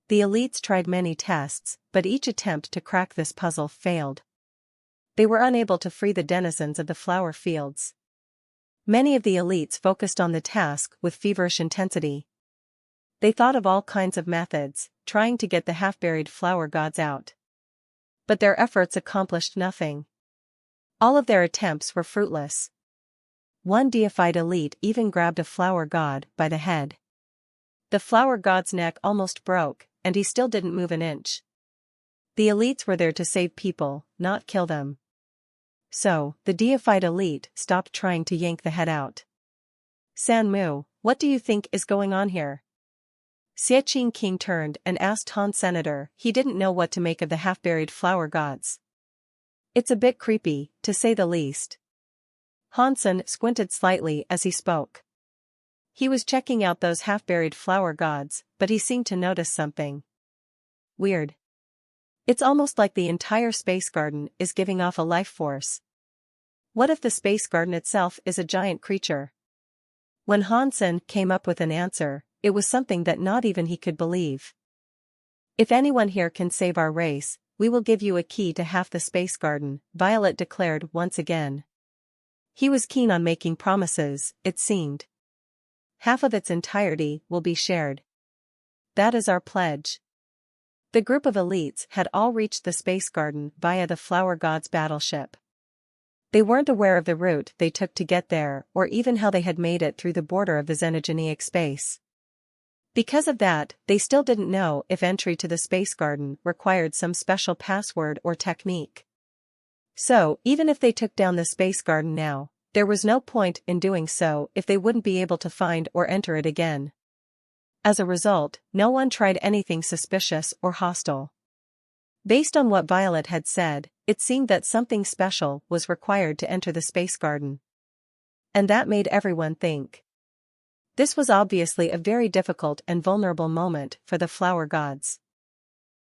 The elites tried many tests, but each attempt to crack this puzzle failed. They were unable to free the denizens of the flower fields. Many of the elites focused on the task with feverish intensity. They thought of all kinds of methods, trying to get the half-buried flower gods out. But their efforts accomplished nothing. All of their attempts were fruitless. One deified elite even grabbed a flower god by the head. The flower god's neck almost broke, and he still didn't move an inch. The elites were there to save people, not kill them. So, the deified elite stopped trying to yank the head out. Sanmu, what do you think is going on here? Xieqing King turned and asked Han Senator. He didn't know what to make of the half-buried flower gods. It's a bit creepy, to say the least. Hansen squinted slightly as he spoke. He was checking out those half-buried flower gods, but he seemed to notice something weird. It's almost like the entire space garden is giving off a life force. What if the space garden itself is a giant creature? When Hansen came up with an answer, it was something that not even he could believe. If anyone here can save our race, we will give you a key to half the space garden, Violet declared once again. He was keen on making promises, it seemed. Half of its entirety will be shared. That is our pledge. The group of elites had all reached the space garden via the Flower God's battleship. They weren't aware of the route they took to get there or even how they had made it through the border of the xenogeneic space. Because of that, they still didn't know if entry to the space garden required some special password or technique. So, even if they took down the space garden now, there was no point in doing so if they wouldn't be able to find or enter it again. As a result, no one tried anything suspicious or hostile. Based on what Violet had said, it seemed that something special was required to enter the space garden. And that made everyone think. This was obviously a very difficult and vulnerable moment for the flower gods.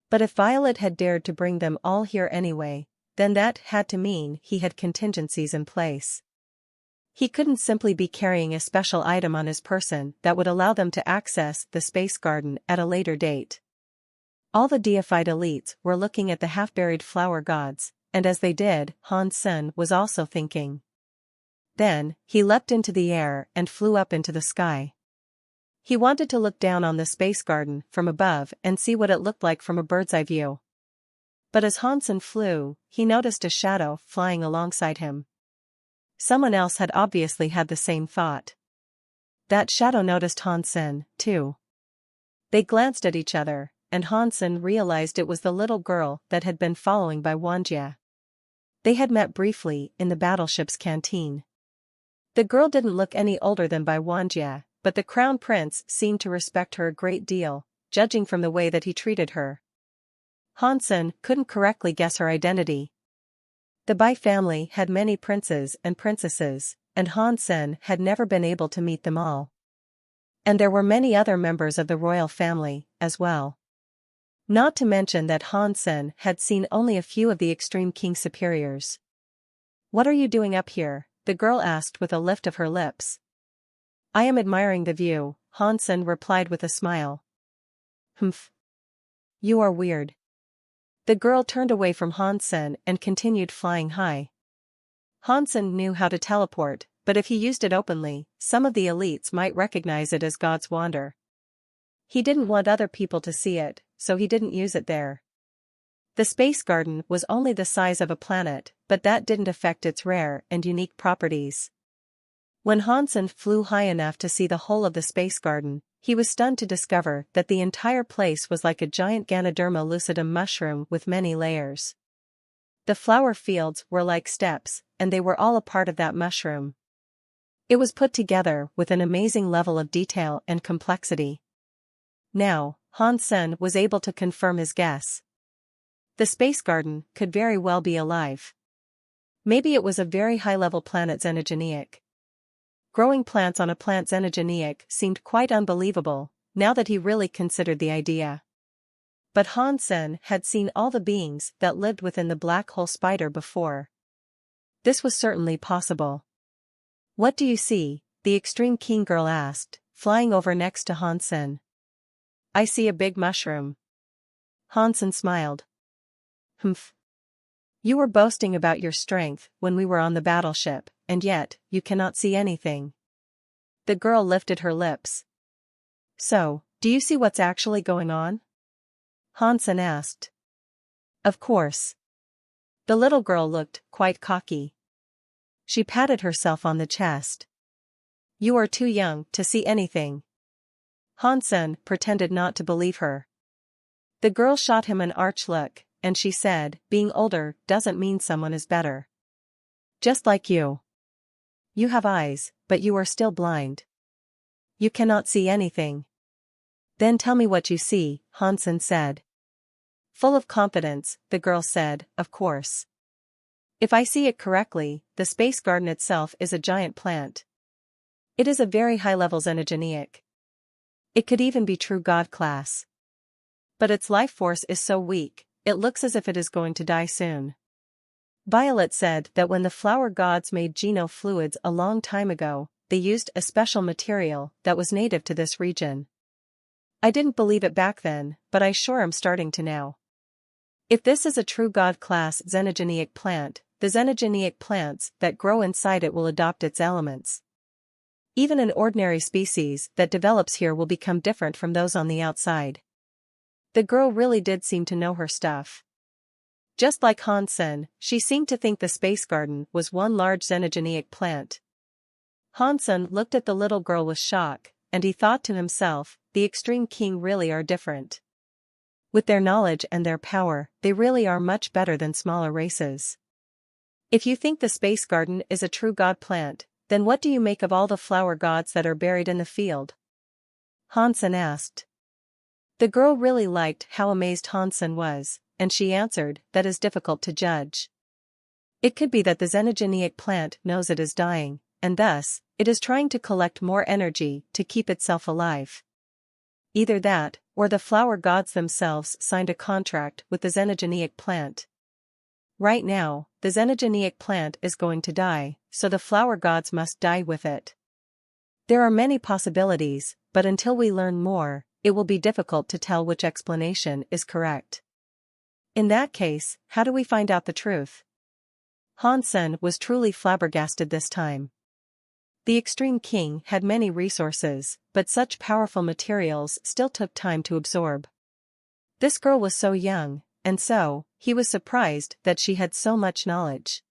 But if Violet had dared to bring them all here anyway, then that had to mean he had contingencies in place. He couldn't simply be carrying a special item on his person that would allow them to access the space garden at a later date. All the deified elites were looking at the half-buried flower gods, and as they did, Han Sen was also thinking. Then, he leapt into the air and flew up into the sky. He wanted to look down on the space garden from above and see what it looked like from a bird's-eye view. But as Hansen flew, he noticed a shadow flying alongside him. Someone else had obviously had the same thought. That shadow noticed Hansen, too. They glanced at each other, and Hansen realized it was the little girl that had been following by Wanjie. They had met briefly in the battleship's canteen. The girl didn't look any older than Bai Wanjie, but the crown prince seemed to respect her a great deal, judging from the way that he treated her. Hansen couldn't correctly guess her identity. The Bai family had many princes and princesses, and Hansen had never been able to meet them all. And there were many other members of the royal family, as well. Not to mention that Hansen had seen only a few of the extreme king superiors. "What are you doing up here?" the girl asked with a lift of her lips. "I am admiring the view," Hansen replied with a smile. "Humph. You are weird." The girl turned away from Hansen and continued flying high. Hansen knew how to teleport, but if he used it openly, some of the elites might recognize it as God's wonder. He didn't want other people to see it, so he didn't use it there. The space garden was only the size of a planet, but that didn't affect its rare and unique properties. When Hansen flew high enough to see the whole of the space garden, he was stunned to discover that the entire place was like a giant Ganoderma lucidum mushroom with many layers. The flower fields were like steps, and they were all a part of that mushroom. It was put together with an amazing level of detail and complexity. Now, Hansen was able to confirm his guess. The space garden could very well be alive. Maybe it was a very high-level planet xenogeneic. Growing plants on a plant xenogeneic seemed quite unbelievable, now that he really considered the idea. But Hansen had seen all the beings that lived within the black hole spider before. This was certainly possible. "What do you see?" the extreme king girl asked, flying over next to Hansen. "I see a big mushroom." Hansen smiled. "Humph. You were boasting about your strength when we were on the battleship, and yet, you cannot see anything." The girl lifted her lips. "So, do you see what's actually going on?" Hansen asked. "Of course." The little girl looked quite cocky. She patted herself on the chest. "You are too young to see anything." Hansen pretended not to believe her. The girl shot him an arch look, and she said, "Being older doesn't mean someone is better. Just like you. You have eyes, but you are still blind. You cannot see anything." "Then tell me what you see," Hansen said. Full of confidence, the girl said, "Of course. If I see it correctly, the space garden itself is a giant plant. It is a very high-level xenogeneic. It could even be true God class. But its life force is so weak, it looks as if it is going to die soon." Violet said that when the flower gods made genofluids a long time ago, they used a special material that was native to this region. "I didn't believe it back then, but I sure am starting to now. If this is a true God-class xenogeneic plant, the xenogeneic plants that grow inside it will adopt its elements. Even an ordinary species that develops here will become different from those on the outside." The girl really did seem to know her stuff. Just like Hansen, she seemed to think the space garden was one large xenogeneic plant. Hansen looked at the little girl with shock, and he thought to himself, the extreme king really are different. With their knowledge and their power, they really are much better than smaller races. If you think the space garden is a true god plant, then what do you make of all the flower gods that are buried in the field? Hansen asked. The girl really liked how amazed Hansen was, and she answered, "That is difficult to judge. It could be that the xenogeneic plant knows it is dying, and thus, it is trying to collect more energy to keep itself alive. Either that, or the flower gods themselves signed a contract with the xenogeneic plant. Right now, the xenogeneic plant is going to die, so the flower gods must die with it. There are many possibilities, but until we learn more, it will be difficult to tell which explanation is correct. In that case, how do we find out the truth?" Hansen was truly flabbergasted this time. The extreme king had many resources, but such powerful materials still took time to absorb. This girl was so young, and so, he was surprised that she had so much knowledge.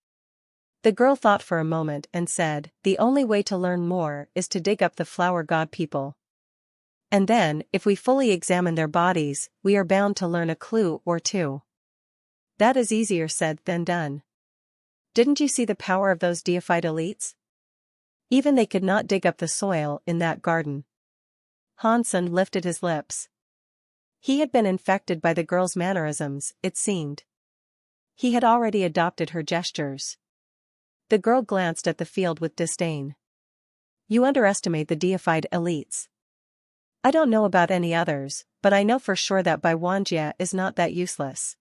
The girl thought for a moment and said, "The only way to learn more is to dig up the flower god people. And then, if we fully examine their bodies, we are bound to learn a clue or two." That is easier said than done. Didn't you see the power of those deified elites? Even they could not dig up the soil in that garden. Hansen lifted his lips. He had been infected by the girl's mannerisms, it seemed. He had already adopted her gestures. The girl glanced at the field with disdain. You underestimate the deified elites. I don't know about any others, but I know for sure that Bai Wanjie is not that useless.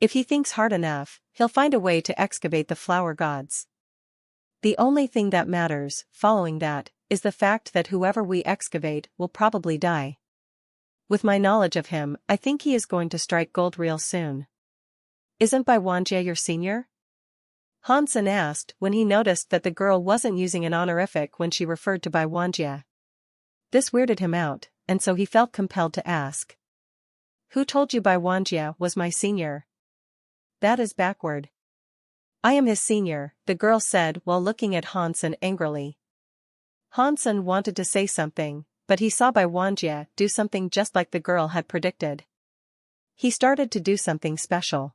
If he thinks hard enough, he'll find a way to excavate the flower gods. The only thing that matters, following that, is the fact that whoever we excavate will probably die. With my knowledge of him, I think he is going to strike gold real soon. Isn't Bai Wanjie your senior? Hansen asked when he noticed that the girl wasn't using an honorific when she referred to Bai Wanjie. This weirded him out, and so he felt compelled to ask. Who told you Bai Wanjie was my senior? That is backward. I am his senior, the girl said while looking at Hansen angrily. Hansen wanted to say something, but he saw Bai Wanjie do something just like the girl had predicted. He started to do something special.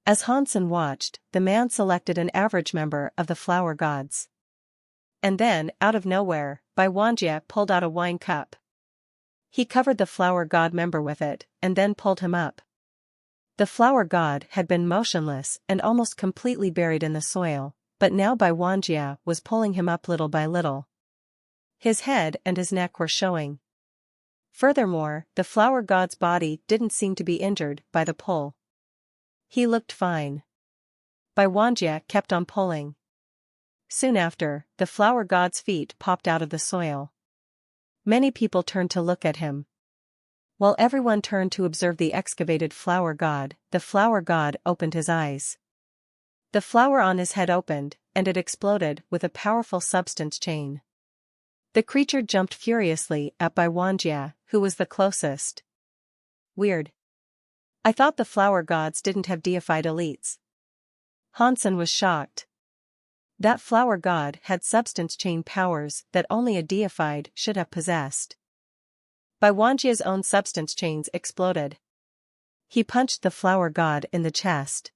As Hansen watched, the man selected an average member of the flower gods. And then, out of nowhere, Bai Wanjie pulled out a wine cup. He covered the flower god member with it, and then pulled him up. The flower god had been motionless and almost completely buried in the soil, but now Bai Wanjie was pulling him up little by little. His head and his neck were showing. Furthermore, the flower god's body didn't seem to be injured by the pull. He looked fine. Bai Wanjie kept on pulling. Soon after, the flower god's feet popped out of the soil. Many people turned to look at him. While everyone turned to observe the excavated flower god, the flower god opened his eyes. The flower on his head opened, and it exploded with a powerful substance chain. The creature jumped furiously at Bai Wanjie, who was the closest. Weird. I thought the flower gods didn't have deified elites. Hansen was shocked. That flower god had substance chain powers that only a deified should have possessed. Bai Wanjie's own substance chains exploded. He punched the flower god in the chest.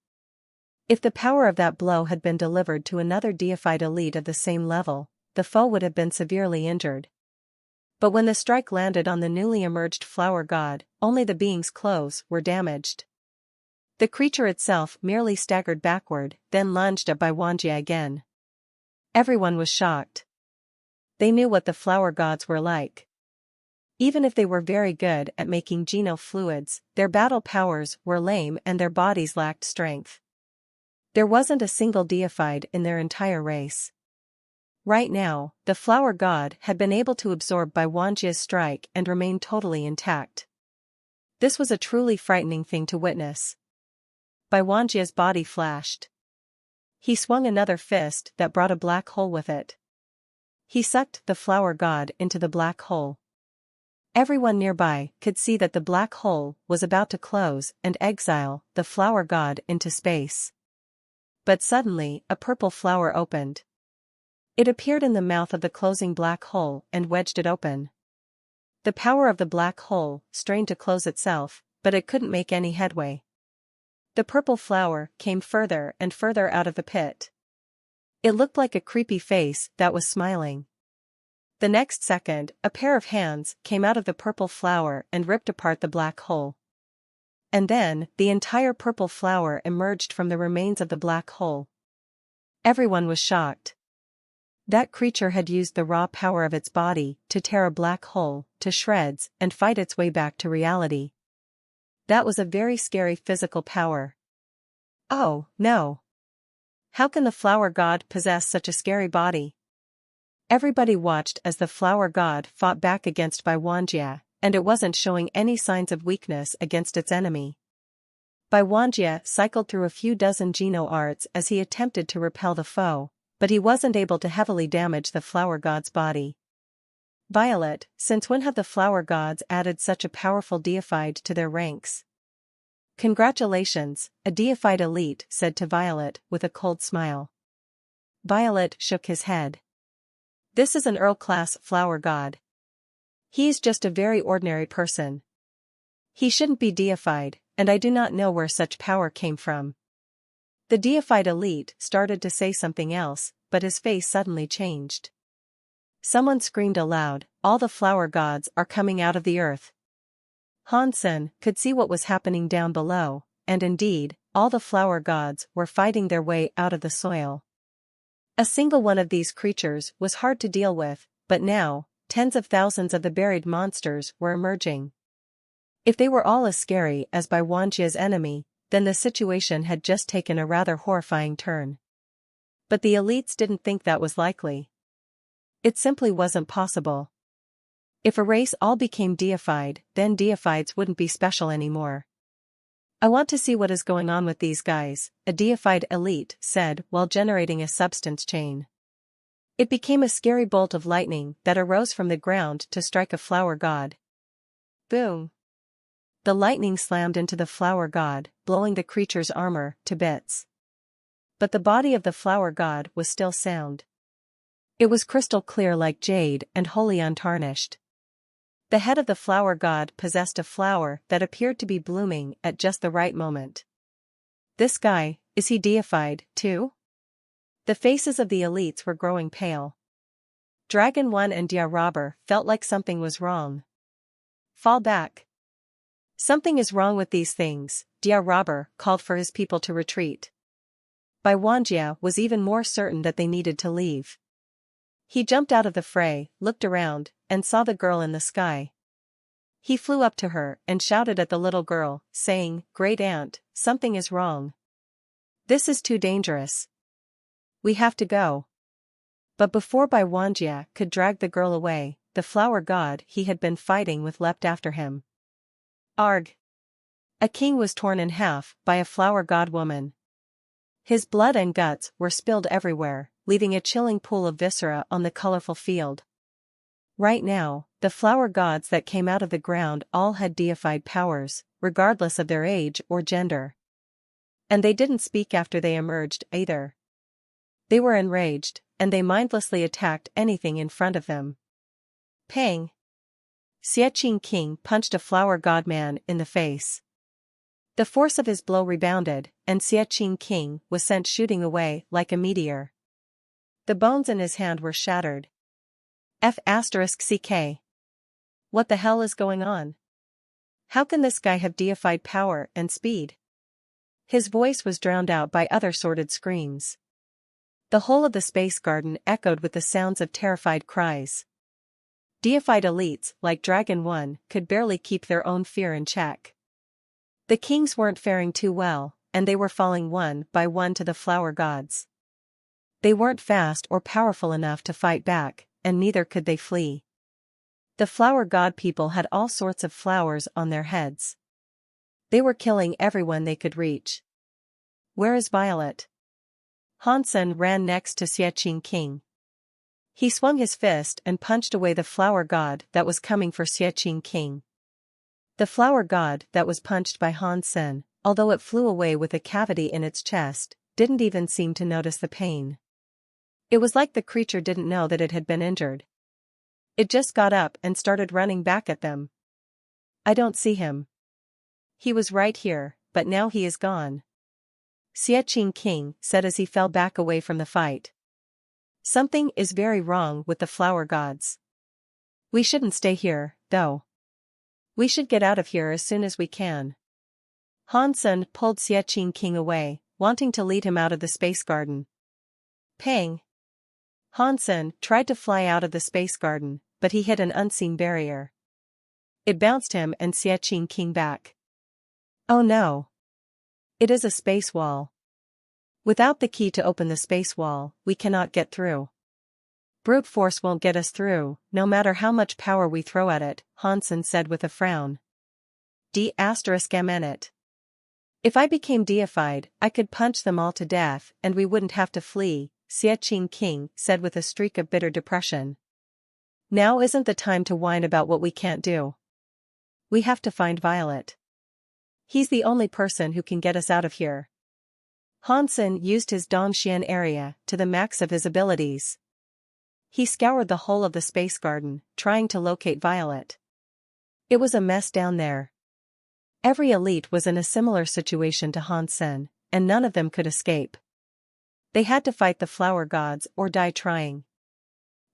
If the power of that blow had been delivered to another deified elite of the same level, the foe would have been severely injured. But when the strike landed on the newly emerged flower god, only the being's clothes were damaged. The creature itself merely staggered backward, then lunged at Bai Wanjie again. Everyone was shocked. They knew what the flower gods were like. Even if they were very good at making genofluids, their battle powers were lame and their bodies lacked strength. There wasn't a single deified in their entire race. Right now, the flower god had been able to absorb Bai Wanjie's strike and remain totally intact. This was a truly frightening thing to witness. Bai Wanjie's body flashed. He swung another fist that brought a black hole with it. He sucked the flower god into the black hole. Everyone nearby could see that the black hole was about to close and exile the flower god into space. But suddenly, a purple flower opened. It appeared in the mouth of the closing black hole and wedged it open. The power of the black hole strained to close itself, but it couldn't make any headway. The purple flower came further and further out of the pit. It looked like a creepy face that was smiling. The next second, a pair of hands came out of the purple flower and ripped apart the black hole. And then, the entire purple flower emerged from the remains of the black hole. Everyone was shocked. That creature had used the raw power of its body to tear a black hole to shreds and fight its way back to reality. That was a very scary physical power. Oh, no. How can the flower god possess such a scary body? Everybody watched as the flower god fought back against Bai Wanjie, and it wasn't showing any signs of weakness against its enemy. Bai Wanjie cycled through a few dozen geno arts as he attempted to repel the foe, but he wasn't able to heavily damage the flower god's body. Violet, since when have the flower gods added such a powerful deified to their ranks? Congratulations, a deified elite said to Violet with a cold smile. Violet shook his head. This is an Earl-class flower god. He's just a very ordinary person. He shouldn't be deified, and I do not know where such power came from. The deified elite started to say something else, but his face suddenly changed. Someone screamed aloud, all the flower gods are coming out of the earth. Hansen could see what was happening down below, and indeed, all the flower gods were fighting their way out of the soil. A single one of these creatures was hard to deal with, but now, tens of thousands of the buried monsters were emerging. If they were all as scary as Bai Wanjia's enemy, then the situation had just taken a rather horrifying turn. But the elites didn't think that was likely. It simply wasn't possible. If a race all became deified, then deifieds wouldn't be special anymore. I want to see what is going on with these guys, a deified elite said while generating a substance chain. It became a scary bolt of lightning that arose from the ground to strike a flower god. Boom! The lightning slammed into the flower god, blowing the creature's armor to bits. But the body of the flower god was still sound. It was crystal clear like jade and wholly untarnished. The head of the flower god possessed a flower that appeared to be blooming at just the right moment. This guy, is he deified, too? The faces of the elites were growing pale. Dragon 1 and Dia Robber felt like something was wrong. Fall back. Something is wrong with these things, Dia Robber called for his people to retreat. Bai Wanjia was even more certain that they needed to leave. He jumped out of the fray, looked around, and saw the girl in the sky. He flew up to her and shouted at the little girl, saying, "Great Aunt, something is wrong. This is too dangerous. We have to go." But before Bai Wanjia could drag the girl away, the flower god he had been fighting with leapt after him. Arg! A king was torn in half by a flower god woman. His blood and guts were spilled everywhere, leaving a chilling pool of viscera on the colorful field. Right now, the flower gods that came out of the ground all had deified powers, regardless of their age or gender. And they didn't speak after they emerged either. They were enraged, and they mindlessly attacked anything in front of them. Pang! Xiaqing King punched a flower godman in the face. The force of his blow rebounded, and Xiaqing King was sent shooting away like a meteor. The bones in his hand were shattered. F***ck. What the hell is going on? How can this guy have deified power and speed? His voice was drowned out by other sordid screams. The whole of the space garden echoed with the sounds of terrified cries. Deified elites like Dragon 1 could barely keep their own fear in check. The kings weren't faring too well, and they were falling one by one to the flower gods. They weren't fast or powerful enough to fight back, and neither could they flee. The flower god people had all sorts of flowers on their heads. They were killing everyone they could reach. Where is Violet? Hansen ran next to Xiaqing King. He swung his fist and punched away the flower god that was coming for Xiaqing King. The flower god that was punched by Hansen, although it flew away with a cavity in its chest, didn't even seem to notice the pain. It was like the creature didn't know that it had been injured. It just got up and started running back at them. I don't see him. He was right here, but now he is gone. Xiaqing King said as he fell back away from the fight. Something is very wrong with the flower gods. We shouldn't stay here, though. We should get out of here as soon as we can. Hansen pulled Xiaqing King away, wanting to lead him out of the space garden. Pang! Hansen tried to fly out of the space garden, but he hit an unseen barrier. It bounced him and Xiaqing King back. Oh no! It is a space wall. Without the key to open the space wall, we cannot get through. Brute force won't get us through, no matter how much power we throw at it, Hansen said with a frown. D***it. If I became deified, I could punch them all to death and we wouldn't have to flee, Xiaqing King said with a streak of bitter depression. Now isn't the time to whine about what we can't do. We have to find Violet. He's the only person who can get us out of here. Hansen used his Dongxian area to the max of his abilities. He scoured the whole of the space garden, trying to locate Violet. It was a mess down there. Every elite was in a similar situation to Hansen, and none of them could escape. They had to fight the flower gods or die trying.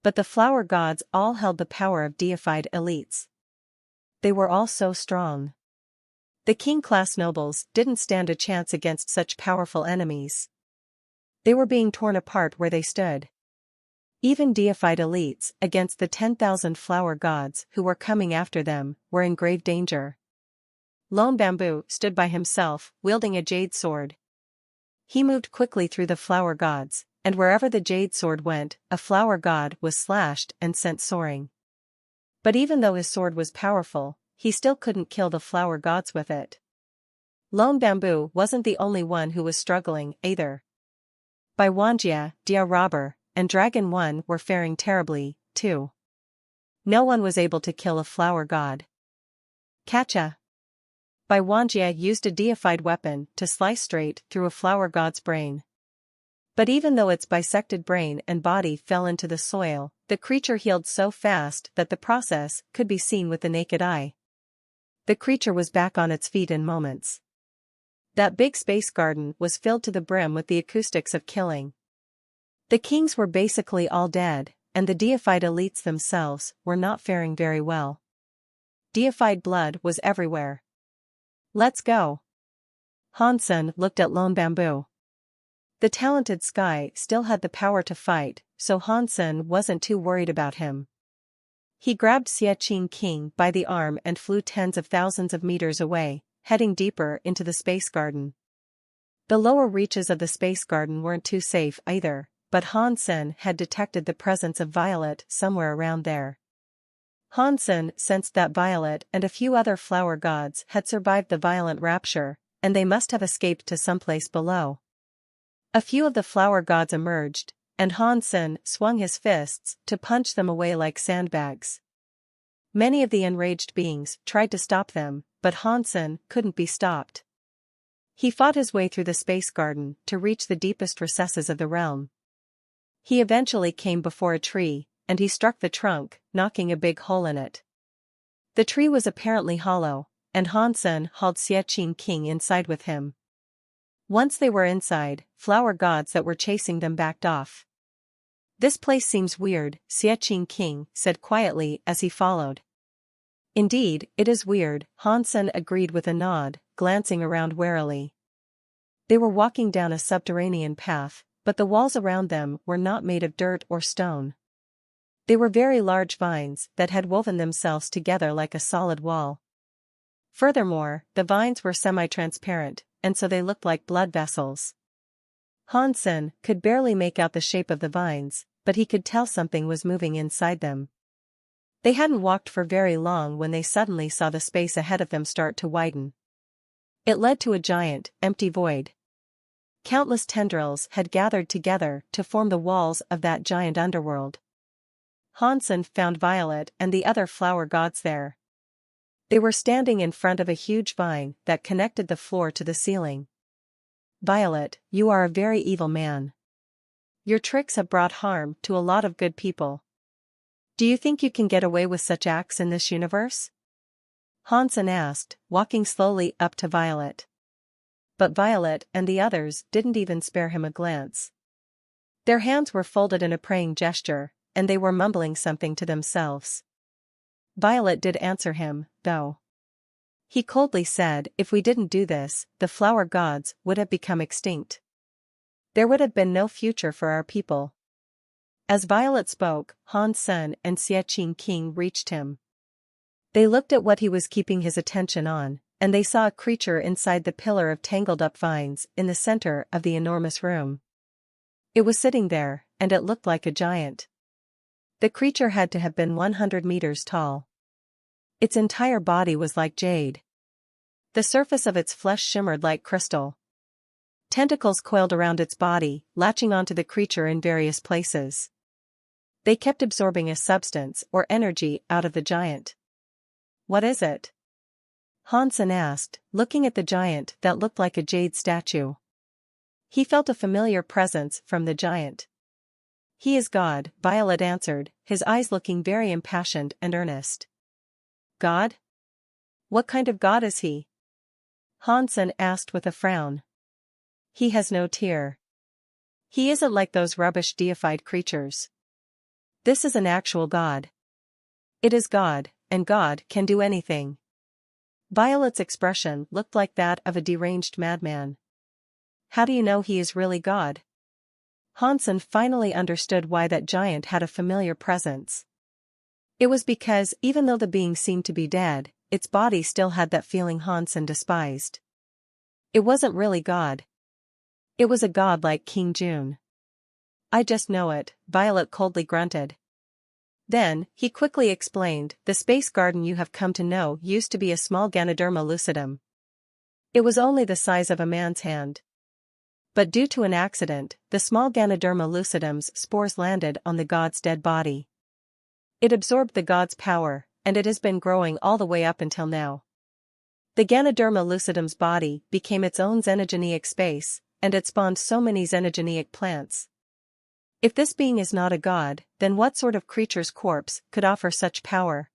But the flower gods all held the power of deified elites. They were all so strong. The king-class nobles didn't stand a chance against such powerful enemies. They were being torn apart where they stood. Even deified elites, against the 10,000 flower gods who were coming after them, were in grave danger. Lone Bamboo stood by himself, wielding a jade sword. He moved quickly through the flower gods, and wherever the jade sword went, a flower god was slashed and sent soaring. But even though his sword was powerful, he still couldn't kill the flower gods with it. Lone Bamboo wasn't the only one who was struggling, either. Bai Wanjia, Dia Robber, and Dragon One were faring terribly, too. No one was able to kill a flower god. Catcha! Bai Wanjia used a deified weapon to slice straight through a flower god's brain. But even though its bisected brain and body fell into the soil, the creature healed so fast that the process could be seen with the naked eye. The creature was back on its feet in moments. That big space garden was filled to the brim with the acoustics of killing. The kings were basically all dead, and the deified elites themselves were not faring very well. Deified blood was everywhere. Let's go. Hansen looked at Lone Bamboo. The talented Sky still had the power to fight, so Hansen wasn't too worried about him. He grabbed Xie King by the arm and flew tens of thousands of meters away, heading deeper into the space garden. The lower reaches of the space garden weren't too safe either, but Hansen had detected the presence of Violet somewhere around there. Hansen sensed that Violet and a few other flower gods had survived the violent rapture, and they must have escaped to someplace below. A few of the flower gods emerged, and Hansen swung his fists to punch them away like sandbags. Many of the enraged beings tried to stop them, but Hansen couldn't be stopped. He fought his way through the space garden to reach the deepest recesses of the realm. He eventually came before a tree, and he struck the trunk, knocking a big hole in it. The tree was apparently hollow, and Hansen hauled Xie King inside with him. Once they were inside, flower gods that were chasing them backed off. "This place seems weird," Xie King said quietly as he followed. "Indeed, it is weird," Hansen agreed with a nod, glancing around warily. They were walking down a subterranean path, but the walls around them were not made of dirt or stone. They were very large vines that had woven themselves together like a solid wall. Furthermore, the vines were semi-transparent, and so they looked like blood vessels. Hansen could barely make out the shape of the vines, but he could tell something was moving inside them. They hadn't walked for very long when they suddenly saw the space ahead of them start to widen. It led to a giant, empty void. Countless tendrils had gathered together to form the walls of that giant underworld. Hansen found Violet and the other flower gods there. They were standing in front of a huge vine that connected the floor to the ceiling. "Violet, you are a very evil man. Your tricks have brought harm to a lot of good people. Do you think you can get away with such acts in this universe?" Hansen asked, walking slowly up to Violet. But Violet and the others didn't even spare him a glance. Their hands were folded in a praying gesture, and they were mumbling something to themselves. Violet did answer him, though. He coldly said, "If we didn't do this, the flower gods would have become extinct. There would have been no future for our people." As Violet spoke, Hansen and Xie King reached him. They looked at what he was keeping his attention on, and they saw a creature inside the pillar of tangled-up vines in the center of the enormous room. It was sitting there, and it looked like a giant. The creature had to have been 100 meters tall. Its entire body was like jade. The surface of its flesh shimmered like crystal. Tentacles coiled around its body, latching onto the creature in various places. They kept absorbing a substance or energy out of the giant. "What is it?" Hansen asked, looking at the giant that looked like a jade statue. He felt a familiar presence from the giant. "He is God," Violet answered, his eyes looking very impassioned and earnest. "God? What kind of god is he?" Hansen asked with a frown. "He has no tear. He isn't like those rubbish deified creatures. This is an actual god. It is God, and God can do anything." Violet's expression looked like that of a deranged madman. "How do you know he is really God?" Hansen finally understood why that giant had a familiar presence. It was because, even though the being seemed to be dead, its body still had that feeling Hansen despised. It wasn't really God. It was a god like King June. I just know it, Violet coldly grunted. Then, he quickly explained, the space garden you have come to know used to be a small Ganoderma lucidum. It was only the size of a man's hand. But due to an accident, the small Ganoderma lucidum's spores landed on the god's dead body. It absorbed the god's power, and it has been growing all the way up until now. The Ganoderma lucidum's body became its own xenogeneic space, and it spawned so many xenogeneic plants. If this being is not a god, then what sort of creature's corpse could offer such power?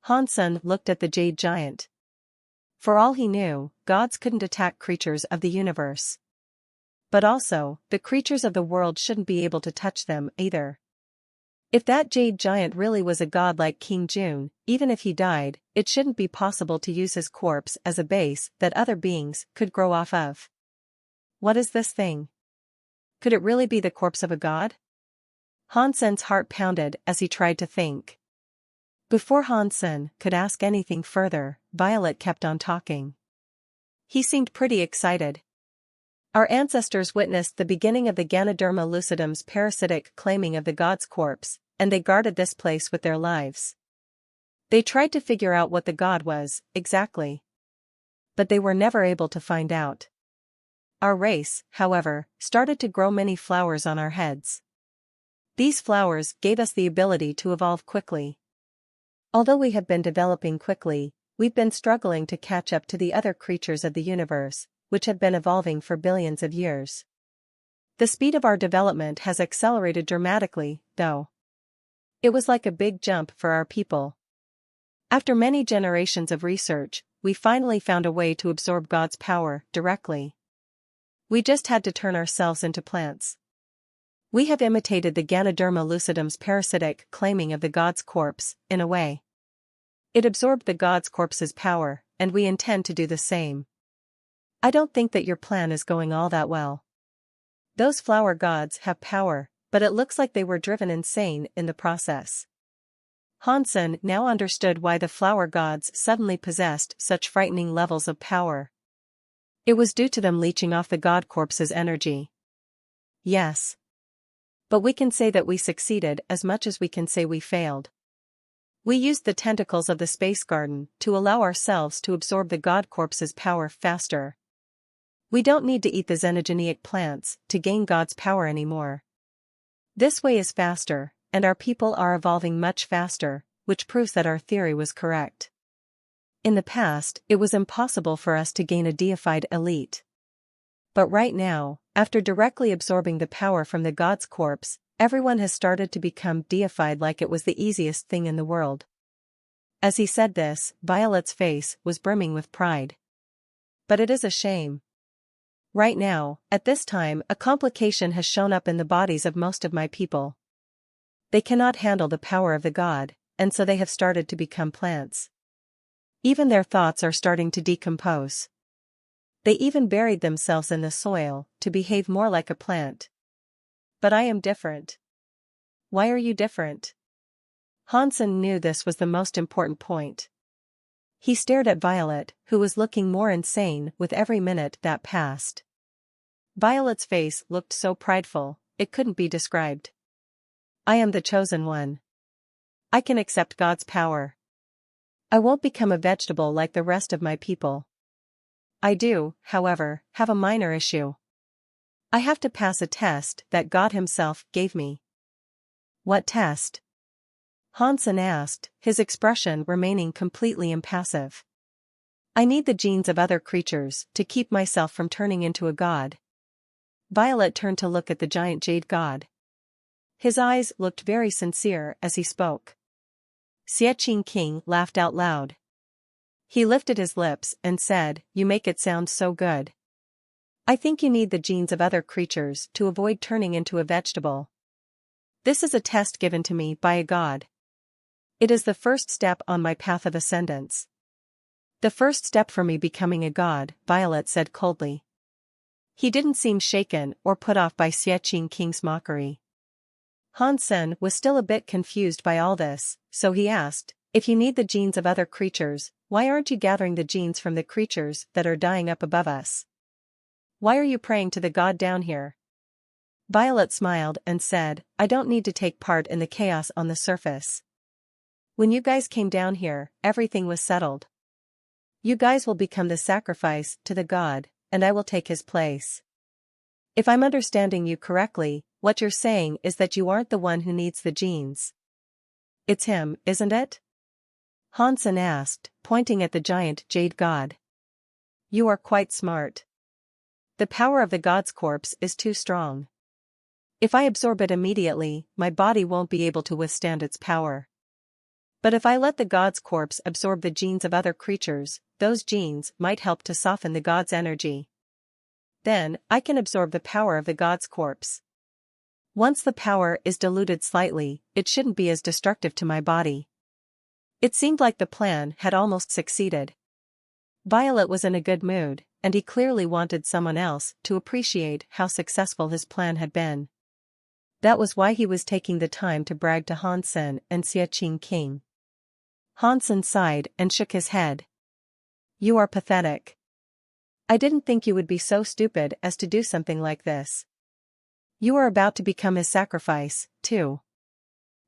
Hansen looked at the jade giant. For all he knew, gods couldn't attack creatures of the universe. But also, the creatures of the world shouldn't be able to touch them either. If that jade giant really was a god like King June, even if he died, it shouldn't be possible to use his corpse as a base that other beings could grow off of. What is this thing? Could it really be the corpse of a god? Hansen's heart pounded as he tried to think. Before Hansen could ask anything further, Violet kept on talking. He seemed pretty excited. Our ancestors witnessed the beginning of the Ganoderma lucidum's parasitic claiming of the god's corpse, and they guarded this place with their lives. They tried to figure out what the god was, exactly. But they were never able to find out. Our race, however, started to grow many flowers on our heads. These flowers gave us the ability to evolve quickly. Although we have been developing quickly, we've been struggling to catch up to the other creatures of the universe, which have been evolving for billions of years. The speed of our development has accelerated dramatically, though. It was like a big jump for our people. After many generations of research, we finally found a way to absorb God's power directly. We just had to turn ourselves into plants. We have imitated the Ganoderma lucidum's parasitic claiming of the god's corpse, in a way. It absorbed the god's corpse's power, and we intend to do the same. I don't think that your plan is going all that well. Those flower gods have power, but it looks like they were driven insane in the process. Hansen now understood why the flower gods suddenly possessed such frightening levels of power. It was due to them leeching off the god corpse's energy. Yes. But we can say that we succeeded as much as we can say we failed. We used the tentacles of the space garden to allow ourselves to absorb the god corpse's power faster. We don't need to eat the xenogeneic plants to gain God's power anymore. This way is faster, and our people are evolving much faster, which proves that our theory was correct. In the past, it was impossible for us to gain a deified elite. But right now, after directly absorbing the power from the god's corpse, everyone has started to become deified like it was the easiest thing in the world. As he said this, Violet's face was brimming with pride. But it is a shame. Right now, at this time, a complication has shown up in the bodies of most of my people. They cannot handle the power of the god, and so they have started to become plants. Even their thoughts are starting to decompose. They even buried themselves in the soil to behave more like a plant. But I am different. Why are you different? Hansen knew this was the most important point. He stared at Violet, who was looking more insane with every minute that passed. Violet's face looked so prideful, it couldn't be described. I am the chosen one. I can accept God's power. I won't become a vegetable like the rest of my people. I do, however, have a minor issue. I have to pass a test that God himself gave me. What test? Hansen asked, his expression remaining completely impassive. I need the genes of other creatures to keep myself from turning into a god. Violet turned to look at the giant jade god. His eyes looked very sincere as he spoke. Xie King laughed out loud. He lifted his lips and said, "You make it sound so good. I think you need the genes of other creatures to avoid turning into a vegetable. This is a test given to me by a god. It is the first step on my path of ascendance." The first step for me becoming a god, Violet said coldly. He didn't seem shaken or put off by Xie King's mockery. Hansen was still a bit confused by all this, so he asked, if you need the genes of other creatures, why aren't you gathering the genes from the creatures that are dying up above us? Why are you praying to the god down here? Violet smiled and said, I don't need to take part in the chaos on the surface. When you guys came down here, everything was settled. You guys will become the sacrifice to the god, and I will take his place. If I'm understanding you correctly, what you're saying is that you aren't the one who needs the genes. It's him, isn't it? Hansen asked, pointing at the giant jade god. You are quite smart. The power of the god's corpse is too strong. If I absorb it immediately, my body won't be able to withstand its power. But if I let the god's corpse absorb the genes of other creatures, those genes might help to soften the god's energy. Then, I can absorb the power of the god's corpse. Once the power is diluted slightly, it shouldn't be as destructive to my body. It seemed like the plan had almost succeeded. Violet was in a good mood, and he clearly wanted someone else to appreciate how successful his plan had been. That was why he was taking the time to brag to Hansen and Xie King. Hansen sighed and shook his head. You are pathetic. I didn't think you would be so stupid as to do something like this. You are about to become his sacrifice, too.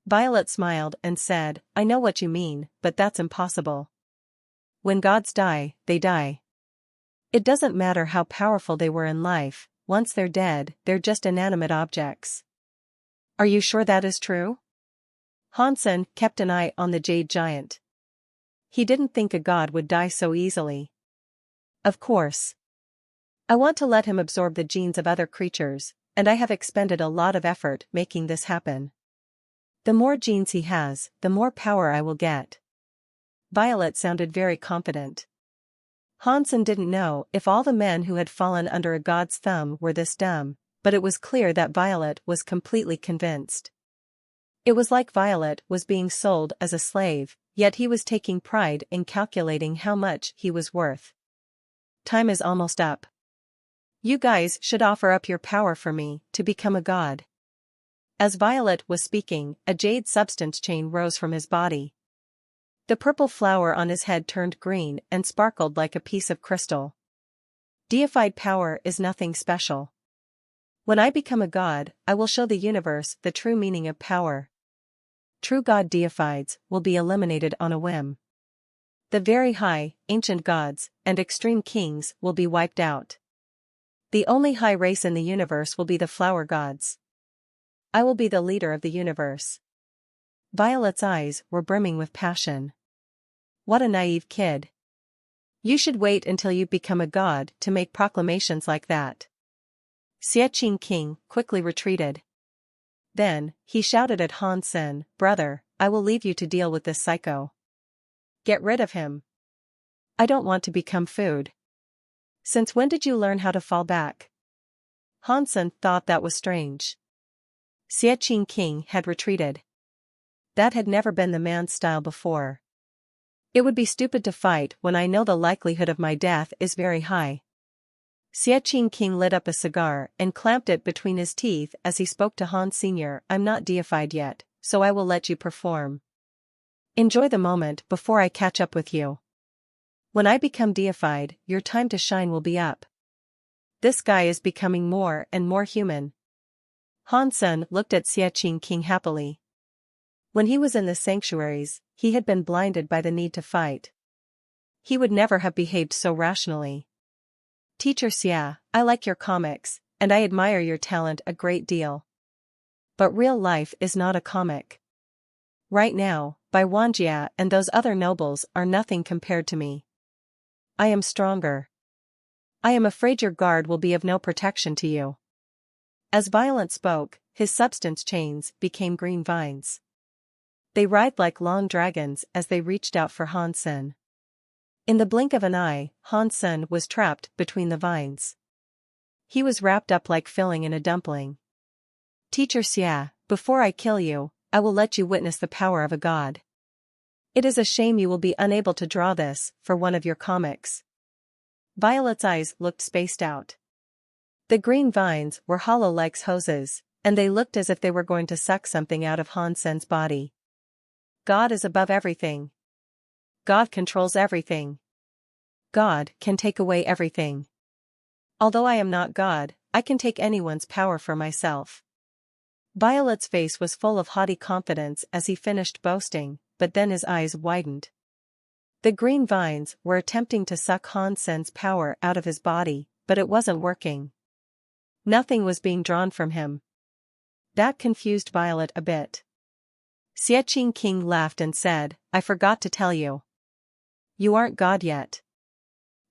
Violet smiled and said, I know what you mean, but that's impossible. When gods die, they die. It doesn't matter how powerful they were in life, once they're dead, they're just inanimate objects. Are you sure that is true? Hansen kept an eye on the jade giant. He didn't think a god would die so easily. Of course. I want to let him absorb the genes of other creatures, and I have expended a lot of effort making this happen. The more genes he has, the more power I will get. Violet sounded very confident. Hansen didn't know if all the men who had fallen under a god's thumb were this dumb, but it was clear that Violet was completely convinced. It was like Violet was being sold as a slave, yet he was taking pride in calculating how much he was worth. Time is almost up. You guys should offer up your power for me to become a god. As Violet was speaking, a jade substance chain rose from his body. The purple flower on his head turned green and sparkled like a piece of crystal. Deified power is nothing special. When I become a god, I will show the universe the true meaning of power. True god deifieds will be eliminated on a whim. The very high, ancient gods, and extreme kings will be wiped out. The only high race in the universe will be the flower gods. I will be the leader of the universe. Violet's eyes were brimming with passion. What a naive kid. You should wait until you become a god to make proclamations like that. Xie King quickly retreated. Then, he shouted at Hansen, Brother, I will leave you to deal with this psycho. Get rid of him. I don't want to become food. Since when did you learn how to fall back? Hansen thought that was strange. Xie King had retreated. That had never been the man's style before. It would be stupid to fight when I know the likelihood of my death is very high. Xie King lit up a cigar and clamped it between his teeth as he spoke to Han Sr. I'm not deified yet, so I will let you perform. Enjoy the moment before I catch up with you. When I become deified, your time to shine will be up. This guy is becoming more and more human. Hansen looked at Xie King happily. When he was in the sanctuaries, he had been blinded by the need to fight. He would never have behaved so rationally. Teacher Xie, I like your comics, and I admire your talent a great deal. But real life is not a comic. Right now, Bai Wanjia and those other nobles are nothing compared to me. I am stronger. I am afraid your guard will be of no protection to you. As Violent spoke, his substance chains became green vines. They writhed like long dragons as they reached out for Hansen. In the blink of an eye, Hansen was trapped between the vines. He was wrapped up like filling in a dumpling. Teacher Xie, before I kill you, I will let you witness the power of a god. It is a shame you will be unable to draw this for one of your comics. Violet's eyes looked spaced out. The green vines were hollow like hoses, and they looked as if they were going to suck something out of Hansen's body. God is above everything. God controls everything. God can take away everything. Although I am not God, I can take anyone's power for myself. Violet's face was full of haughty confidence as he finished boasting, but then his eyes widened. The green vines were attempting to suck Hansen's power out of his body, but it wasn't working. Nothing was being drawn from him. That confused Violet a bit. Xie King laughed and said, I forgot to tell you. You aren't God yet.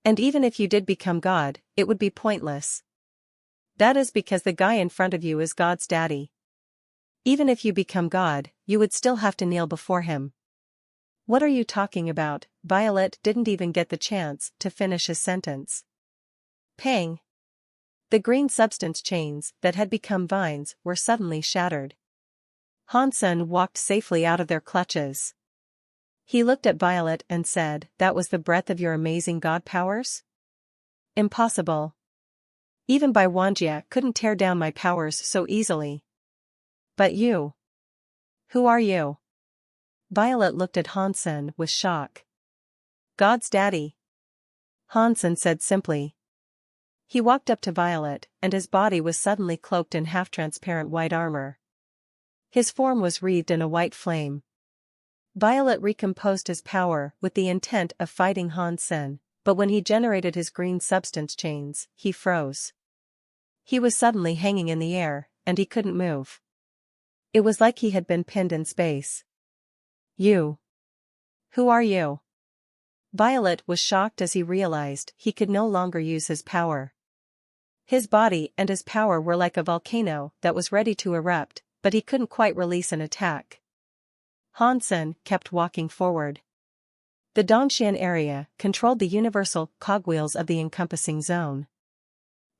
And even if you did become God, it would be pointless. That is because the guy in front of you is God's daddy. Even if you become God, you would still have to kneel before him. What are you talking about? Violet didn't even get the chance to finish his sentence. Pang! The green substance chains that had become vines were suddenly shattered. Hansen walked safely out of their clutches. He looked at Violet and said, that was the breadth of your amazing god powers? Impossible. Even Bai Wanjia couldn't tear down my powers so easily. But you. Who are you? Violet looked at Hansen with shock. God's daddy. Hansen said simply. He walked up to Violet, and his body was suddenly cloaked in half-transparent white armor. His form was wreathed in a white flame. Violet recomposed his power with the intent of fighting Hansen, but when he generated his green substance chains, he froze. He was suddenly hanging in the air, and he couldn't move. It was like he had been pinned in space. You. Who are you? Violet was shocked as he realized he could no longer use his power. His body and his power were like a volcano that was ready to erupt, but he couldn't quite release an attack. Hansen kept walking forward. The Dongshan area controlled the universal cogwheels of the encompassing zone.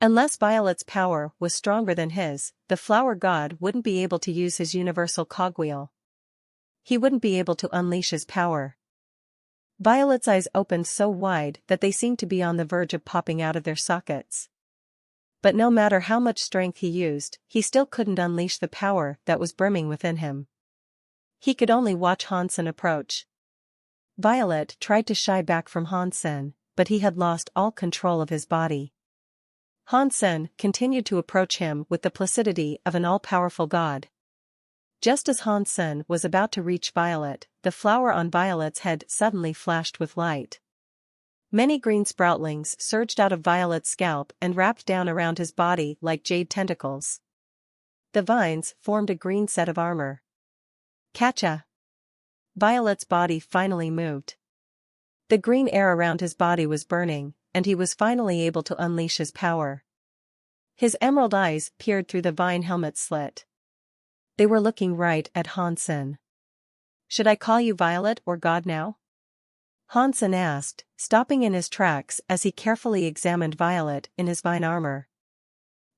Unless Violet's power was stronger than his, the flower god wouldn't be able to use his universal cogwheel. He wouldn't be able to unleash his power. Violet's eyes opened so wide that they seemed to be on the verge of popping out of their sockets. But no matter how much strength he used, he still couldn't unleash the power that was brimming within him. He could only watch Hansen approach. Violet tried to shy back from Hansen, but he had lost all control of his body. Hansen continued to approach him with the placidity of an all-powerful god. Just as Hansen was about to reach Violet, the flower on Violet's head suddenly flashed with light. Many green sproutlings surged out of Violet's scalp and wrapped down around his body like jade tentacles. The vines formed a green set of armor. Catcha! Violet's body finally moved. The green air around his body was burning, and he was finally able to unleash his power. His emerald eyes peered through the vine helmet's slit. They were looking right at Hansen. Should I call you Violet or God now? Hansen asked, stopping in his tracks as he carefully examined Violet in his vine armor.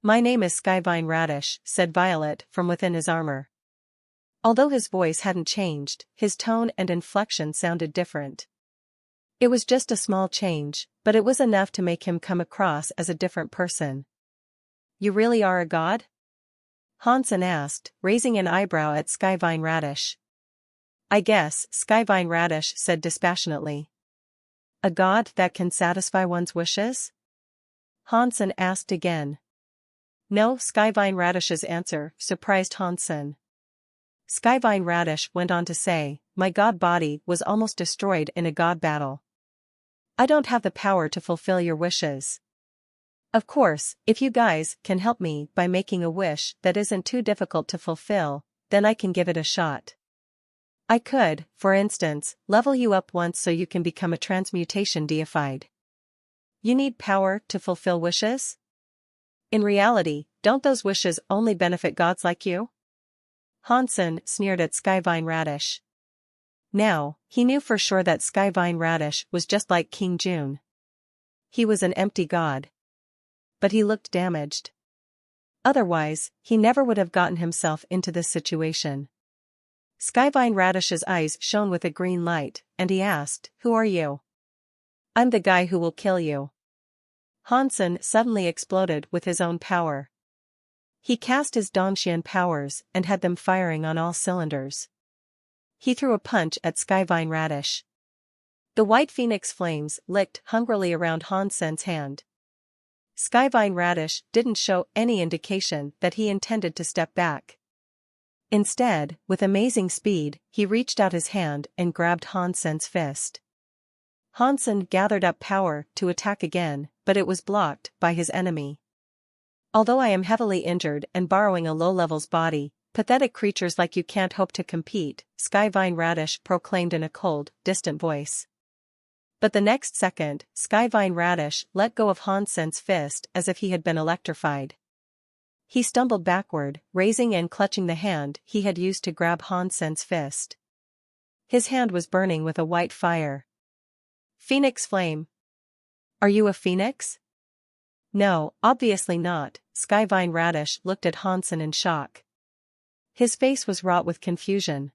My name is Skyvine Radish, said Violet from within his armor. Although his voice hadn't changed, his tone and inflection sounded different. It was just a small change, but it was enough to make him come across as a different person. You really are a god? Hansen asked, raising an eyebrow at Skyvine Radish. I guess, Skyvine Radish said dispassionately. A god that can satisfy one's wishes? Hansen asked again. No, Skyvine Radish's answer surprised Hansen. Skyvine Radish went on to say, my god body was almost destroyed in a god battle. I don't have the power to fulfill your wishes. Of course, if you guys can help me by making a wish that isn't too difficult to fulfill, then I can give it a shot. I could, for instance, level you up once so you can become a transmutation deified. You need power to fulfill wishes? In reality, don't those wishes only benefit gods like you? Hansen sneered at Skyvine Radish. Now, he knew for sure that Skyvine Radish was just like King June. He was an empty god. But he looked damaged. Otherwise, he never would have gotten himself into this situation. Skyvine Radish's eyes shone with a green light, and he asked, Who are you? I'm the guy who will kill you. Hansen suddenly exploded with his own power. He cast his Dongxian powers and had them firing on all cylinders. He threw a punch at Skyvine Radish. The white phoenix flames licked hungrily around Hansen's hand. Skyvine Radish didn't show any indication that he intended to step back. Instead, with amazing speed, he reached out his hand and grabbed Hansen's fist. Hansen gathered up power to attack again, but it was blocked by his enemy. Although I am heavily injured and borrowing a low-level's body, pathetic creatures like you can't hope to compete, Skyvine Radish proclaimed in a cold, distant voice. But the next second, Skyvine Radish let go of Hansen's fist as if he had been electrified. He stumbled backward, raising and clutching the hand he had used to grab Hansen's fist. His hand was burning with a white fire. Phoenix flame. Are you a phoenix? No, obviously not. Skyvine Radish looked at Hansen in shock. His face was wrought with confusion.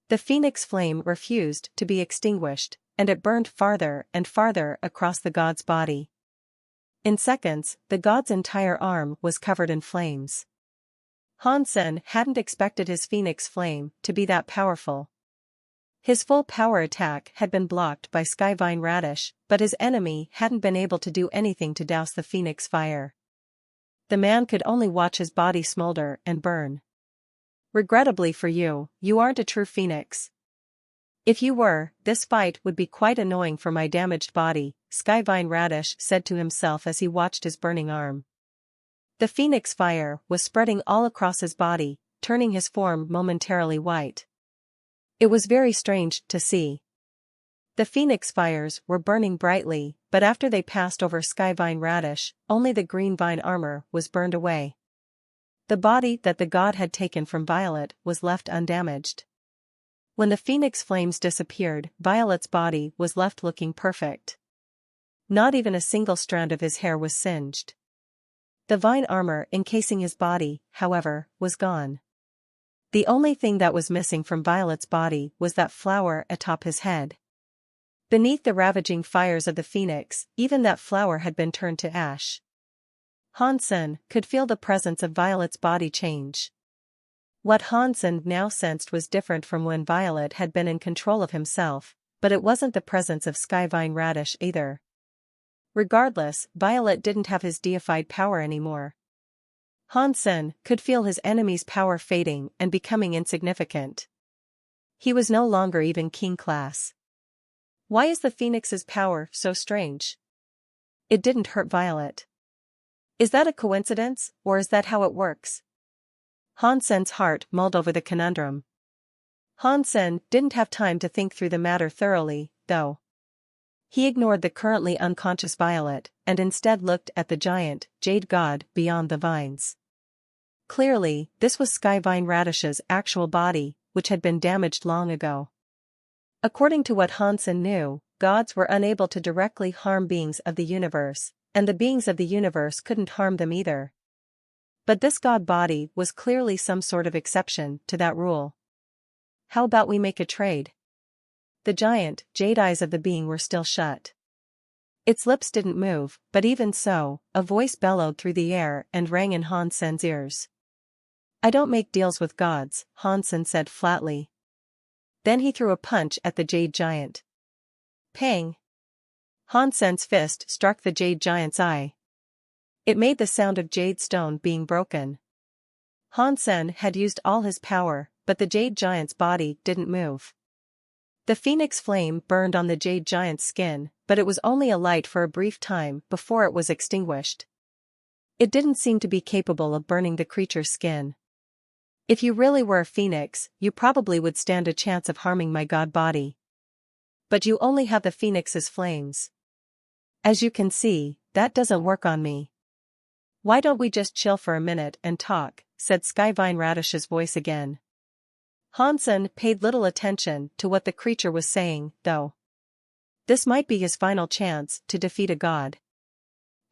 The phoenix flame refused to be extinguished, and it burned farther and farther across the god's body. In seconds, the god's entire arm was covered in flames. Hansen hadn't expected his phoenix flame to be that powerful. His full power attack had been blocked by Skyvine Radish, but his enemy hadn't been able to do anything to douse the phoenix fire. The man could only watch his body smolder and burn. Regrettably for you, you aren't a true phoenix. If you were, this fight would be quite annoying for my damaged body, Skyvine Radish said to himself as he watched his burning arm. The phoenix fire was spreading all across his body, turning his form momentarily white. It was very strange to see. The phoenix fires were burning brightly, but after they passed over Skyvine Radish, only the green vine armor was burned away. The body that the god had taken from Violet was left undamaged. When the phoenix flames disappeared, Violet's body was left looking perfect. Not even a single strand of his hair was singed. The vine armor encasing his body, however, was gone. The only thing that was missing from Violet's body was that flower atop his head. Beneath the ravaging fires of the phoenix, even that flower had been turned to ash. Hansen could feel the presence of Violet's body change. What Hansen now sensed was different from when Violet had been in control of himself, but it wasn't the presence of Skyvine Radish either. Regardless, Violet didn't have his deified power anymore. Hansen could feel his enemy's power fading and becoming insignificant. He was no longer even king class. Why is the phoenix's power so strange? It didn't hurt Violet. Is that a coincidence, or is that how it works? Hansen's heart mulled over the conundrum. Hansen didn't have time to think through the matter thoroughly, though. He ignored the currently unconscious Violet, and instead looked at the giant, jade god, beyond the vines. Clearly, this was Skyvine Radish's actual body, which had been damaged long ago. According to what Hansen knew, gods were unable to directly harm beings of the universe, and the beings of the universe couldn't harm them either. But this god body was clearly some sort of exception to that rule. How about we make a trade? The giant, jade eyes of the being were still shut. Its lips didn't move, but even so, a voice bellowed through the air and rang in Hansen's ears. I don't make deals with gods, Hansen said flatly. Then he threw a punch at the jade giant. Pang! Hansen's fist struck the jade giant's eye. It made the sound of jade stone being broken. Hansen had used all his power, but the jade giant's body didn't move. The phoenix flame burned on the jade giant's skin, but it was only a light for a brief time before it was extinguished. It didn't seem to be capable of burning the creature's skin. If you really were a phoenix, you probably would stand a chance of harming my god body. But you only have the phoenix's flames. As you can see, that doesn't work on me. Why don't we just chill for a minute and talk, said Skyvine Radish's voice again. Hansen paid little attention to what the creature was saying, though. This might be his final chance to defeat a god.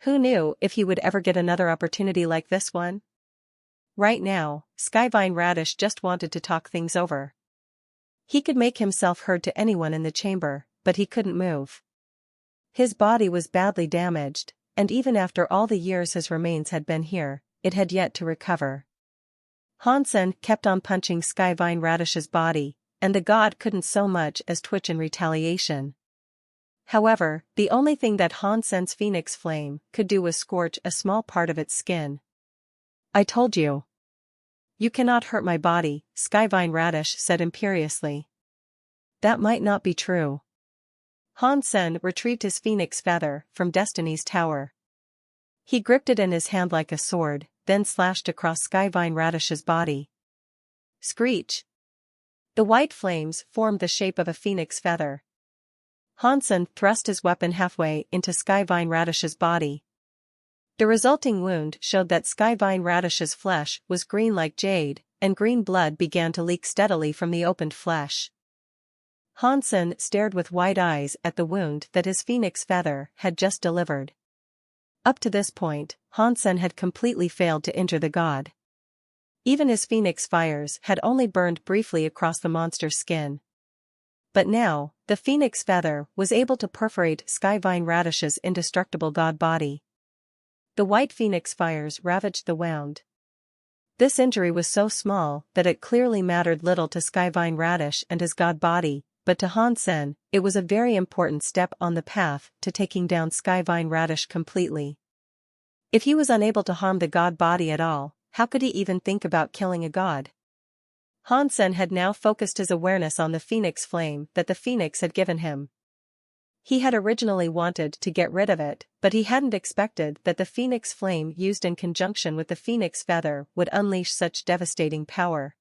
Who knew if he would ever get another opportunity like this one? Right now, Skyvine Radish just wanted to talk things over. He could make himself heard to anyone in the chamber, but he couldn't move. His body was badly damaged, and even after all the years his remains had been here, it had yet to recover. Hansen kept on punching Skyvine Radish's body, and the god couldn't so much as twitch in retaliation. However, the only thing that Hansen's phoenix flame could do was scorch a small part of its skin. "I told you. You cannot hurt my body," Skyvine Radish said imperiously. "That might not be true." Hansen retrieved his phoenix feather from Destiny's tower. He gripped it in his hand like a sword, then slashed across Skyvine Radish's body. Screech! The white flames formed the shape of a phoenix feather. Hansen thrust his weapon halfway into Skyvine Radish's body. The resulting wound showed that Skyvine Radish's flesh was green like jade, and green blood began to leak steadily from the opened flesh. Hansen stared with wide eyes at the wound that his phoenix feather had just delivered. Up to this point, Hansen had completely failed to injure the god. Even his phoenix fires had only burned briefly across the monster's skin. But now, the phoenix feather was able to perforate Skyvine Radish's indestructible god body. The white phoenix fires ravaged the wound. This injury was so small that it clearly mattered little to Skyvine Radish and his god body, but to Hansen, it was a very important step on the path to taking down Skyvine Radish completely. If he was unable to harm the god body at all, how could he even think about killing a god? Hansen had now focused his awareness on the phoenix flame that the phoenix had given him. He had originally wanted to get rid of it, but he hadn't expected that the phoenix flame used in conjunction with the phoenix feather would unleash such devastating power.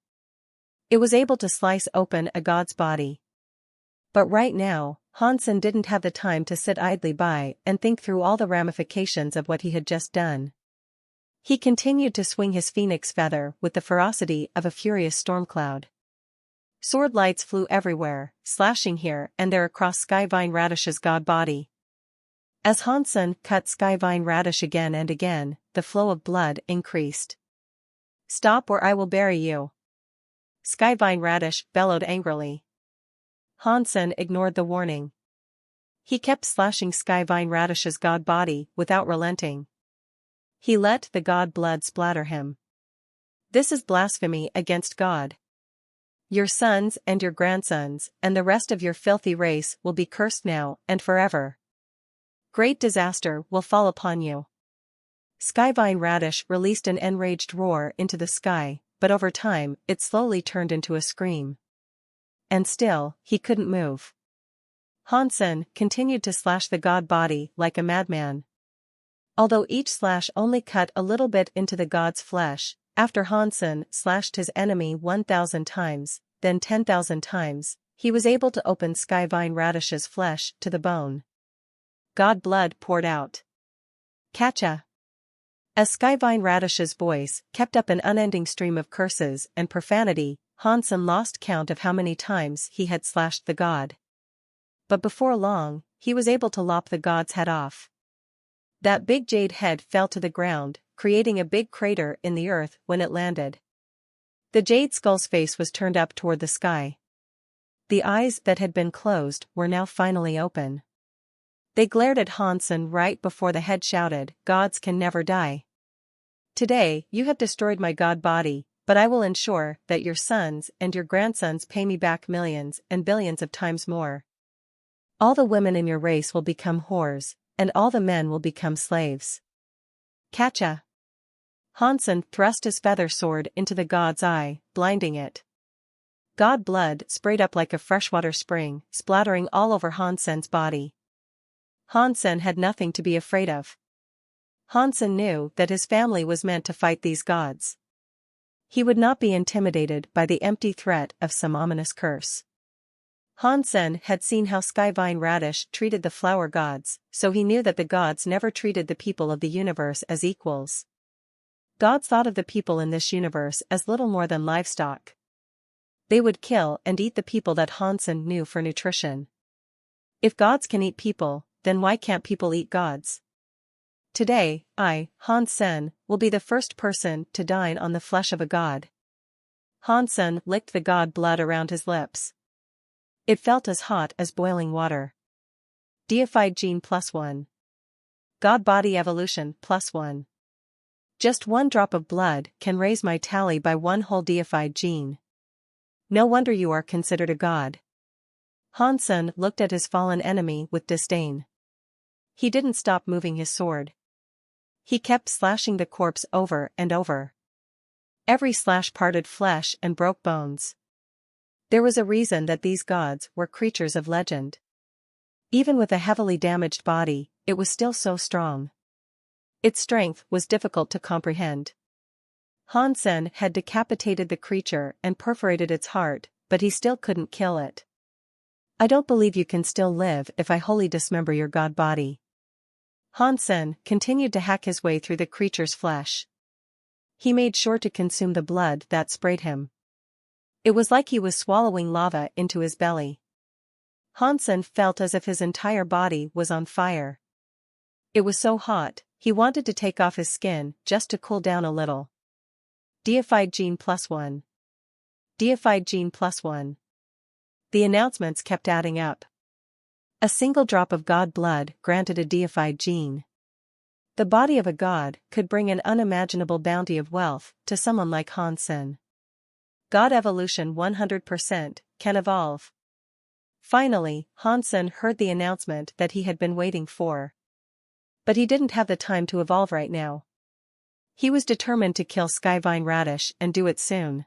It was able to slice open a god's body. But right now, Hansen didn't have the time to sit idly by and think through all the ramifications of what he had just done. He continued to swing his phoenix feather with the ferocity of a furious storm cloud. Sword lights flew everywhere, slashing here and there across Skyvine Radish's god body. As Hansen cut Skyvine Radish again and again, the flow of blood increased. "Stop or I will bury you!" Skyvine Radish bellowed angrily. Hansen ignored the warning. He kept slashing Skyvine Radish's god body without relenting. He let the god blood splatter him. "This is blasphemy against God. Your sons and your grandsons and the rest of your filthy race will be cursed now and forever. Great disaster will fall upon you." Skyvine Radish released an enraged roar into the sky, but over time it slowly turned into a scream. And still, he couldn't move. Hansen continued to slash the god body like a madman. Although each slash only cut a little bit into the god's flesh, after Hansen slashed his enemy 1,000 times, then 10,000 times, he was able to open Skyvine Radish's flesh to the bone. God blood poured out. "Catcha!" As Skyvine Radish's voice kept up an unending stream of curses and profanity, Hansen lost count of how many times he had slashed the god. But before long, he was able to lop the god's head off. That big jade head fell to the ground, creating a big crater in the earth when it landed. The jade skull's face was turned up toward the sky. The eyes that had been closed were now finally open. They glared at Hansen right before the head shouted, "Gods can never die. Today, you have destroyed my god body, but I will ensure that your sons and your grandsons pay me back millions and billions of times more. All the women in your race will become whores, and all the men will become slaves. Catcha!" Hansen thrust his feather sword into the god's eye, blinding it. God blood sprayed up like a freshwater spring, splattering all over Hansen's body. Hansen had nothing to be afraid of. Hansen knew that his family was meant to fight these gods. He would not be intimidated by the empty threat of some ominous curse. Hansen had seen how Skyvine Radish treated the flower gods, so he knew that the gods never treated the people of the universe as equals. Gods thought of the people in this universe as little more than livestock. They would kill and eat the people that Hansen knew for nutrition. If gods can eat people, then why can't people eat gods? Today, I, Hansen, will be the first person to dine on the flesh of a god. Hansen licked the god blood around his lips. It felt as hot as boiling water. Deified gene +1. God Body Evolution +1. Just one drop of blood can raise my tally by one whole deified gene. No wonder you are considered a god. Hansen looked at his fallen enemy with disdain. He didn't stop moving his sword. He kept slashing the corpse over and over. Every slash parted flesh and broke bones. There was a reason that these gods were creatures of legend. Even with a heavily damaged body, it was still so strong. Its strength was difficult to comprehend. Hansen had decapitated the creature and perforated its heart, but he still couldn't kill it. I don't believe you can still live if I wholly dismember your god body. Hansen continued to hack his way through the creature's flesh. He made sure to consume the blood that sprayed him. It was like he was swallowing lava into his belly. Hansen felt as if his entire body was on fire. It was so hot, he wanted to take off his skin just to cool down a little. Deified gene +1. Deified gene +1. The announcements kept adding up. A single drop of god blood granted a deified gene. The body of a god could bring an unimaginable bounty of wealth to someone like Hansen. God evolution 100% can evolve. Finally, Hansen heard the announcement that he had been waiting for. But he didn't have the time to evolve right now. He was determined to kill Skyvine Radish and do it soon.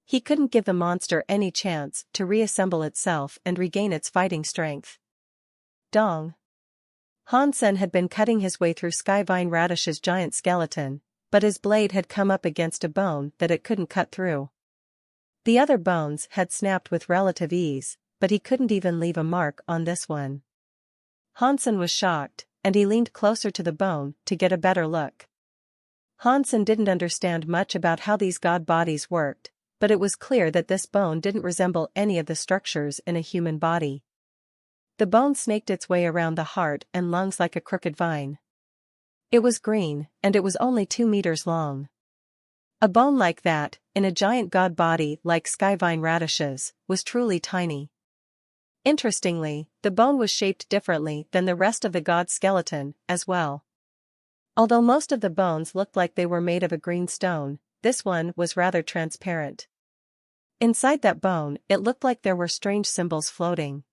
He couldn't give the monster any chance to reassemble itself and regain its fighting strength. Dong. Hansen had been cutting his way through Skyvine Radish's giant skeleton, but his blade had come up against a bone that it couldn't cut through. The other bones had snapped with relative ease, but he couldn't even leave a mark on this one. Hansen was shocked, and he leaned closer to the bone to get a better look. Hansen didn't understand much about how these god bodies worked, but it was clear that this bone didn't resemble any of the structures in a human body. The bone snaked its way around the heart and lungs like a crooked vine. It was green, and it was only 2 meters long. A bone like that, in a giant god body like Skyvine Radish's, was truly tiny. Interestingly, the bone was shaped differently than the rest of the god's skeleton, as well. Although most of the bones looked like they were made of a green stone, this one was rather transparent. Inside that bone, it looked like there were strange symbols floating.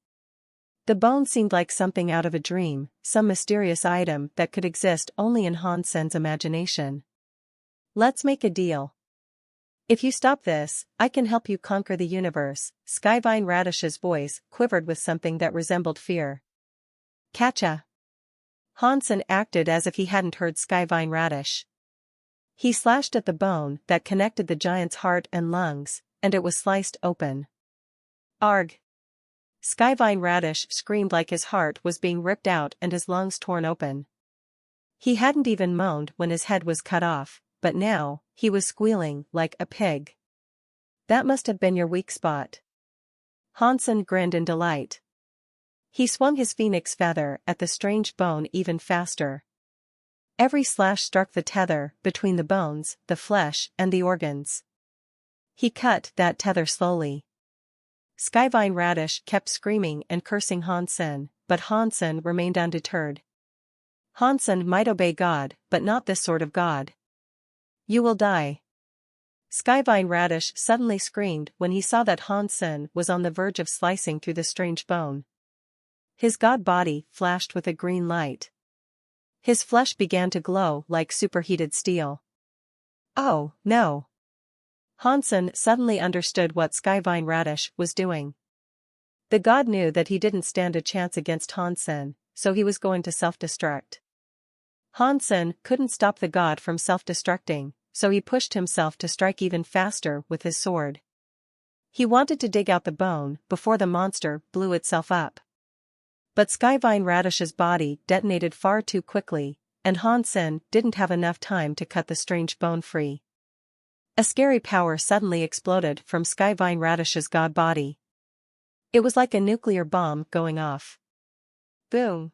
The bone seemed like something out of a dream, some mysterious item that could exist only in Hansen's imagination. Let's make a deal. If you stop this, I can help you conquer the universe. Skyvine Radish's voice quivered with something that resembled fear. Catcha. Hansen acted as if he hadn't heard Skyvine Radish. He slashed at the bone that connected the giant's heart and lungs, and it was sliced open. Arg! Skyvine Radish screamed like his heart was being ripped out and his lungs torn open. He hadn't even moaned when his head was cut off, but now, he was squealing like a pig. That must have been your weak spot. Hansen grinned in delight. He swung his phoenix feather at the strange bone even faster. Every slash struck the tether between the bones, the flesh, and the organs. He cut that tether slowly. Skyvine Radish kept screaming and cursing Hansen, but Hansen remained undeterred. Hansen might obey God, but not this sort of God. You will die. Skyvine Radish suddenly screamed when he saw that Hansen was on the verge of slicing through the strange bone. His god body flashed with a green light. His flesh began to glow like superheated steel. Oh, no. Hansen suddenly understood what Skyvine Radish was doing. The god knew that he didn't stand a chance against Hansen, so he was going to self-destruct. Hansen couldn't stop the god from self-destructing, so he pushed himself to strike even faster with his sword. He wanted to dig out the bone before the monster blew itself up. But Skyvine Radish's body detonated far too quickly, and Hansen didn't have enough time to cut the strange bone free. A scary power suddenly exploded from Skyvine Radish's god body. It was like a nuclear bomb going off. Boom!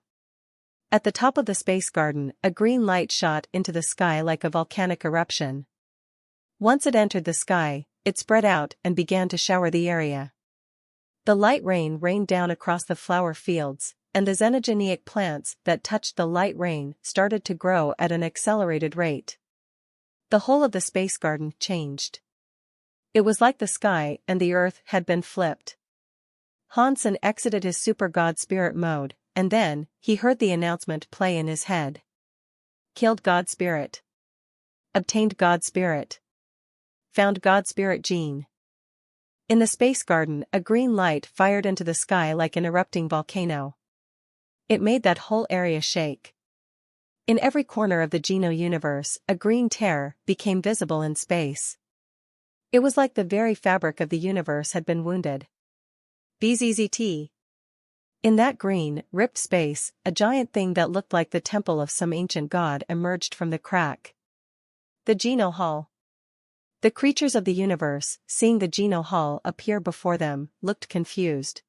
At the top of the space garden, a green light shot into the sky like a volcanic eruption. Once it entered the sky, it spread out and began to shower the area. The light rain rained down across the flower fields, and the xenogenic plants that touched the light rain started to grow at an accelerated rate. The whole of the space garden changed. It was like the sky and the earth had been flipped. Hansen exited his super god spirit mode, and then, he heard the announcement play in his head. Killed God Spirit. Obtained God Spirit. Found God Spirit gene. In the space garden, a green light fired into the sky like an erupting volcano. It made that whole area shake. In every corner of the Geno universe, a green tear became visible in space. It was like the very fabric of the universe had been wounded. BZZT. In that green, ripped space, a giant thing that looked like the temple of some ancient god emerged from the crack. The Geno Hall. The creatures of the universe, seeing the Geno Hall appear before them, looked confused.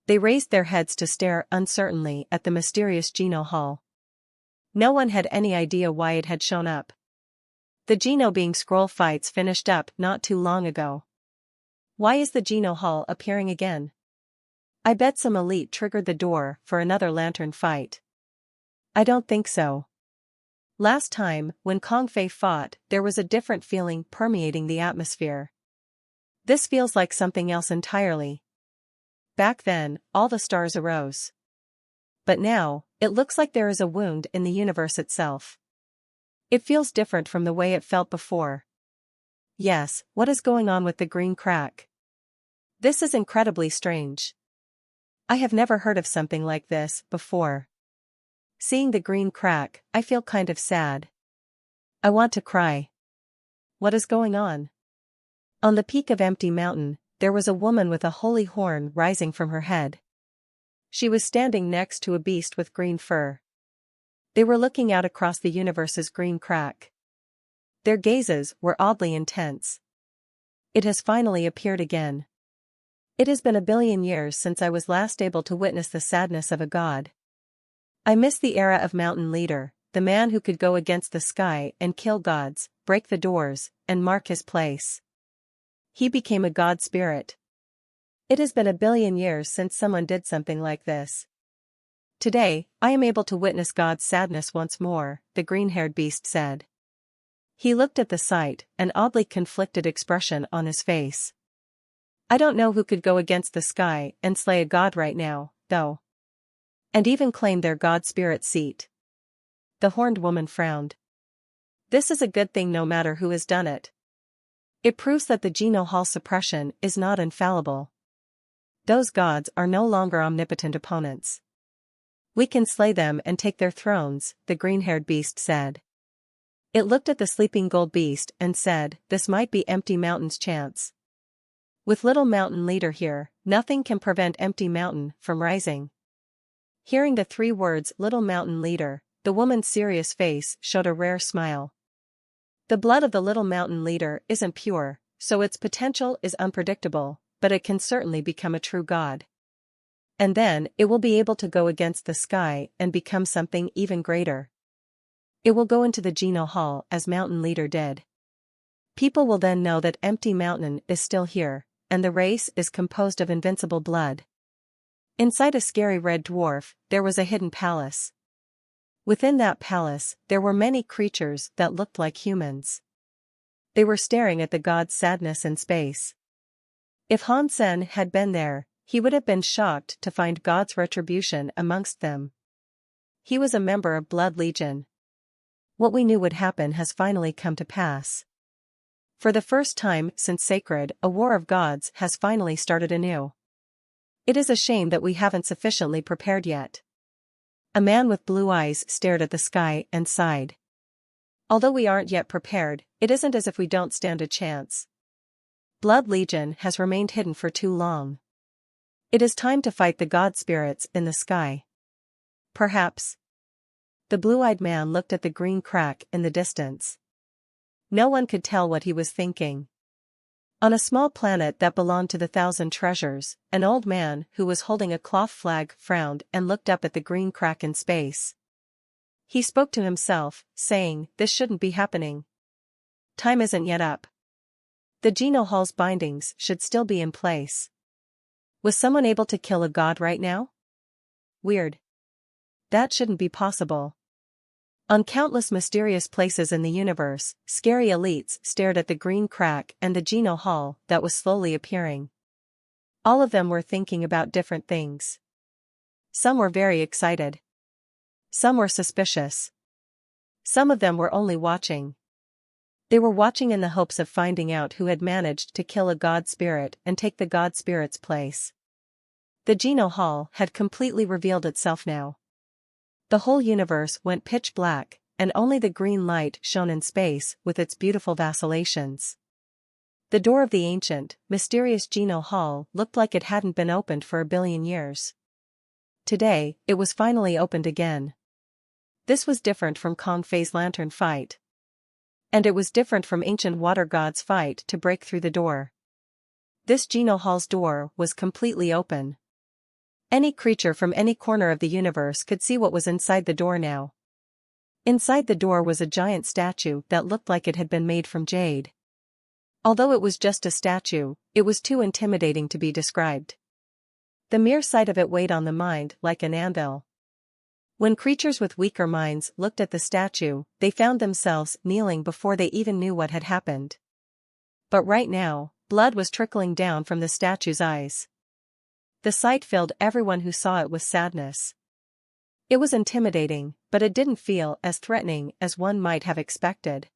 They raised their heads to stare uncertainly at the mysterious Geno Hall. No one had any idea why it had shown up. The Geno being scroll fights finished up not too long ago. Why is the Geno Hall appearing again? I bet some elite triggered the door for another lantern fight. I don't think so. Last time, when Kong Fei fought, there was a different feeling permeating the atmosphere. This feels like something else entirely. Back then, all the stars arose. But now, it looks like there is a wound in the universe itself. It feels different from the way it felt before. Yes, what is going on with the green crack? This is incredibly strange. I have never heard of something like this before. Seeing the green crack, I feel kind of sad. I want to cry. What is going on? On the peak of Empty Mountain, there was a woman with a holy horn rising from her head. She was standing next to a beast with green fur. They were looking out across the universe's green crack. Their gazes were oddly intense. It has finally appeared again. It has been a billion years since I was last able to witness the sadness of a god. I miss the era of Mountain Leader, the man who could go against the sky and kill gods, break the doors, and mark his place. He became a god spirit. It has been a billion years since someone did something like this. Today, I am able to witness God's sadness once more, the green-haired beast said. He looked at the sight, an oddly conflicted expression on his face. I don't know who could go against the sky and slay a god right now, though. And even claim their god spirit seat. The horned woman frowned. This is a good thing no matter who has done it. It proves that the Geno Hall suppression is not infallible. Those gods are no longer omnipotent opponents. We can slay them and take their thrones, the green-haired beast said. It looked at the sleeping gold beast and said, this might be Empty Mountain's chance. With Little Mountain Leader here, nothing can prevent Empty Mountain from rising. Hearing the three words Little Mountain Leader, the woman's serious face showed a rare smile. The blood of the Little Mountain Leader isn't pure, so its potential is unpredictable, but it can certainly become a true god. And then, it will be able to go against the sky and become something even greater. It will go into the Geno Hall as Mountain Leader did. People will then know that Empty Mountain is still here, and the race is composed of invincible blood. Inside a scary red dwarf, there was a hidden palace. Within that palace, there were many creatures that looked like humans. They were staring at the god's sadness in space. If Hansen had been there, he would have been shocked to find God's retribution amongst them. He was a member of Blood Legion. What we knew would happen has finally come to pass. For the first time since Sacred, a war of gods has finally started anew. It is a shame that we haven't sufficiently prepared yet. A man with blue eyes stared at the sky and sighed. Although we aren't yet prepared, it isn't as if we don't stand a chance. Blood Legion has remained hidden for too long. It is time to fight the god spirits in the sky. Perhaps. The blue-eyed man looked at the green crack in the distance. No one could tell what he was thinking. On a small planet that belonged to the Thousand Treasures, an old man who was holding a cloth flag frowned and looked up at the green crack in space. He spoke to himself, saying, this shouldn't be happening. Time isn't yet up. The Geno Hall's bindings should still be in place. Was someone able to kill a god right now? Weird. That shouldn't be possible. On countless mysterious places in the universe, scary elites stared at the green crack and the Geno Hall that was slowly appearing. All of them were thinking about different things. Some were very excited. Some were suspicious. Some of them were only watching. They were watching in the hopes of finding out who had managed to kill a god spirit and take the god spirit's place. The Geno Hall had completely revealed itself now. The whole universe went pitch black, and only the green light shone in space with its beautiful vacillations. The door of the ancient, mysterious Geno Hall looked like it hadn't been opened for a billion years. Today, it was finally opened again. This was different from Kong Fei's lantern fight. And it was different from ancient water gods' fight to break through the door. This Geno Hall's door was completely open. Any creature from any corner of the universe could see what was inside the door now. Inside the door was a giant statue that looked like it had been made from jade. Although it was just a statue, it was too intimidating to be described. The mere sight of it weighed on the mind like an anvil. When creatures with weaker minds looked at the statue, they found themselves kneeling before they even knew what had happened. But right now, blood was trickling down from the statue's eyes. The sight filled everyone who saw it with sadness. It was intimidating, but it didn't feel as threatening as one might have expected.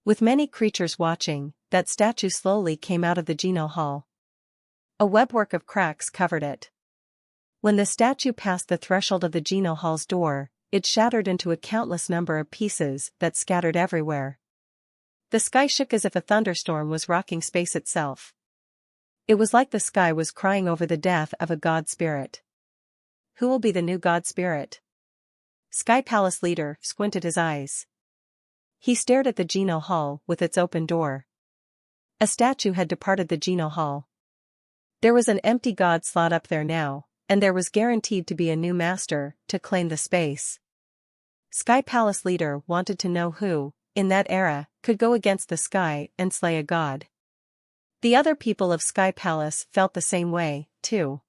With many creatures watching, that statue slowly came out of the Geno Hall. A webwork of cracks covered it. When the statue passed the threshold of the Geno Hall's door, it shattered into a countless number of pieces that scattered everywhere. The sky shook as if a thunderstorm was rocking space itself. It was like the sky was crying over the death of a god spirit. Who will be the new god spirit? Sky Palace leader squinted his eyes. He stared at the Geno Hall with its open door. A statue had departed the Geno Hall. There was an empty god slot up there now, and there was guaranteed to be a new master to claim the space. Sky Palace leader wanted to know who, in that era, could go against the sky and slay a god. The other people of Sky Palace felt the same way, too.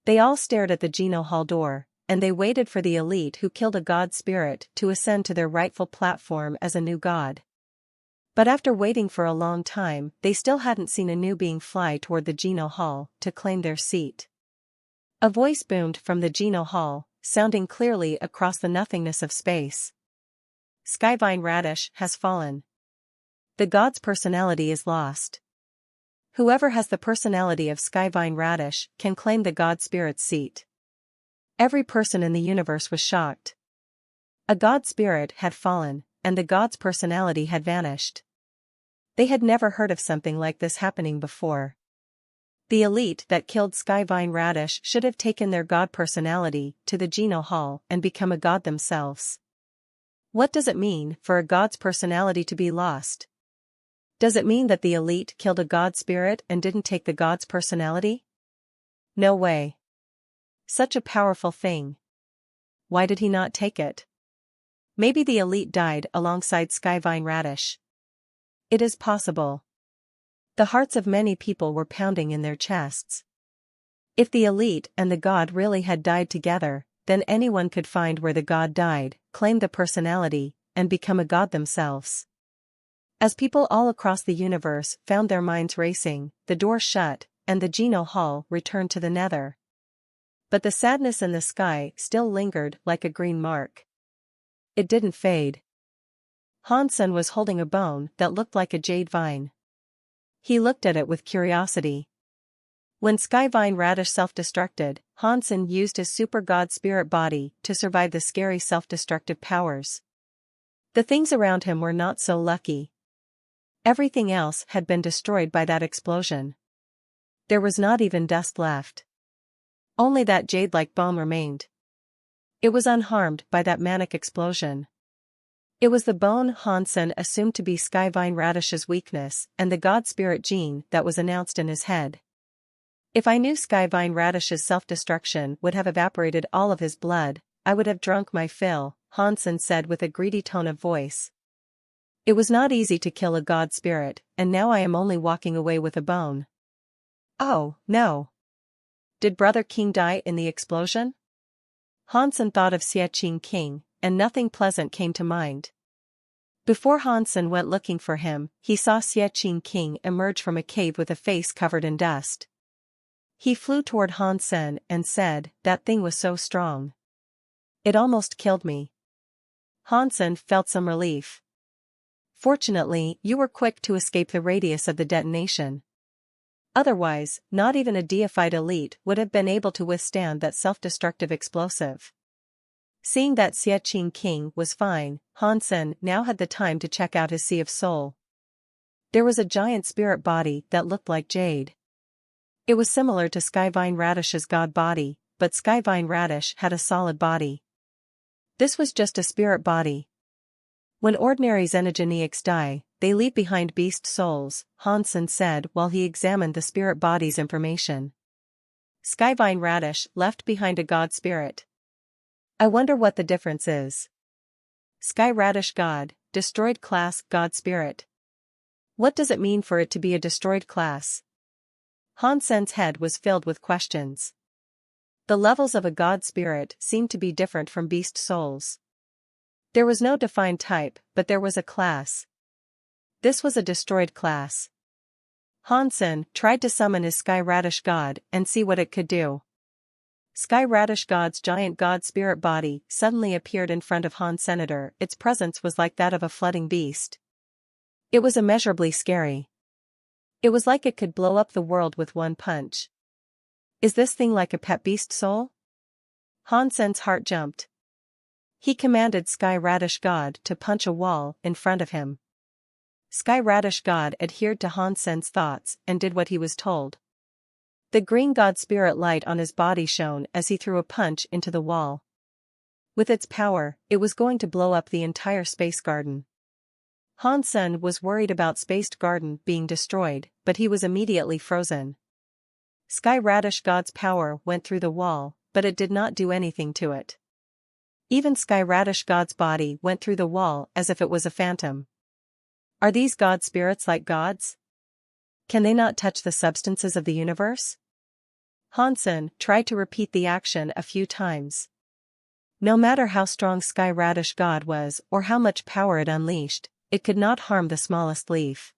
They all stared at the Geno Hall door, and they waited for the elite who killed a god spirit to ascend to their rightful platform as a new god. But after waiting for a long time, they still hadn't seen a new being fly toward the Geno Hall to claim their seat. A voice boomed from the Geno Hall, sounding clearly across the nothingness of space. Skyvine Radish has fallen. The god's personality is lost. Whoever has the personality of Skyvine Radish can claim the god spirit's seat. Every person in the universe was shocked. A god spirit had fallen, and the god's personality had vanished. They had never heard of something like this happening before. The elite that killed Skyvine Radish should have taken their god personality to the Geno Hall and become a god themselves. What does it mean for a god's personality to be lost? Does it mean that the elite killed a god spirit and didn't take the god's personality? No way. Such a powerful thing. Why did he not take it? Maybe the elite died alongside Skyvine Radish. It is possible. The hearts of many people were pounding in their chests. If the elite and the god really had died together, then anyone could find where the god died, claim the personality, and become a god themselves. As people all across the universe found their minds racing, the door shut, and the Geno Hall returned to the nether. But the sadness in the sky still lingered like a green mark. It didn't fade. Hansen was holding a bone that looked like a jade vine. He looked at it with curiosity. When Skyvine Radish self-destructed, Hansen used his super god spirit body to survive the scary self-destructive powers. The things around him were not so lucky. Everything else had been destroyed by that explosion. There was not even dust left. Only that jade-like bone remained. It was unharmed by that manic explosion. It was the bone Hansen assumed to be Skyvine Radish's weakness and the god spirit gene that was announced in his head. If I knew Skyvine Radish's self-destruction would have evaporated all of his blood, I would have drunk my fill, Hansen said with a greedy tone of voice. It was not easy to kill a god spirit, and now I am only walking away with a bone. Oh, no. Did Brother King die in the explosion? Hansen thought of Xie King, and nothing pleasant came to mind. Before Hansen went looking for him, he saw Xie King emerge from a cave with a face covered in dust. He flew toward Hansen and said, "That thing was so strong. It almost killed me." Hansen felt some relief. "Fortunately, you were quick to escape the radius of the detonation. Otherwise, not even a deified elite would have been able to withstand that self-destructive explosive." Seeing that Xie King was fine, Hansen now had the time to check out his Sea of Soul. There was a giant spirit body that looked like jade. It was similar to Skyvine Radish's god body, but Skyvine Radish had a solid body. This was just a spirit body. When ordinary xenogeniacs die, they leave behind beast souls, Hansen said while he examined the spirit body's information. Skyvine Radish left behind a god spirit. I wonder what the difference is. Sky Radish God, destroyed class God spirit. What does it mean for it to be a destroyed class? Hansen's head was filled with questions. The levels of a god spirit seemed to be different from beast souls. There was no defined type, but there was a class. This was a destroyed class. Hansen tried to summon his Sky Radish God and see what it could do. Sky Radish God's giant god spirit body suddenly appeared in front of Hansenator. Its presence was like that of a flooding beast. It was immeasurably scary. It was like it could blow up the world with one punch. Is this thing like a pet beast soul? Hansen's heart jumped. He commanded Sky Radish God to punch a wall in front of him. Sky Radish God adhered to Hansen's thoughts and did what he was told. The green god spirit light on his body shone as he threw a punch into the wall. With its power, it was going to blow up the entire space garden. Hansen was worried about Space Garden being destroyed, but he was immediately frozen. Sky Radish God's power went through the wall, but it did not do anything to it. Even Sky Radish God's body went through the wall as if it was a phantom. Are these god spirits like gods? Can they not touch the substances of the universe? Hansen tried to repeat the action a few times. No matter how strong Sky Radish God was or how much power it unleashed, it could not harm the smallest leaf.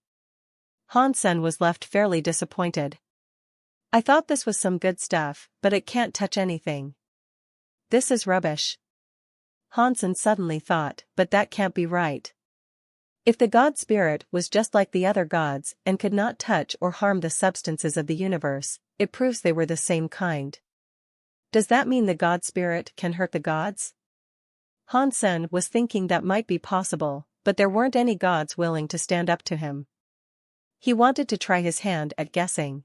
Hansen was left fairly disappointed. I thought this was some good stuff, but it can't touch anything. This is rubbish. Hansen suddenly thought, but that can't be right. If the god spirit was just like the other gods and could not touch or harm the substances of the universe, it proves they were the same kind. Does that mean the god spirit can hurt the gods? Hansen was thinking that might be possible, but there weren't any gods willing to stand up to him. He wanted to try his hand at guessing.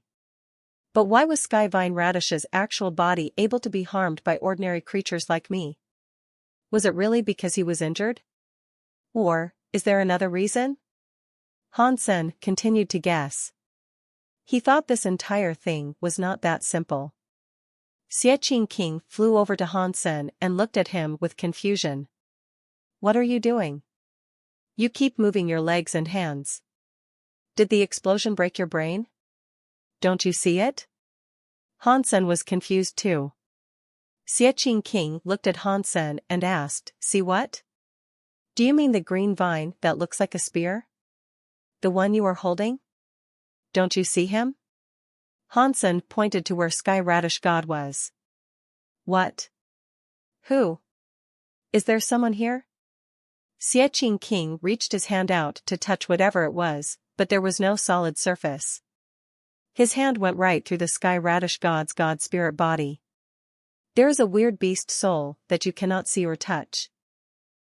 But why was Skyvine Radish's actual body able to be harmed by ordinary creatures like me? Was it really because he was injured? Or, is there another reason? Hansen continued to guess. He thought this entire thing was not that simple. Xie King flew over to Hansen and looked at him with confusion. What are you doing? You keep moving your legs and hands. Did the explosion break your brain? Don't you see it? Hansen was confused too. Xie King looked at Hansen and asked, see what? Do you mean the green vine that looks like a spear? The one you are holding? Don't you see him? Hansen pointed to where Sky Radish God was. What? Who? Is there someone here? Xie King reached his hand out to touch whatever it was, but there was no solid surface. His hand went right through the Sky Radish God's god spirit body. There is a weird beast soul that you cannot see or touch.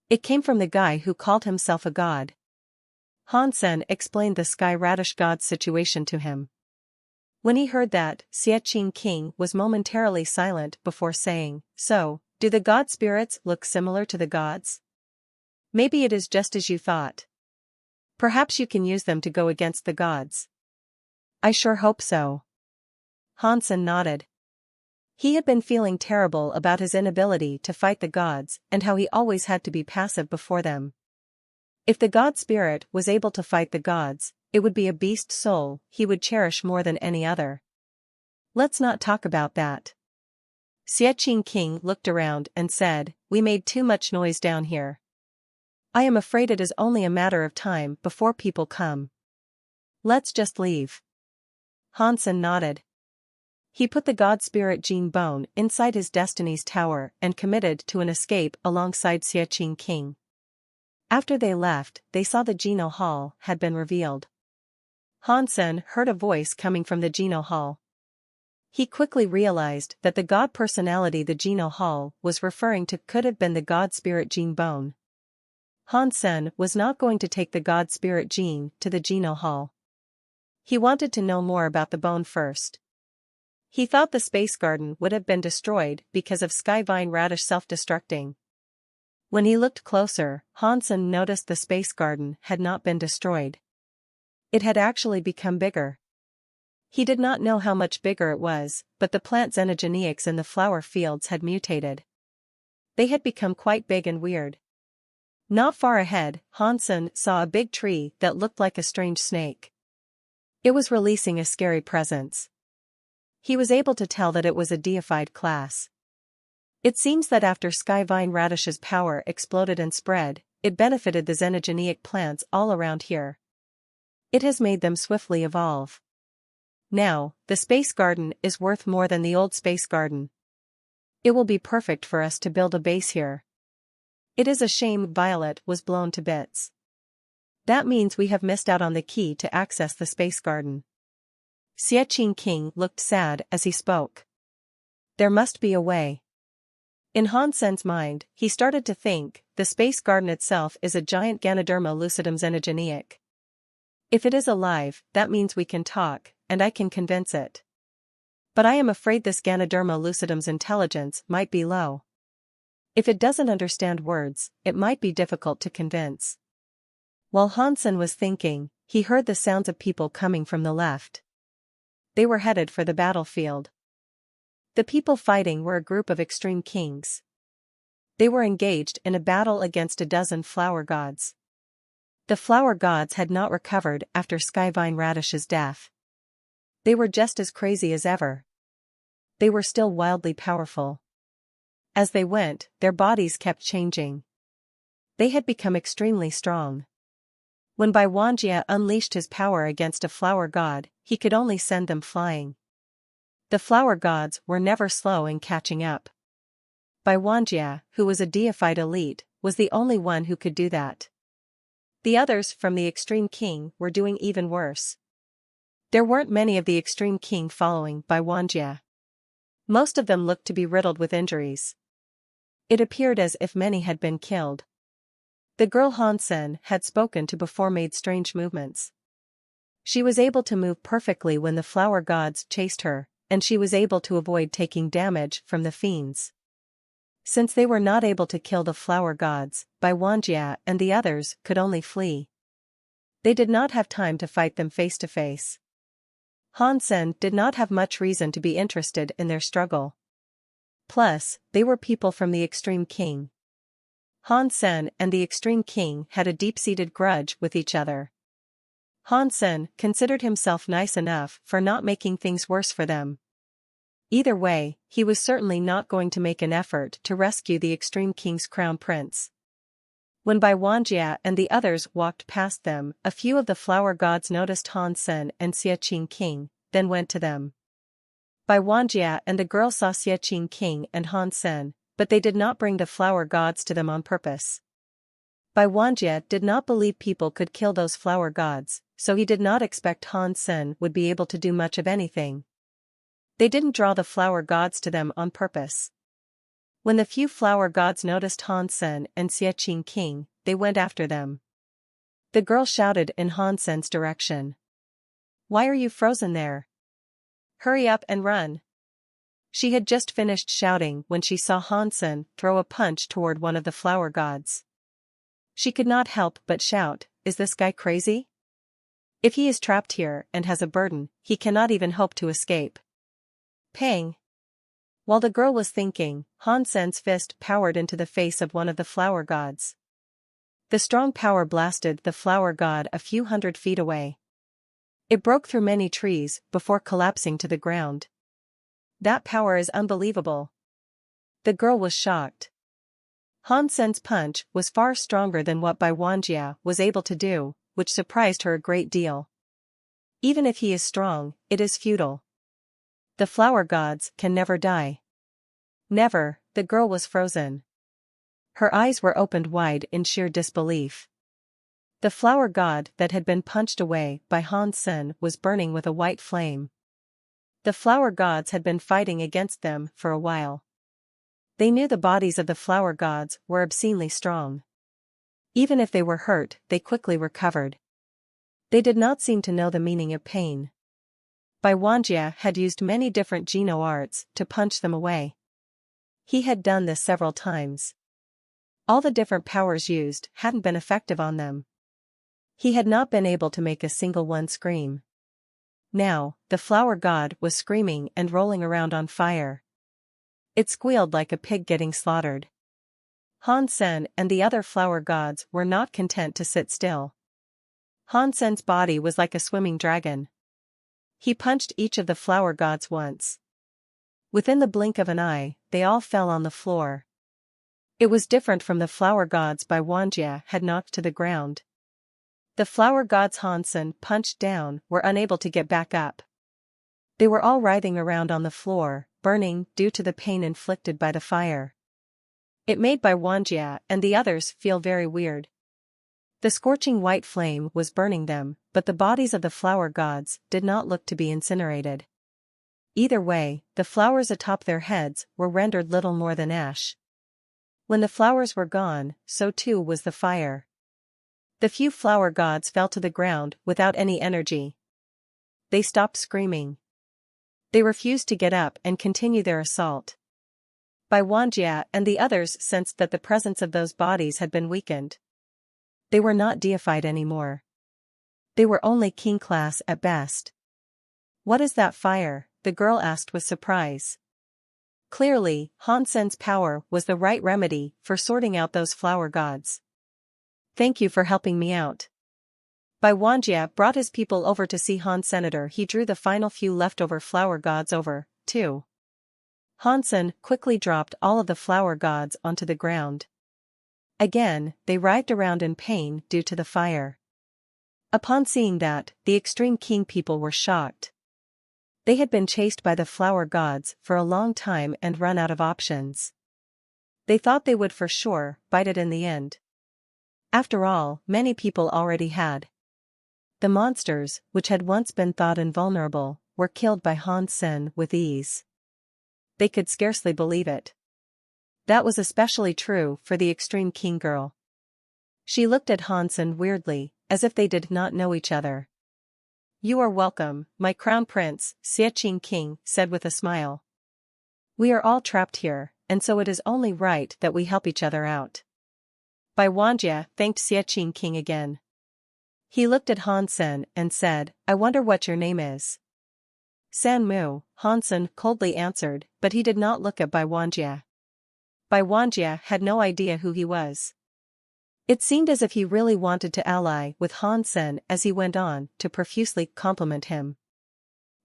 It came from the guy who called himself a god. Hansen explained the Sky Radish God's situation to him. When he heard that, Xie King was momentarily silent before saying, so, do the god spirits look similar to the gods? Maybe it is just as you thought. Perhaps you can use them to go against the gods. I sure hope so. Hansen nodded. He had been feeling terrible about his inability to fight the gods and how he always had to be passive before them. If the god spirit was able to fight the gods, it would be a beast soul he would cherish more than any other. Let's not talk about that. Xie King looked around and said, "We made too much noise down here. I am afraid it is only a matter of time before people come. Let's just leave." Hansen nodded. He put the god spirit Jin Bone inside his destiny's tower and committed to an escape alongside Xie King. After they left, they saw the Geno Hall had been revealed. Hansen heard a voice coming from the Geno Hall. He quickly realized that the god personality the Geno Hall was referring to could have been the god spirit Jin Bone. Hansen was not going to take the god spirit Jin to the Geno Hall. He wanted to know more about the bone first. He thought the space garden would have been destroyed because of Skyvine Radish self-destructing. When he looked closer, Hansen noticed the space garden had not been destroyed. It had actually become bigger. He did not know how much bigger it was, but the plant xenogeneics in the flower fields had mutated. They had become quite big and weird. Not far ahead, Hansen saw a big tree that looked like a strange snake. It was releasing a scary presence. He was able to tell that it was a deified class. It seems that after Skyvine Radish's power exploded and spread, it benefited the xenogeneic plants all around here. It has made them swiftly evolve. Now, the space garden is worth more than the old space garden. It will be perfect for us to build a base here. It is a shame Violet was blown to bits. That means we have missed out on the key to access the space garden. Xie King looked sad as he spoke. There must be a way. In Hansen's mind, he started to think, the space garden itself is a giant Ganoderma lucidum xenogeneic. If it is alive, that means we can talk, and I can convince it. But I am afraid this Ganoderma lucidum's intelligence might be low. If it doesn't understand words, it might be difficult to convince. While Hansen was thinking, he heard the sounds of people coming from the left. They were headed for the battlefield. The people fighting were a group of extreme kings. They were engaged in a battle against a dozen flower gods. The flower gods had not recovered after Skyvine Radish's death. They were just as crazy as ever. They were still wildly powerful. As they went, their bodies kept changing. They had become extremely strong. When Bai Wanjie unleashed his power against a flower god, he could only send them flying. The flower gods were never slow in catching up. Bai Wanjie, who was a deified elite, was the only one who could do that. The others from the Extreme King were doing even worse. There weren't many of the Extreme King following Bai Wanjie. Most of them looked to be riddled with injuries. It appeared as if many had been killed. The girl Hansen had spoken to before made strange movements. She was able to move perfectly when the flower gods chased her, and she was able to avoid taking damage from the fiends. Since they were not able to kill the flower gods, Bai Wanjie and the others could only flee. They did not have time to fight them face to face. Hansen did not have much reason to be interested in their struggle. Plus, they were people from the Extreme King. Hansen and the Extreme King had a deep-seated grudge with each other. Hansen considered himself nice enough for not making things worse for them. Either way, he was certainly not going to make an effort to rescue the Extreme King's crown prince. When Bai Wanjie and the others walked past them, a few of the flower gods noticed Hansen and Xie King, then went to them. Bai Wanjie and the girl saw Xie King and Hansen, but they did not bring the flower gods to them on purpose. Bai Wanjie did not believe people could kill those flower gods, so he did not expect Hansen would be able to do much of anything. They didn't draw the flower gods to them on purpose. When the few flower gods noticed Hansen and Xie King, they went after them. The girl shouted in Hansen's direction. "Why are you frozen there? Hurry up and run." She had just finished shouting when she saw Hansen throw a punch toward one of the flower gods. She could not help but shout, "Is this guy crazy? If he is trapped here and has a burden, he cannot even hope to escape." Pang! While the girl was thinking, Hansen's fist powered into the face of one of the flower gods. The strong power blasted the flower god a few hundred feet away. It broke through many trees before collapsing to the ground. That power is unbelievable. The girl was shocked. Han Sen's punch was far stronger than what Bai Wanjia was able to do, which surprised her a great deal. Even if he is strong, it is futile. The flower gods can never die. Never, the girl was frozen. Her eyes were opened wide in sheer disbelief. The flower god that had been punched away by Han Sen was burning with a white flame. The flower gods had been fighting against them for a while. They knew the bodies of the flower gods were obscenely strong. Even if they were hurt, they quickly recovered. They did not seem to know the meaning of pain. Bai Wanjia had used many different Geno arts to punch them away. He had done this several times. All the different powers used hadn't been effective on them. He had not been able to make a single one scream. Now, the flower god was screaming and rolling around on fire. It squealed like a pig getting slaughtered. Han Sen and the other flower gods were not content to sit still. Han Sen's body was like a swimming dragon. He punched each of the flower gods once. Within the blink of an eye, they all fell on the floor. It was different from the flower gods Bai Wanjia had knocked to the ground. The flower gods Han Sen punched down were unable to get back up. They were all writhing around on the floor, burning due to the pain inflicted by the fire. It made Bai Wanjia and the others feel very weird. The scorching white flame was burning them, but the bodies of the flower gods did not look to be incinerated. Either way, the flowers atop their heads were rendered little more than ash. When the flowers were gone, so too was the fire. The few flower gods fell to the ground without any energy. They stopped screaming. They refused to get up and continue their assault. Bai Wanjia and the others sensed that the presence of those bodies had been weakened. They were not deified anymore. They were only king class at best. "What is that fire?" the girl asked with surprise. Clearly, Han Sen's power was the right remedy for sorting out those flower gods. "Thank you for helping me out." Bai Wanjia brought his people over to see Han Senator. He drew the final few leftover flower gods over, too. Han Sen quickly dropped all of the flower gods onto the ground. Again, they writhed around in pain due to the fire. Upon seeing that, the extreme king people were shocked. They had been chased by the flower gods for a long time and run out of options. They thought they would for sure bite it in the end. After all, many people already had. The monsters, which had once been thought invulnerable, were killed by Han Sen with ease. They could scarcely believe it. That was especially true for the extreme king girl. She looked at Han Sen weirdly, as if they did not know each other. "You are welcome, my crown prince," Xie King said with a smile. "We are all trapped here, and so it is only right that we help each other out." Bai Wanjia thanked Xie King again. He looked at Han Sen and said, "I wonder what your name is." "San Mu," Han Sen coldly answered, but he did not look at Bai Wanjia. Bai Wanjia had no idea who he was. It seemed as if he really wanted to ally with Han Sen as he went on to profusely compliment him.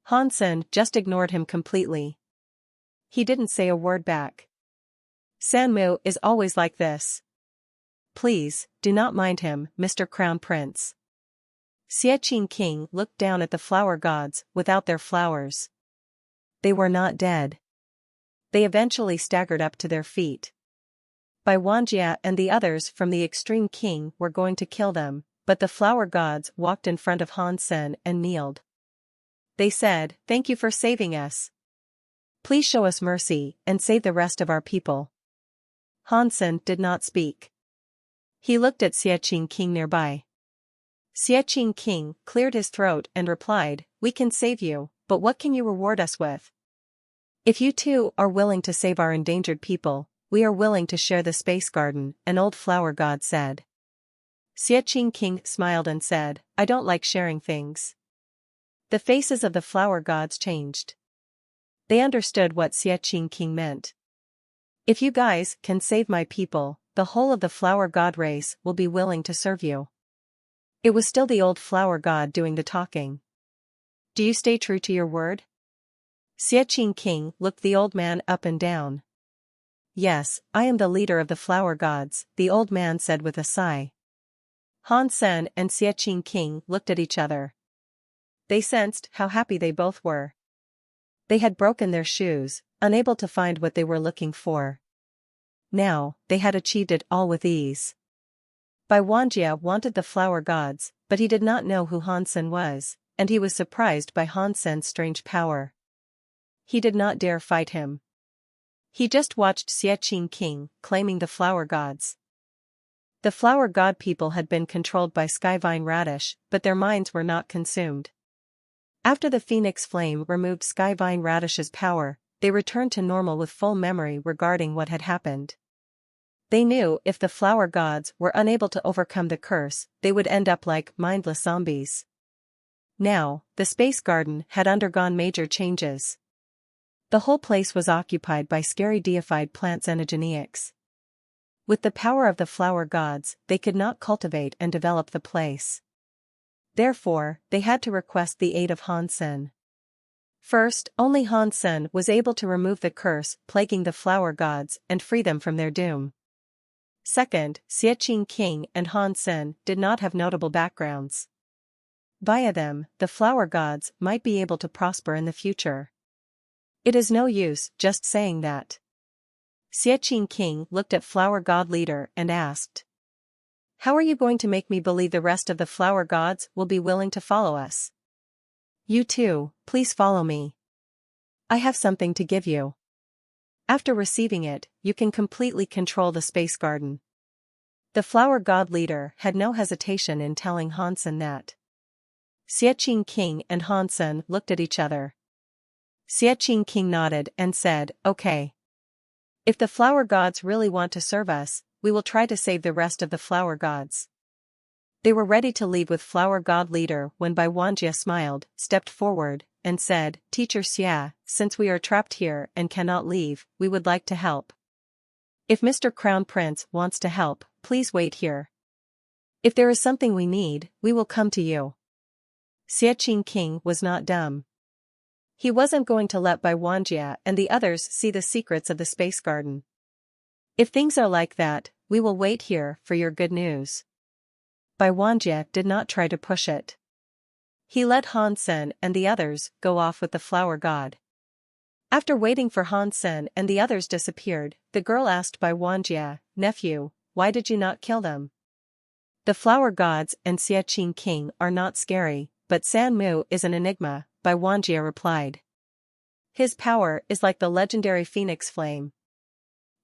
Han Sen just ignored him completely. He didn't say a word back. "San Mu is always like this. Please, do not mind him, Mr. Crown Prince." Xie King looked down at the flower gods without their flowers. They were not dead. They eventually staggered up to their feet. Bai Wanjia and the others from the extreme king were going to kill them, but the flower gods walked in front of Han Sen and kneeled. They said, "Thank you for saving us. Please show us mercy and save the rest of our people." Han Sen did not speak. He looked at Xie King nearby. Xie King cleared his throat and replied, "We can save you, but what can you reward us with? If you too are willing to save our endangered people, we are willing to share the space garden," an old flower god said. Xie King smiled and said, "I don't like sharing things." The faces of the flower gods changed. They understood what Xie King meant. "If you guys can save my people, the whole of the flower god race will be willing to serve you." It was still the old flower god doing the talking. "Do you stay true to your word?" Xie King looked the old man up and down. Yes, I am the leader of the flower gods, the old man said with a sigh. Han Sen and Xie King looked at each other. They sensed how happy they both were. They had broken their shoes, unable to find what they were looking for. Now, they had achieved it all with ease. Bai Wanjie wanted the flower gods, but he did not know who Han Sen was, and he was surprised by Han Sen's strange power. He did not dare fight him. He just watched Xie King claiming the flower gods. The flower god people had been controlled by Skyvine Radish, but their minds were not consumed. After the Phoenix Flame removed Skyvine Radish's power, they returned to normal with full memory regarding what had happened. They knew if the flower gods were unable to overcome the curse, they would end up like mindless zombies. Now, the space garden had undergone major changes. The whole place was occupied by scary deified plants and Ageneics. With the power of the flower gods, they could not cultivate and develop the place. Therefore, they had to request the aid of Han Sen. First, only Han Sen was able to remove the curse plaguing the flower gods and free them from their doom. Second, Xie King and Han Sen did not have notable backgrounds. Via them, the flower gods might be able to prosper in the future. It is no use just saying that. Xie King looked at flower god leader and asked, "How are you going to make me believe the rest of the flower gods will be willing to follow us? You too, please follow me. I have something to give you. After receiving it, you can completely control the space garden." The flower god leader had no hesitation in telling Han Sen that. Xie King and Han Sen looked at each other. Xie King nodded and said, "Okay. If the flower gods really want to serve us, we will try to save the rest of the flower gods." They were ready to leave with flower god leader when Bai Wanjie smiled, stepped forward, and said, "Teacher Xia, since we are trapped here and cannot leave, we would like to help. If Mr. Crown Prince wants to help, please wait here. If there is something we need, we will come to you." Xie King was not dumb. He wasn't going to let Bai Wanjie and the others see the secrets of the space garden. "If things are like that, we will wait here for your good news." Bai Wanjie did not try to push it. He let Han Sen and the others go off with the flower god. After waiting for Han Sen and the others disappeared, the girl asked Bai Wanjie, "Nephew, why did you not kill them?" "The flower gods and Xie King are not scary, but San Mu is an enigma," Bai Wanjie replied. "His power is like the legendary Phoenix Flame.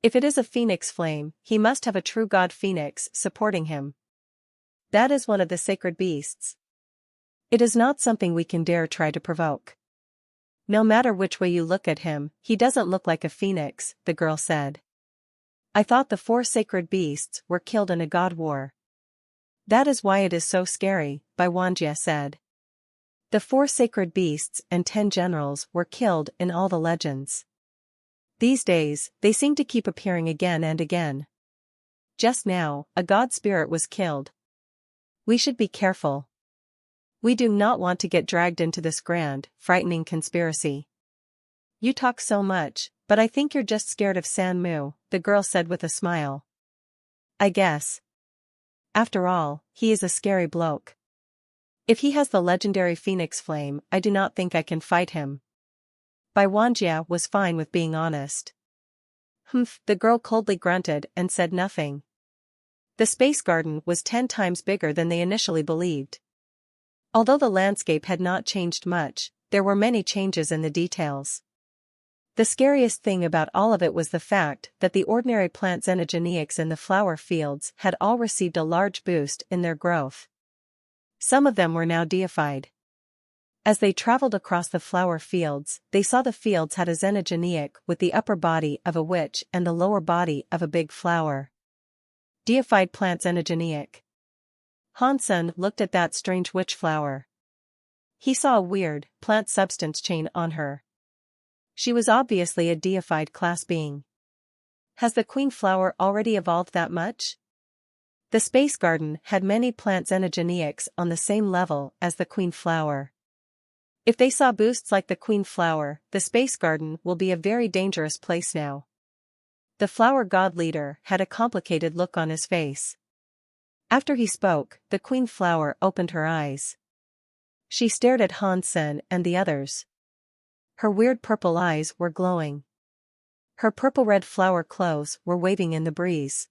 If it is a Phoenix Flame, he must have a true god Phoenix supporting him. That is one of the sacred beasts. It is not something we can dare try to provoke. No matter which way you look at him, he doesn't look like a phoenix," the girl said. "I thought the 4 sacred beasts were killed in a god war." "That is why it is so scary," Bai Wanjie said. "The 4 sacred beasts and 10 generals were killed in all the legends. These days, they seem to keep appearing again and again. Just now, a god spirit was killed. We should be careful. We do not want to get dragged into this grand, frightening conspiracy." "You talk so much, but I think you're just scared of San Mu," the girl said with a smile. "I guess. After all, he is a scary bloke. If he has the legendary Phoenix Flame, I do not think I can fight him." Bai Wanjie was fine with being honest. "Humph," the girl coldly grunted and said nothing. The space garden was 10 times bigger than they initially believed. Although the landscape had not changed much, there were many changes in the details. The scariest thing about all of it was the fact that the ordinary plants and Ageneics in the flower fields had all received a large boost in their growth. Some of them were now deified. As they traveled across the flower fields, they saw the fields had a Ageneic with the upper body of a witch and the lower body of a big flower. Deified plants and Ageneic. Han Sen looked at that strange witch flower. He saw a weird, plant substance chain on her. She was obviously a deified class being. Has the queen flower already evolved that much? The space garden had many plants and Ageneics on the same level as the queen flower. If they saw boosts like the queen flower, the space garden will be a very dangerous place now. The flower god leader had a complicated look on his face. After he spoke, the queen flower opened her eyes. She stared at Hansen and the others. Her weird purple eyes were glowing. Her purple-red flower clothes were waving in the breeze.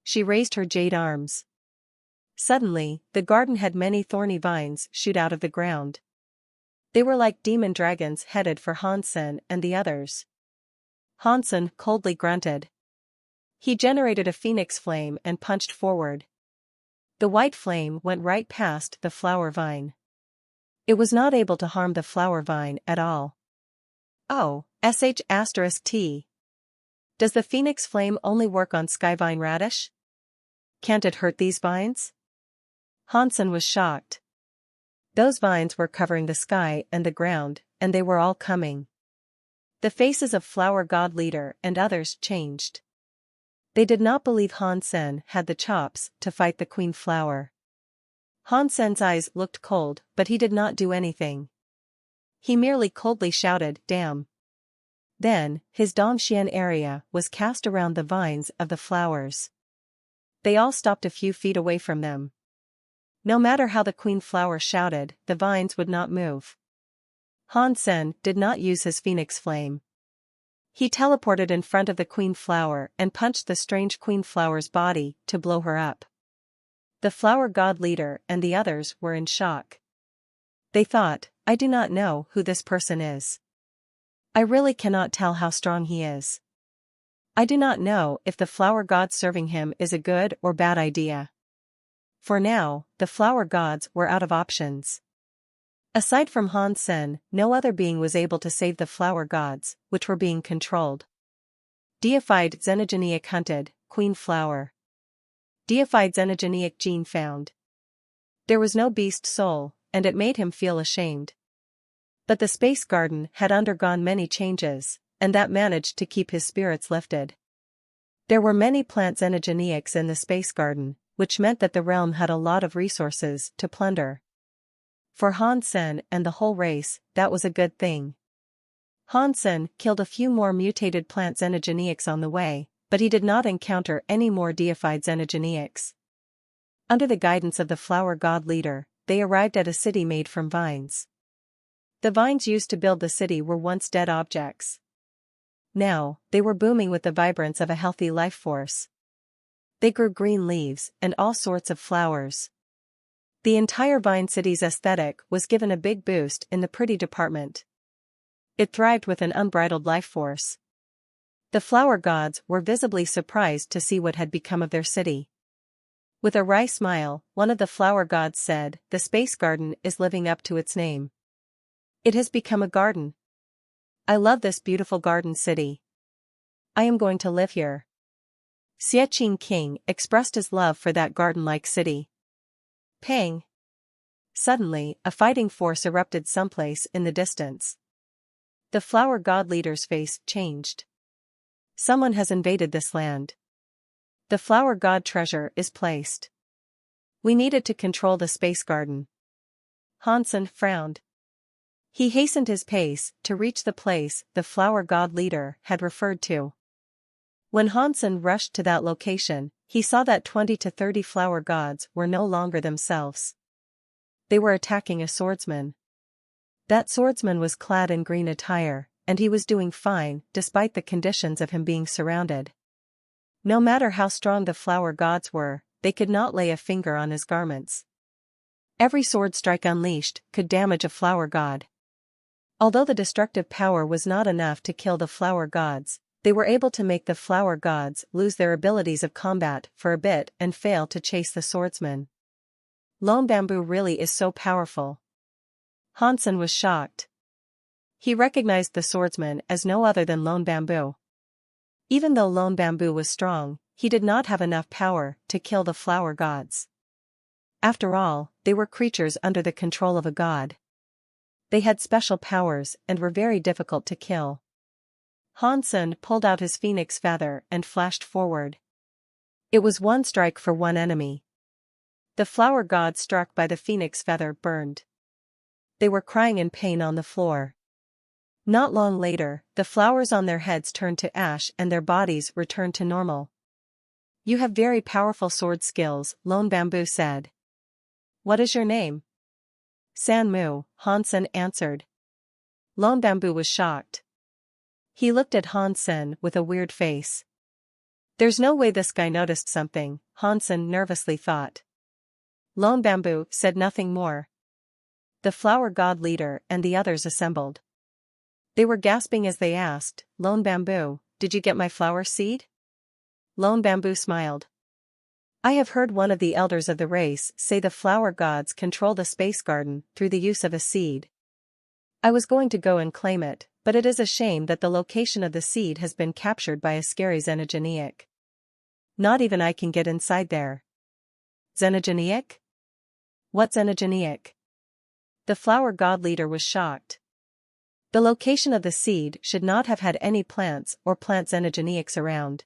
She raised her jade arms. Suddenly, the garden had many thorny vines shoot out of the ground. They were like demon dragons headed for Hansen and the others. Hansen coldly grunted. He generated a phoenix flame and punched forward. The white flame went right past the flower vine. It was not able to harm the flower vine at all. Oh, **T. Does the phoenix flame only work on skyvine radish? Can't it hurt these vines? Hansen was shocked. Those vines were covering the sky and the ground, and they were all coming. The faces of flower god leader and others changed. They did not believe Hansen had the chops to fight the queen flower. Hansen's eyes looked cold, but he did not do anything. He merely coldly shouted, "Damn." Then, his Dongxian area was cast around the vines of the flowers. They all stopped a few feet away from them. No matter how the queen flower shouted, the vines would not move. Hansen did not use his phoenix flame. He teleported in front of the queen flower and punched the strange queen flower's body to blow her up. The flower god leader and the others were in shock. They thought, "I do not know who this person is. I really cannot tell how strong he is. I do not know if the flower god serving him is a good or bad idea." For now, the flower gods were out of options. Aside from Hansen, no other being was able to save the flower gods, which were being controlled. Deified xenogeneic hunted, queen flower. Deified xenogeneic gene found. There was no beast soul, and it made him feel ashamed. But the space garden had undergone many changes, and that managed to keep his spirits lifted. There were many plant xenogeneics in the space garden, which meant that the realm had a lot of resources to plunder. For Hansen and the whole race, that was a good thing. Hansen killed a few more mutated plant xenogeneics on the way, but he did not encounter any more deified xenogeneics. Under the guidance of the flower god leader, they arrived at a city made from vines. The vines used to build the city were once dead objects. Now, they were booming with the vibrance of a healthy life force. They grew green leaves and all sorts of flowers. The entire Vine City's aesthetic was given a big boost in the pretty department. It thrived with an unbridled life force. The flower gods were visibly surprised to see what had become of their city. With a wry smile, one of the flower gods said, "The space garden is living up to its name. It has become a garden. I love this beautiful garden city. I am going to live here." Xie King expressed his love for that garden-like city. Pang! Suddenly, a fighting force erupted someplace in the distance. The flower god leader's face changed. Someone has invaded this land. The flower god treasure is placed. We needed to control the space garden. Hansen frowned. He hastened his pace to reach the place the flower god leader had referred to. When Hansen rushed to that location, he saw that 20 to 30 flower gods were no longer themselves. They were attacking a swordsman. That swordsman was clad in green attire, and he was doing fine despite the conditions of him being surrounded. No matter how strong the flower gods were, they could not lay a finger on his garments. Every sword strike unleashed could damage a flower god. Although the destructive power was not enough to kill the flower gods, they were able to make the flower gods lose their abilities of combat for a bit and fail to chase the swordsman. Lone Bamboo really is so powerful. Hansen was shocked. He recognized the swordsman as no other than Lone Bamboo. Even though Lone Bamboo was strong, he did not have enough power to kill the flower gods. After all, they were creatures under the control of a god. They had special powers and were very difficult to kill. Hansen pulled out his phoenix feather and flashed forward. It was one strike for one enemy. The flower god struck by the phoenix feather burned. They were crying in pain on the floor. Not long later, the flowers on their heads turned to ash and their bodies returned to normal. You have very powerful sword skills, Lone Bamboo said. What is your name? Sanmu, Hansen answered. Lone Bamboo was shocked. He looked at Hansen with a weird face. There's no way this guy noticed something, Hansen nervously thought. Lone Bamboo said nothing more. The flower god leader and the others assembled. They were gasping as they asked, Lone Bamboo, did you get my flower seed? Lone Bamboo smiled. I have heard one of the elders of the race say the flower gods control the space garden through the use of a seed. I was going to go and claim it, but it is a shame that the location of the seed has been captured by a scary xenogeniac. Not even I can get inside there. Xenogeniac? What xenogeniac? The flower god leader was shocked. The location of the seed should not have had any plants or plant xenogeniacs around.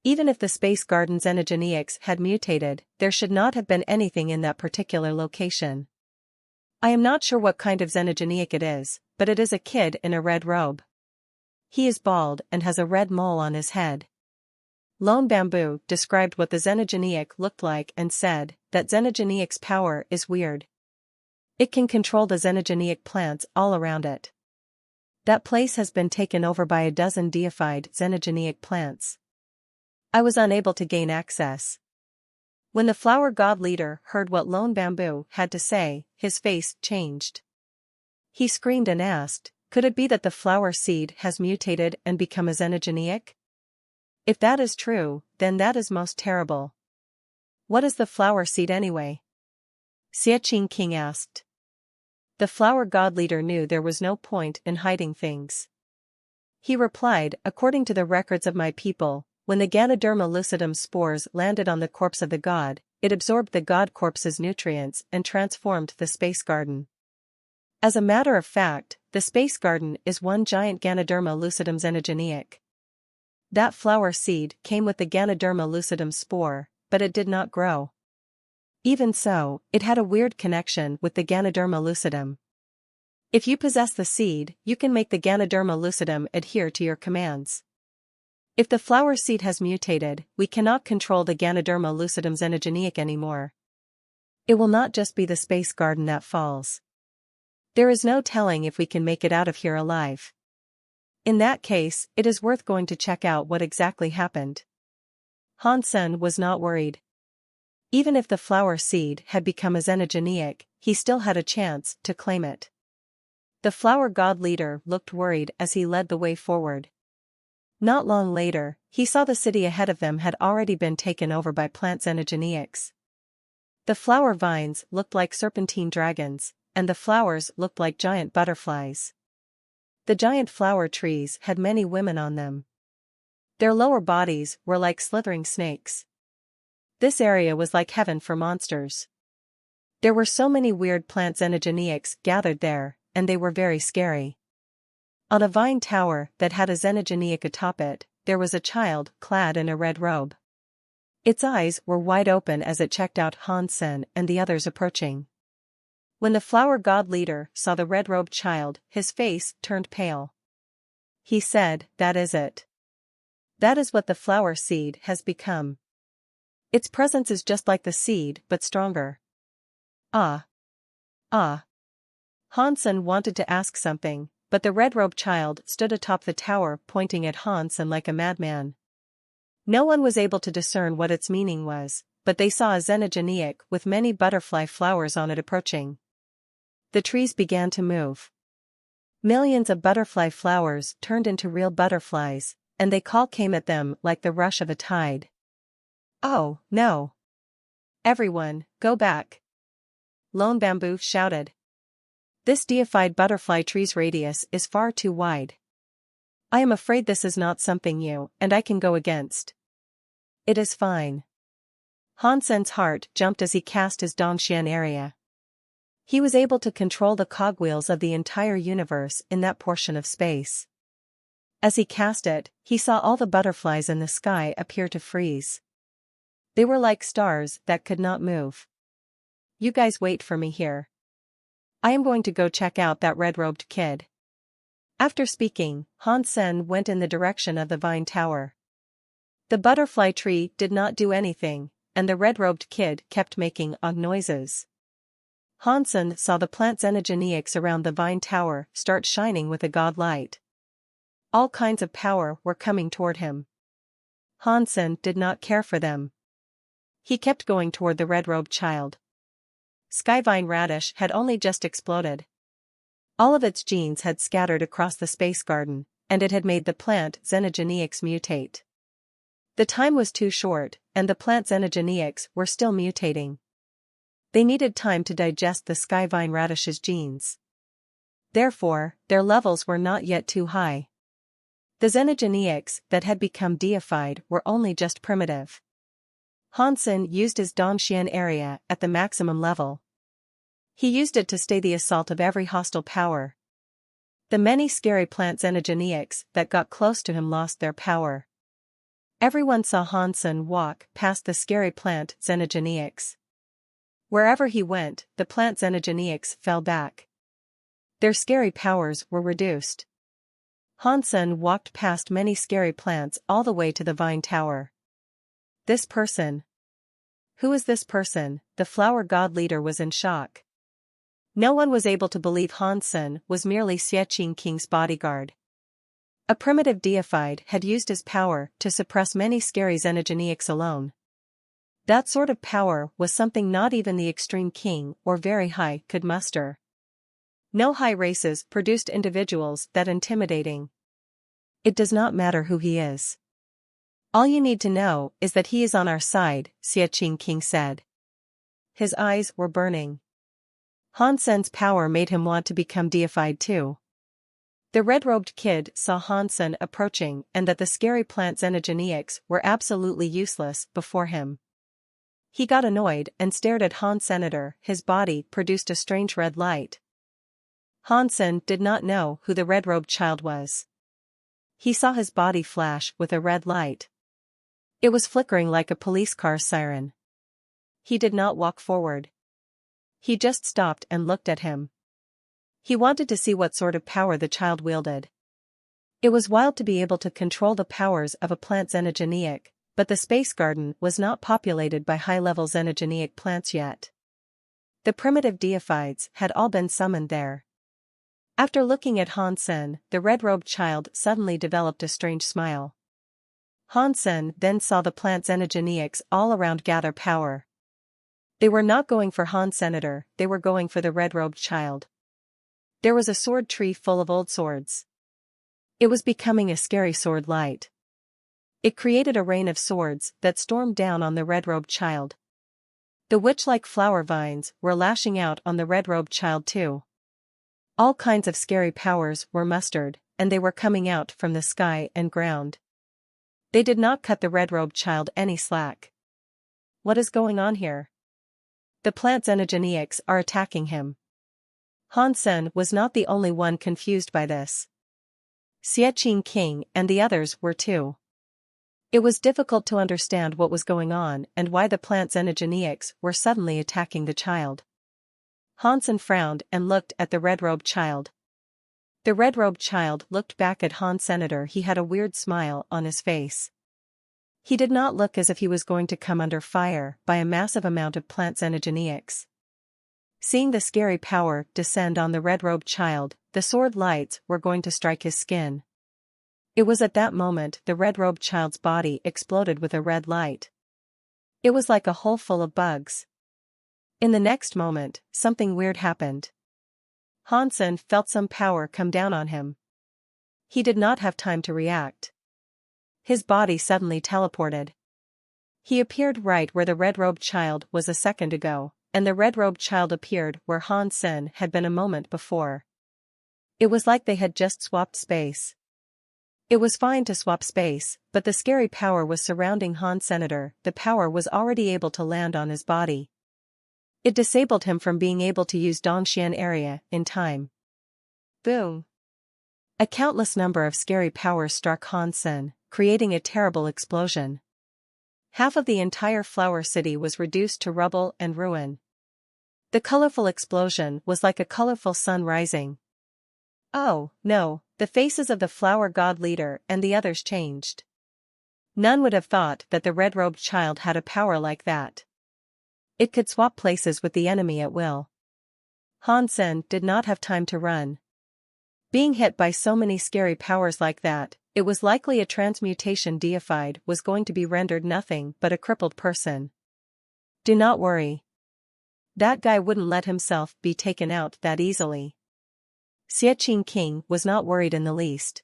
Even if the space garden xenogeniacs had mutated, there should not have been anything in that particular location. I am not sure what kind of xenogeniac it is, but it is a kid in a red robe. He is bald and has a red mole on his head. Lone Bamboo described what the xenogeniac looked like and said that xenogeniac's power is weird. It can control the xenogeniac plants all around it. That place has been taken over by a dozen deified xenogeniac plants. I was unable to gain access. When the flower god leader heard what Lone Bamboo had to say, his face changed. He screamed and asked, could it be that the flower seed has mutated and become a xenogeniac? If that is true, then that is most terrible. What is the flower seed anyway? Xiaqing King asked. The flower god leader knew there was no point in hiding things. He replied, according to the records of my people, when the Ganoderma lucidum spores landed on the corpse of the god, it absorbed the god corpse's nutrients and transformed the space garden. As a matter of fact, the space garden is one giant Ganoderma lucidum xenogeniac. That flower seed came with the Ganoderma lucidum spore, but it did not grow. Even so, it had a weird connection with the Ganoderma lucidum. If you possess the seed, you can make the Ganoderma lucidum adhere to your commands. If the flower seed has mutated, we cannot control the Ganoderma lucidum xenogeniac anymore. It will not just be the space garden that falls. There is no telling if we can make it out of here alive. In that case, it is worth going to check out what exactly happened. Hansen was not worried. Even if the flower seed had become a xenogeniac, he still had a chance to claim it. The flower god leader looked worried as he led the way forward. Not long later, he saw the city ahead of them had already been taken over by plant xenogeniacs. The flower vines looked like serpentine dragons, and the flowers looked like giant butterflies. The giant flower trees had many women on them. Their lower bodies were like slithering snakes. This area was like heaven for monsters. There were so many weird plant xenogeniacs gathered there, and they were very scary. On a vine tower that had a xenogeniac atop it, there was a child clad in a red robe. Its eyes were wide open as it checked out Hansen and the others approaching. When the flower god leader saw the red-robed child, his face turned pale. He said, that is it. That is what the flower seed has become. Its presence is just like the seed but stronger. Ah. Hansen wanted to ask something, but the red-robed child stood atop the tower pointing at Hansen like a madman. No one was able to discern what its meaning was, but they saw a xenogeniac with many butterfly flowers on it approaching. The trees began to move. Millions of butterfly flowers turned into real butterflies, and they all came at them like the rush of a tide. Oh, no. Everyone, go back. Lone Bamboo shouted. This deified butterfly tree's radius is far too wide. I am afraid this is not something you and I can go against. It is fine. Hansen's heart jumped as he cast his Dongxian area. He was able to control the cogwheels of the entire universe in that portion of space. As he cast it, he saw all the butterflies in the sky appear to freeze. They were like stars that could not move. You guys wait for me here. I am going to go check out that red-robed kid. After speaking, Han Sen went in the direction of the vine tower. The butterfly tree did not do anything, and the red-robed kid kept making odd noises. Han Sen saw the plant's energenics around the vine tower start shining with a god light. All kinds of power were coming toward him. Han Sen did not care for them. He kept going toward the red-robed child. Skyvine radish had only just exploded. All of its genes had scattered across the space garden, and it had made the plant xenogeneics mutate. The time was too short, and the plant's xenogeneics were still mutating. They needed time to digest the skyvine radish's genes. Therefore, their levels were not yet too high. The xenogeneics that had become deified were only just primitive. Han Sen used his Dongxian area at the maximum level. He used it to stay the assault of every hostile power. The many scary plant xenogeneics that got close to him lost their power. Everyone saw Han Sen walk past the scary plant xenogeneics. Wherever he went, the plant xenogeneics fell back. Their scary powers were reduced. Han Sen walked past many scary plants all the way to the vine tower. This person. Who is this person? The flower god leader was in shock. No one was able to believe Han Sen was merely Xie King's bodyguard. A primitive deified had used his power to suppress many scary xenogeneics alone. That sort of power was something not even the extreme king or very high could muster. No high races produced individuals that intimidating. It does not matter who he is. All you need to know is that he is on our side, Xie King said. His eyes were burning. Han Sen's power made him want to become deified too. The red-robed kid saw Han Sen approaching and that the scary plant xenogeneics were absolutely useless before him. He got annoyed and stared at Han Senator. His body produced a strange red light. Han Sen did not know who the red-robed child was. He saw his body flash with a red light. It was flickering like a police car's siren. He did not walk forward. He just stopped and looked at him. He wanted to see what sort of power the child wielded. It was wild to be able to control the powers of a plant xenogeneic, but the space garden was not populated by high-level xenogeneic plants yet. The primitive deifieds had all been summoned there. After looking at Han Sen, the red-robed child suddenly developed a strange smile. Han Sen then saw the plant xenogeneics all around gather power. They were not going for Han Senator, they were going for the red-robed child. There was a sword tree full of old swords. It was becoming a scary sword light. It created a rain of swords that stormed down on the red-robed child. The witch-like flower vines were lashing out on the red-robed child too. All kinds of scary powers were mustered, and they were coming out from the sky and ground. They did not cut the red-robed child any slack. What is going on here? The plant xenogeneics are attacking him. Han Sen was not the only one confused by this. Xie King and the others were too. It was difficult to understand what was going on and why the plant xenogeneics were suddenly attacking the child. Han Sen frowned and looked at the red-robed child. The red-robed child looked back at Han Senator. He had a weird smile on his face. He did not look as if he was going to come under fire by a massive amount of plant xenogeneics. Seeing the scary power descend on the red-robed child, the sword lights were going to strike his skin. It was at that moment the red-robed child's body exploded with a red light. It was like a hole full of bugs. In the next moment, something weird happened. Han Sen felt some power come down on him. He did not have time to react. His body suddenly teleported. He appeared right where the red-robed child was a second ago, and the red-robed child appeared where Han Sen had been a moment before. It was like they had just swapped space. It was fine to swap space, but the scary power was surrounding Han Senator. The power was already able to land on his body. It disabled him from being able to use Dongxian area in time. Boom! A countless number of scary powers struck Han Sen, creating a terrible explosion. Half of the entire flower city was reduced to rubble and ruin. The colorful explosion was like a colorful sun rising. Oh, no, the faces of the flower god leader and the others changed. None would have thought that the red-robed child had a power like that. It could swap places with the enemy at will. Hansen did not have time to run. Being hit by so many scary powers like that, it was likely a transmutation deified was going to be rendered nothing but a crippled person. Do not worry. That guy wouldn't let himself be taken out that easily. Xie King was not worried in the least.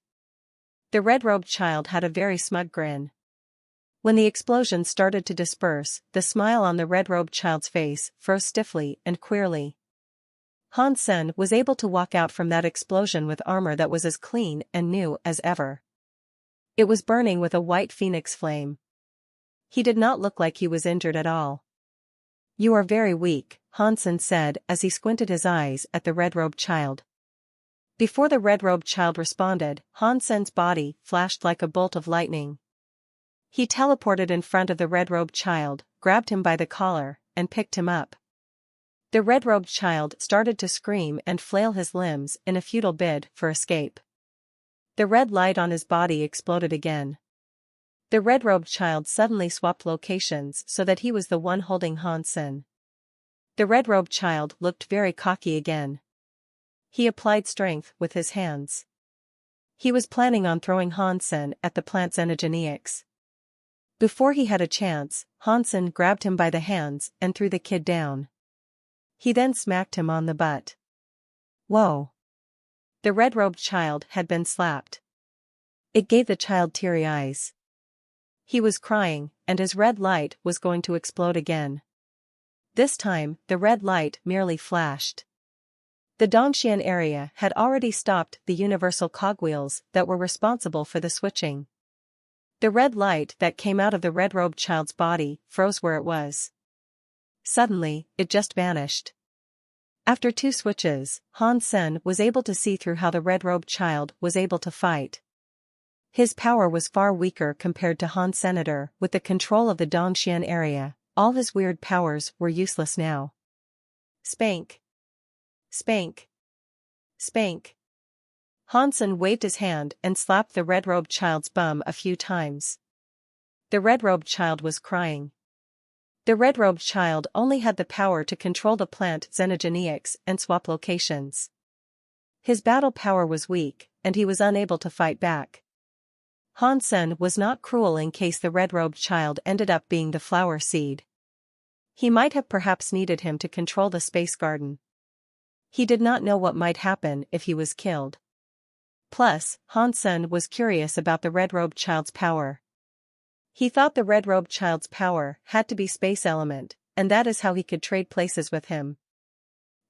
The red-robed child had a very smug grin. When the explosion started to disperse, the smile on the red-robed child's face froze stiffly and queerly. Hansen was able to walk out from that explosion with armor that was as clean and new as ever. It was burning with a white phoenix flame. He did not look like he was injured at all. "You are very weak," Hansen said as he squinted his eyes at the red-robed child. Before the red-robed child responded, Hansen's body flashed like a bolt of lightning. He teleported in front of the red-robed child, grabbed him by the collar, and picked him up. The red-robed child started to scream and flail his limbs in a futile bid for escape. The red light on his body exploded again. The red-robed child suddenly swapped locations so that he was the one holding Hansen. The red-robed child looked very cocky again. He applied strength with his hands. He was planning on throwing Hansen at the plant's xenogeneics. Before he had a chance, Hansen grabbed him by the hands and threw the kid down. He then smacked him on the butt. Whoa! The red-robed child had been slapped. It gave the child teary eyes. He was crying, and his red light was going to explode again. This time, the red light merely flashed. The Dongxian area had already stopped the universal cogwheels that were responsible for the switching. The red light that came out of the red-robed child's body froze where it was. Suddenly, it just vanished. After 2 switches, Hansen was able to see through how the red-robed child was able to fight. His power was far weaker compared to Han Senator with the control of the Dongxian area. All his weird powers were useless now. Spank. Spank. Spank. Hansen waved his hand and slapped the red-robed child's bum a few times. The red-robed child was crying. The red-robed child only had the power to control the plant xenogeneics and swap locations. His battle power was weak, and he was unable to fight back. Hansen was not cruel in case the red-robed child ended up being the flower seed. He might have perhaps needed him to control the space garden. He did not know what might happen if he was killed. Plus, Hansen was curious about the red-robed child's power. He thought the red-robed child's power had to be space element, and that is how he could trade places with him.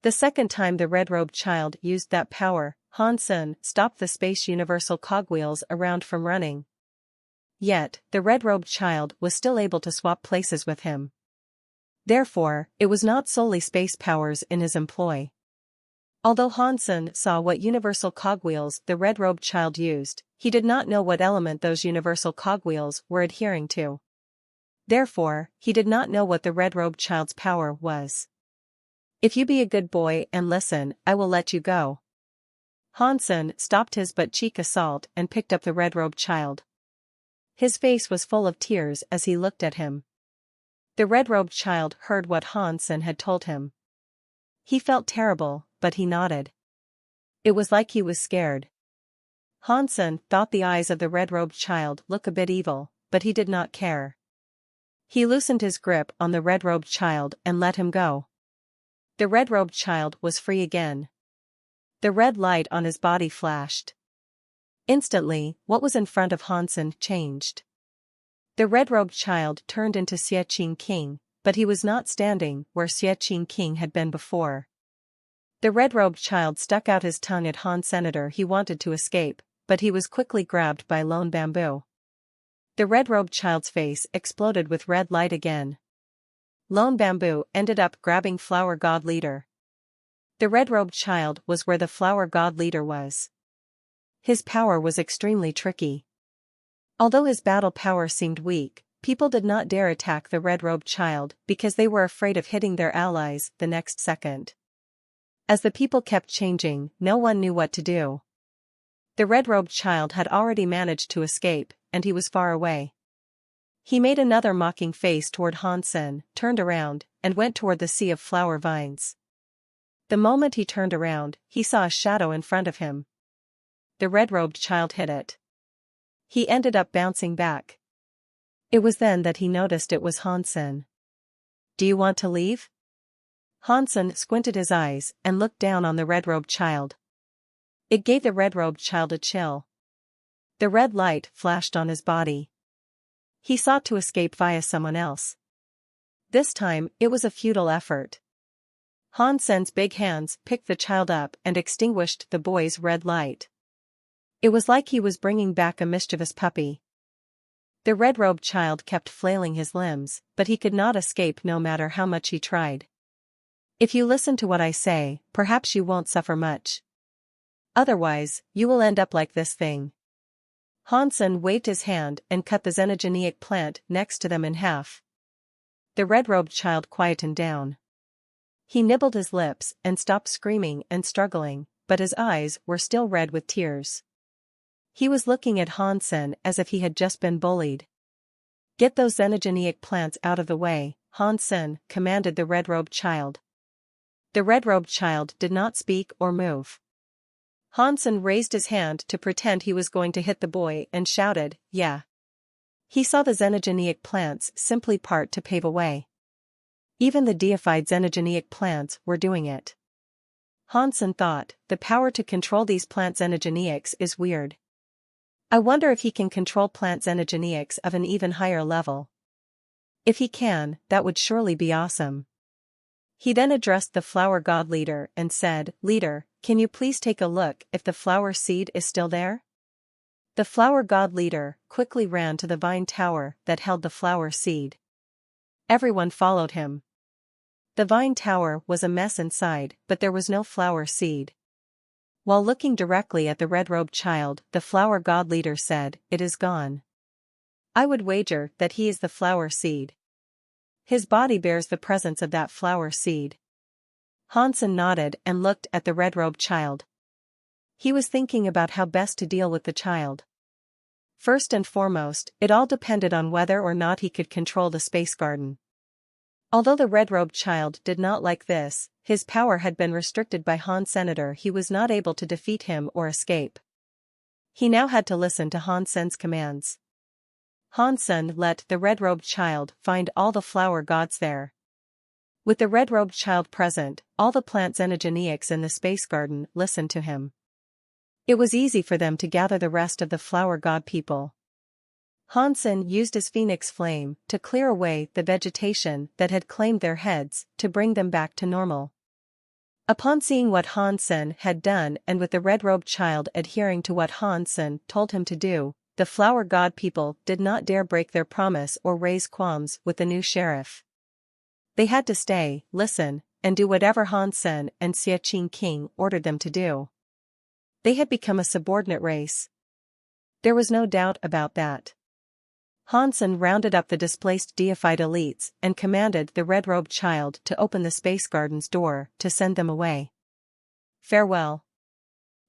The second time the red-robed child used that power, Hansen stopped the space universal cogwheels around from running. Yet, the red-robed child was still able to swap places with him. Therefore, it was not solely space powers in his employ. Although Hansen saw what universal cogwheels the red-robed child used, he did not know what element those universal cogwheels were adhering to. Therefore, he did not know what the red-robed child's power was. "If you be a good boy and listen, I will let you go." Hansen stopped his butt-cheek assault and picked up the red-robed child. His face was full of tears as he looked at him. The red-robed child heard what Hansen had told him. He felt terrible, but he nodded. It was like he was scared. Hansen thought the eyes of the red-robed child looked a bit evil, but he did not care. He loosened his grip on the red-robed child and let him go. The red-robed child was free again. The red light on his body flashed. Instantly, what was in front of Hansen changed. The red-robed child turned into Xie King, but he was not standing where Xie King had been before. The red-robed child stuck out his tongue at Han Senator. He wanted to escape, but he was quickly grabbed by Lone Bamboo. The red-robed child's face exploded with red light again. Lone Bamboo ended up grabbing Flower God Leader. The red-robed child was where the Flower God Leader was. His power was extremely tricky. Although his battle power seemed weak, people did not dare attack the red-robed child because they were afraid of hitting their allies the next second. As the people kept changing, no one knew what to do. The red-robed child had already managed to escape, and he was far away. He made another mocking face toward Hansen, turned around, and went toward the sea of flower vines. The moment he turned around, he saw a shadow in front of him. The red-robed child hit it. He ended up bouncing back. It was then that he noticed it was Hansen. "Do you want to leave?" Hansen squinted his eyes and looked down on the red-robed child. It gave the red-robed child a chill. The red light flashed on his body. He sought to escape via someone else. This time, it was a futile effort. Hansen's big hands picked the child up and extinguished the boy's red light. It was like he was bringing back a mischievous puppy. The red-robed child kept flailing his limbs, but he could not escape no matter how much he tried. "If you listen to what I say, perhaps you won't suffer much. Otherwise, you will end up like this thing." Hansen waved his hand and cut the xenogeneic plant next to them in half. The red-robed child quietened down. He nibbled his lips and stopped screaming and struggling, but his eyes were still red with tears. He was looking at Hansen as if he had just been bullied. "Get those xenogeneic plants out of the way," Hansen commanded the red-robed child. The red-robed child did not speak or move. Hansen raised his hand to pretend he was going to hit the boy and shouted, "Yeah." He saw the xenogeneic plants simply part to pave a way. Even the deified xenogeneic plants were doing it. Hansen thought, the power to control these plant xenogeneics is weird. I wonder if he can control plant xenogeneics of an even higher level. If he can, that would surely be awesome. He then addressed the flower god leader and said, "Leader, can you please take a look if the flower seed is still there?" The flower god leader quickly ran to the vine tower that held the flower seed. Everyone followed him. The vine tower was a mess inside, but there was no flower seed. While looking directly at the red-robed child, the flower god leader said, "It is gone. I would wager that he is the flower seed. His body bears the presence of that flower seed." Hansen nodded and looked at the red-robed child. He was thinking about how best to deal with the child. First and foremost, it all depended on whether or not he could control the space garden. Although the red-robed child did not like this, his power had been restricted by Senator. He was not able to defeat him or escape. He now had to listen to Hansen's commands. Hansen let the red-robed child find all the flower gods there. With the red-robed child present, all the plant xenogeneics in the space garden listened to him. It was easy for them to gather the rest of the flower god people. Hansen used his phoenix flame to clear away the vegetation that had claimed their heads to bring them back to normal. Upon seeing what Hansen had done and with the red-robed child adhering to what Hansen told him to do, the flower god people did not dare break their promise or raise qualms with the new sheriff. They had to stay, listen, and do whatever Hansen and Xiaqing King ordered them to do. They had become a subordinate race. There was no doubt about that. Hansen rounded up the displaced deified elites and commanded the red-robed child to open the space garden's door to send them away. Farewell.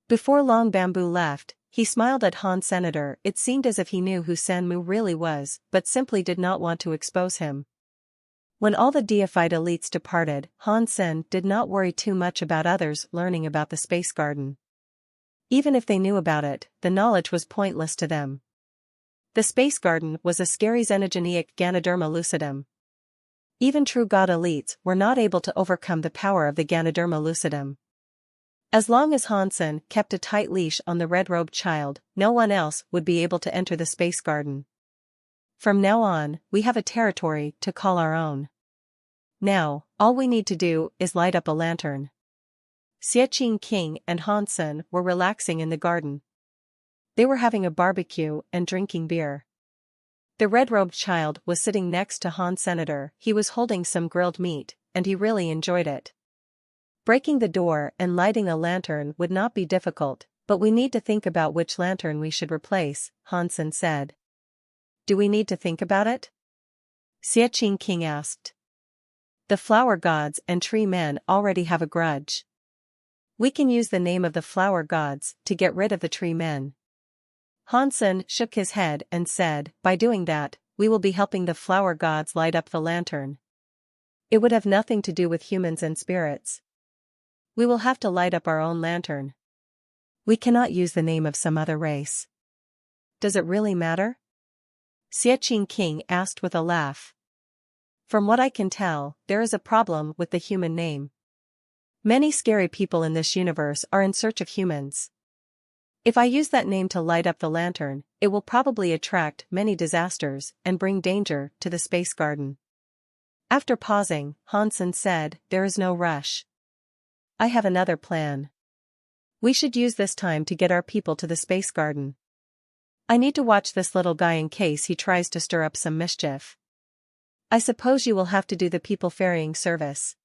Before long Bamboo left, he smiled at Senator. It seemed as if he knew who Sanmu really was, but simply did not want to expose him. When all the deified elites departed, Hansen did not worry too much about others learning about the space garden. Even if they knew about it, the knowledge was pointless to them. The space garden was a scary xenogeneic Ganoderma lucidum. Even true god elites were not able to overcome the power of the Ganoderma lucidum. As long as Hansen kept a tight leash on the red-robed child, no one else would be able to enter the space garden. From now on, we have a territory to call our own. Now, all we need to do is light up a lantern. Xiaqing King and Hansen were relaxing in the garden. They were having a barbecue and drinking beer. The red-robed child was sitting next to Senator. He was holding some grilled meat, and he really enjoyed it. Breaking the door and lighting a lantern would not be difficult, but we need to think about which lantern we should replace, Hansen said. Do we need to think about it? Xiaqing King asked. The flower gods and tree men already have a grudge. We can use the name of the flower gods to get rid of the tree men. Hansen shook his head and said, by doing that, we will be helping the flower gods light up the lantern. It would have nothing to do with humans and spirits. We will have to light up our own lantern. We cannot use the name of some other race. Does it really matter? Xie King asked with a laugh. From what I can tell, there is a problem with the human name. Many scary people in this universe are in search of humans. If I use that name to light up the lantern, it will probably attract many disasters and bring danger to the space garden. After pausing, Hansen said, there is no rush. I have another plan. We should use this time to get our people to the space garden. I need to watch this little guy in case he tries to stir up some mischief. I suppose you will have to do the people ferrying service.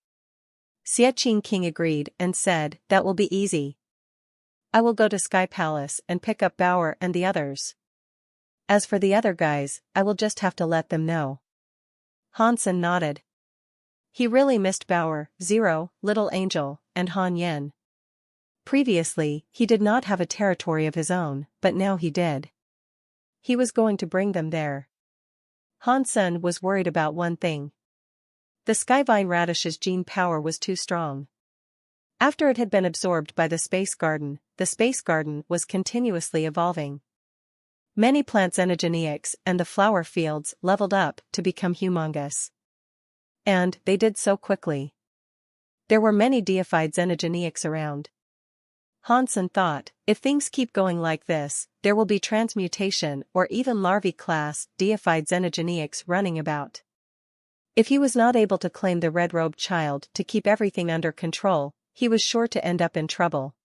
Xie King agreed and said, that will be easy. I will go to Sky Palace and pick up Bauer and the others. As for the other guys, I will just have to let them know. Hansen nodded. He really missed Bauer, Zero, Little Angel, and Han Yen. Previously, he did not have a territory of his own, but now he did. He was going to bring them there. Hansen was worried about one thing. The Skyvine radish's gene power was too strong. After it had been absorbed by the space garden was continuously evolving. Many plant xenogeneics and the flower fields leveled up to become humongous. And they did so quickly. There were many deified xenogeneics around. Hansen thought, if things keep going like this, there will be transmutation or even larvae-class deified xenogeneics running about. If he was not able to claim the red-robed child to keep everything under control, he was sure to end up in trouble.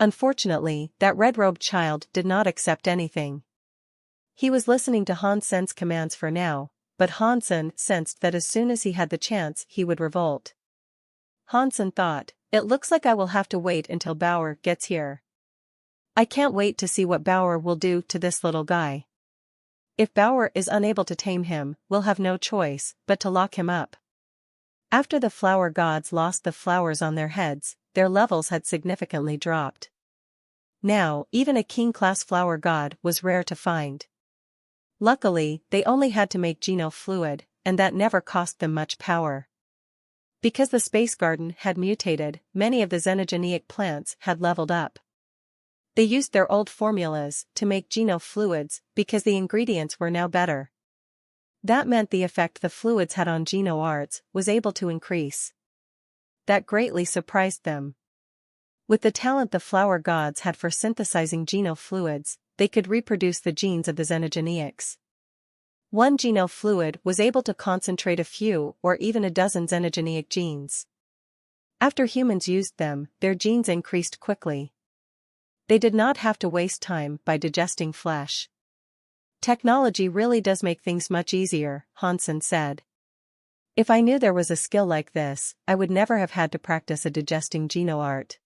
Unfortunately, that red-robed child did not accept anything. He was listening to Hansen's commands for now, but Hansen sensed that as soon as he had the chance he would revolt. Hansen thought, it looks like I will have to wait until Bauer gets here. I can't wait to see what Bauer will do to this little guy. If Bauer is unable to tame him, we'll have no choice but to lock him up. After the flower gods lost the flowers on their heads, their levels had significantly dropped. Now, even a king-class flower god was rare to find. Luckily, they only had to make genofluid, and that never cost them much power. Because the space garden had mutated, many of the xenogeneic plants had leveled up. They used their old formulas to make genofluids because the ingredients were now better. That meant the effect the fluids had on genoarts was able to increase. That greatly surprised them. With the talent the flower gods had for synthesizing genofluids, they could reproduce the genes of the xenogeneics. One genofluid was able to concentrate a few or even a dozen xenogeneic genes. After humans used them, their genes increased quickly. They did not have to waste time by digesting flesh. Technology really does make things much easier, Hansen said. If I knew there was a skill like this, I would never have had to practice a digesting genoart.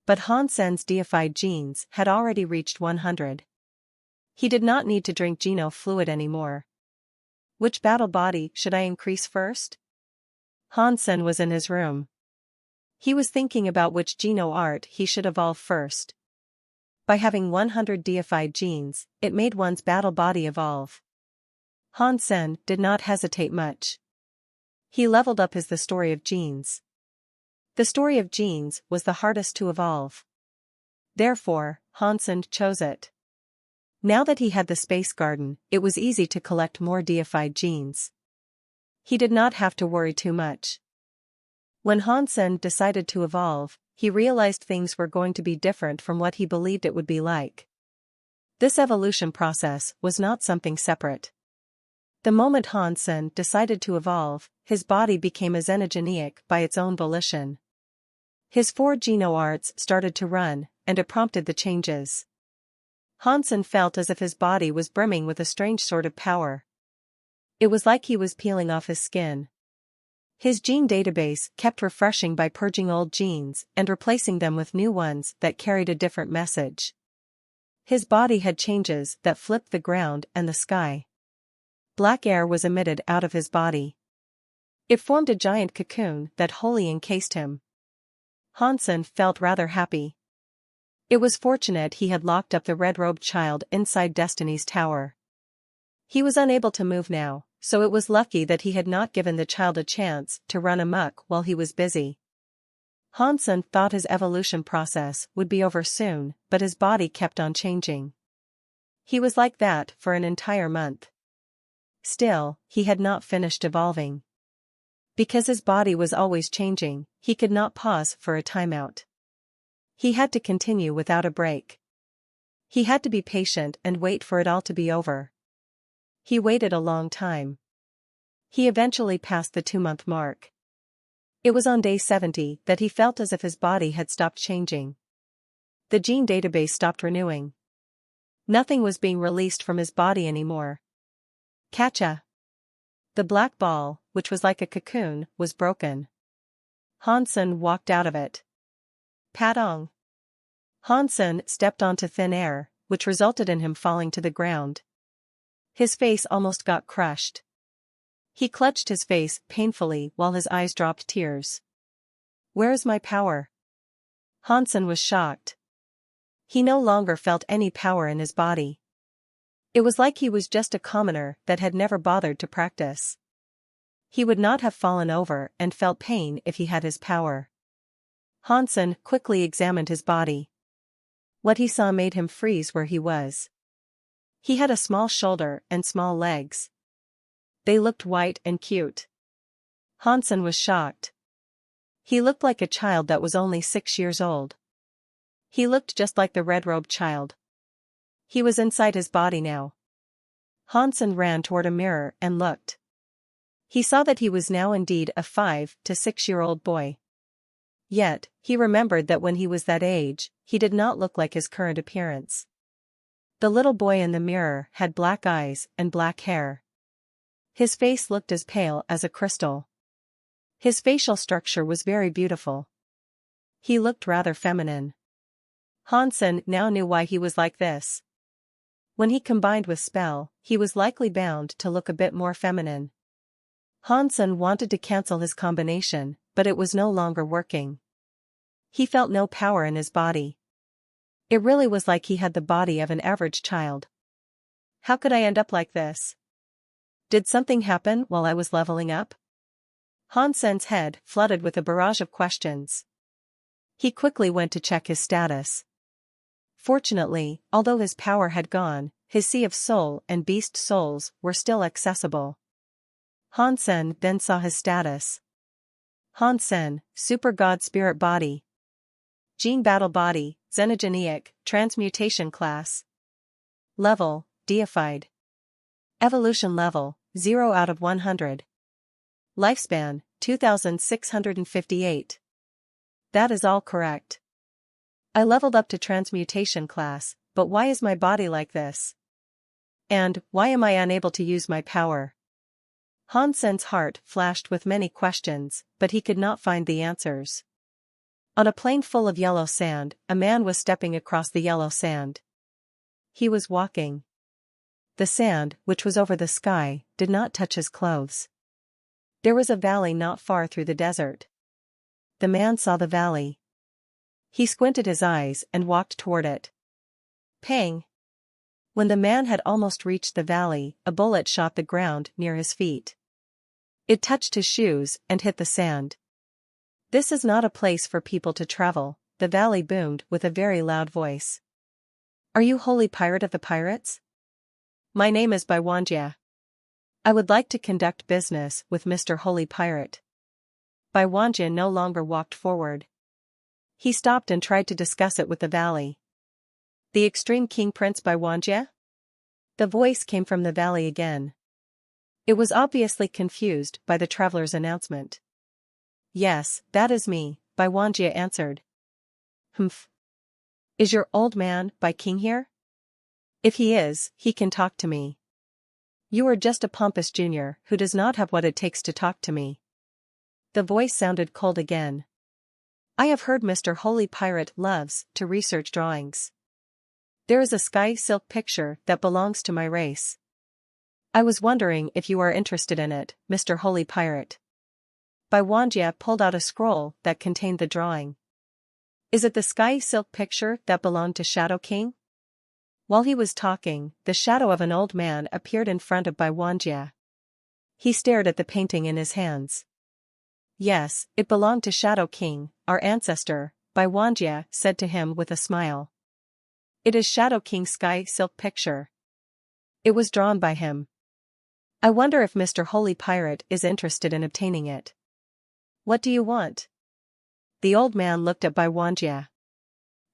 But Hansen's deified genes had already reached 100. He did not need to drink genofluid anymore. Which battle body should I increase first? Hansen was in his room. He was thinking about which genoart he should evolve first. By having 100 deified genes, it made one's battle body evolve. Hansen did not hesitate much. He leveled up the story of genes. The story of genes was the hardest to evolve. Therefore, Hansen chose it. Now that he had the space garden, it was easy to collect more deified genes. He did not have to worry too much. When Hansen decided to evolve, he realized things were going to be different from what he believed it would be like. This evolution process was not something separate. The moment Hansen decided to evolve, his body became a xenogeneic by its own volition. His 4 genoarts started to run, and it prompted the changes. Hansen felt as if his body was brimming with a strange sort of power. It was like he was peeling off his skin. His gene database kept refreshing by purging old genes and replacing them with new ones that carried a different message. His body had changes that flipped the ground and the sky. Black air was emitted out of his body. It formed a giant cocoon that wholly encased him. Hansen felt rather happy. It was fortunate he had locked up the red-robed child inside Destiny's tower. He was unable to move now, so it was lucky that he had not given the child a chance to run amok while he was busy. Hansen thought his evolution process would be over soon, but his body kept on changing. He was like that for an entire month. Still, he had not finished evolving. Because his body was always changing, he could not pause for a timeout. He had to continue without a break. He had to be patient and wait for it all to be over. He waited a long time. He eventually passed the 2-month mark. It was on day 70 that he felt as if his body had stopped changing. The gene database stopped renewing. Nothing was being released from his body anymore. Catcha! The black ball, which was like a cocoon, was broken. Hansen walked out of it. Patong! Hansen stepped onto thin air, which resulted in him falling to the ground. His face almost got crushed. He clutched his face painfully while his eyes dropped tears. Where is my power? Hansen was shocked. He no longer felt any power in his body. It was like he was just a commoner that had never bothered to practice. He would not have fallen over and felt pain if he had his power. Hansen quickly examined his body. What he saw made him freeze where he was. He had a small shoulder and small legs. They looked white and cute. Hansen was shocked. He looked like a child that was only 6 years old. He looked just like the red-robed child. He was inside his body now. Hansen ran toward a mirror and looked. He saw that he was now indeed a 5 to 6-year-old boy. Yet, he remembered that when he was that age, he did not look like his current appearance. The little boy in the mirror had black eyes and black hair. His face looked as pale as a crystal. His facial structure was very beautiful. He looked rather feminine. Hansen now knew why he was like this. When he combined with spell, he was likely bound to look a bit more feminine. Hansen wanted to cancel his combination, but it was no longer working. He felt no power in his body. It really was like he had the body of an average child. How could I end up like this? Did something happen while I was leveling up? Hansen's head flooded with a barrage of questions. He quickly went to check his status. Fortunately, although his power had gone, his sea of soul and beast souls were still accessible. Hansen then saw his status. Hansen, Super God Spirit Body. Gene Battle Body, Xenogeneic, Transmutation Class. Level, Deified. Evolution Level, 0 out of 100. Lifespan, 2658. That is all correct. I leveled up to Transmutation Class, but why is my body like this? And, why am I unable to use my power? Hansen's heart flashed with many questions, but he could not find the answers. On a plain full of yellow sand, a man was stepping across the yellow sand. He was walking. The sand, which was over the sky, did not touch his clothes. There was a valley not far through the desert. The man saw the valley. He squinted his eyes and walked toward it. Pang! When the man had almost reached the valley, a bullet shot the ground near his feet. It touched his shoes and hit the sand. This is not a place for people to travel, the valley boomed with a very loud voice. Are you Holy Pirate of the Pirates? My name is Baiwanjia. I would like to conduct business with Mr. Holy Pirate. Baiwanjia no longer walked forward. He stopped and tried to discuss it with the valley. The Extreme King Prince Baiwanjia? The voice came from the valley again. It was obviously confused by the traveler's announcement. Yes, that is me, Baiwanjia answered. Humph. Is your old man, Bai King here? If he is, he can talk to me. You are just a pompous junior who does not have what it takes to talk to me. The voice sounded cold again. I have heard Mr. Holy Pirate loves to research drawings. There is a sky silk picture that belongs to my race. I was wondering if you are interested in it, Mr. Holy Pirate. Baiwanjia pulled out a scroll that contained the drawing. Is it the sky silk picture that belonged to Shadow King? While he was talking, the shadow of an old man appeared in front of Bai Wanjie. He stared at the painting in his hands. Yes, it belonged to Shadow King, our ancestor, Bai Wanjie said to him with a smile. It is Shadow King's sky silk picture. It was drawn by him. I wonder if Mr. Holy Pirate is interested in obtaining it. What do you want? The old man looked at Bai Wanjie.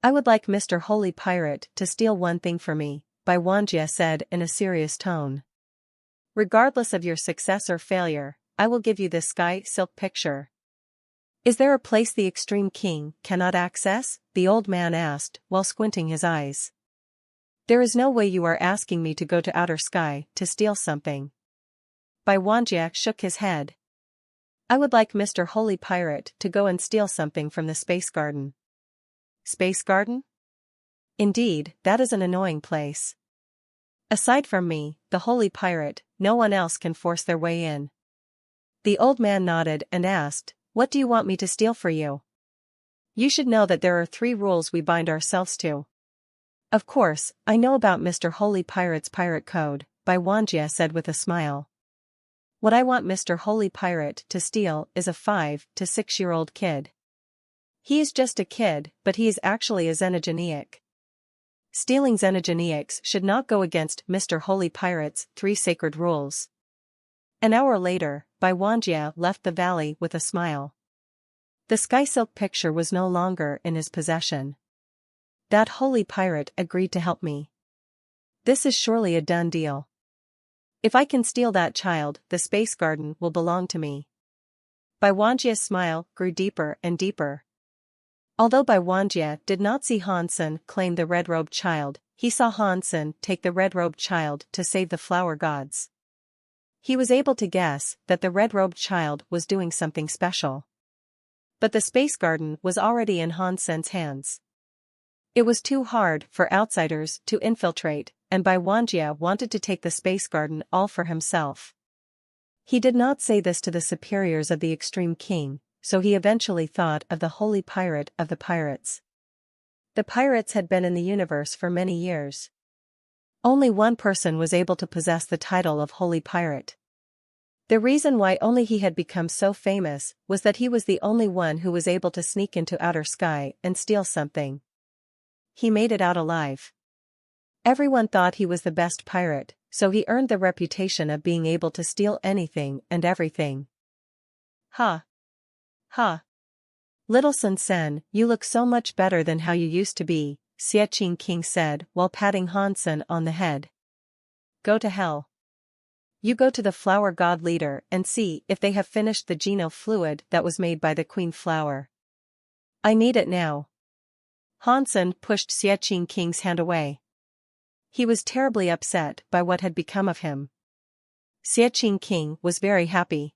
I would like Mr. Holy Pirate to steal one thing for me, Bai Wanjie said in a serious tone. Regardless of your success or failure, I will give you this sky silk picture. Is there a place the extreme king cannot access? The old man asked while squinting his eyes. There is no way you are asking me to go to outer sky to steal something. Bai Wanjie shook his head. I would like Mr. Holy Pirate to go and steal something from the space garden. Space garden? Indeed, that is an annoying place. Aside from me, the Holy Pirate, no one else can force their way in. The old man nodded and asked, What do you want me to steal for you? You should know that there are 3 rules we bind ourselves to. Of course, I know about Mr. Holy Pirate's pirate code, Bai Wanjie said with a smile. What I want Mr. Holy Pirate to steal is a 5 to 6-year-old kid. He is just a kid, but he is actually a xenogeniac. Stealing xenogeniacs should not go against Mr. Holy Pirate's 3 sacred rules. An hour later, Bai Wanjie left the valley with a smile. The sky silk picture was no longer in his possession. That holy pirate agreed to help me. This is surely a done deal. If I can steal that child, the space garden will belong to me. Bai Wanjie's smile grew deeper and deeper. Although Bai Wanjie did not see Hansen claim the red-robed child, he saw Hansen take the red-robed child to save the flower gods. He was able to guess that the red-robed child was doing something special. But the space garden was already in Hansen's hands. It was too hard for outsiders to infiltrate, and Bai Wanjie wanted to take the space garden all for himself. He did not say this to the superiors of the extreme king, so he eventually thought of the holy pirate of the pirates. The pirates had been in the universe for many years. Only one person was able to possess the title of holy pirate. The reason why only he had become so famous was that he was the only one who was able to sneak into outer sky and steal something. He made it out alive. Everyone thought he was the best pirate, so he earned the reputation of being able to steal anything and everything. Ha! Ha! Little Sun Sen, you look so much better than how you used to be, Xiaqing King said while patting Hansen on the head. Go to hell. You go to the flower god leader and see if they have finished the geno fluid that was made by the queen flower. I need it now. Hansen pushed Xiaqing King's hand away. He was terribly upset by what had become of him. Xiaqing King was very happy.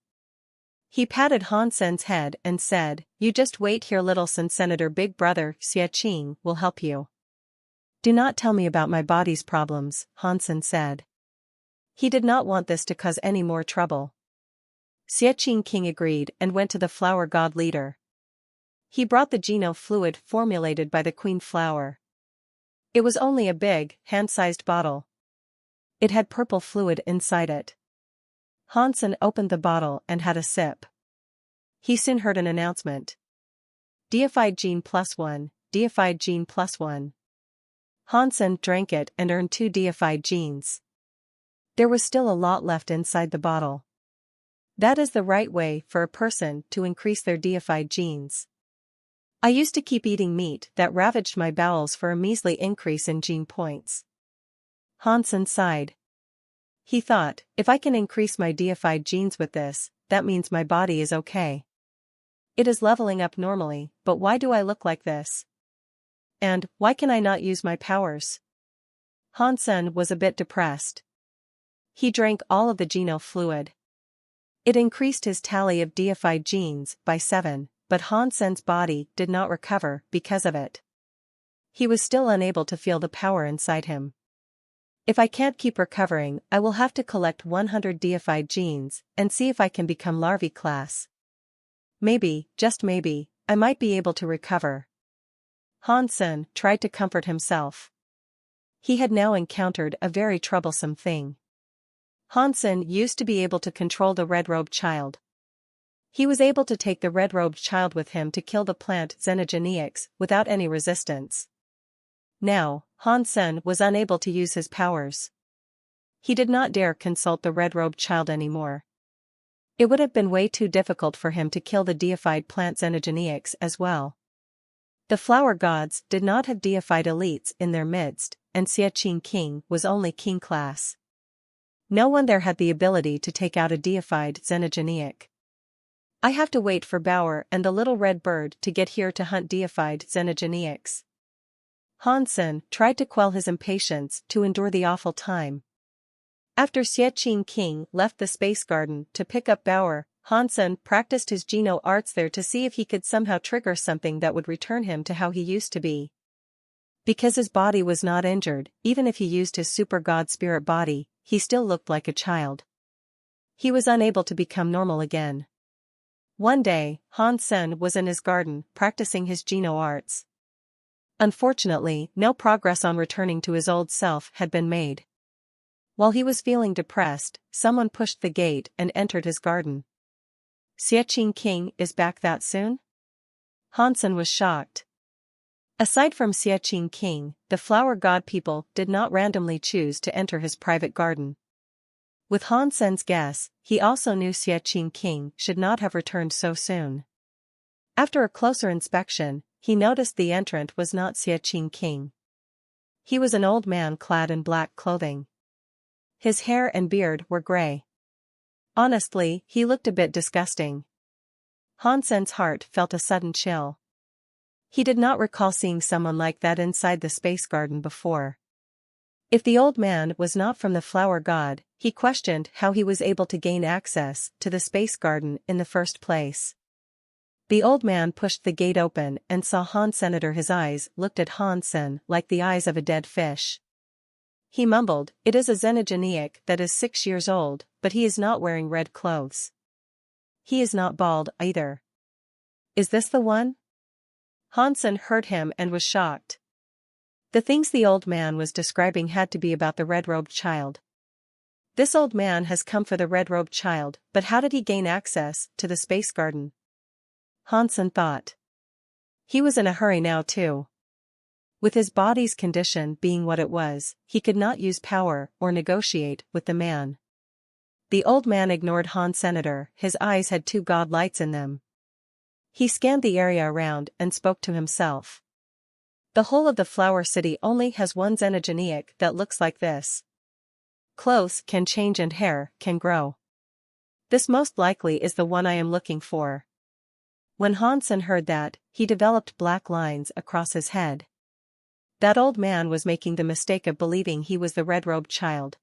He patted Hansen's head and said, You just wait here, little Sun. Senator Big Brother Xiaqing will help you. Do not tell me about my body's problems, Hansen said. He did not want this to cause any more trouble. Xiaqing King agreed and went to the flower god leader. He brought the geno fluid formulated by the queen flower. It was only a big, hand-sized bottle. It had purple fluid inside it. Hansen opened the bottle and had a sip. He soon heard an announcement. Deified gene +1, deified gene +1. Hansen drank it and earned 2 deified genes. There was still a lot left inside the bottle. That is the right way for a person to increase their deified genes. I used to keep eating meat that ravaged my bowels for a measly increase in gene points. Hansen sighed. He thought, if I can increase my deified genes with this, that means my body is okay. It is leveling up normally, but why do I look like this? And, why can I not use my powers? Hansen was a bit depressed. He drank all of the geno fluid. It increased his tally of deified genes by 7. But Hansen's body did not recover because of it. He was still unable to feel the power inside him. If I can't keep recovering, I will have to collect 100 deified genes and see if I can become larvae class. Maybe, just maybe, I might be able to recover. Hansen tried to comfort himself. He had now encountered a very troublesome thing. Hansen used to be able to control the red-robed child. He was able to take the red-robed child with him to kill the plant xenogenics without any resistance. Now, Hansen was unable to use his powers. He did not dare consult the red-robed child anymore. It would have been way too difficult for him to kill the deified plant xenogenics as well. The flower gods did not have deified elites in their midst, and Xie King was only king class. No one there had the ability to take out a deified xenogenic. I have to wait for Bauer and the little red bird to get here to hunt deified xenogenics. Hansen tried to quell his impatience to endure the awful time. After Xie King left the space garden to pick up Bauer, Hansen practiced his Geno arts there to see if he could somehow trigger something that would return him to how he used to be. Because his body was not injured, even if he used his super god spirit body, he still looked like a child. He was unable to become normal again. One day, Hansen was in his garden, practicing his Geno arts. Unfortunately, no progress on returning to his old self had been made. While he was feeling depressed, someone pushed the gate and entered his garden. Xie King is back that soon? Hansen was shocked. Aside from Xie King, the flower god people did not randomly choose to enter his private garden. With Hansen's guess, he also knew Xie King should not have returned so soon. After a closer inspection, he noticed the entrant was not Xie King. He was an old man clad in black clothing. His hair and beard were gray. Honestly, he looked a bit disgusting. Hansen's heart felt a sudden chill. He did not recall seeing someone like that inside the space garden before. If the old man was not from the flower god, he questioned how he was able to gain access to the space garden in the first place. The old man pushed the gate open and saw Hansen. His eyes looked at Hansen like the eyes of a dead fish. He mumbled, "It is a xenogeniac that is 6 years old, but he is not wearing red clothes. He is not bald either. Is this the one?" Hansen heard him and was shocked. The things the old man was describing had to be about the red-robed child. This old man has come for the red-robed child, but how did he gain access to the space garden? Hansen thought. He was in a hurry now too. With his body's condition being what it was, he could not use power or negotiate with the man. The old man ignored Hansen. His eyes had 2 god lights in them. He scanned the area around and spoke to himself. The whole of the flower city only has one xenogeniac that looks like this. Clothes can change and hair can grow. This most likely is the one I am looking for. When Hansen heard that, he developed black lines across his head. That old man was making the mistake of believing he was the red-robed child.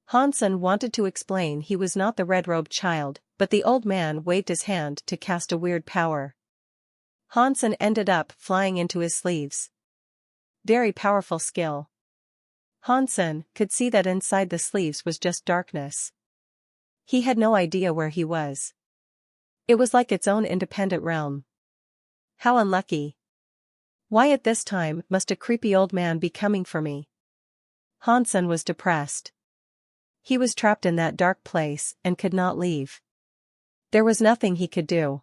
Hansen wanted to explain he was not the red-robed child, but the old man waved his hand to cast a weird power. Hansen ended up flying into his sleeves. Very powerful skill. Hansen could see that inside the sleeves was just darkness. He had no idea where he was. It was like its own independent realm. How unlucky. Why at this time must a creepy old man be coming for me? Hansen was depressed. He was trapped in that dark place and could not leave. There was nothing he could do.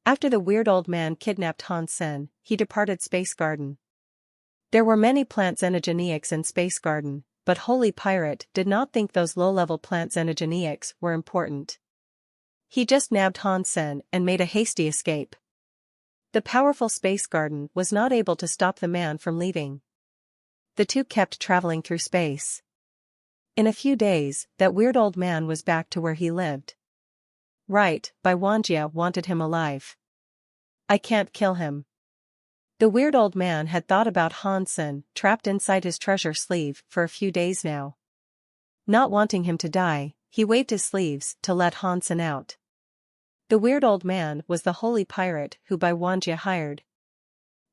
After the weird old man kidnapped Hansen, he departed Space Garden. There were many plant xenogeniacs in Space Garden, but Holy Pirate did not think those low-level plant xenogeniacs were important. He just nabbed Hansen and made a hasty escape. The powerful Space Garden was not able to stop the man from leaving. The two kept traveling through space. In a few days, that weird old man was back to where he lived. Right, Baiwanjia wanted him alive. I can't kill him. The weird old man had thought about Hansen, trapped inside his treasure sleeve, for a few days now. Not wanting him to die, he waved his sleeves to let Hansen out. The weird old man was the holy pirate who Baiwanjia hired.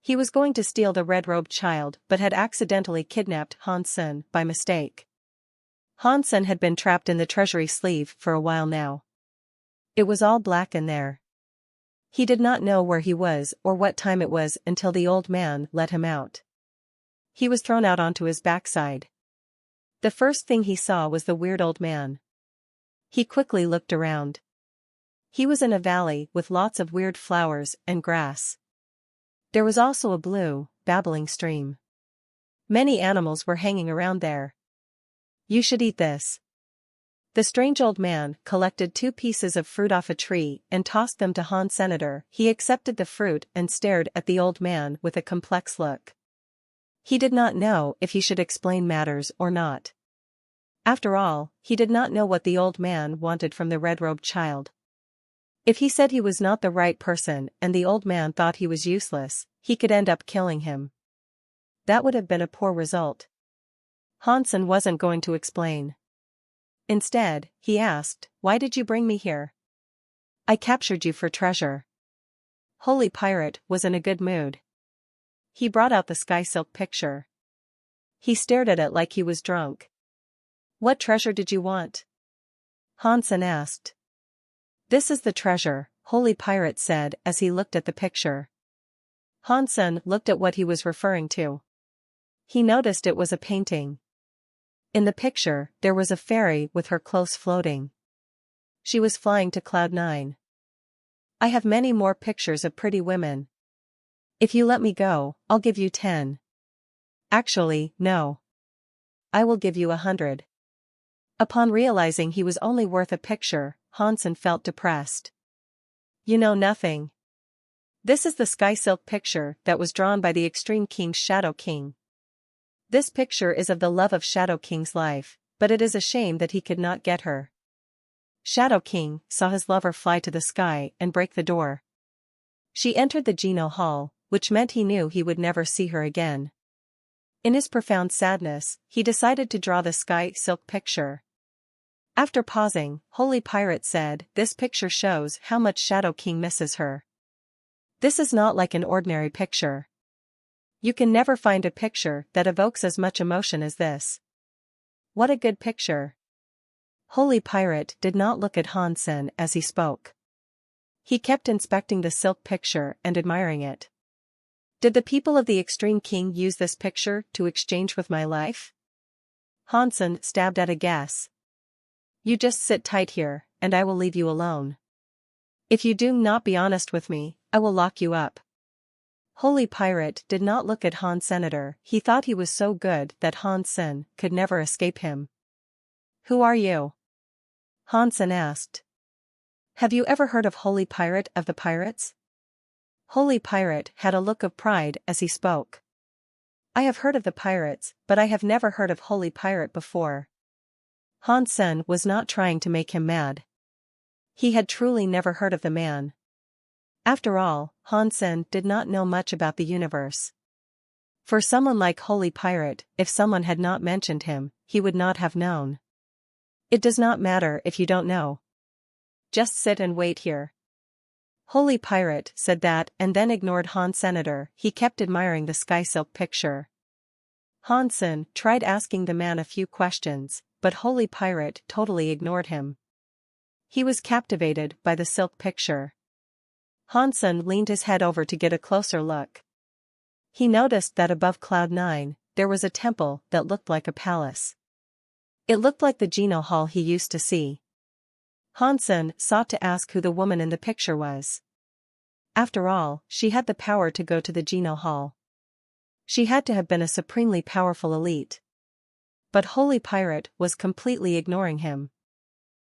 He was going to steal the red-robed child but had accidentally kidnapped Hansen by mistake. Hansen had been trapped in the treasury sleeve for a while now. It was all black in there. He did not know where he was or what time it was until the old man let him out. He was thrown out onto his backside. The first thing he saw was the weird old man. He quickly looked around. He was in a valley with lots of weird flowers and grass. There was also a blue, babbling stream. Many animals were hanging around there. "You should eat this." The strange old man collected 2 pieces of fruit off a tree and tossed them to Han Senator. He accepted the fruit and stared at the old man with a complex look. He did not know if he should explain matters or not. After all, he did not know what the old man wanted from the red-robed child. If he said he was not the right person and the old man thought he was useless, he could end up killing him. That would have been a poor result. Hansen wasn't going to explain. Instead, he asked, "Why did you bring me here?" "I captured you for treasure." Holy Pirate was in a good mood. He brought out the sky silk picture. He stared at it like he was drunk. "What treasure did you want?" Hansen asked. "This is the treasure," Holy Pirate said as he looked at the picture. Hansen looked at what he was referring to. He noticed it was a painting. In the picture, there was a fairy with her clothes floating. She was flying to Cloud 9. "I have many more pictures of pretty women. If you let me go, I'll give you 10. Actually, no. I will give you 100. Upon realizing he was only worth a picture, Hansen felt depressed. "You know nothing. This is the sky silk picture that was drawn by the Extreme King's Shadow King. This picture is of the love of Shadow King's life, but it is a shame that he could not get her." Shadow King saw his lover fly to the sky and break the door. She entered the Geno Hall, which meant he knew he would never see her again. In his profound sadness, he decided to draw the sky silk picture. After pausing, Holy Pirate said, "This picture shows how much Shadow King misses her. This is not like an ordinary picture. You can never find a picture that evokes as much emotion as this. What a good picture." Holy Pirate did not look at Hansen as he spoke. He kept inspecting the silk picture and admiring it. "Did the people of the Extreme King use this picture to exchange with my life?" Hansen stabbed at a guess. "You just sit tight here, and I will leave you alone. If you do not be honest with me, I will lock you up." Holy Pirate did not look at Han Senator. He thought he was so good that Hansen could never escape him. "Who are you?" Hansen asked. "Have you ever heard of Holy Pirate of the Pirates?" Holy Pirate had a look of pride as he spoke. "I have heard of the pirates, but I have never heard of Holy Pirate before." Hansen was not trying to make him mad. He had truly never heard of the man. After all, Hansen did not know much about the universe. For someone like Holy Pirate, if someone had not mentioned him, he would not have known. "It does not matter if you don't know. Just sit and wait here." Holy Pirate said that and then ignored Han Senator. He kept admiring the sky silk picture. Hansen tried asking the man a few questions, but Holy Pirate totally ignored him. He was captivated by the silk picture. Hansen leaned his head over to get a closer look. He noticed that above Cloud 9, there was a temple that looked like a palace. It looked like the Geno Hall he used to see. Hansen sought to ask who the woman in the picture was. After all, she had the power to go to the Geno Hall. She had to have been a supremely powerful elite. But Holy Pirate was completely ignoring him.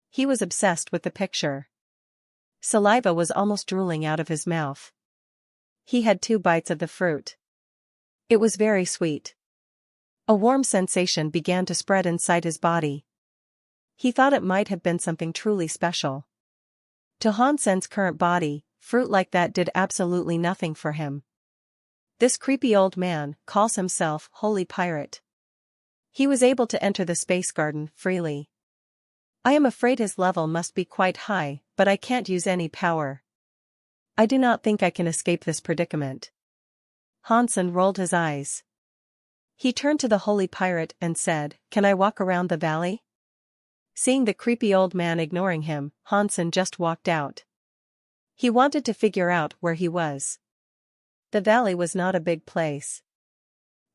He was obsessed with the picture. Saliva was almost drooling out of his mouth. He had 2 bites of the fruit. It was very sweet. A warm sensation began to spread inside his body. He thought it might have been something truly special. To Hansen's current body, fruit like that did absolutely nothing for him. This creepy old man calls himself Holy Pirate. He was able to enter the space garden freely. I am afraid his level must be quite high, but I can't use any power. I do not think I can escape this predicament. Hansen rolled his eyes. He turned to the Holy Pirate and said, "Can I walk around the valley?" Seeing the creepy old man ignoring him, Hansen just walked out. He wanted to figure out where he was. The valley was not a big place.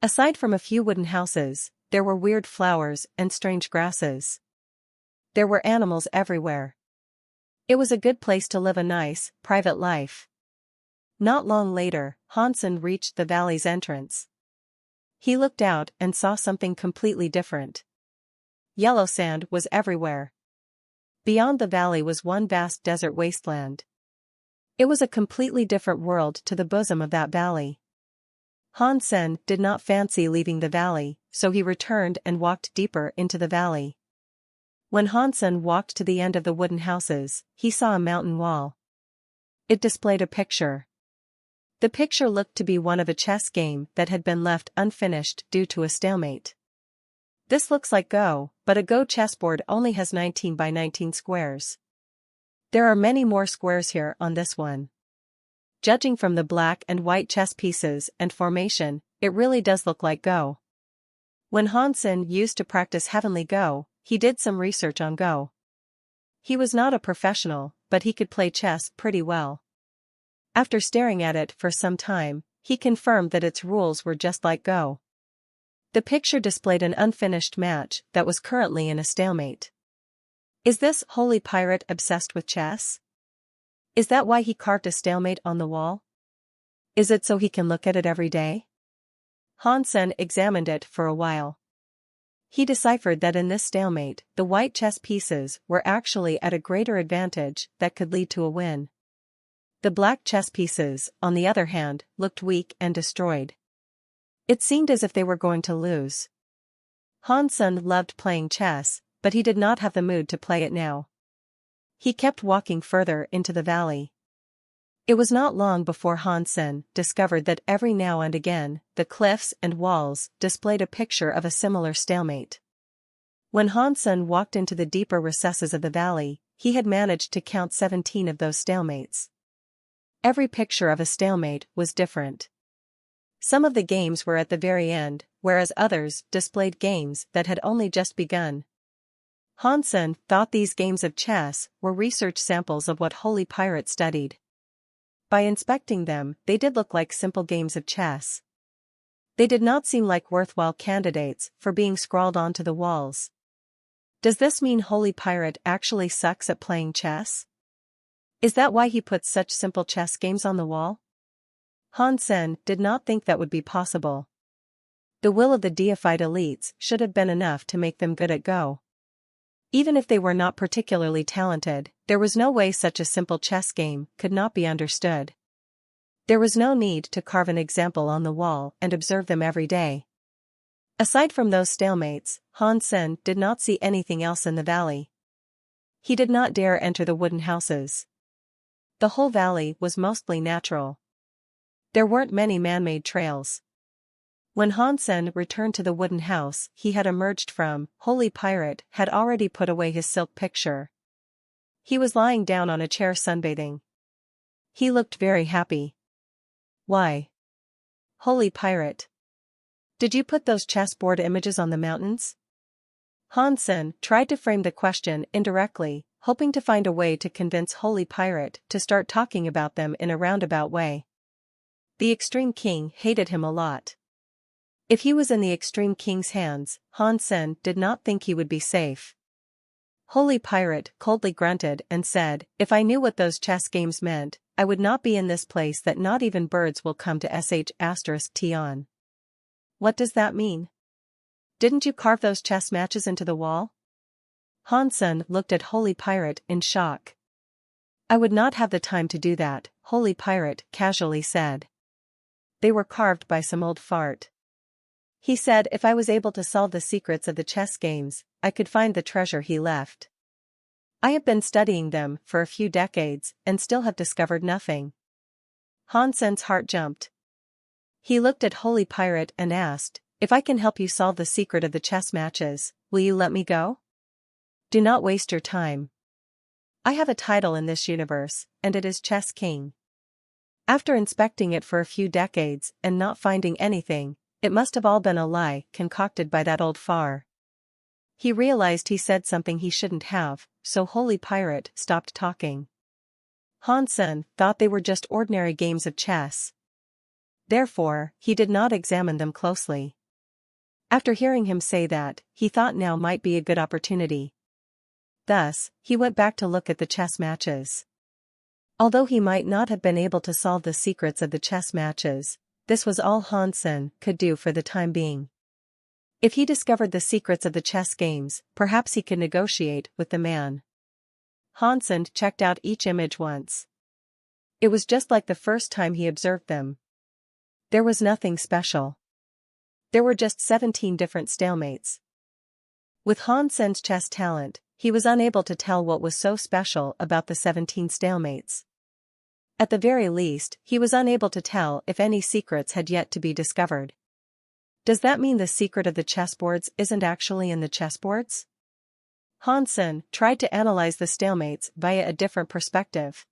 Aside from a few wooden houses, there were weird flowers and strange grasses. There were animals everywhere. It was a good place to live a nice, private life. Not long later, Hansen reached the valley's entrance. He looked out and saw something completely different. Yellow sand was everywhere. Beyond the valley was one vast desert wasteland. It was a completely different world to the bosom of that valley. Hansen did not fancy leaving the valley, so he returned and walked deeper into the valley. When Hansen walked to the end of the wooden houses, he saw a mountain wall. It displayed a picture. The picture looked to be one of a chess game that had been left unfinished due to a stalemate. This looks like Go, but a Go chessboard only has 19 by 19 squares. There are many more squares here on this one. Judging from the black and white chess pieces and formation, it really does look like Go. When Hansen used to practice Heavenly Go, he did some research on Go. He was not a professional, but he could play chess pretty well. After staring at it for some time, he confirmed that its rules were just like Go. The picture displayed an unfinished match that was currently in a stalemate. Is this holy pirate obsessed with chess? Is that why he carved a stalemate on the wall? Is it so he can look at it every day? Hansen examined it for a while. He deciphered that in this stalemate, the white chess pieces were actually at a greater advantage that could lead to a win. The black chess pieces, on the other hand, looked weak and destroyed. It seemed as if they were going to lose. Hansen loved playing chess, but he did not have the mood to play it now. He kept walking further into the valley. It was not long before Hansen discovered that every now and again, the cliffs and walls displayed a picture of a similar stalemate. When Hansen walked into the deeper recesses of the valley, he had managed to count 17 of those stalemates. Every picture of a stalemate was different. Some of the games were at the very end, whereas others displayed games that had only just begun. Hansen thought these games of chess were research samples of what Holy Pirate studied. By inspecting them, they did look like simple games of chess. They did not seem like worthwhile candidates for being scrawled onto the walls. Does this mean Holy Pirate actually sucks at playing chess? Is that why he puts such simple chess games on the wall? Hansen did not think that would be possible. The will of the deified elites should have been enough to make them good at Go. Even if they were not particularly talented, there was no way such a simple chess game could not be understood. There was no need to carve an example on the wall and observe them every day. Aside from those stalemates, Hansen did not see anything else in the valley. He did not dare enter the wooden houses. The whole valley was mostly natural. There weren't many man-made trails. When Hansen returned to the wooden house he had emerged from, Holy Pirate had already put away his silk picture. He was lying down on a chair sunbathing. He looked very happy. Why? Holy Pirate. Did you put those chessboard images on the mountains? Hansen tried to frame the question indirectly, hoping to find a way to convince Holy Pirate to start talking about them in a roundabout way. The Extreme King hated him a lot. If he was in the Extreme King's hands, Hansen did not think he would be safe. Holy Pirate coldly grunted and said, "If I knew what those chess games meant, I would not be in this place that not even birds will come to sh*t on." What does that mean? Didn't you carve those chess matches into the wall? Hansen looked at Holy Pirate in shock. I would not have the time to do that, Holy Pirate casually said. They were carved by some old fart. He said if I was able to solve the secrets of the chess games, I could find the treasure he left. I have been studying them for a few decades and still have discovered nothing. Hansen's heart jumped. He looked at Holy Pirate and asked, if I can help you solve the secret of the chess matches, will you let me go? Do not waste your time. I have a title in this universe, and it is Chess King. After inspecting it for a few decades and not finding anything, it must have all been a lie concocted by that old far. He realized he said something he shouldn't have, so Holy Pirate stopped talking. Hansen thought they were just ordinary games of chess. Therefore, he did not examine them closely. After hearing him say that, he thought now might be a good opportunity. Thus, he went back to look at the chess matches. Although he might not have been able to solve the secrets of the chess matches, this was all Hansen could do for the time being. If he discovered the secrets of the chess games, perhaps he could negotiate with the man. Hansen checked out each image once. It was just like the first time he observed them. There was nothing special. There were just 17 different stalemates. With Hansen's chess talent, he was unable to tell what was so special about the 17 stalemates. At the very least, he was unable to tell if any secrets had yet to be discovered. Does that mean the secret of the chessboards isn't actually in the chessboards? Hansen tried to analyze the stalemates via a different perspective.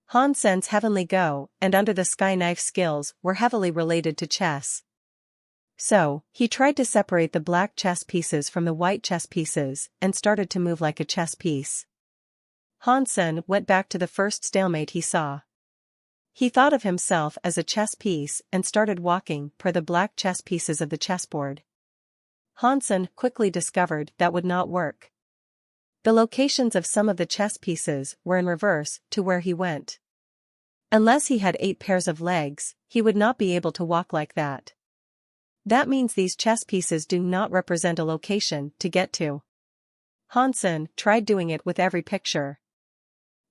Hansen's heavenly Go and Under the Sky knife skills were heavily related to chess. So, he tried to separate the black chess pieces from the white chess pieces and started to move like a chess piece. Hansen went back to the first stalemate he saw. He thought of himself as a chess piece and started walking per the black chess pieces of the chessboard. Hansen quickly discovered that would not work. The locations of some of the chess pieces were in reverse to where he went. Unless he had 8 pairs of legs, he would not be able to walk like that. That means these chess pieces do not represent a location to get to. Hansen tried doing it with every picture.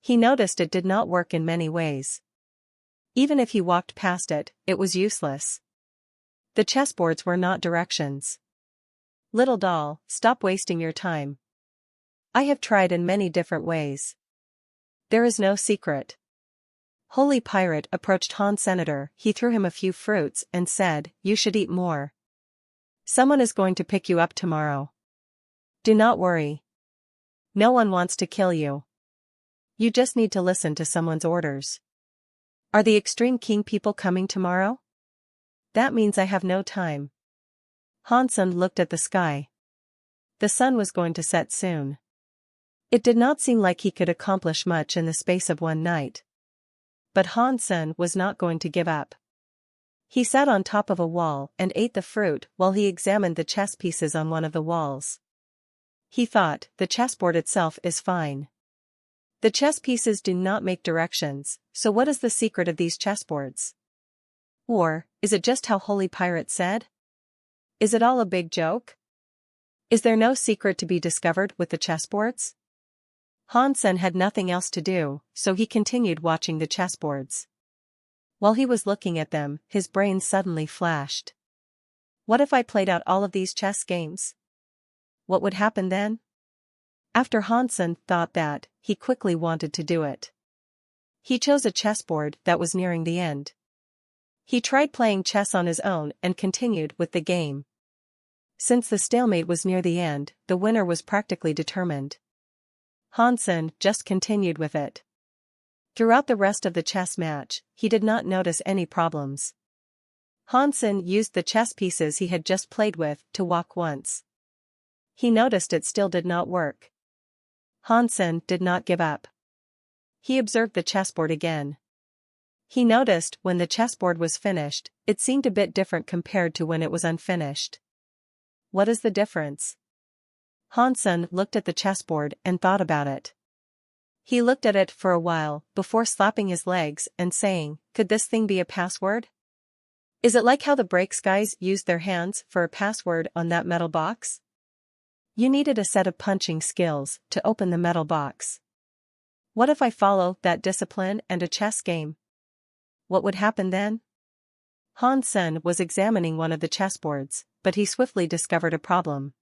He noticed it did not work in many ways. Even if he walked past it, it was useless. The chessboards were not directions. Little doll, stop wasting your time. I have tried in many different ways. There is no secret. Holy Pirate approached Han Senator. He threw him a few fruits and said, "You should eat more. Someone is going to pick you up tomorrow. Do not worry. No one wants to kill you. You just need to listen to someone's orders. Are the Extreme King people coming tomorrow? That means I have no time." Hansen looked at the sky. The sun was going to set soon. It did not seem like he could accomplish much in the space of one night. But Hansen was not going to give up. He sat on top of a wall and ate the fruit while he examined the chess pieces on one of the walls. He thought, the chessboard itself is fine. The chess pieces do not make directions, so what is the secret of these chessboards? Or, is it just how Holy Pirate said? Is it all a big joke? Is there no secret to be discovered with the chessboards? Hansen had nothing else to do, so he continued watching the chessboards. While he was looking at them, his brain suddenly flashed. What if I played out all of these chess games? What would happen then? After Hansen thought that, he quickly wanted to do it. He chose a chessboard that was nearing the end. He tried playing chess on his own and continued with the game. Since the stalemate was near the end, the winner was practically determined. Hansen just continued with it. Throughout the rest of the chess match, he did not notice any problems. Hansen used the chess pieces he had just played with to walk once. He noticed it still did not work. Hansen did not give up. He observed the chessboard again. He noticed when the chessboard was finished, it seemed a bit different compared to when it was unfinished. What is the difference? Hansen looked at the chessboard and thought about it. He looked at it for a while before slapping his legs and saying, "Could this thing be a password? Is it like how the Breaks guys used their hands for a password on that metal box? You needed a set of punching skills to open the metal box. What if I follow that discipline and a chess game? What would happen then?" Hansen was examining one of the chessboards, but he swiftly discovered a problem.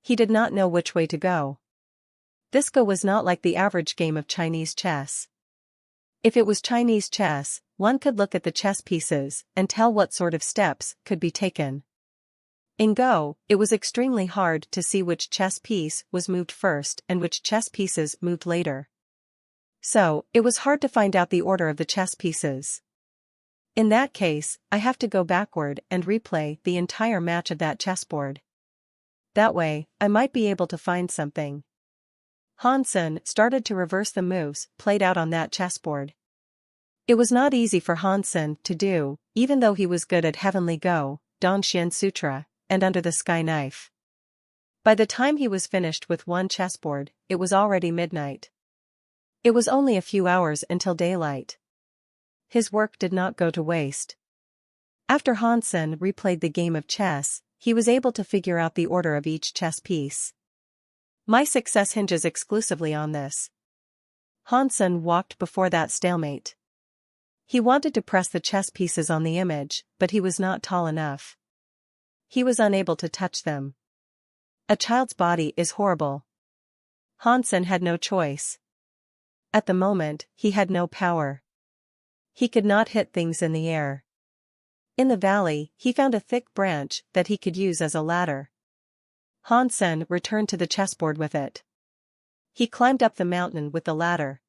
He did not know which way to go. This Go was not like the average game of Chinese chess. If it was Chinese chess, one could look at the chess pieces and tell what sort of steps could be taken. In Go, it was extremely hard to see which chess piece was moved first and which chess pieces moved later. So, it was hard to find out the order of the chess pieces. In that case, I have to go backward and replay the entire match of that chessboard. That way, I might be able to find something. Hansen started to reverse the moves played out on that chessboard. It was not easy for Hansen to do, even though he was good at Heavenly Go, Dongxian Sutra, and Under the Sky Knife. By the time he was finished with one chessboard, it was already midnight. It was only a few hours until daylight. His work did not go to waste. After Hansen replayed the game of chess, he was able to figure out the order of each chess piece. My success hinges exclusively on this. Hansen walked before that stalemate. He wanted to press the chess pieces on the image, but he was not tall enough. He was unable to touch them. A child's body is horrible. Hansen had no choice. At the moment, he had no power. He could not hit things in the air. In the valley, he found a thick branch that he could use as a ladder. Hansen returned to the chessboard with it. He climbed up the mountain with the ladder.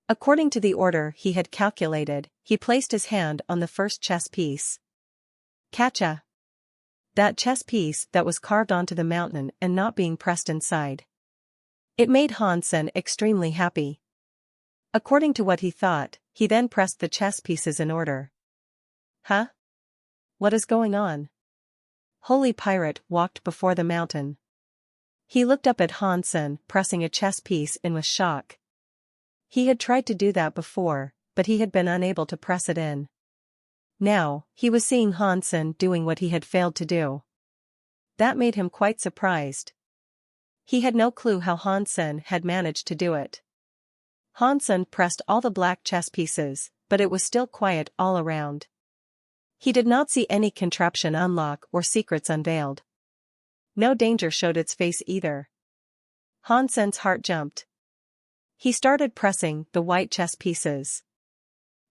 According to the order he had calculated, he placed his hand on the first chess piece. Catcha! That chess piece that was carved onto the mountain and not being pressed inside. It made Hansen extremely happy. According to what he thought, he then pressed the chess pieces in order. Huh? What is going on? Holy Pirate walked before the mountain. He looked up at Hansen pressing a chess piece in with shock. He had tried to do that before, but he had been unable to press it in. Now, he was seeing Hansen doing what he had failed to do. That made him quite surprised. He had no clue how Hansen had managed to do it. Hansen pressed all the black chess pieces, but it was still quiet all around. He did not see any contraption unlock or secrets unveiled. No danger showed its face either. Hansen's heart jumped. He started pressing the white chess pieces.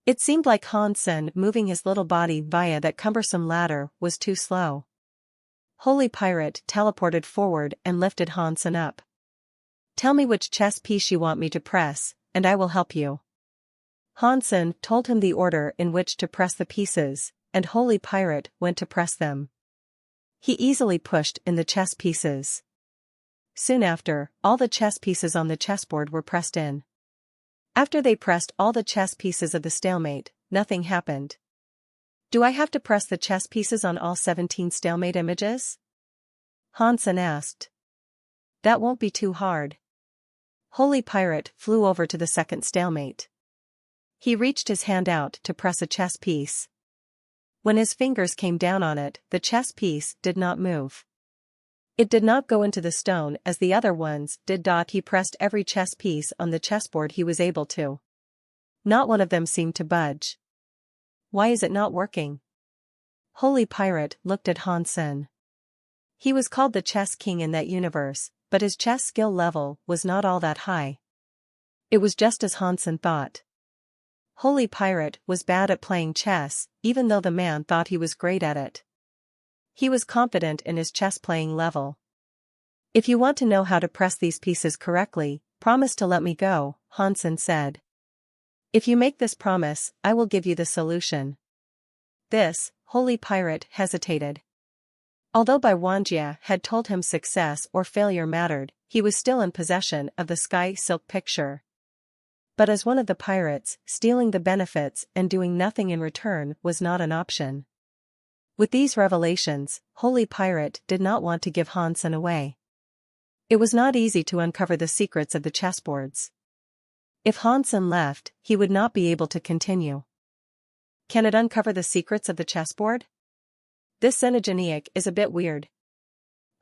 It seemed like Hansen moving his little body via that cumbersome ladder was too slow. Holy Pirate teleported forward and lifted Hansen up. Tell me which chess piece you want me to press, and I will help you. Hansen told him the order in which to press the pieces, and Holy Pirate went to press them. He easily pushed in the chess pieces. Soon after, all the chess pieces on the chessboard were pressed in. After they pressed all the chess pieces of the stalemate, nothing happened. Do I have to press the chess pieces on all 17 stalemate images? Hansen asked. That won't be too hard. Holy Pirate flew over to the second stalemate. He reached his hand out to press a chess piece. When his fingers came down on it, the chess piece did not move. It did not go into the stone as the other ones did. He pressed every chess piece on the chessboard he was able to. Not one of them seemed to budge. Why is it not working? Holy Pirate looked at Hansen. He was called the chess king in that universe, but his chess skill level was not all that high. It was just as Hansen thought. Holy Pirate was bad at playing chess, even though the man thought he was great at it. He was confident in his chess-playing level. If you want to know how to press these pieces correctly, promise to let me go, Hansen said. If you make this promise, I will give you the solution. This, Holy Pirate hesitated. Although Bai Wanjia had told him success or failure mattered, he was still in possession of the sky silk picture. But as one of the pirates, stealing the benefits and doing nothing in return was not an option. With these revelations, Holy Pirate did not want to give Hansen away. It was not easy to uncover the secrets of the chessboards. If Hansen left, he would not be able to continue. Can it uncover the secrets of the chessboard? This xenogeneic is a bit weird.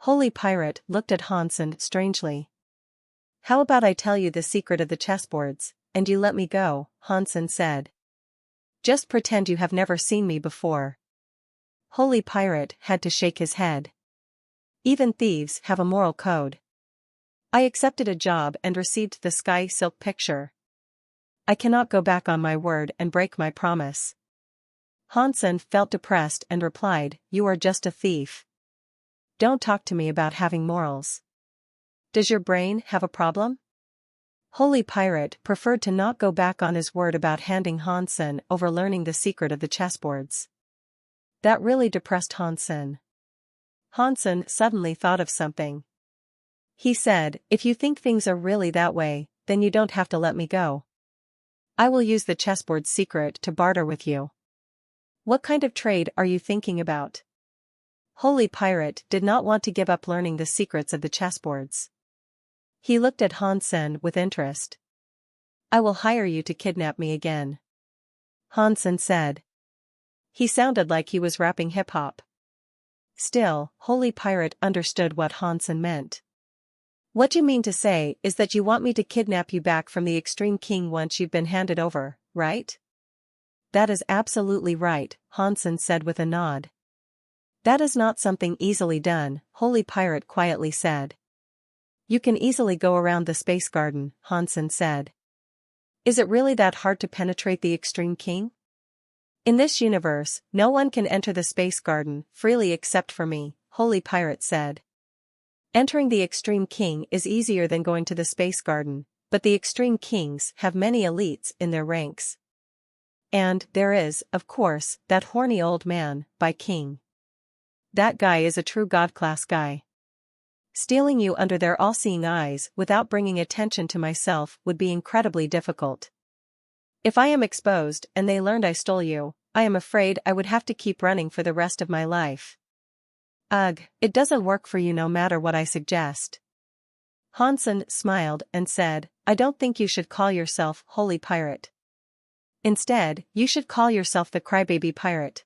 Holy Pirate looked at Hansen strangely. How about I tell you the secret of the chessboards, and you let me go, Hansen said. Just pretend you have never seen me before. Holy Pirate had to shake his head. Even thieves have a moral code. I accepted a job and received the sky silk picture. I cannot go back on my word and break my promise. Hansen felt depressed and replied, You are just a thief. Don't talk to me about having morals. Does your brain have a problem? Holy Pirate preferred to not go back on his word about handing Hansen over learning the secret of the chessboards. That really depressed Hansen. Hansen suddenly thought of something. He said, if you think things are really that way, then you don't have to let me go. I will use the chessboard's secret to barter with you. What kind of trade are you thinking about? Holy Pirate did not want to give up learning the secrets of the chessboards. He looked at Hansen with interest. I will hire you to kidnap me again. Hansen said. He sounded like he was rapping hip-hop. Still, Holy Pirate understood what Hansen meant. What you mean to say is that you want me to kidnap you back from the Extreme King once you've been handed over, right? That is absolutely right, Hansen said with a nod. That is not something easily done, Holy Pirate quietly said. You can easily go around the space garden, Hansen said. Is it really that hard to penetrate the Extreme King? In this universe, no one can enter the space garden freely except for me, Holy Pirate said. Entering the Extreme King is easier than going to the space garden, but the Extreme Kings have many elites in their ranks. And there is, of course, that horny old man, by King. That guy is a true God-class guy. Stealing you under their all-seeing eyes without bringing attention to myself would be incredibly difficult. If I am exposed and they learned I stole you, I am afraid I would have to keep running for the rest of my life. Ugh, it doesn't work for you no matter what I suggest. Hansen smiled and said, I don't think you should call yourself Holy Pirate. Instead, you should call yourself the Crybaby Pirate.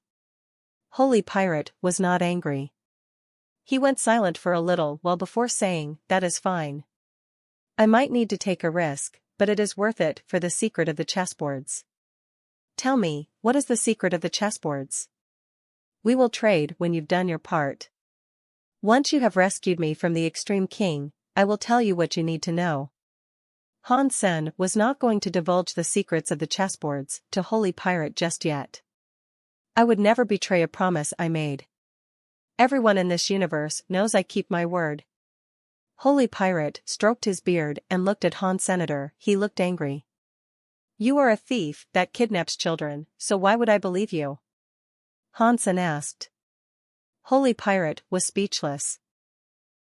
Holy Pirate was not angry. He went silent for a little while before saying, that is fine. I might need to take a risk, but it is worth it for the secret of the chessboards. Tell me, what is the secret of the chessboards? We will trade when you've done your part. Once you have rescued me from the Extreme King, I will tell you what you need to know. Hansen was not going to divulge the secrets of the chessboards to Holy Pirate just yet. I would never betray a promise I made. Everyone in this universe knows I keep my word. Holy Pirate stroked his beard and looked at Han Senator. He looked angry. You are a thief that kidnaps children, so why would I believe you? Hansen asked. Holy Pirate was speechless.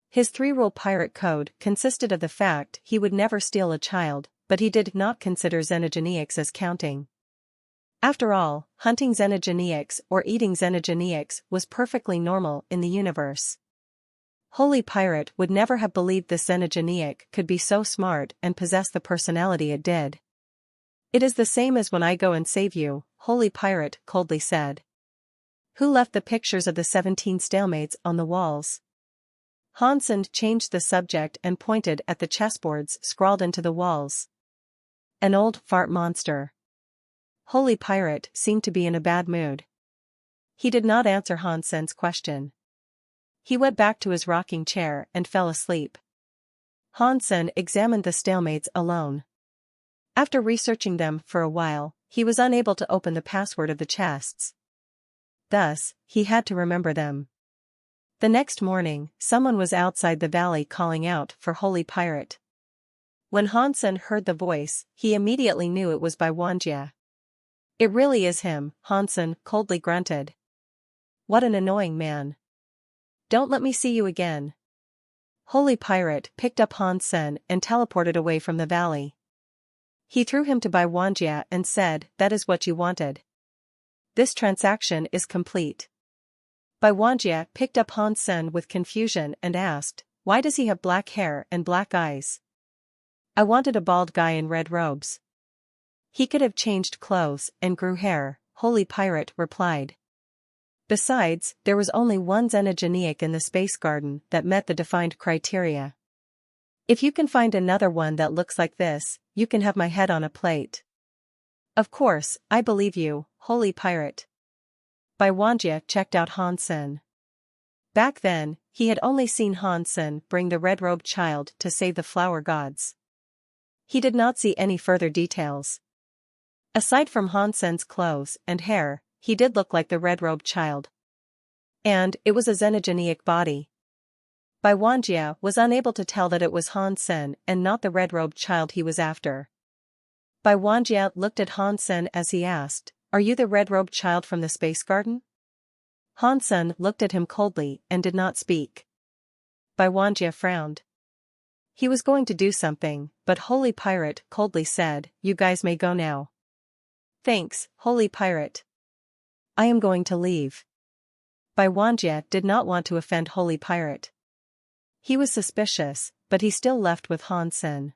His three-rule pirate code consisted of the fact he would never steal a child, but he did not consider xenogeniacs as counting. After all, hunting xenogeniacs or eating xenogeniacs was perfectly normal in the universe. Holy Pirate would never have believed the xenogeniac could be so smart and possess the personality it did. It is the same as when I go and save you, Holy Pirate coldly said. Who left the pictures of the 17 stalemates on the walls? Hansen changed the subject and pointed at the chessboards scrawled into the walls. An old fart monster. Holy Pirate seemed to be in a bad mood. He did not answer Hansen's question. He went back to his rocking chair and fell asleep. Hansen examined the stalemates alone. After researching them for a while, he was unable to open the password of the chests. Thus, he had to remember them. The next morning, someone was outside the valley calling out for Holy Pirate. When Hansen heard the voice, he immediately knew it was by Wanjie. It really is him, Hansen coldly grunted. What an annoying man. Don't let me see you again. Holy Pirate picked up Hansen and teleported away from the valley. He threw him to Bai Wanjie and said, that is what you wanted. This transaction is complete. Bai Wanjie picked up Hansen with confusion and asked, why does he have black hair and black eyes? I wanted a bald guy in red robes. He could have changed clothes and grew hair, Holy Pirate replied. Besides, there was only one xenogeniac in the space garden that met the defined criteria. If you can find another one that looks like this, you can have my head on a plate. Of course, I believe you, Holy Pirate. Bai Wanjie checked out Hansen. Back then, he had only seen Hansen bring the red-robed child to save the flower gods. He did not see any further details. Aside from Hansen's clothes and hair, he did look like the red-robed child. And it was a xenogeniac body. Bai Wanjie was unable to tell that it was Hansen and not the red-robed child he was after. Bai Wanjie looked at Hansen as he asked, are you the red-robed child from the space garden? Hansen looked at him coldly and did not speak. Bai Wanjie frowned. He was going to do something, but Holy Pirate coldly said, "You guys may go now." "Thanks, Holy Pirate. I am going to leave." Bai Wanjie did not want to offend Holy Pirate. He was suspicious, but he still left with Han Sen.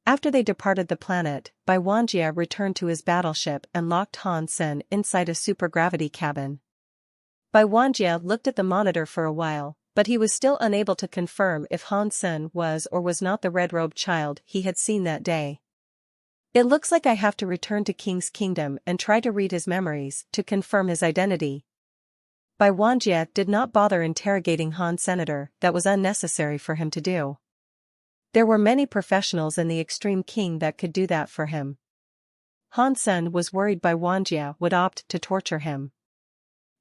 After they departed the planet, Bai Wanjie returned to his battleship and locked Han Sen inside a supergravity cabin. Bai Wanjie looked at the monitor for a while, but he was still unable to confirm if Han Sen was or was not the red-robed child he had seen that day. "It looks like I have to return to King's Kingdom and try to read his memories to confirm his identity." Bai Wanjie did not bother interrogating Han Senator, that was unnecessary for him to do. There were many professionals in the Extreme King that could do that for him. Han Sen was worried Bai Wanjie would opt to torture him.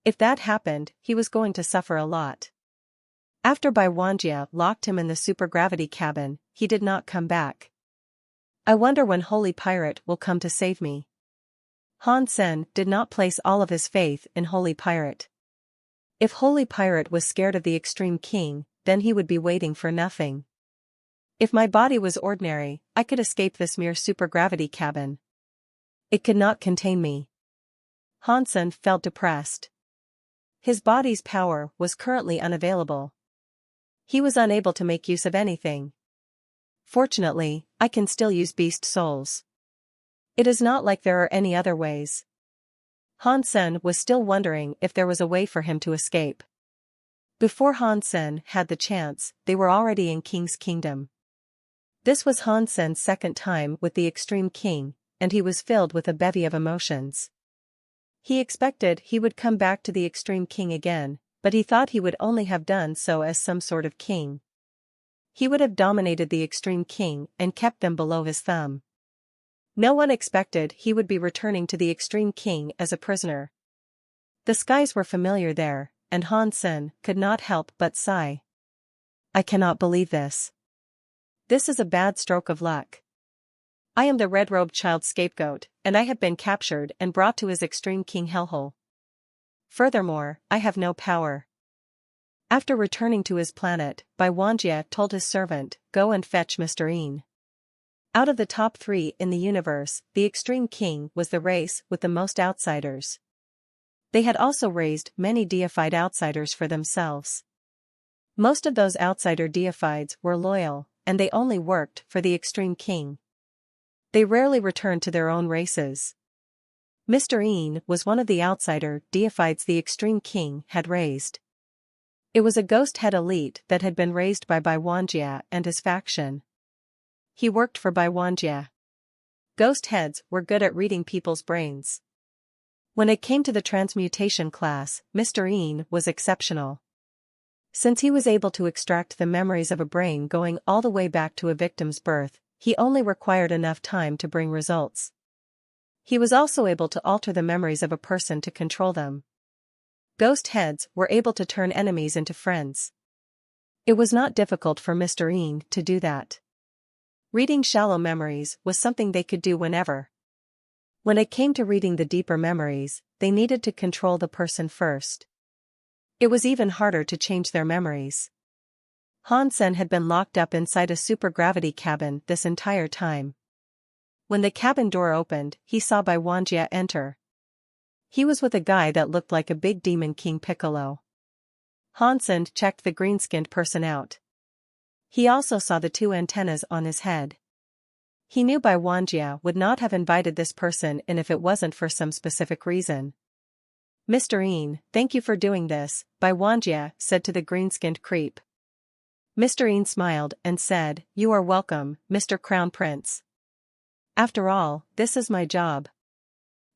If that happened, he was going to suffer a lot. After Bai Wanjie locked him in the supergravity cabin, he did not come back. "I wonder when Holy Pirate will come to save me." Han Sen did not place all of his faith in Holy Pirate. If Holy Pirate was scared of the Extreme King, then he would be waiting for nothing. "If my body was ordinary, I could escape this mere supergravity cabin. It could not contain me." Han Sen felt depressed. His body's power was currently unavailable. He was unable to make use of anything. "Fortunately, I can still use beast souls. It is not like there are any other ways." Han Sen was still wondering if there was a way for him to escape. Before Han Sen had the chance, they were already in King's Kingdom. This was Han Sen's second time with the Extreme King, and he was filled with a bevy of emotions. He expected he would come back to the Extreme King again, but he thought he would only have done so as some sort of king. He would have dominated the Extreme King and kept them below his thumb. No one expected he would be returning to the Extreme King as a prisoner. The skies were familiar there, and Han Sen could not help but sigh. "I cannot believe this. This is a bad stroke of luck. I am the red-robed child scapegoat, and I have been captured and brought to his Extreme King hellhole. Furthermore, I have no power." After returning to his planet, Bai Wanjie told his servant, "Go and fetch Mr. Een." Out of the top 3 in the universe, the Extreme King was the race with the most outsiders. They had also raised many deified outsiders for themselves. Most of those outsider deifieds were loyal, and they only worked for the Extreme King. They rarely returned to their own races. Mr. Een was one of the outsider deifieds the Extreme King had raised. It was a ghost head elite that had been raised by Bai Wanjie and his faction. He worked for Bai Wanjie. Ghost heads were good at reading people's brains. When it came to the transmutation class, Mr. Een was exceptional. Since he was able to extract the memories of a brain going all the way back to a victim's birth, he only required enough time to bring results. He was also able to alter the memories of a person to control them. Ghost heads were able to turn enemies into friends. It was not difficult for Mr. Een to do that. Reading shallow memories was something they could do whenever. When it came to reading the deeper memories, they needed to control the person first. It was even harder to change their memories. Han Sen had been locked up inside a supergravity cabin this entire time. When the cabin door opened, he saw Bai Wanjie enter. He was with a guy that looked like a big demon King Piccolo. Han Sen checked the green-skinned person out. He also saw the 2 antennas on his head. He knew Bai Wanjie would not have invited this person in if it wasn't for some specific reason. "Mr. Een, thank you for doing this," Bai Wanjie said to the green-skinned creep. Mr. Een smiled and said, "You are welcome, Mr. Crown Prince. After all, this is my job."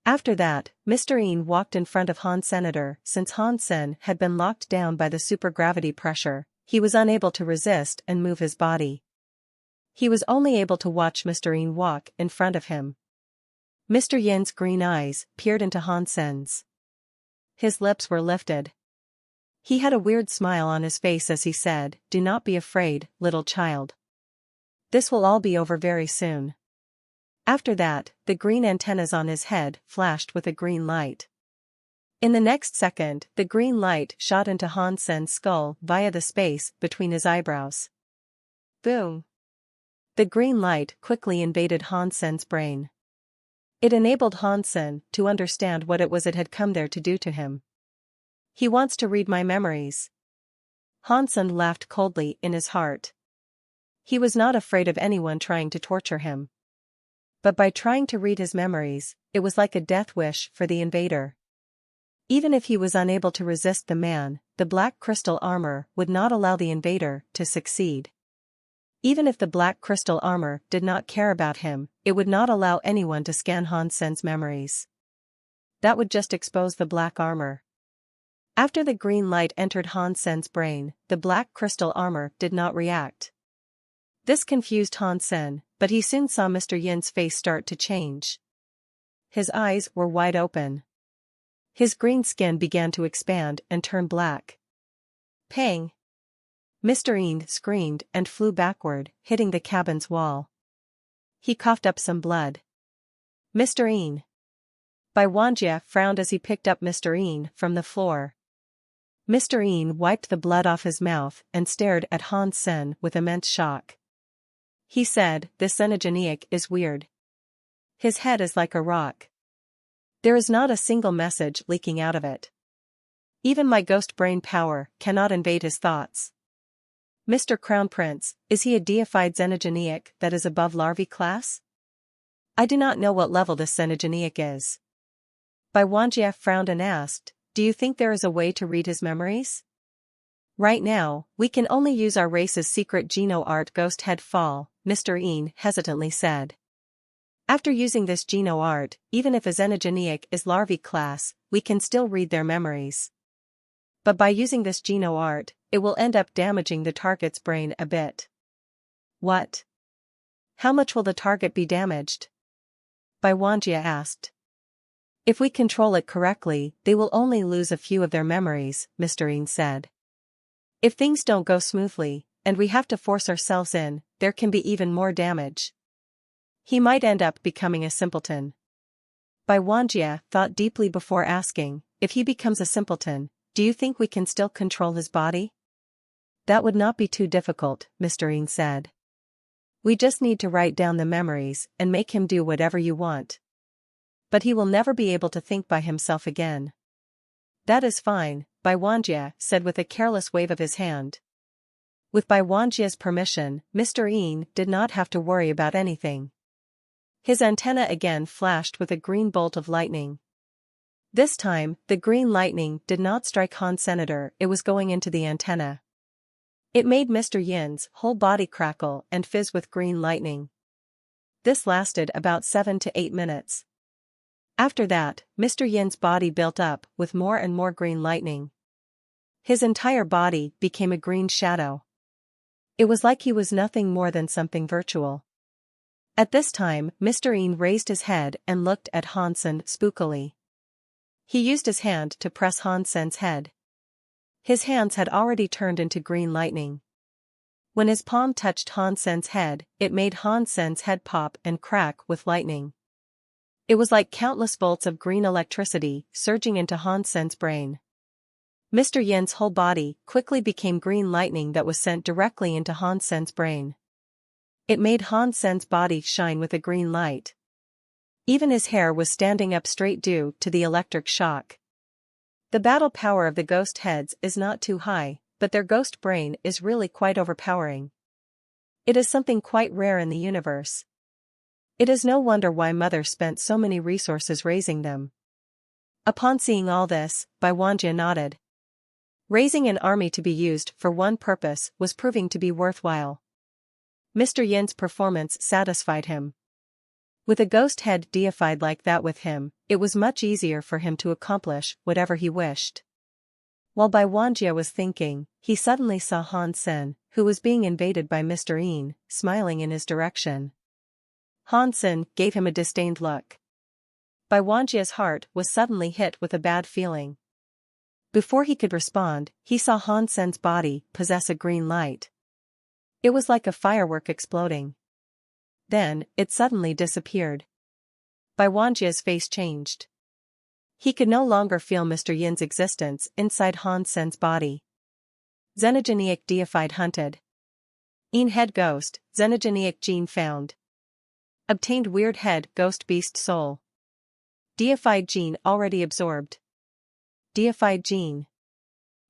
After that, Mr. Een walked in front of Han Senator. Since Han Sen had been locked down by the supergravity pressure, he was unable to resist and move his body. He was only able to watch Mr. Een walk in front of him. Mr. Yin's green eyes peered into Han Sen's. His lips were lifted. He had a weird smile on his face as he said, "Do not be afraid, little child. This will all be over very soon." After that, the green antennas on his head flashed with a green light. In the next second, the green light shot into Han Sen's skull via the space between his eyebrows. Boom! The green light quickly invaded Hansen's brain. It enabled Hansen to understand what it was it had come there to do to him. He wants to read my memories. Hansen laughed coldly in his heart. He was not afraid of anyone trying to torture him. But by trying to read his memories, it was like a death wish for the invader. Even if he was unable to resist the man, the black crystal armor would not allow the invader to succeed. Even if the black crystal armor did not care about him, it would not allow anyone to scan Hansen's memories. That would just expose the black armor. After the green light entered Hansen's brain, the black crystal armor did not react. This confused Hansen, but he soon saw Mr. Yin's face start to change. His eyes were wide open. His green skin began to expand and turn black. Pang! Mr. Yin screamed and flew backward, hitting the cabin's wall. He coughed up some blood. Mr. Yin. Bai Wanjie frowned as he picked up Mr. Yin from the floor. Mr. Yin wiped the blood off his mouth and stared at Hansen with immense shock. He said, "This xenogeneic is weird. His head is like a rock. There is not a single message leaking out of it. Even my ghost brain power cannot invade his thoughts. Mr. Crown Prince, is he a deified xenogeneic that is above larvae class? I do not know what level this xenogeneic is." Bai Wanjie frowned and asked, "Do you think there is a way to read his memories?" "Right now, we can only use our race's secret geno art ghost head fall," Mr. Yin hesitantly said. "After using this geno art, even if a xenogeneic is larvae class, we can still read their memories. But by using this geno art, it will end up damaging the target's brain a bit." "What? How much will the target be damaged?" Bai Wanjie asked. "If we control it correctly, they will only lose a few of their memories," Mr. Yin said. "If things don't go smoothly, and we have to force ourselves in, there can be even more damage. He might end up becoming a simpleton." Bai Wanjie thought deeply before asking, "If he becomes a simpleton, do you think we can still control his body?" "That would not be too difficult," Mr. Yin said. "We just need to write down the memories and make him do whatever you want. But he will never be able to think by himself again." "That is fine," Bai Wanjie said with a careless wave of his hand. With Bai Wanjie's permission, Mr. Yin did not have to worry about anything. His antenna again flashed with a green bolt of lightning. This time, the green lightning did not strike Han Senator, it was going into the antenna. It made Mr. Yin's whole body crackle and fizz with green lightning. This lasted about 7 to 8 minutes. After that, Mr. Yin's body built up with more and more green lightning. His entire body became a green shadow. It was like he was nothing more than something virtual. At this time, Mr. Yin raised his head and looked at Hansen spookily. He used his hand to press Hansen's head. His hands had already turned into green lightning. When his palm touched Hansen's head, it made Hansen's head pop and crack with lightning. It was like countless volts of green electricity surging into Hansen's brain. Mr. Yin's whole body quickly became green lightning that was sent directly into Hansen's brain. It made Hansen's body shine with a green light. Even his hair was standing up straight due to the electric shock. The battle power of the ghost heads is not too high, but their ghost brain is really quite overpowering. It is something quite rare in the universe. It is no wonder why Mother spent so many resources raising them. Upon seeing all this, Bai Wanjie nodded. Raising an army to be used for one purpose was proving to be worthwhile. Mr. Yin's performance satisfied him. With a ghost head deified like that with him, it was much easier for him to accomplish whatever he wished. While Bai Wanjie was thinking, he suddenly saw Hansen, who was being invaded by Mr. Yin, smiling in his direction. Hansen gave him a disdained look. Bai Wanjie's heart was suddenly hit with a bad feeling. Before he could respond, he saw Hansen's body possess a green light. It was like a firework exploding. Then, it suddenly disappeared. Bai Wanjie's face changed. He could no longer feel Mr. Yin's existence inside Hansen's body. Xenogeneic deified hunted. In head ghost, xenogenic gene found. Obtained weird head ghost beast soul. Deified gene already absorbed. Deified gene.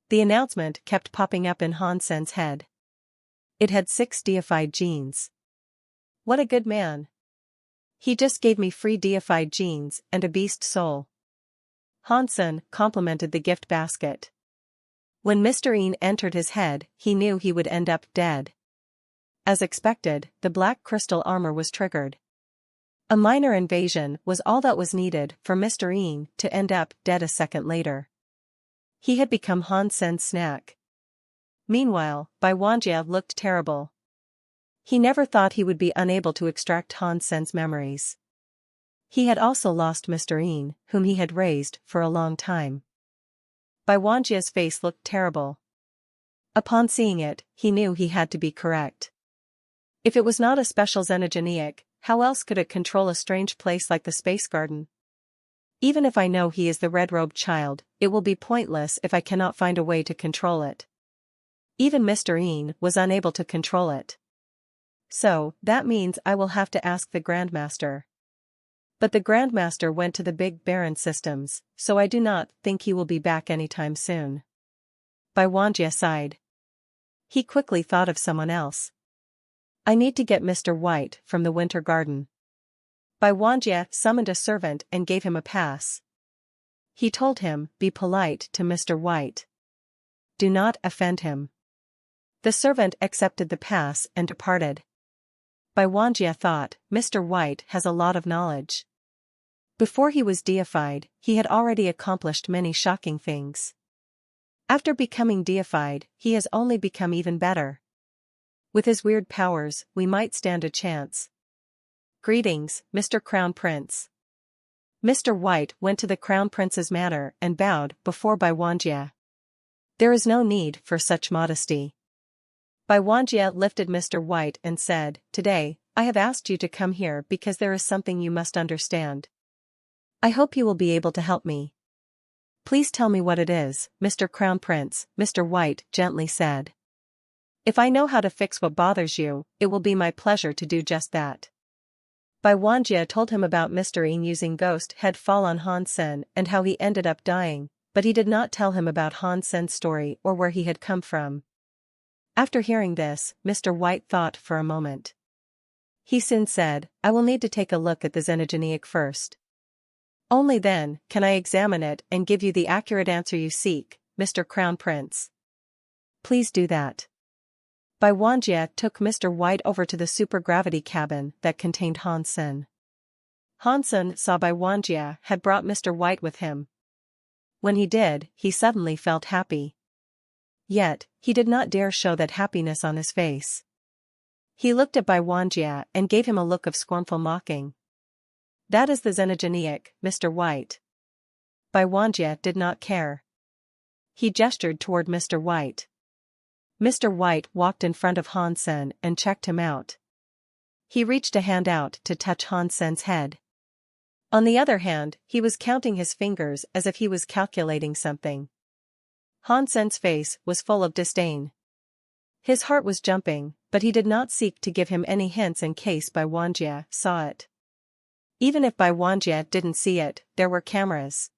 The announcement kept popping up in Hansen's head. It had 6 deified genes. What a good man. He just gave me free deified genes and a beast soul. Hansen complimented the gift basket. When Mr. Een entered his head, he knew he would end up dead. As expected, the black crystal armor was triggered. A minor invasion was all that was needed for Mr. Een to end up dead a second later. He had become Hansen's snack. Meanwhile, Bai Wanjie looked terrible. He never thought he would be unable to extract Hansen's memories. He had also lost Mr. Een, whom he had raised for a long time. Bai Wanjie's face looked terrible. Upon seeing it, he knew he had to be correct. If it was not a special xenogenic, how else could it control a strange place like the Space Garden? Even if I know he is the red-robed child, it will be pointless if I cannot find a way to control it. Even Mr. Een was unable to control it. So, that means I will have to ask the Grandmaster. But the Grandmaster went to the Big Baron systems, so I do not think he will be back anytime soon. Bai Wanjie sighed. He quickly thought of someone else. I need to get Mr. White from the Winter Garden. Bai Wanjie summoned a servant and gave him a pass. He told him, be polite to Mr. White. Do not offend him. The servant accepted the pass and departed. Bai Wanjie thought, Mr. White has a lot of knowledge. Before he was deified, he had already accomplished many shocking things. After becoming deified, he has only become even better. With his weird powers, we might stand a chance. Greetings, Mr. Crown Prince. Mr. White went to the Crown Prince's manor and bowed before Bai Wanjie. There is no need for such modesty. Bai Wanjie lifted Mr. White and said, Today, I have asked you to come here because there is something you must understand. I hope you will be able to help me. Please tell me what it is, Mr. Crown Prince, Mr. White gently said. If I know how to fix what bothers you, it will be my pleasure to do just that. Bai Wanjie told him about Mr. Een using ghost head fall on Hansen and how he ended up dying, but he did not tell him about Hansen's story or where he had come from. After hearing this, Mr. White thought for a moment. He soon said, I will need to take a look at the xenogenic first. Only then can I examine it and give you the accurate answer you seek, Mr. Crown Prince. Please do that. Bai Wanjie took Mr. White over to the supergravity cabin that contained Hansen. Hansen saw Bai Wanjie had brought Mr. White with him. When he did, he suddenly felt happy. Yet, he did not dare show that happiness on his face. He looked at Bai Wanjie and gave him a look of scornful mocking. That is the xenogenic, Mr. White. Bai Wanjie did not care. He gestured toward Mr. White. Mr. White walked in front of Hansen and checked him out. He reached a hand out to touch Hansen's head. On the other hand, he was counting his fingers as if he was calculating something. Hansen's face was full of disdain. His heart was jumping, but he did not seek to give him any hints in case Bai Wanjie saw it. Even if Bai Wanjie didn't see it, there were cameras.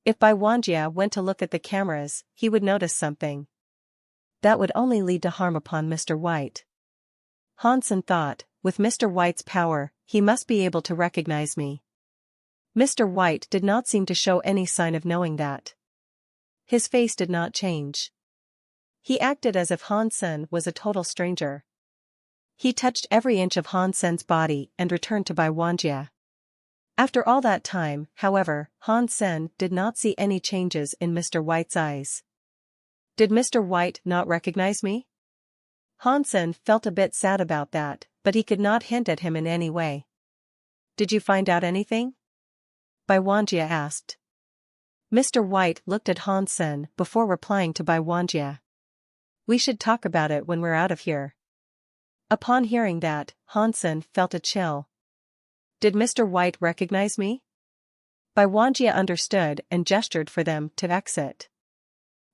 If Bai Wanjie went to look at the cameras, he would notice something. That would only lead to harm upon Mr. White. Hansen thought, with Mr. White's power, he must be able to recognize me. Mr. White did not seem to show any sign of knowing that. His face did not change. He acted as if Hansen was a total stranger. He touched every inch of Hansen's body and returned to Bai Wanjie. After all that time, however, Hansen did not see any changes in Mr. White's eyes. Did Mr. White not recognize me? Hansen felt a bit sad about that, but he could not hint at him in any way. Did you find out anything? Bai Wanjie asked. Mr. White looked at Hansen before replying to Bai Wanjie. We should talk about it when we're out of here. Upon hearing that, Hansen felt a chill. Did Mr. White recognize me? Bai Wanjie understood and gestured for them to exit.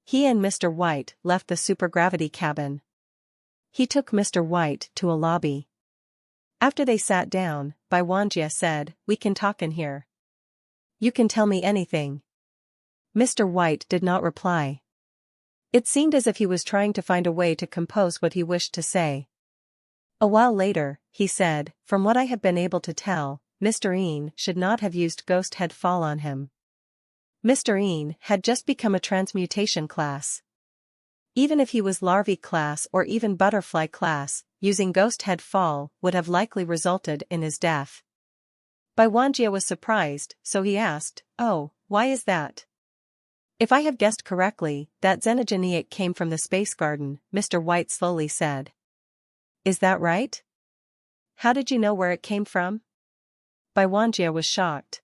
He and Mr. White left the supergravity cabin. He took Mr. White to a lobby. After they sat down, Bai Wanjie said, "We can talk in here. You can tell me anything." Mr. White did not reply. It seemed as if he was trying to find a way to compose what he wished to say. A while later, he said, "From what I have been able to tell, Mr. Een should not have used Ghost Head Fall on him. Mr. Een had just become a transmutation class. Even if he was larvae class or even butterfly class, using Ghost Head Fall would have likely resulted in his death." Bai Wanjie was surprised, so he asked, "Oh, why is that?" "If I have guessed correctly, that xenogenic came from the space garden," Mr. White slowly said. "Is that right? How did you know where it came from?" Bai Wanjie was shocked.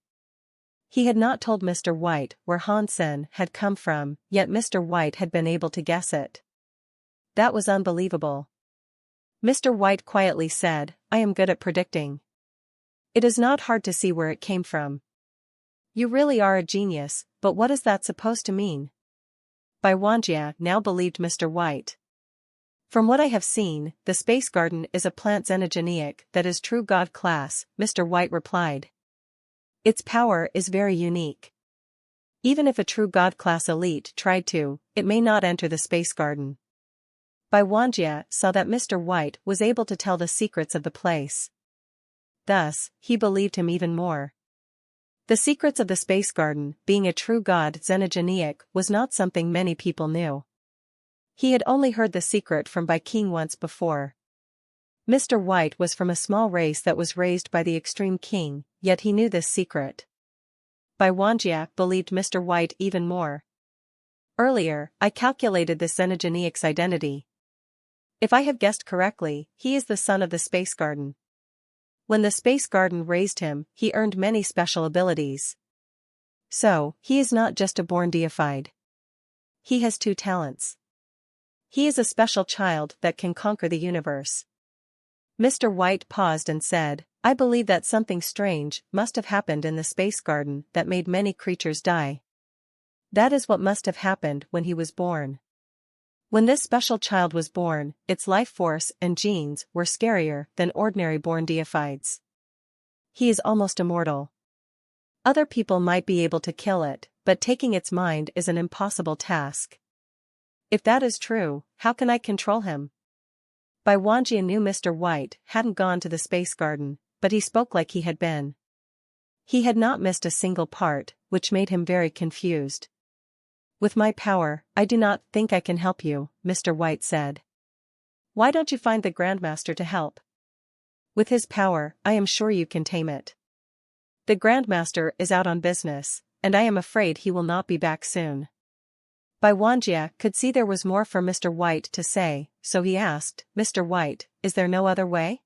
He had not told Mr. White where Hansen had come from, yet Mr. White had been able to guess it. That was unbelievable. Mr. White quietly said, "I am good at predicting. It is not hard to see where it came from." "You really are a genius, but what is that supposed to mean?" Bai Wanjie now believed Mr. White. "From what I have seen, the space garden is a plant xenogenic that is true god class," Mr. White replied. "Its power is very unique. Even if a true god class elite tried to, it may not enter the space garden." Bai Wanjie saw that Mr. White was able to tell the secrets of the place. Thus, he believed him even more. The secrets of the space garden, being a true god xenogenic, was not something many people knew. He had only heard the secret from Bai King once before. Mr. White was from a small race that was raised by the Extreme King, yet he knew this secret. Bai Wanjie believed Mr. White even more. "Earlier, I calculated this xenogenic's identity. If I have guessed correctly, he is the son of the space garden. When the space garden raised him, he earned many special abilities. So, he is not just a born deified. He has two talents. He is a special child that can conquer the universe." Mr. White paused and said, "I believe that something strange must have happened in the space garden that made many creatures die. That is what must have happened when he was born. When this special child was born, its life force and genes were scarier than ordinary born deifieds. He is almost immortal. Other people might be able to kill it, but taking its mind is an impossible task. If that is true, how can I control him?" Bai Wanjie knew Mr. White hadn't gone to the space garden, but he spoke like he had been. He had not missed a single part, which made him very confused. "With my power, I do not think I can help you," Mr. White said. "Why don't you find the Grandmaster to help? With his power, I am sure you can tame it. The Grandmaster is out on business, and I am afraid he will not be back soon." Bai Wanjie could see there was more for Mr. White to say, so he asked, "Mr. White, is there no other way?"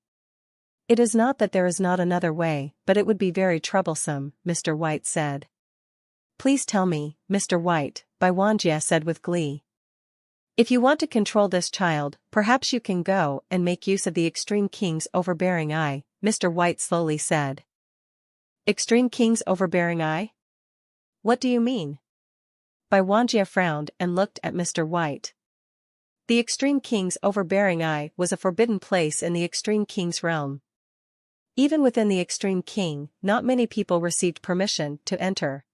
"It is not that there is not another way, but it would be very troublesome," Mr. White said. "Please tell me, Mr. White," Bai Wanjie said with glee. "If you want to control this child, perhaps you can go and make use of the Extreme King's overbearing eye," Mr. White slowly said. "Extreme King's overbearing eye? What do you mean?" Bai Wanjie frowned and looked at Mr. White. The Extreme King's overbearing eye was a forbidden place in the Extreme King's realm. Even within the Extreme King, not many people received permission to enter.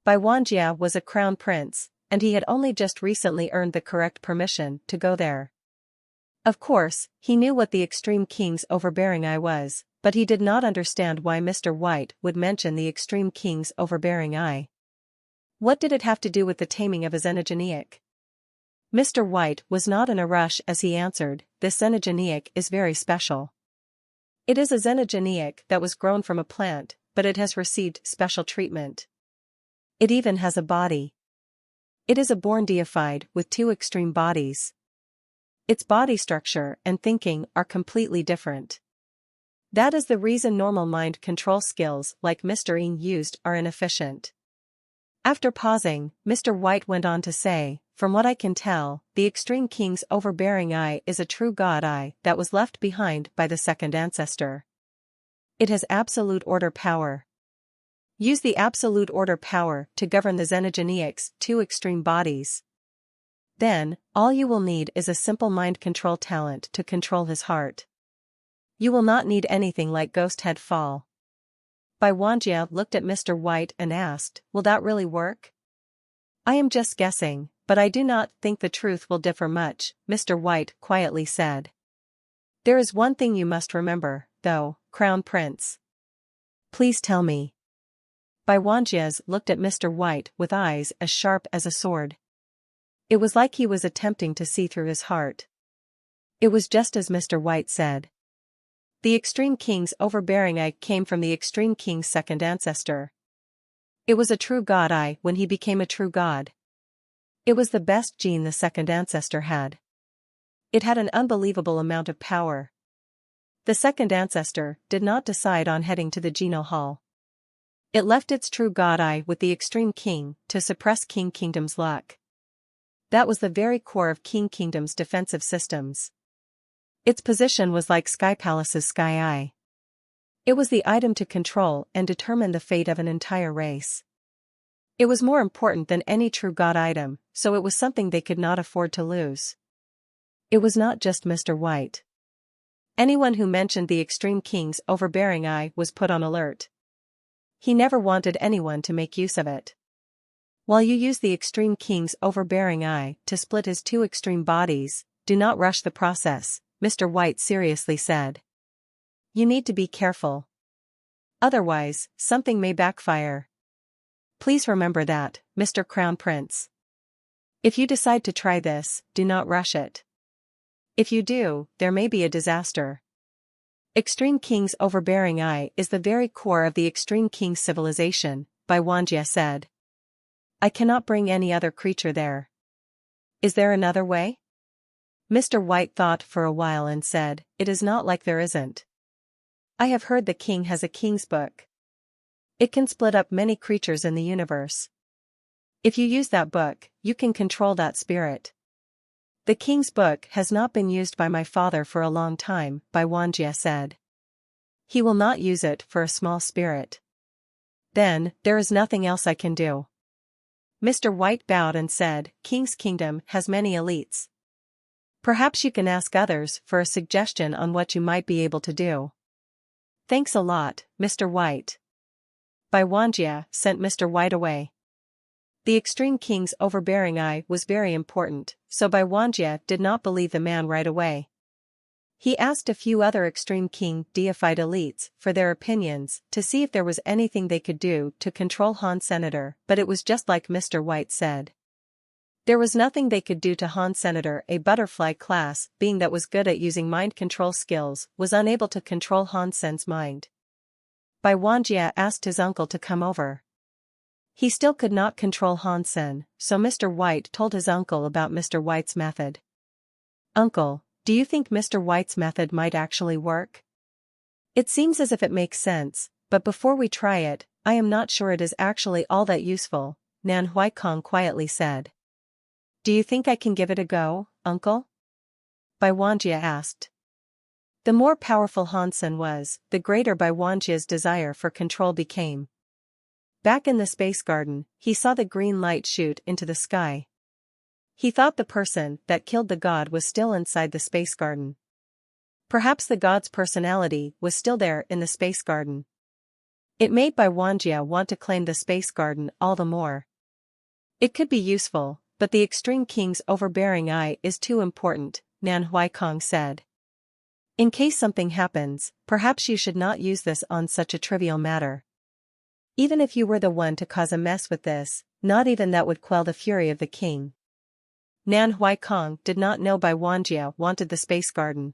Bai Wanjie was a crown prince, and he had only just recently earned the correct permission to go there. Of course, he knew what the Extreme King's overbearing eye was, but he did not understand why Mr. White would mention the Extreme King's overbearing eye. What did it have to do with the taming of a xenogenic? Mr. White was not in a rush as he answered, "This xenogenic is very special. It is a xenogenic that was grown from a plant, but it has received special treatment. It even has a body. It is a born deified with two extreme bodies. Its body structure and thinking are completely different. That is the reason normal mind control skills like Mr. Ng used are inefficient." After pausing, Mr. White went on to say, "From what I can tell, the Extreme King's overbearing eye is a true god eye that was left behind by the second ancestor. It has absolute order power. Use the absolute order power to govern the xenogenic's two extreme bodies. Then, all you will need is a simple mind control talent to control his heart. You will not need anything like Ghost Head Fall. Bai Wanjie looked at Mr. White and asked, will that really work? I am just guessing, but I do not think the truth will differ much, Mr. White quietly said. There is one thing you must remember, though, Crown Prince. Please tell me. Bai Wanjie looked at Mr. White with eyes as sharp as a sword. It was like he was attempting to see through his heart. It was just as Mr. White said. The Extreme King's overbearing eye came from the Extreme King's second ancestor. It was a true god eye when he became a true god. It was the best gene the second ancestor had. It had an unbelievable amount of power. The second ancestor did not decide on heading to the Geno Hall. It left its true god eye with the Extreme King to suppress King Kingdom's luck. That was the very core of King Kingdom's defensive systems. Its position was like Sky Palace's Sky Eye. It was the item to control and determine the fate of an entire race. It was more important than any true god item, so it was something they could not afford to lose. It was not just Mr. White. Anyone who mentioned the Extreme King's overbearing eye was put on alert. He never wanted anyone to make use of it. While you use the Extreme King's overbearing eye to split his two extreme bodies, do not rush the process, Mr. White seriously said. You need to be careful. Otherwise, something may backfire. Please remember that, Mr. Crown Prince. If you decide to try this, do not rush it. If you do, there may be a disaster. Extreme King's overbearing eye is the very core of the Extreme King's civilization, Bai Wanjie said. I cannot bring any other creature there. Is there another way? Mr. White thought for a while and said, it is not like there isn't. I have heard the king has a king's book. It can split up many creatures in the universe. If you use that book, you can control that spirit. The king's book has not been used by my father for a long time, Bai Wanjie said. He will not use it for a small spirit. Then, there is nothing else I can do. Mr. White bowed and said, King's Kingdom has many elites. Perhaps you can ask others for a suggestion on what you might be able to do. Thanks a lot, Mr. White. Bai Wanjie sent Mr. White away. The Extreme King's overbearing eye was very important, so Bai Wanjie did not believe the man right away. He asked a few other Extreme King deified elites for their opinions to see if there was anything they could do to control Han Senator, but it was just like Mr. White said. There was nothing they could do to Han Senator. A butterfly class being that was good at using mind control skills was unable to control Han Sen's mind. Bai Wanjie asked his uncle to come over. He still could not control Han Sen, so Mr. White told his uncle about Mr. White's method. Uncle, do you think Mr. White's method might actually work? It seems as if it makes sense, but before we try it, I am not sure it is actually all that useful, Nan Huaikong quietly said. Do you think I can give it a go, uncle? Bai Wanjie asked. The more powerful Han Sen was, the greater Bai Wanjie's desire for control became. Back in the space garden, he saw the green light shoot into the sky. He thought the person that killed the god was still inside the space garden. Perhaps the god's personality was still there in the space garden. It made Bai Wanjie want to claim the space garden all the more. It could be useful, but the Extreme King's overbearing eye is too important, Nan Huaikong said. In case something happens, perhaps you should not use this on such a trivial matter. Even if you were the one to cause a mess with this, not even that would quell the fury of the king. Nan Huaikong did not know Bai Wanjie wanted the space garden.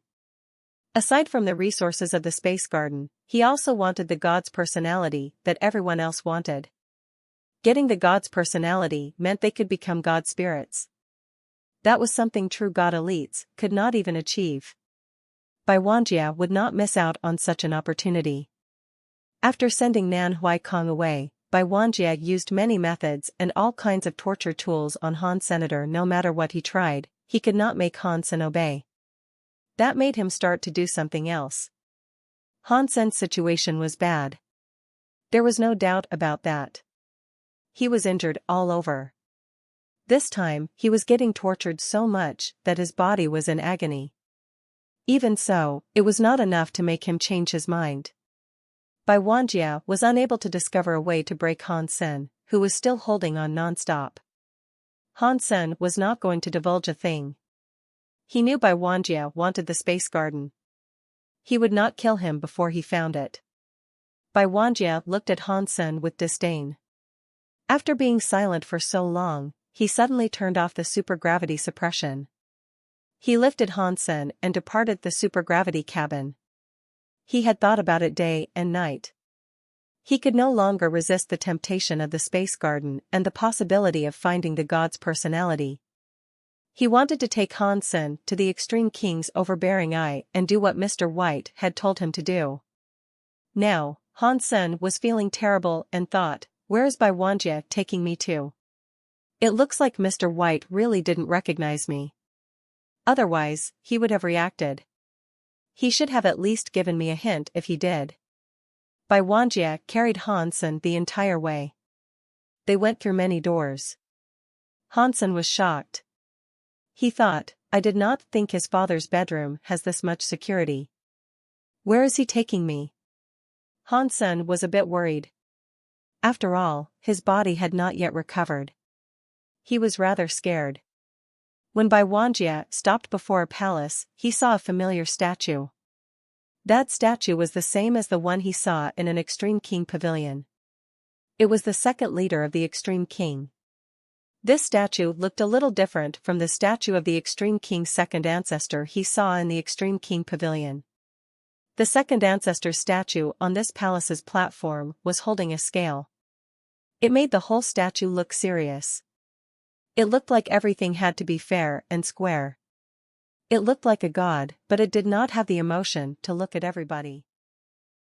Aside from the resources of the space garden, he also wanted the god's personality that everyone else wanted. Getting the god's personality meant they could become god spirits. That was something true god elites could not even achieve. Bai Wanjie would not miss out on such an opportunity. After sending Nan Huaikong away, Bai Wanjie used many methods and all kinds of torture tools on Han Senator. No matter what he tried, he could not make Han Sen obey. That made him start to do something else. Han Sen's situation was bad. There was no doubt about that. He was injured all over. This time, he was getting tortured so much that his body was in agony. Even so, it was not enough to make him change his mind. Bai Wanjie was unable to discover a way to break Han Sen, who was still holding on non-stop. Han Sen was not going to divulge a thing. He knew Bai Wanjie wanted the space garden. He would not kill him before he found it. Bai Wanjie looked at Han Sen with disdain. After being silent for so long, he suddenly turned off the supergravity suppression. He lifted Han Sen and departed the supergravity cabin. He had thought about it day and night. He could no longer resist the temptation of the space garden and the possibility of finding the god's personality. He wanted to take Han Sen to the Extreme King's overbearing eye and do what Mr. White had told him to do. Now, Han Sen was feeling terrible and thought, where is Bai Wanjie taking me to? It looks like Mr. White really didn't recognize me. Otherwise, he would have reacted. He should have at least given me a hint if he did. Bai Wanjie carried Han Sen the entire way. They went through many doors. Han Sen was shocked. He thought, I did not think his father's bedroom has this much security. Where is he taking me? Han Sen was a bit worried. After all, his body had not yet recovered. He was rather scared. When Bai Wanjie stopped before a palace, he saw a familiar statue. That statue was the same as the one he saw in an Extreme King pavilion. It was the second leader of the Extreme King. This statue looked a little different from the statue of the Extreme King's second ancestor he saw in the Extreme King pavilion. The second ancestor's statue on this palace's platform was holding a scale. It made the whole statue look serious. It looked like everything had to be fair and square. It looked like a god, but it did not have the emotion to look at everybody.